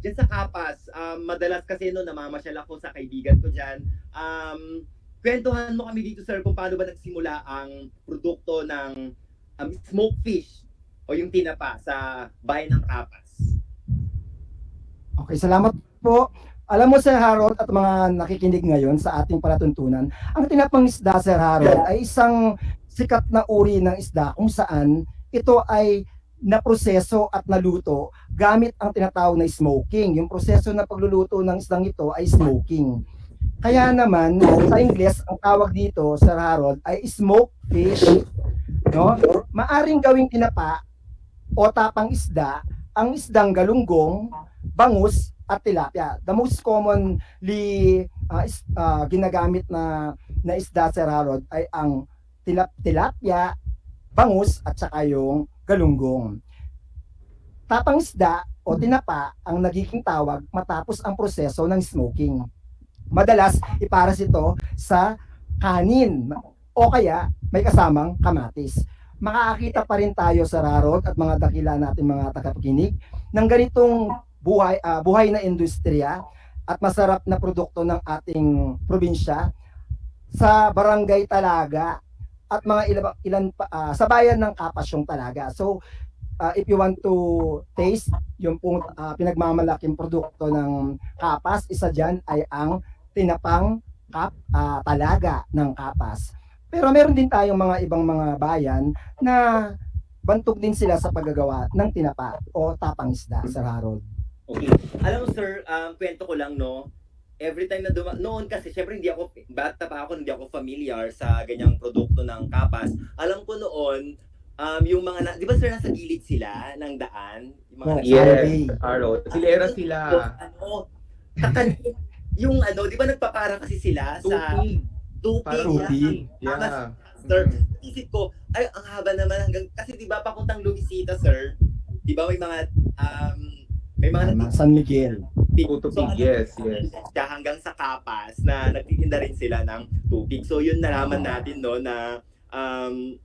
dyan sa Kapas. Madalas kasi namamasyal ako sa kaibigan ko dyan. Kwentuhan mo kami dito, sir, kung paano ba nagsimula ang produkto ng smoked fish o yung tinapa sa bayan ng Kapas. Okay, salamat po. Alam mo, Sir Harold, at mga nakikinig ngayon sa ating palatuntunan, ang tinapang isda, Sir Harold, ay isang sikat na uri ng isda kung saan ito ay naproseso at naluto gamit ang tinatawag na smoking. Yung proseso na pagluluto ng isdang ito ay smoking. Kaya naman, sa Ingles, ang tawag dito, Sir Harold, ay smoked fish. No? Maaring gawing tinapa o tapang isda ang isdang galunggong, bangus, at tilapia. The most commonly ginagamit na isda, Sir Harold, ay ang tilapia, bangus, at saka yung galunggong. Tapang isda o tinapa ang nagiging tawag matapos ang proseso ng smoking. Madalas, iparas ito sa kanin o kaya may kasamang kamatis. Makakakita pa rin tayo sa Harold at mga dakila natin mga tagapakinig ng ganitong buhay na industriya at masarap na produkto ng ating probinsya sa Barangay Talaga at mga ilan sa bayan ng Kapasyong Talaga. So, if you want to taste yung pinagmamalaking produkto ng Kapas, isa dyan ay ang tinapang talaga ng Kapas. Pero meron din tayong mga ibang mga bayan na bantog din sila sa paggagawa ng tinapa o tapang isda, Sir Harold. Okay. Alam mo, sir, kwento ko lang, no? Every time na noon kasi, syempre bata pa ako, hindi ako familiar sa ganyang produkto ng Kapas. Alam ko noon, yung mga, di ba sir, nasa gilid sila ng daan? Yung mga Yes, Harold. Silera sila. Yung di ba nagpapara kasi sila sa tupig. Parang tupig. Yeah. Sir, isip ko, ay, ang haba naman hanggang, kasi di ba papuntang Luisita, sir, di ba may mga, San Miguel. Tupig, yes. Hanggang sa Kapas na nagtitinda rin sila ng tupig. So yun nalaman natin na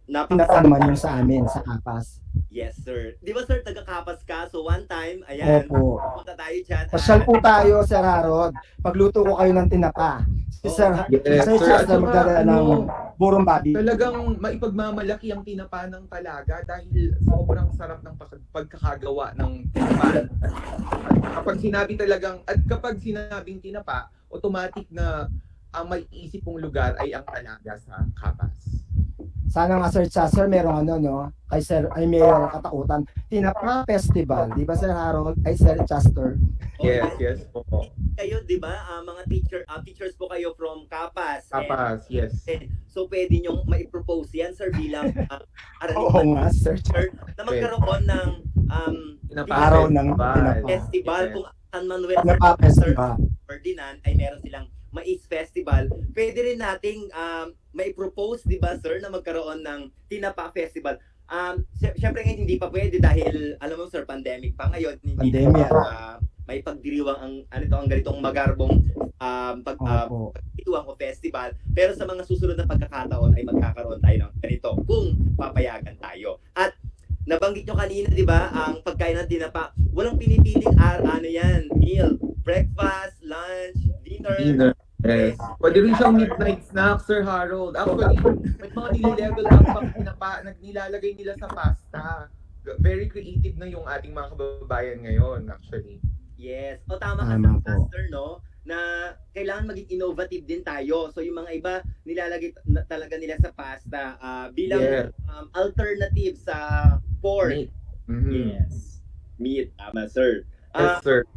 Pinatanaman yung sa amin, sa Kapas. Yes, sir. Di ba, sir, taga-Kapas ka? So, one time, ayan, Opo. punta tayo dyan. Pasyal po tayo, Sir Harold. Pagluto ko kayo ng tinapa. Si Sir Chester magdadala ng burong babi. Talagang maipagmamalaki ang tinapa ng Talaga dahil sobrang sarap ng pagkakagawa ng tinapa. Kapag sinabing tinapa, automatic na ang may isip pong lugar ay ang Talaga sa Kapas. Sana nga Sir Chester, merong kay Sir, ay mayroong katakutan. Tinapa Festival, di ba Sir Harold? Ay Sir Chester. Yes po. Kayo, di ba, mga teachers po kayo from Kapas. Kapas, yes. So, pwede nyong maipropose yan, sir, bilang Oo nga, Sir na magkaroon ng araw ng festival. Kung San Manuel Tinapa Festival. Ferdinand ay meron silang Mais Festival, pwede rin nating mai-propose, di ba, sir, na magkaroon ng Tinapa Festival. Siyempre ngayon hindi pa pwede dahil, alam mo, sir, pandemic pa ngayon. Hindi may pagdiriwang ang ganitong magarbong pagdiriwang o festival. Pero sa mga susunod na pagkakataon ay magkakaroon tayo ng ganito kung papayagan tayo. At nabanggit nyo kanina, di ba, ang pagkain ng tinapa, walang pinipiling meal, breakfast, lunch, dinner. Yes. Pwede rin siyang midnight snack, Sir Harold. Actually, may mga nile-level up pang nilalagay nila sa pasta. Very creative na yung ating mga kababayan ngayon, actually. Yes. O tama ka, Master, no? Na kailangan maging innovative din tayo. So yung mga iba, nilalagay talaga nila sa pasta bilang alternative sa pork. Meat. Mm-hmm. Yes. Meat. Tama, sir. Yes, sir.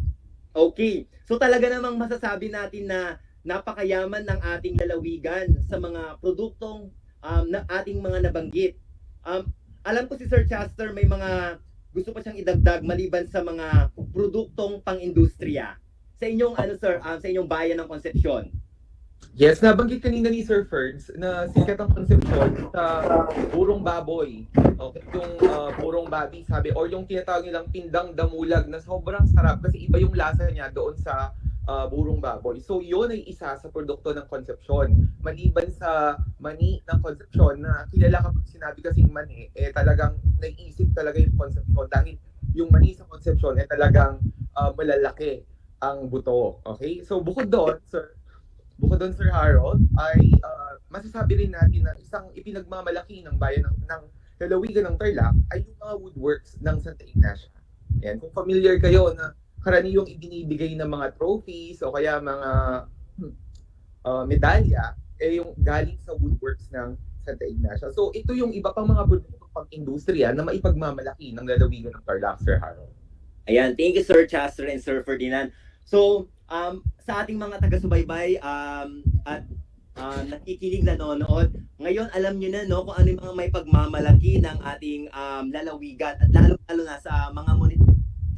Okay. So talaga namang masasabi natin na napakayaman ng ating lalawigan sa mga produktong na ating mga nabanggit. Alam ko si Sir Chester may mga gusto pa siyang idagdag maliban sa mga produktong pang-industriya. Sa inyong sa inyong bayan ng Concepcion. Yes, nabanggit kanina ni Sir Ferds na sikat ang Concepcion sa burong baboy. Okay, yung burong babi, sabi, or yung tinatawag nilang pindang damulag na sobrang sarap kasi iba yung lasa niya doon sa burong baboy. So yun ay isa sa produkto ng Concepcion. Maliban sa mani ng Concepcion na kilala kapag sinabi kasing mani, talagang naiisip talaga yung Concepcion dahil yung mani sa Concepcion ay talagang malalaki ang buto. Okay? So bukod doon, Sir Harold, ay masasabi rin natin na isang ipinagmamalaki ng bayan ng lalawigan ng Tarlac ay yung mga woodworks ng Santa Ignacia. Yan. Kung familiar kayo na karaniwang ibinibigay ng mga trophies o kaya mga medalya yung galing sa woodworks ng Santa Ignacia. So ito yung iba pang mga produkto pang-industriya na maipagmamalaki ng lalawigan ng Tarlac, Sir Harold. Ayan, thank you Sir Chester and Sir Ferdinand. So sa ating mga taga-subaybay at nakikinig, nanonood, ngayon alam nyo na kung ano yung mga may pagmamalaki ng ating lalawigan at lalo na sa mga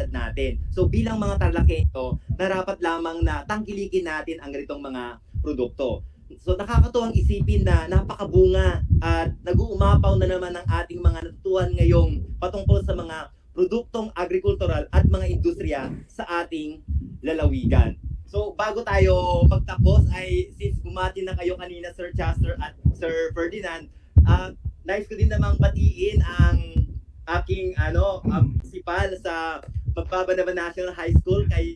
natin. So bilang mga Tarlakenyo, narapat lamang na tangkilikin natin ang ganitong mga produkto. So nakakatuwang isipin na napakabunga at nag-uumapaw na naman ang ating mga natutuhan ngayong patungkol sa mga produktong agrikultural at mga industriya sa ating lalawigan. So bago tayo magtapos ay since bumati na kayo kanina Sir Chester at Sir Ferdinand, nais ko din namang batiin ang aking principal sa Magbabanaba National High School kay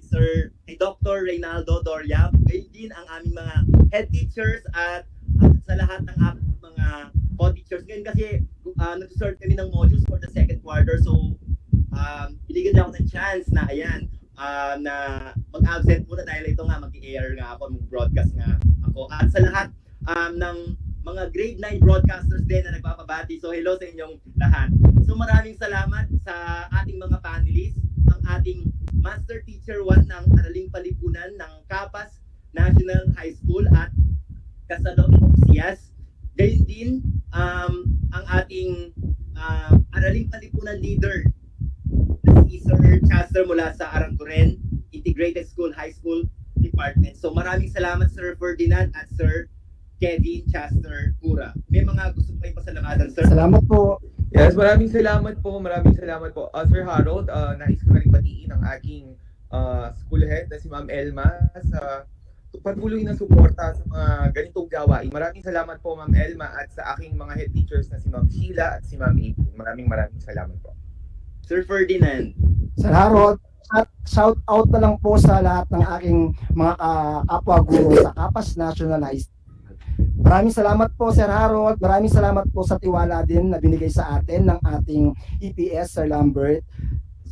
Dr. Reynaldo Doria. Ngayon din ang aming mga head teachers at sa lahat ng ating mga co-teachers. Ngayon kasi nag-start kami ng modules for the second quarter. So binigyan niya ako ng chance na na mag-absent muna dahil ito nga mag-i-air nga ako, mag-broadcast nga ako. At sa lahat ng mga grade 9 broadcasters din na nagpapabati. So hello sa inyong lahat. So maraming salamat sa ating mga panelists, ang ating Master Teacher 1 ng Araling Palipunan ng Kapas National High School at Kasalo Enthusiast. Gayun din ang ating Araling Palipunan leader si Sir Chester mula sa Aral Integrated School High School Department. So maraming salamat Sir Ferdinand at Sir Kevin Chester Pura. May mga gusto pa pasalamatan, Sir? Salamat po. Yes, maraming salamat po. Sir Harold, nais ko na rin batiin ang aking school head na si Ma'am Elma sa patuloy na suporta sa mga ganitong gawain. Maraming salamat po Ma'am Elma at sa aking mga head teachers na si Ma'am Sheila at si Ma'am April. Maraming salamat po. Sir Ferdinand. Sir Harold, shout out na lang po sa lahat ng aking mga kapwa guro sa Kapas National High School. Maraming salamat po Sir Harold, maraming salamat po sa tiwala din na binigay sa atin ng ating EPS Sir Lambert.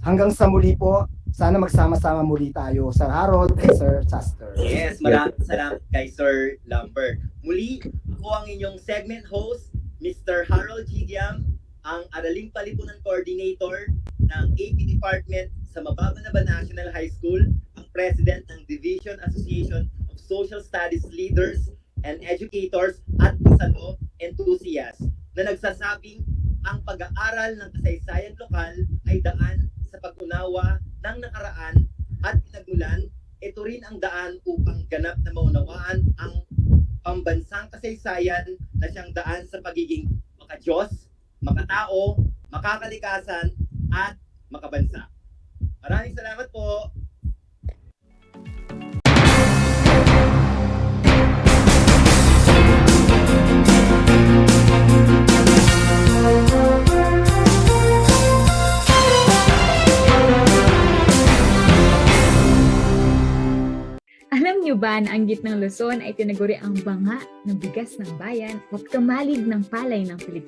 Hanggang sa muli po, sana magsama-sama muli tayo, Sir Harold at Sir Chester. Yes, maraming salamat kay Sir Lambert. Muli, ako ang inyong segment host, Mr. Harold Gigiam, ang Araling Palipunan Coordinator ng AP Department sa Mababanaban National High School, ang President ng Division Association of Social Studies Leaders and Educators at kasalo enthusiasts na nagsasabing ang pag-aaral ng kasaysayan lokal ay daan sa pag-unawa ng nakaraan at pinagmulan. Ito rin ang daan upang ganap na maunawaan ang pambansang kasaysayan na siyang daan sa pagiging maka-Diyos, makatao, makakalikasan at makabansa. Maraming salamat po. Alam niyo ba na ang gitnang Luzon ay tinaguri ang banga ng bigas ng bayan at kamalig ng palay ng Pilipinas?